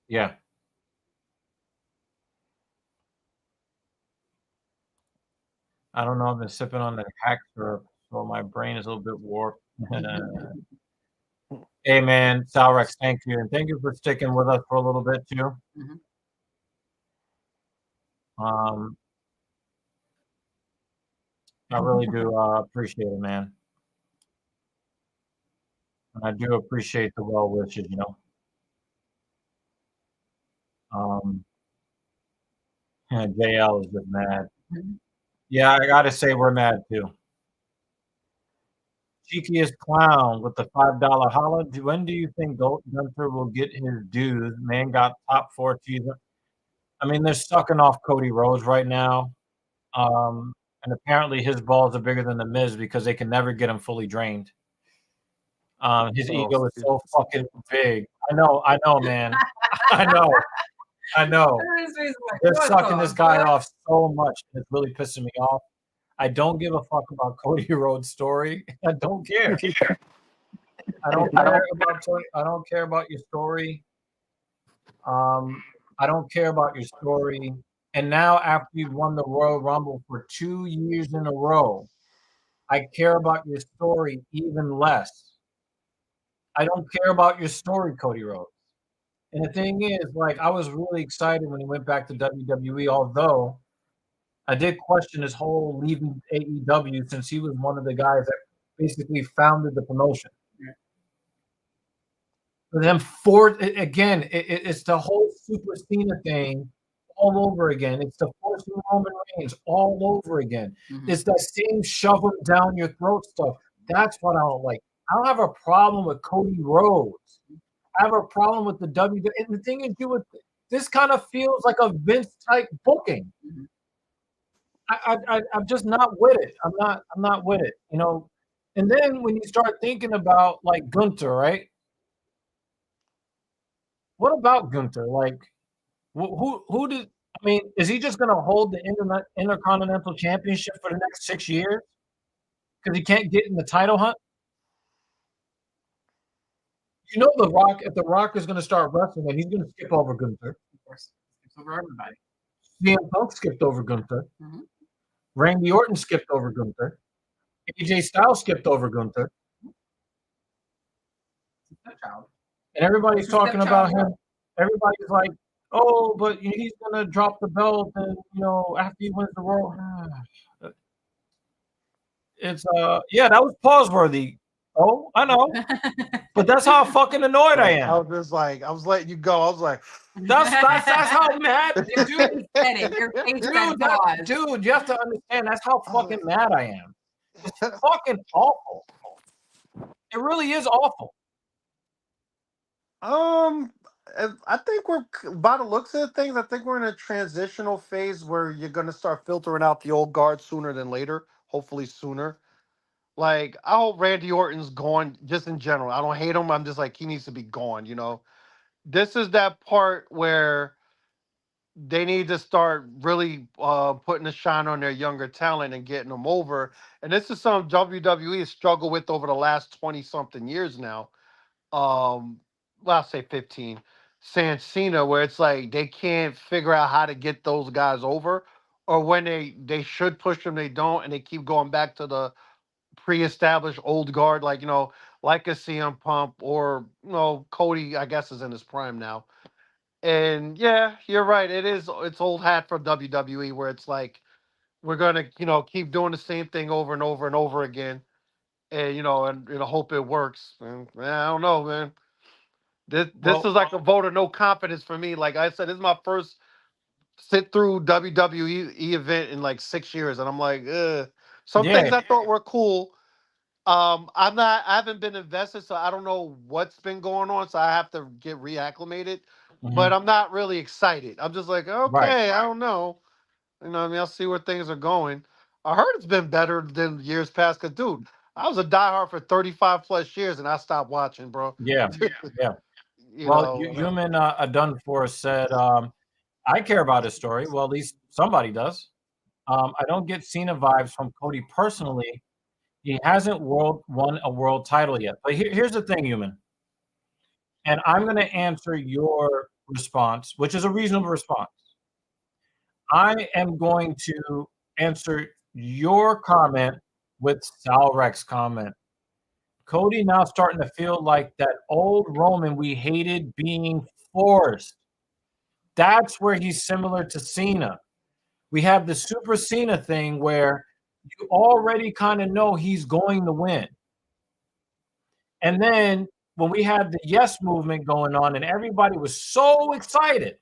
Yeah. I don't know. I've been sipping on the hack syrup, so my brain is a little bit warped. Hey, man, Salrex, thank you. And thank you for sticking with us for a little bit, too. Mhm. I really do appreciate it, man. And I do appreciate the well wishes, JL is just mad. Mhm. Yeah, I got to say we're mad, too. Cheekiest clown with the $5 holla. When do you think Gunther will get his dues? Man got top 4 teaser. I mean, they're sucking off Cody Rhodes right now. And apparently his balls are bigger than the Miz because they can never get him fully drained. His ego is so fucking big. I know, man. I know. They're sucking this guy off so much. It's really pissing me off. I don't give a fuck about Cody Rhodes' story. I don't care. I don't care about your story. I don't care about your story. And now, after you've won the Royal Rumble for 2 years in a row, I care about your story even less. I don't care about your story, Cody Rhodes. And the thing is, like, I was really excited when he went back to WWE, although I did question his whole leaving AEW since he was one of the guys that basically founded the promotion. For them, it's the whole Super Cena thing all over again. It's the forcing Roman Reigns all over again. Mm-hmm. It's that same shove them down your throat stuff. That's what I don't like. I don't have a problem with Cody Rhodes. I have a problem with the WWE. And the thing is, this kind of feels like a Vince type booking. I'm just not with it. I'm not with it. You know. And then when you start thinking about like Gunther, right? What about Gunther? Like, who did? I mean, is he just going to hold the Intercontinental Championship for the next 6 years because he can't get in the title hunt? You know, if the Rock is going to start wrestling, and he's going to skip over Gunther. Of course, skips over everybody. CM Punk skipped over Gunther. Mm-hmm. Randy Orton skipped over Gunther. AJ Styles skipped over Gunther. And everybody's talking about him. Everybody's like, oh, but he's going to drop the belt and, after he wins the World. It's, that was pause-worthy. Oh, I know. But that's how fucking annoyed I am. I was just like, I was letting you go. I was like, that's how mad, dude. Dude, you have to understand. That's how fucking mad I am. It's fucking awful. It really is awful. I think we're, by the looks of things, I think we're in a transitional phase where you're going to start filtering out the old guard sooner than later. Hopefully sooner. Like, I hope Randy Orton's gone just in general. I don't hate him. I'm just like, he needs to be gone, This is that part where they need to start really putting a shine on their younger talent and getting them over. And this is something WWE has struggled with over the last 20-something years now. Well, I'll say 15. San Cena, where it's like they can't figure out how to get those guys over. Or when they should push them, they don't. And they keep going back to the pre-established old guard, like like a CM Punk or Cody, I guess, is in his prime now. And yeah, you're right. It's old hat for WWE, where it's like we're gonna keep doing the same thing over and over and over again, and and hope it works. And I don't know, man. This is like a vote of no confidence for me. Like I said, this is my first sit through WWE event in like 6 years, and I'm like, some things I thought were cool. I haven't been invested, so I don't know what's been going on, so I have to get reacclimated. Mm-hmm. But I'm not really excited. I'm just like, okay, right. I don't know. I'll see where things are going. I heard it's been better than years past, because, dude, I was a diehard for 35 plus years, and I stopped watching, bro. Yeah. Human Dunfor said, I care about his story. Well, at least somebody does. I don't get Cena vibes from Cody personally. He hasn't won a world title yet. But here's the thing, Human. And I'm going to answer your response, which is a reasonable response. I am going to answer your comment with Sal Rex's comment. Cody now starting to feel like that old Roman we hated being forced. That's where he's similar to Cena. We have the Super Cena thing where you already kind of know he's going to win. And then when we had the Yes movement going on and everybody was so excited,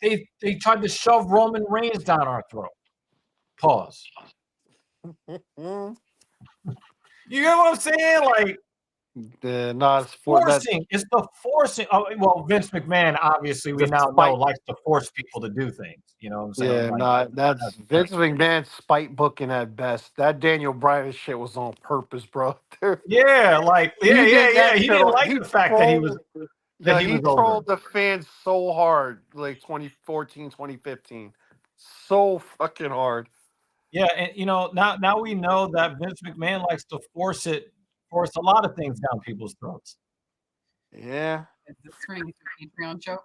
they tried to shove Roman Reigns down our throat. Pause. You get what I'm saying? Like, it's forcing. It's the forcing. Oh, well, Vince McMahon, obviously, we now know likes to force people to do things. You know what I'm saying? Yeah, that's Vince McMahon's spite booking at best. That Daniel Bryan shit was on purpose, bro. He didn't like the fact that he was. He trolled the fans so hard, like 2014, 2015. so fucking hard. Yeah, and now we know that Vince McMahon likes to force a lot of things down people's throats. Yeah. Is this turning into a Patreon show?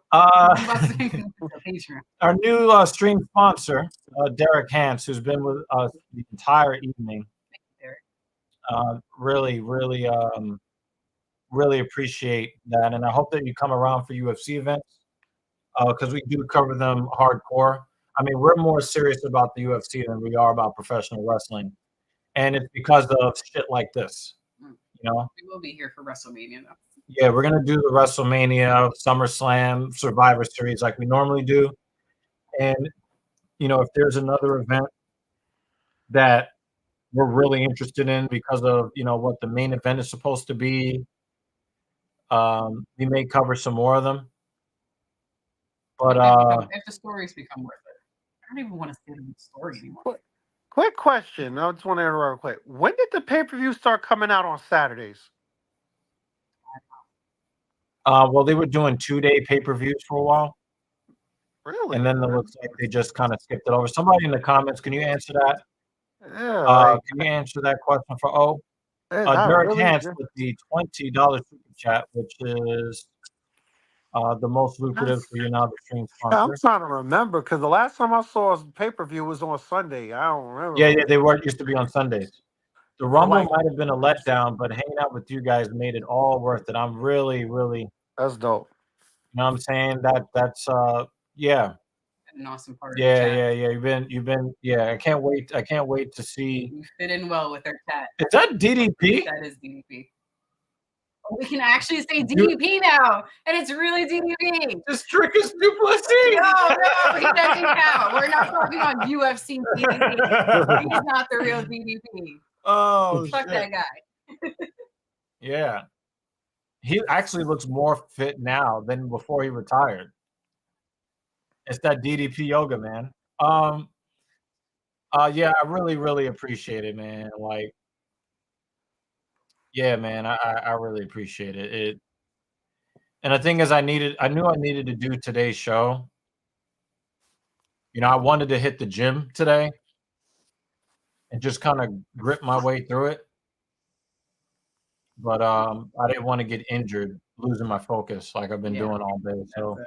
Our new stream sponsor, Derek Hans, who's been with us the entire evening. Really, really appreciate that, and I hope that you come around for UFC events because we do cover them hardcore. I mean, we're more serious about the UFC than we are about professional wrestling, and it's because of shit like this. We will be here for WrestleMania, though. Yeah, we're gonna do the WrestleMania, SummerSlam, Survivor Series like we normally do, and if there's another event that we're really interested in because of what the main event is supposed to be, we may cover some more of them. But if the stories become worth it, I don't even want to say the story anymore. Quick question. I just want to interrupt quick. When did the pay-per-view start coming out on Saturdays? Well, they were doing 2-day pay-per-views for a while. Really? And then it looks like they just kind of skipped it over. Somebody in the comments, can you answer that? Yeah. Can you answer that question for O? Derek Hans with the $20 super chat, which is the most lucrative for you now, the stream sponsor. I'm trying to remember because the last time I saw a pay-per-view was on Sunday. I don't remember. Yeah, they used to be on Sundays. The Rumble might have been a letdown, but hanging out with you guys made it all worth it. I'm really, really. That's dope. You know what I'm saying? That's yeah. An awesome part. Yeah. You've been. Yeah, I can't wait to see. You fit in well with our chat. Is that DDP? That is DDP. We can actually say DDP now, and it's really DDP. This trick is Duplessis. No, he's judging out. We're not talking on UFC DDP. He's not the real DDP. Oh, fuck that guy. Yeah, he actually looks more fit now than before he retired. It's that DDP yoga, man. Yeah, I really, really appreciate it, man. Like, yeah, man, I really appreciate it. And the thing is, I knew I needed to do today's show. I wanted to hit the gym today and just kind of grip my way through it. But I didn't want to get injured, losing my focus like I've been doing all day. So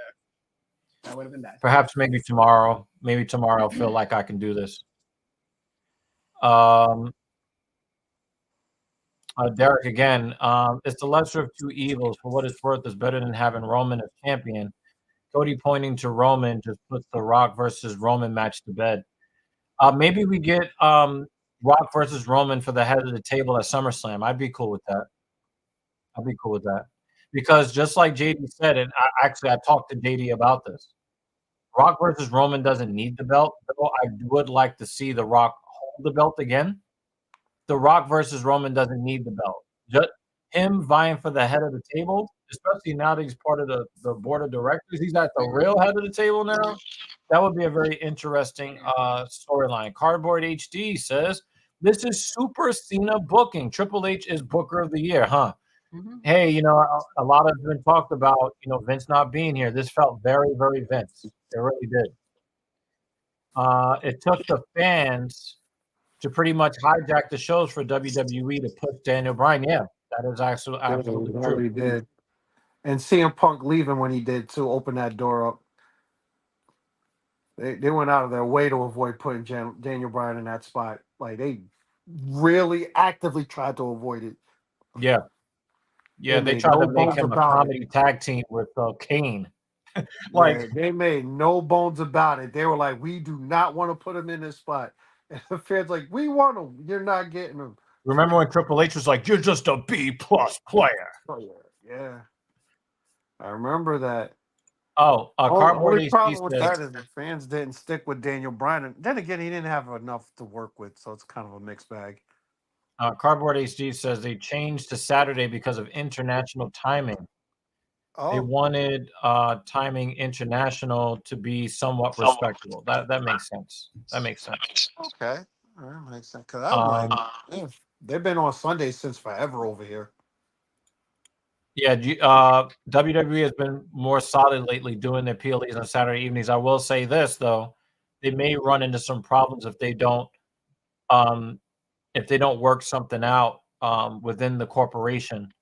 that would have been bad. Perhaps maybe tomorrow I'll feel like I can do this. Derek again. It's the lesser of two evils. For what it's worth, is better than having Roman as champion. Cody pointing to Roman just puts the Rock versus Roman match to bed. Maybe we get Rock versus Roman for the head of the table at SummerSlam. I'd be cool with that. Because just like JD said, and I talked to JD about this. Rock versus Roman doesn't need the belt. Though I would like to see The Rock hold the belt again. The Rock versus Roman doesn't need the belt. Just him vying for the head of the table, especially now that he's part of the board of directors. He's at the real head of the table now. That would be a very interesting storyline. Cardboard HD says, this is Super Cena booking. Triple H is Booker of the Year, huh? Mm-hmm. Hey, a lot has been talked about, Vince not being here. This felt very, very Vince. It really did. It took the fans to pretty much hijack the shows for WWE to push Daniel Bryan. Yeah, that is absolutely true. He did. And CM Punk leaving when he did to open that door up. They went out of their way to avoid putting Daniel Bryan in that spot. Like, they really actively tried to avoid it. Yeah. Yeah, they tried to make him a comedy tag team with Kane. They made no bones about it. They were like, we do not want to put him in this spot. And the fans like, we want him. You're not getting him. Remember when Triple H was like, you're just a B+ player. Oh, yeah. I remember that. Cardboard only problem with that is the fans didn't stick with Daniel Bryan. And then again, he didn't have enough to work with, so it's kind of a mixed bag. Cardboard HD says they changed to Saturday because of international timing. They wanted timing international to be somewhat respectable. That makes sense. Okay. That makes sense. Because they've been on Sundays since forever over here. Yeah, WWE has been more solid lately doing their PLEs on Saturday evenings. I will say this, though. they may run into some problems if they don't work something out within the corporation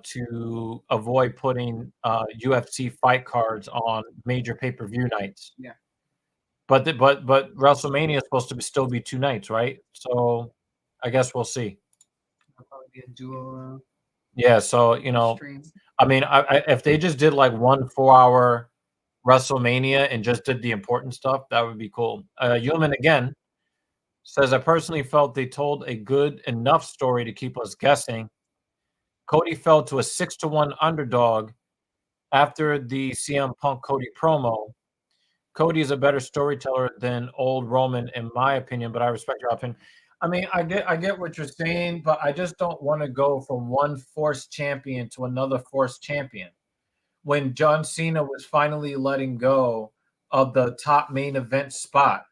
to avoid putting UFC fight cards on major pay-per-view nights. Yeah. But WrestleMania is supposed to still be 2 nights, right? So I guess we'll see. It'll probably be a dual. Yeah. So stream. I mean, if they just did like 1 4-hour WrestleMania and just did the important stuff, that would be cool. Human again says, I personally felt they told a good enough story to keep us guessing. Cody fell to a 6-1 underdog after the CM Punk Cody promo. Cody is a better storyteller than old Roman, in my opinion, but I respect your opinion. I mean, I get what you're saying, but I just don't want to go from one forced champion to another forced champion. When John Cena was finally letting go of the top main event spot,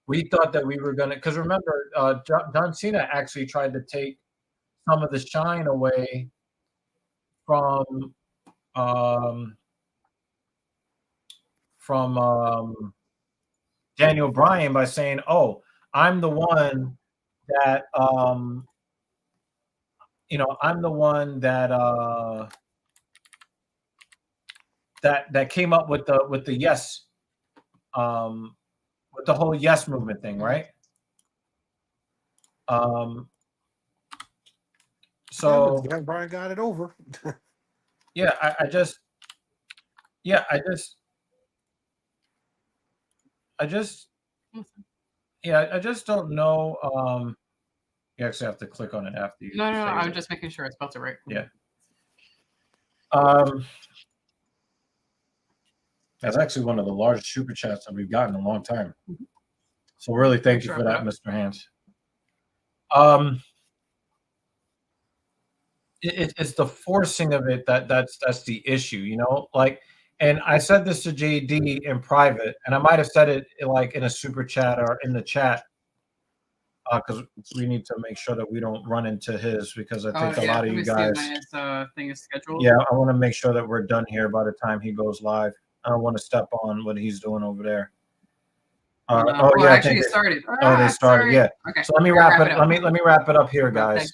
we thought that we were going to, because remember, John Cena actually tried to take some of the shine away from Daniel Bryan by saying, "Oh, I'm the one that I'm the one that came up with the yes with the whole yes movement thing, right?" So yeah, Brian got it over. yeah, I just don't know. You actually have to click on it after you. No, I'm just making sure I spelled it right. Yeah. That's actually one of the largest super chats that we've gotten in a long time. So really, thank you for that, Mr. Hans. It's the forcing of it that's the issue, like. And I said this to JD in private, and I might have said it like in a super chat or in the chat, because we need to make sure that we don't run into his, because I think a lot of you guys. His thing is scheduled. Yeah, I want to make sure that we're done here by the time he goes live. I don't want to step on what he's doing over there. Actually, it started. They started. Sorry. Yeah. Okay. So let me wrap it. Let me wrap it up here, guys.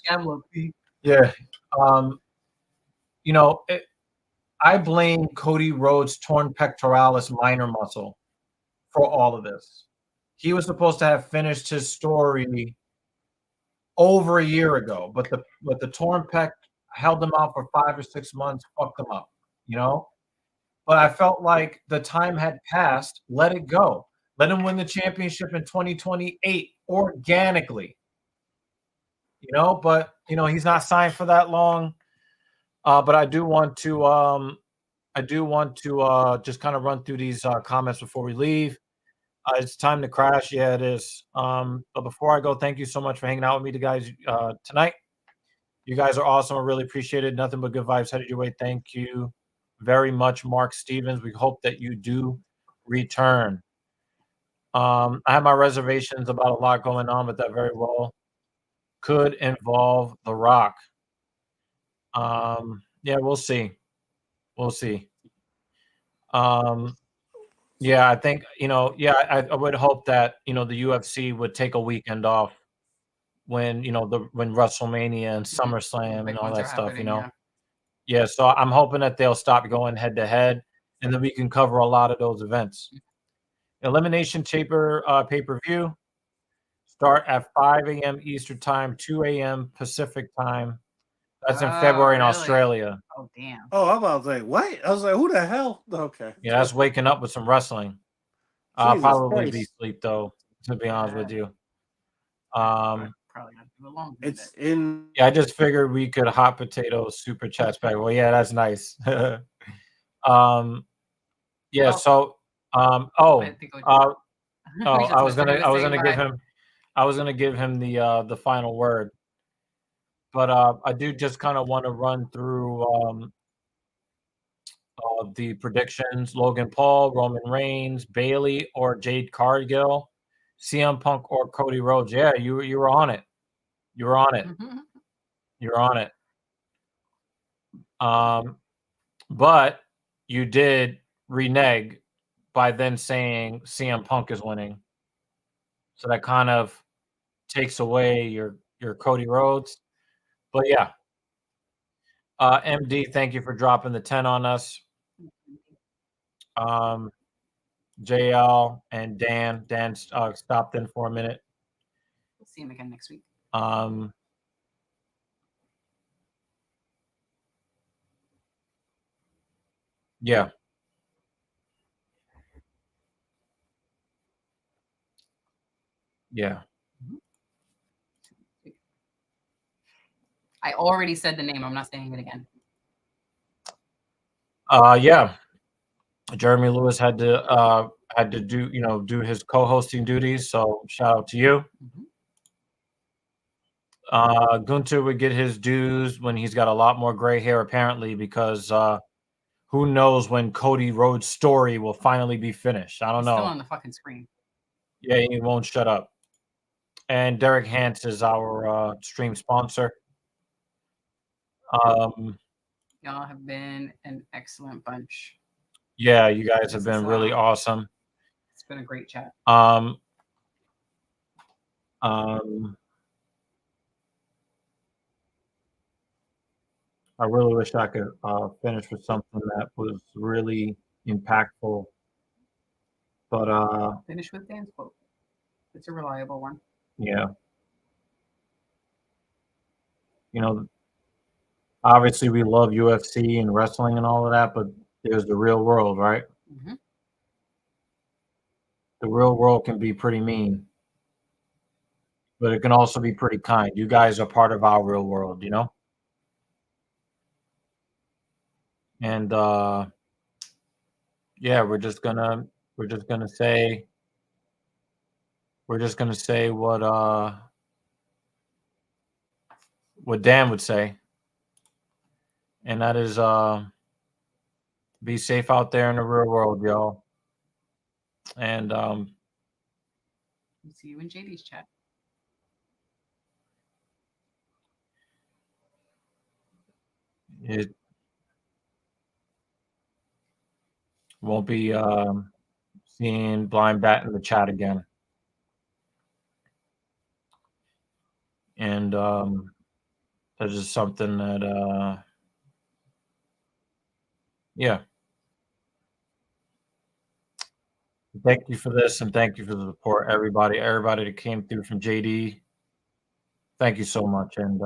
Yeah. I blame Cody Rhodes' torn pectoralis minor muscle for all of this. He was supposed to have finished his story over a year ago, but the torn pec held him out for 5 or 6 months, fucked him up, But I felt like the time had passed. Let it go. Let him win the championship in 2028 organically. But he's not signed for that long. But I do want to just kind of run through these comments before we leave. It's time to crash. Yeah, it is. But before I go, thank you so much for hanging out with me, guys, tonight. You guys are awesome. I really appreciate it. Nothing but good vibes headed your way. Thank you very much, Mark Stevens. We hope that you do return. I have my reservations about a lot going on, but that very well could involve The Rock. Yeah, we'll see. We'll see. Yeah, I think, I would hope that, the UFC would take a weekend off when, when WrestleMania and SummerSlam and all that stuff, Yeah, so I'm hoping that they'll stop going head to head, and then we can cover a lot of those events. Elimination Chamber pay-per-view start at 5 a.m. Eastern Time, 2 a.m. Pacific Time. That's in February in Australia. Oh, damn. Oh, I was like, what? I was like, who the hell? Okay. Yeah, that's waking up with some wrestling. I'll probably be asleep, though, to be honest with you. Probably not too long. It's in. Yeah, I just figured we could hot potato super chats back. Well, yeah, that's nice. Yeah, so I was gonna give him the final word. But I do just kind of want to run through the predictions. Logan Paul, Roman Reigns, Bayley or Jade Cargill, CM Punk or Cody Rhodes. Yeah, you were on it. You were on it. You're on it. But you did renege by then saying CM Punk is winning. So that kind of takes away your Cody Rhodes. But yeah. MD, thank you for dropping the 10 on us. JL and Dan. Dan stopped in for a minute. We'll see him again next week. Yeah. Yeah. I already said the name. I'm not saying it again. Yeah. Jeremy Lewis had to do his co-hosting duties. So shout out to you. Gunter would get his dues when he's got a lot more gray hair, apparently, because who knows when Cody Rhodes' story will finally be finished. I don't know. Still on the fucking screen. Yeah, he won't shut up. And Derek Hance is our stream sponsor. Y'all have been an excellent bunch. Yeah, you guys have been really awesome. It's been a great chat. I really wish I could finish with something that was really impactful. But finish with Dan's quote. It's a reliable one. Yeah. Obviously we love UFC and wrestling and all of that, but there's the real world, right? Mm-hmm. The real world can be pretty mean, but it can also be pretty kind. You guys are part of our real world, And yeah, we're just gonna say what Dan would say, and that is be safe out there in the real world, y'all. And we'll see you in JD's chat. It won't be seeing Blind Bat in the chat again. And that's just something that yeah. Thank you for this, and thank you for the support, everybody that came through from JD. Thank you so much, and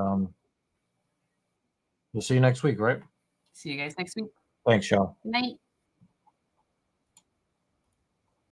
we'll see you next week, right? See you guys next week. Thanks, y'all. Good night.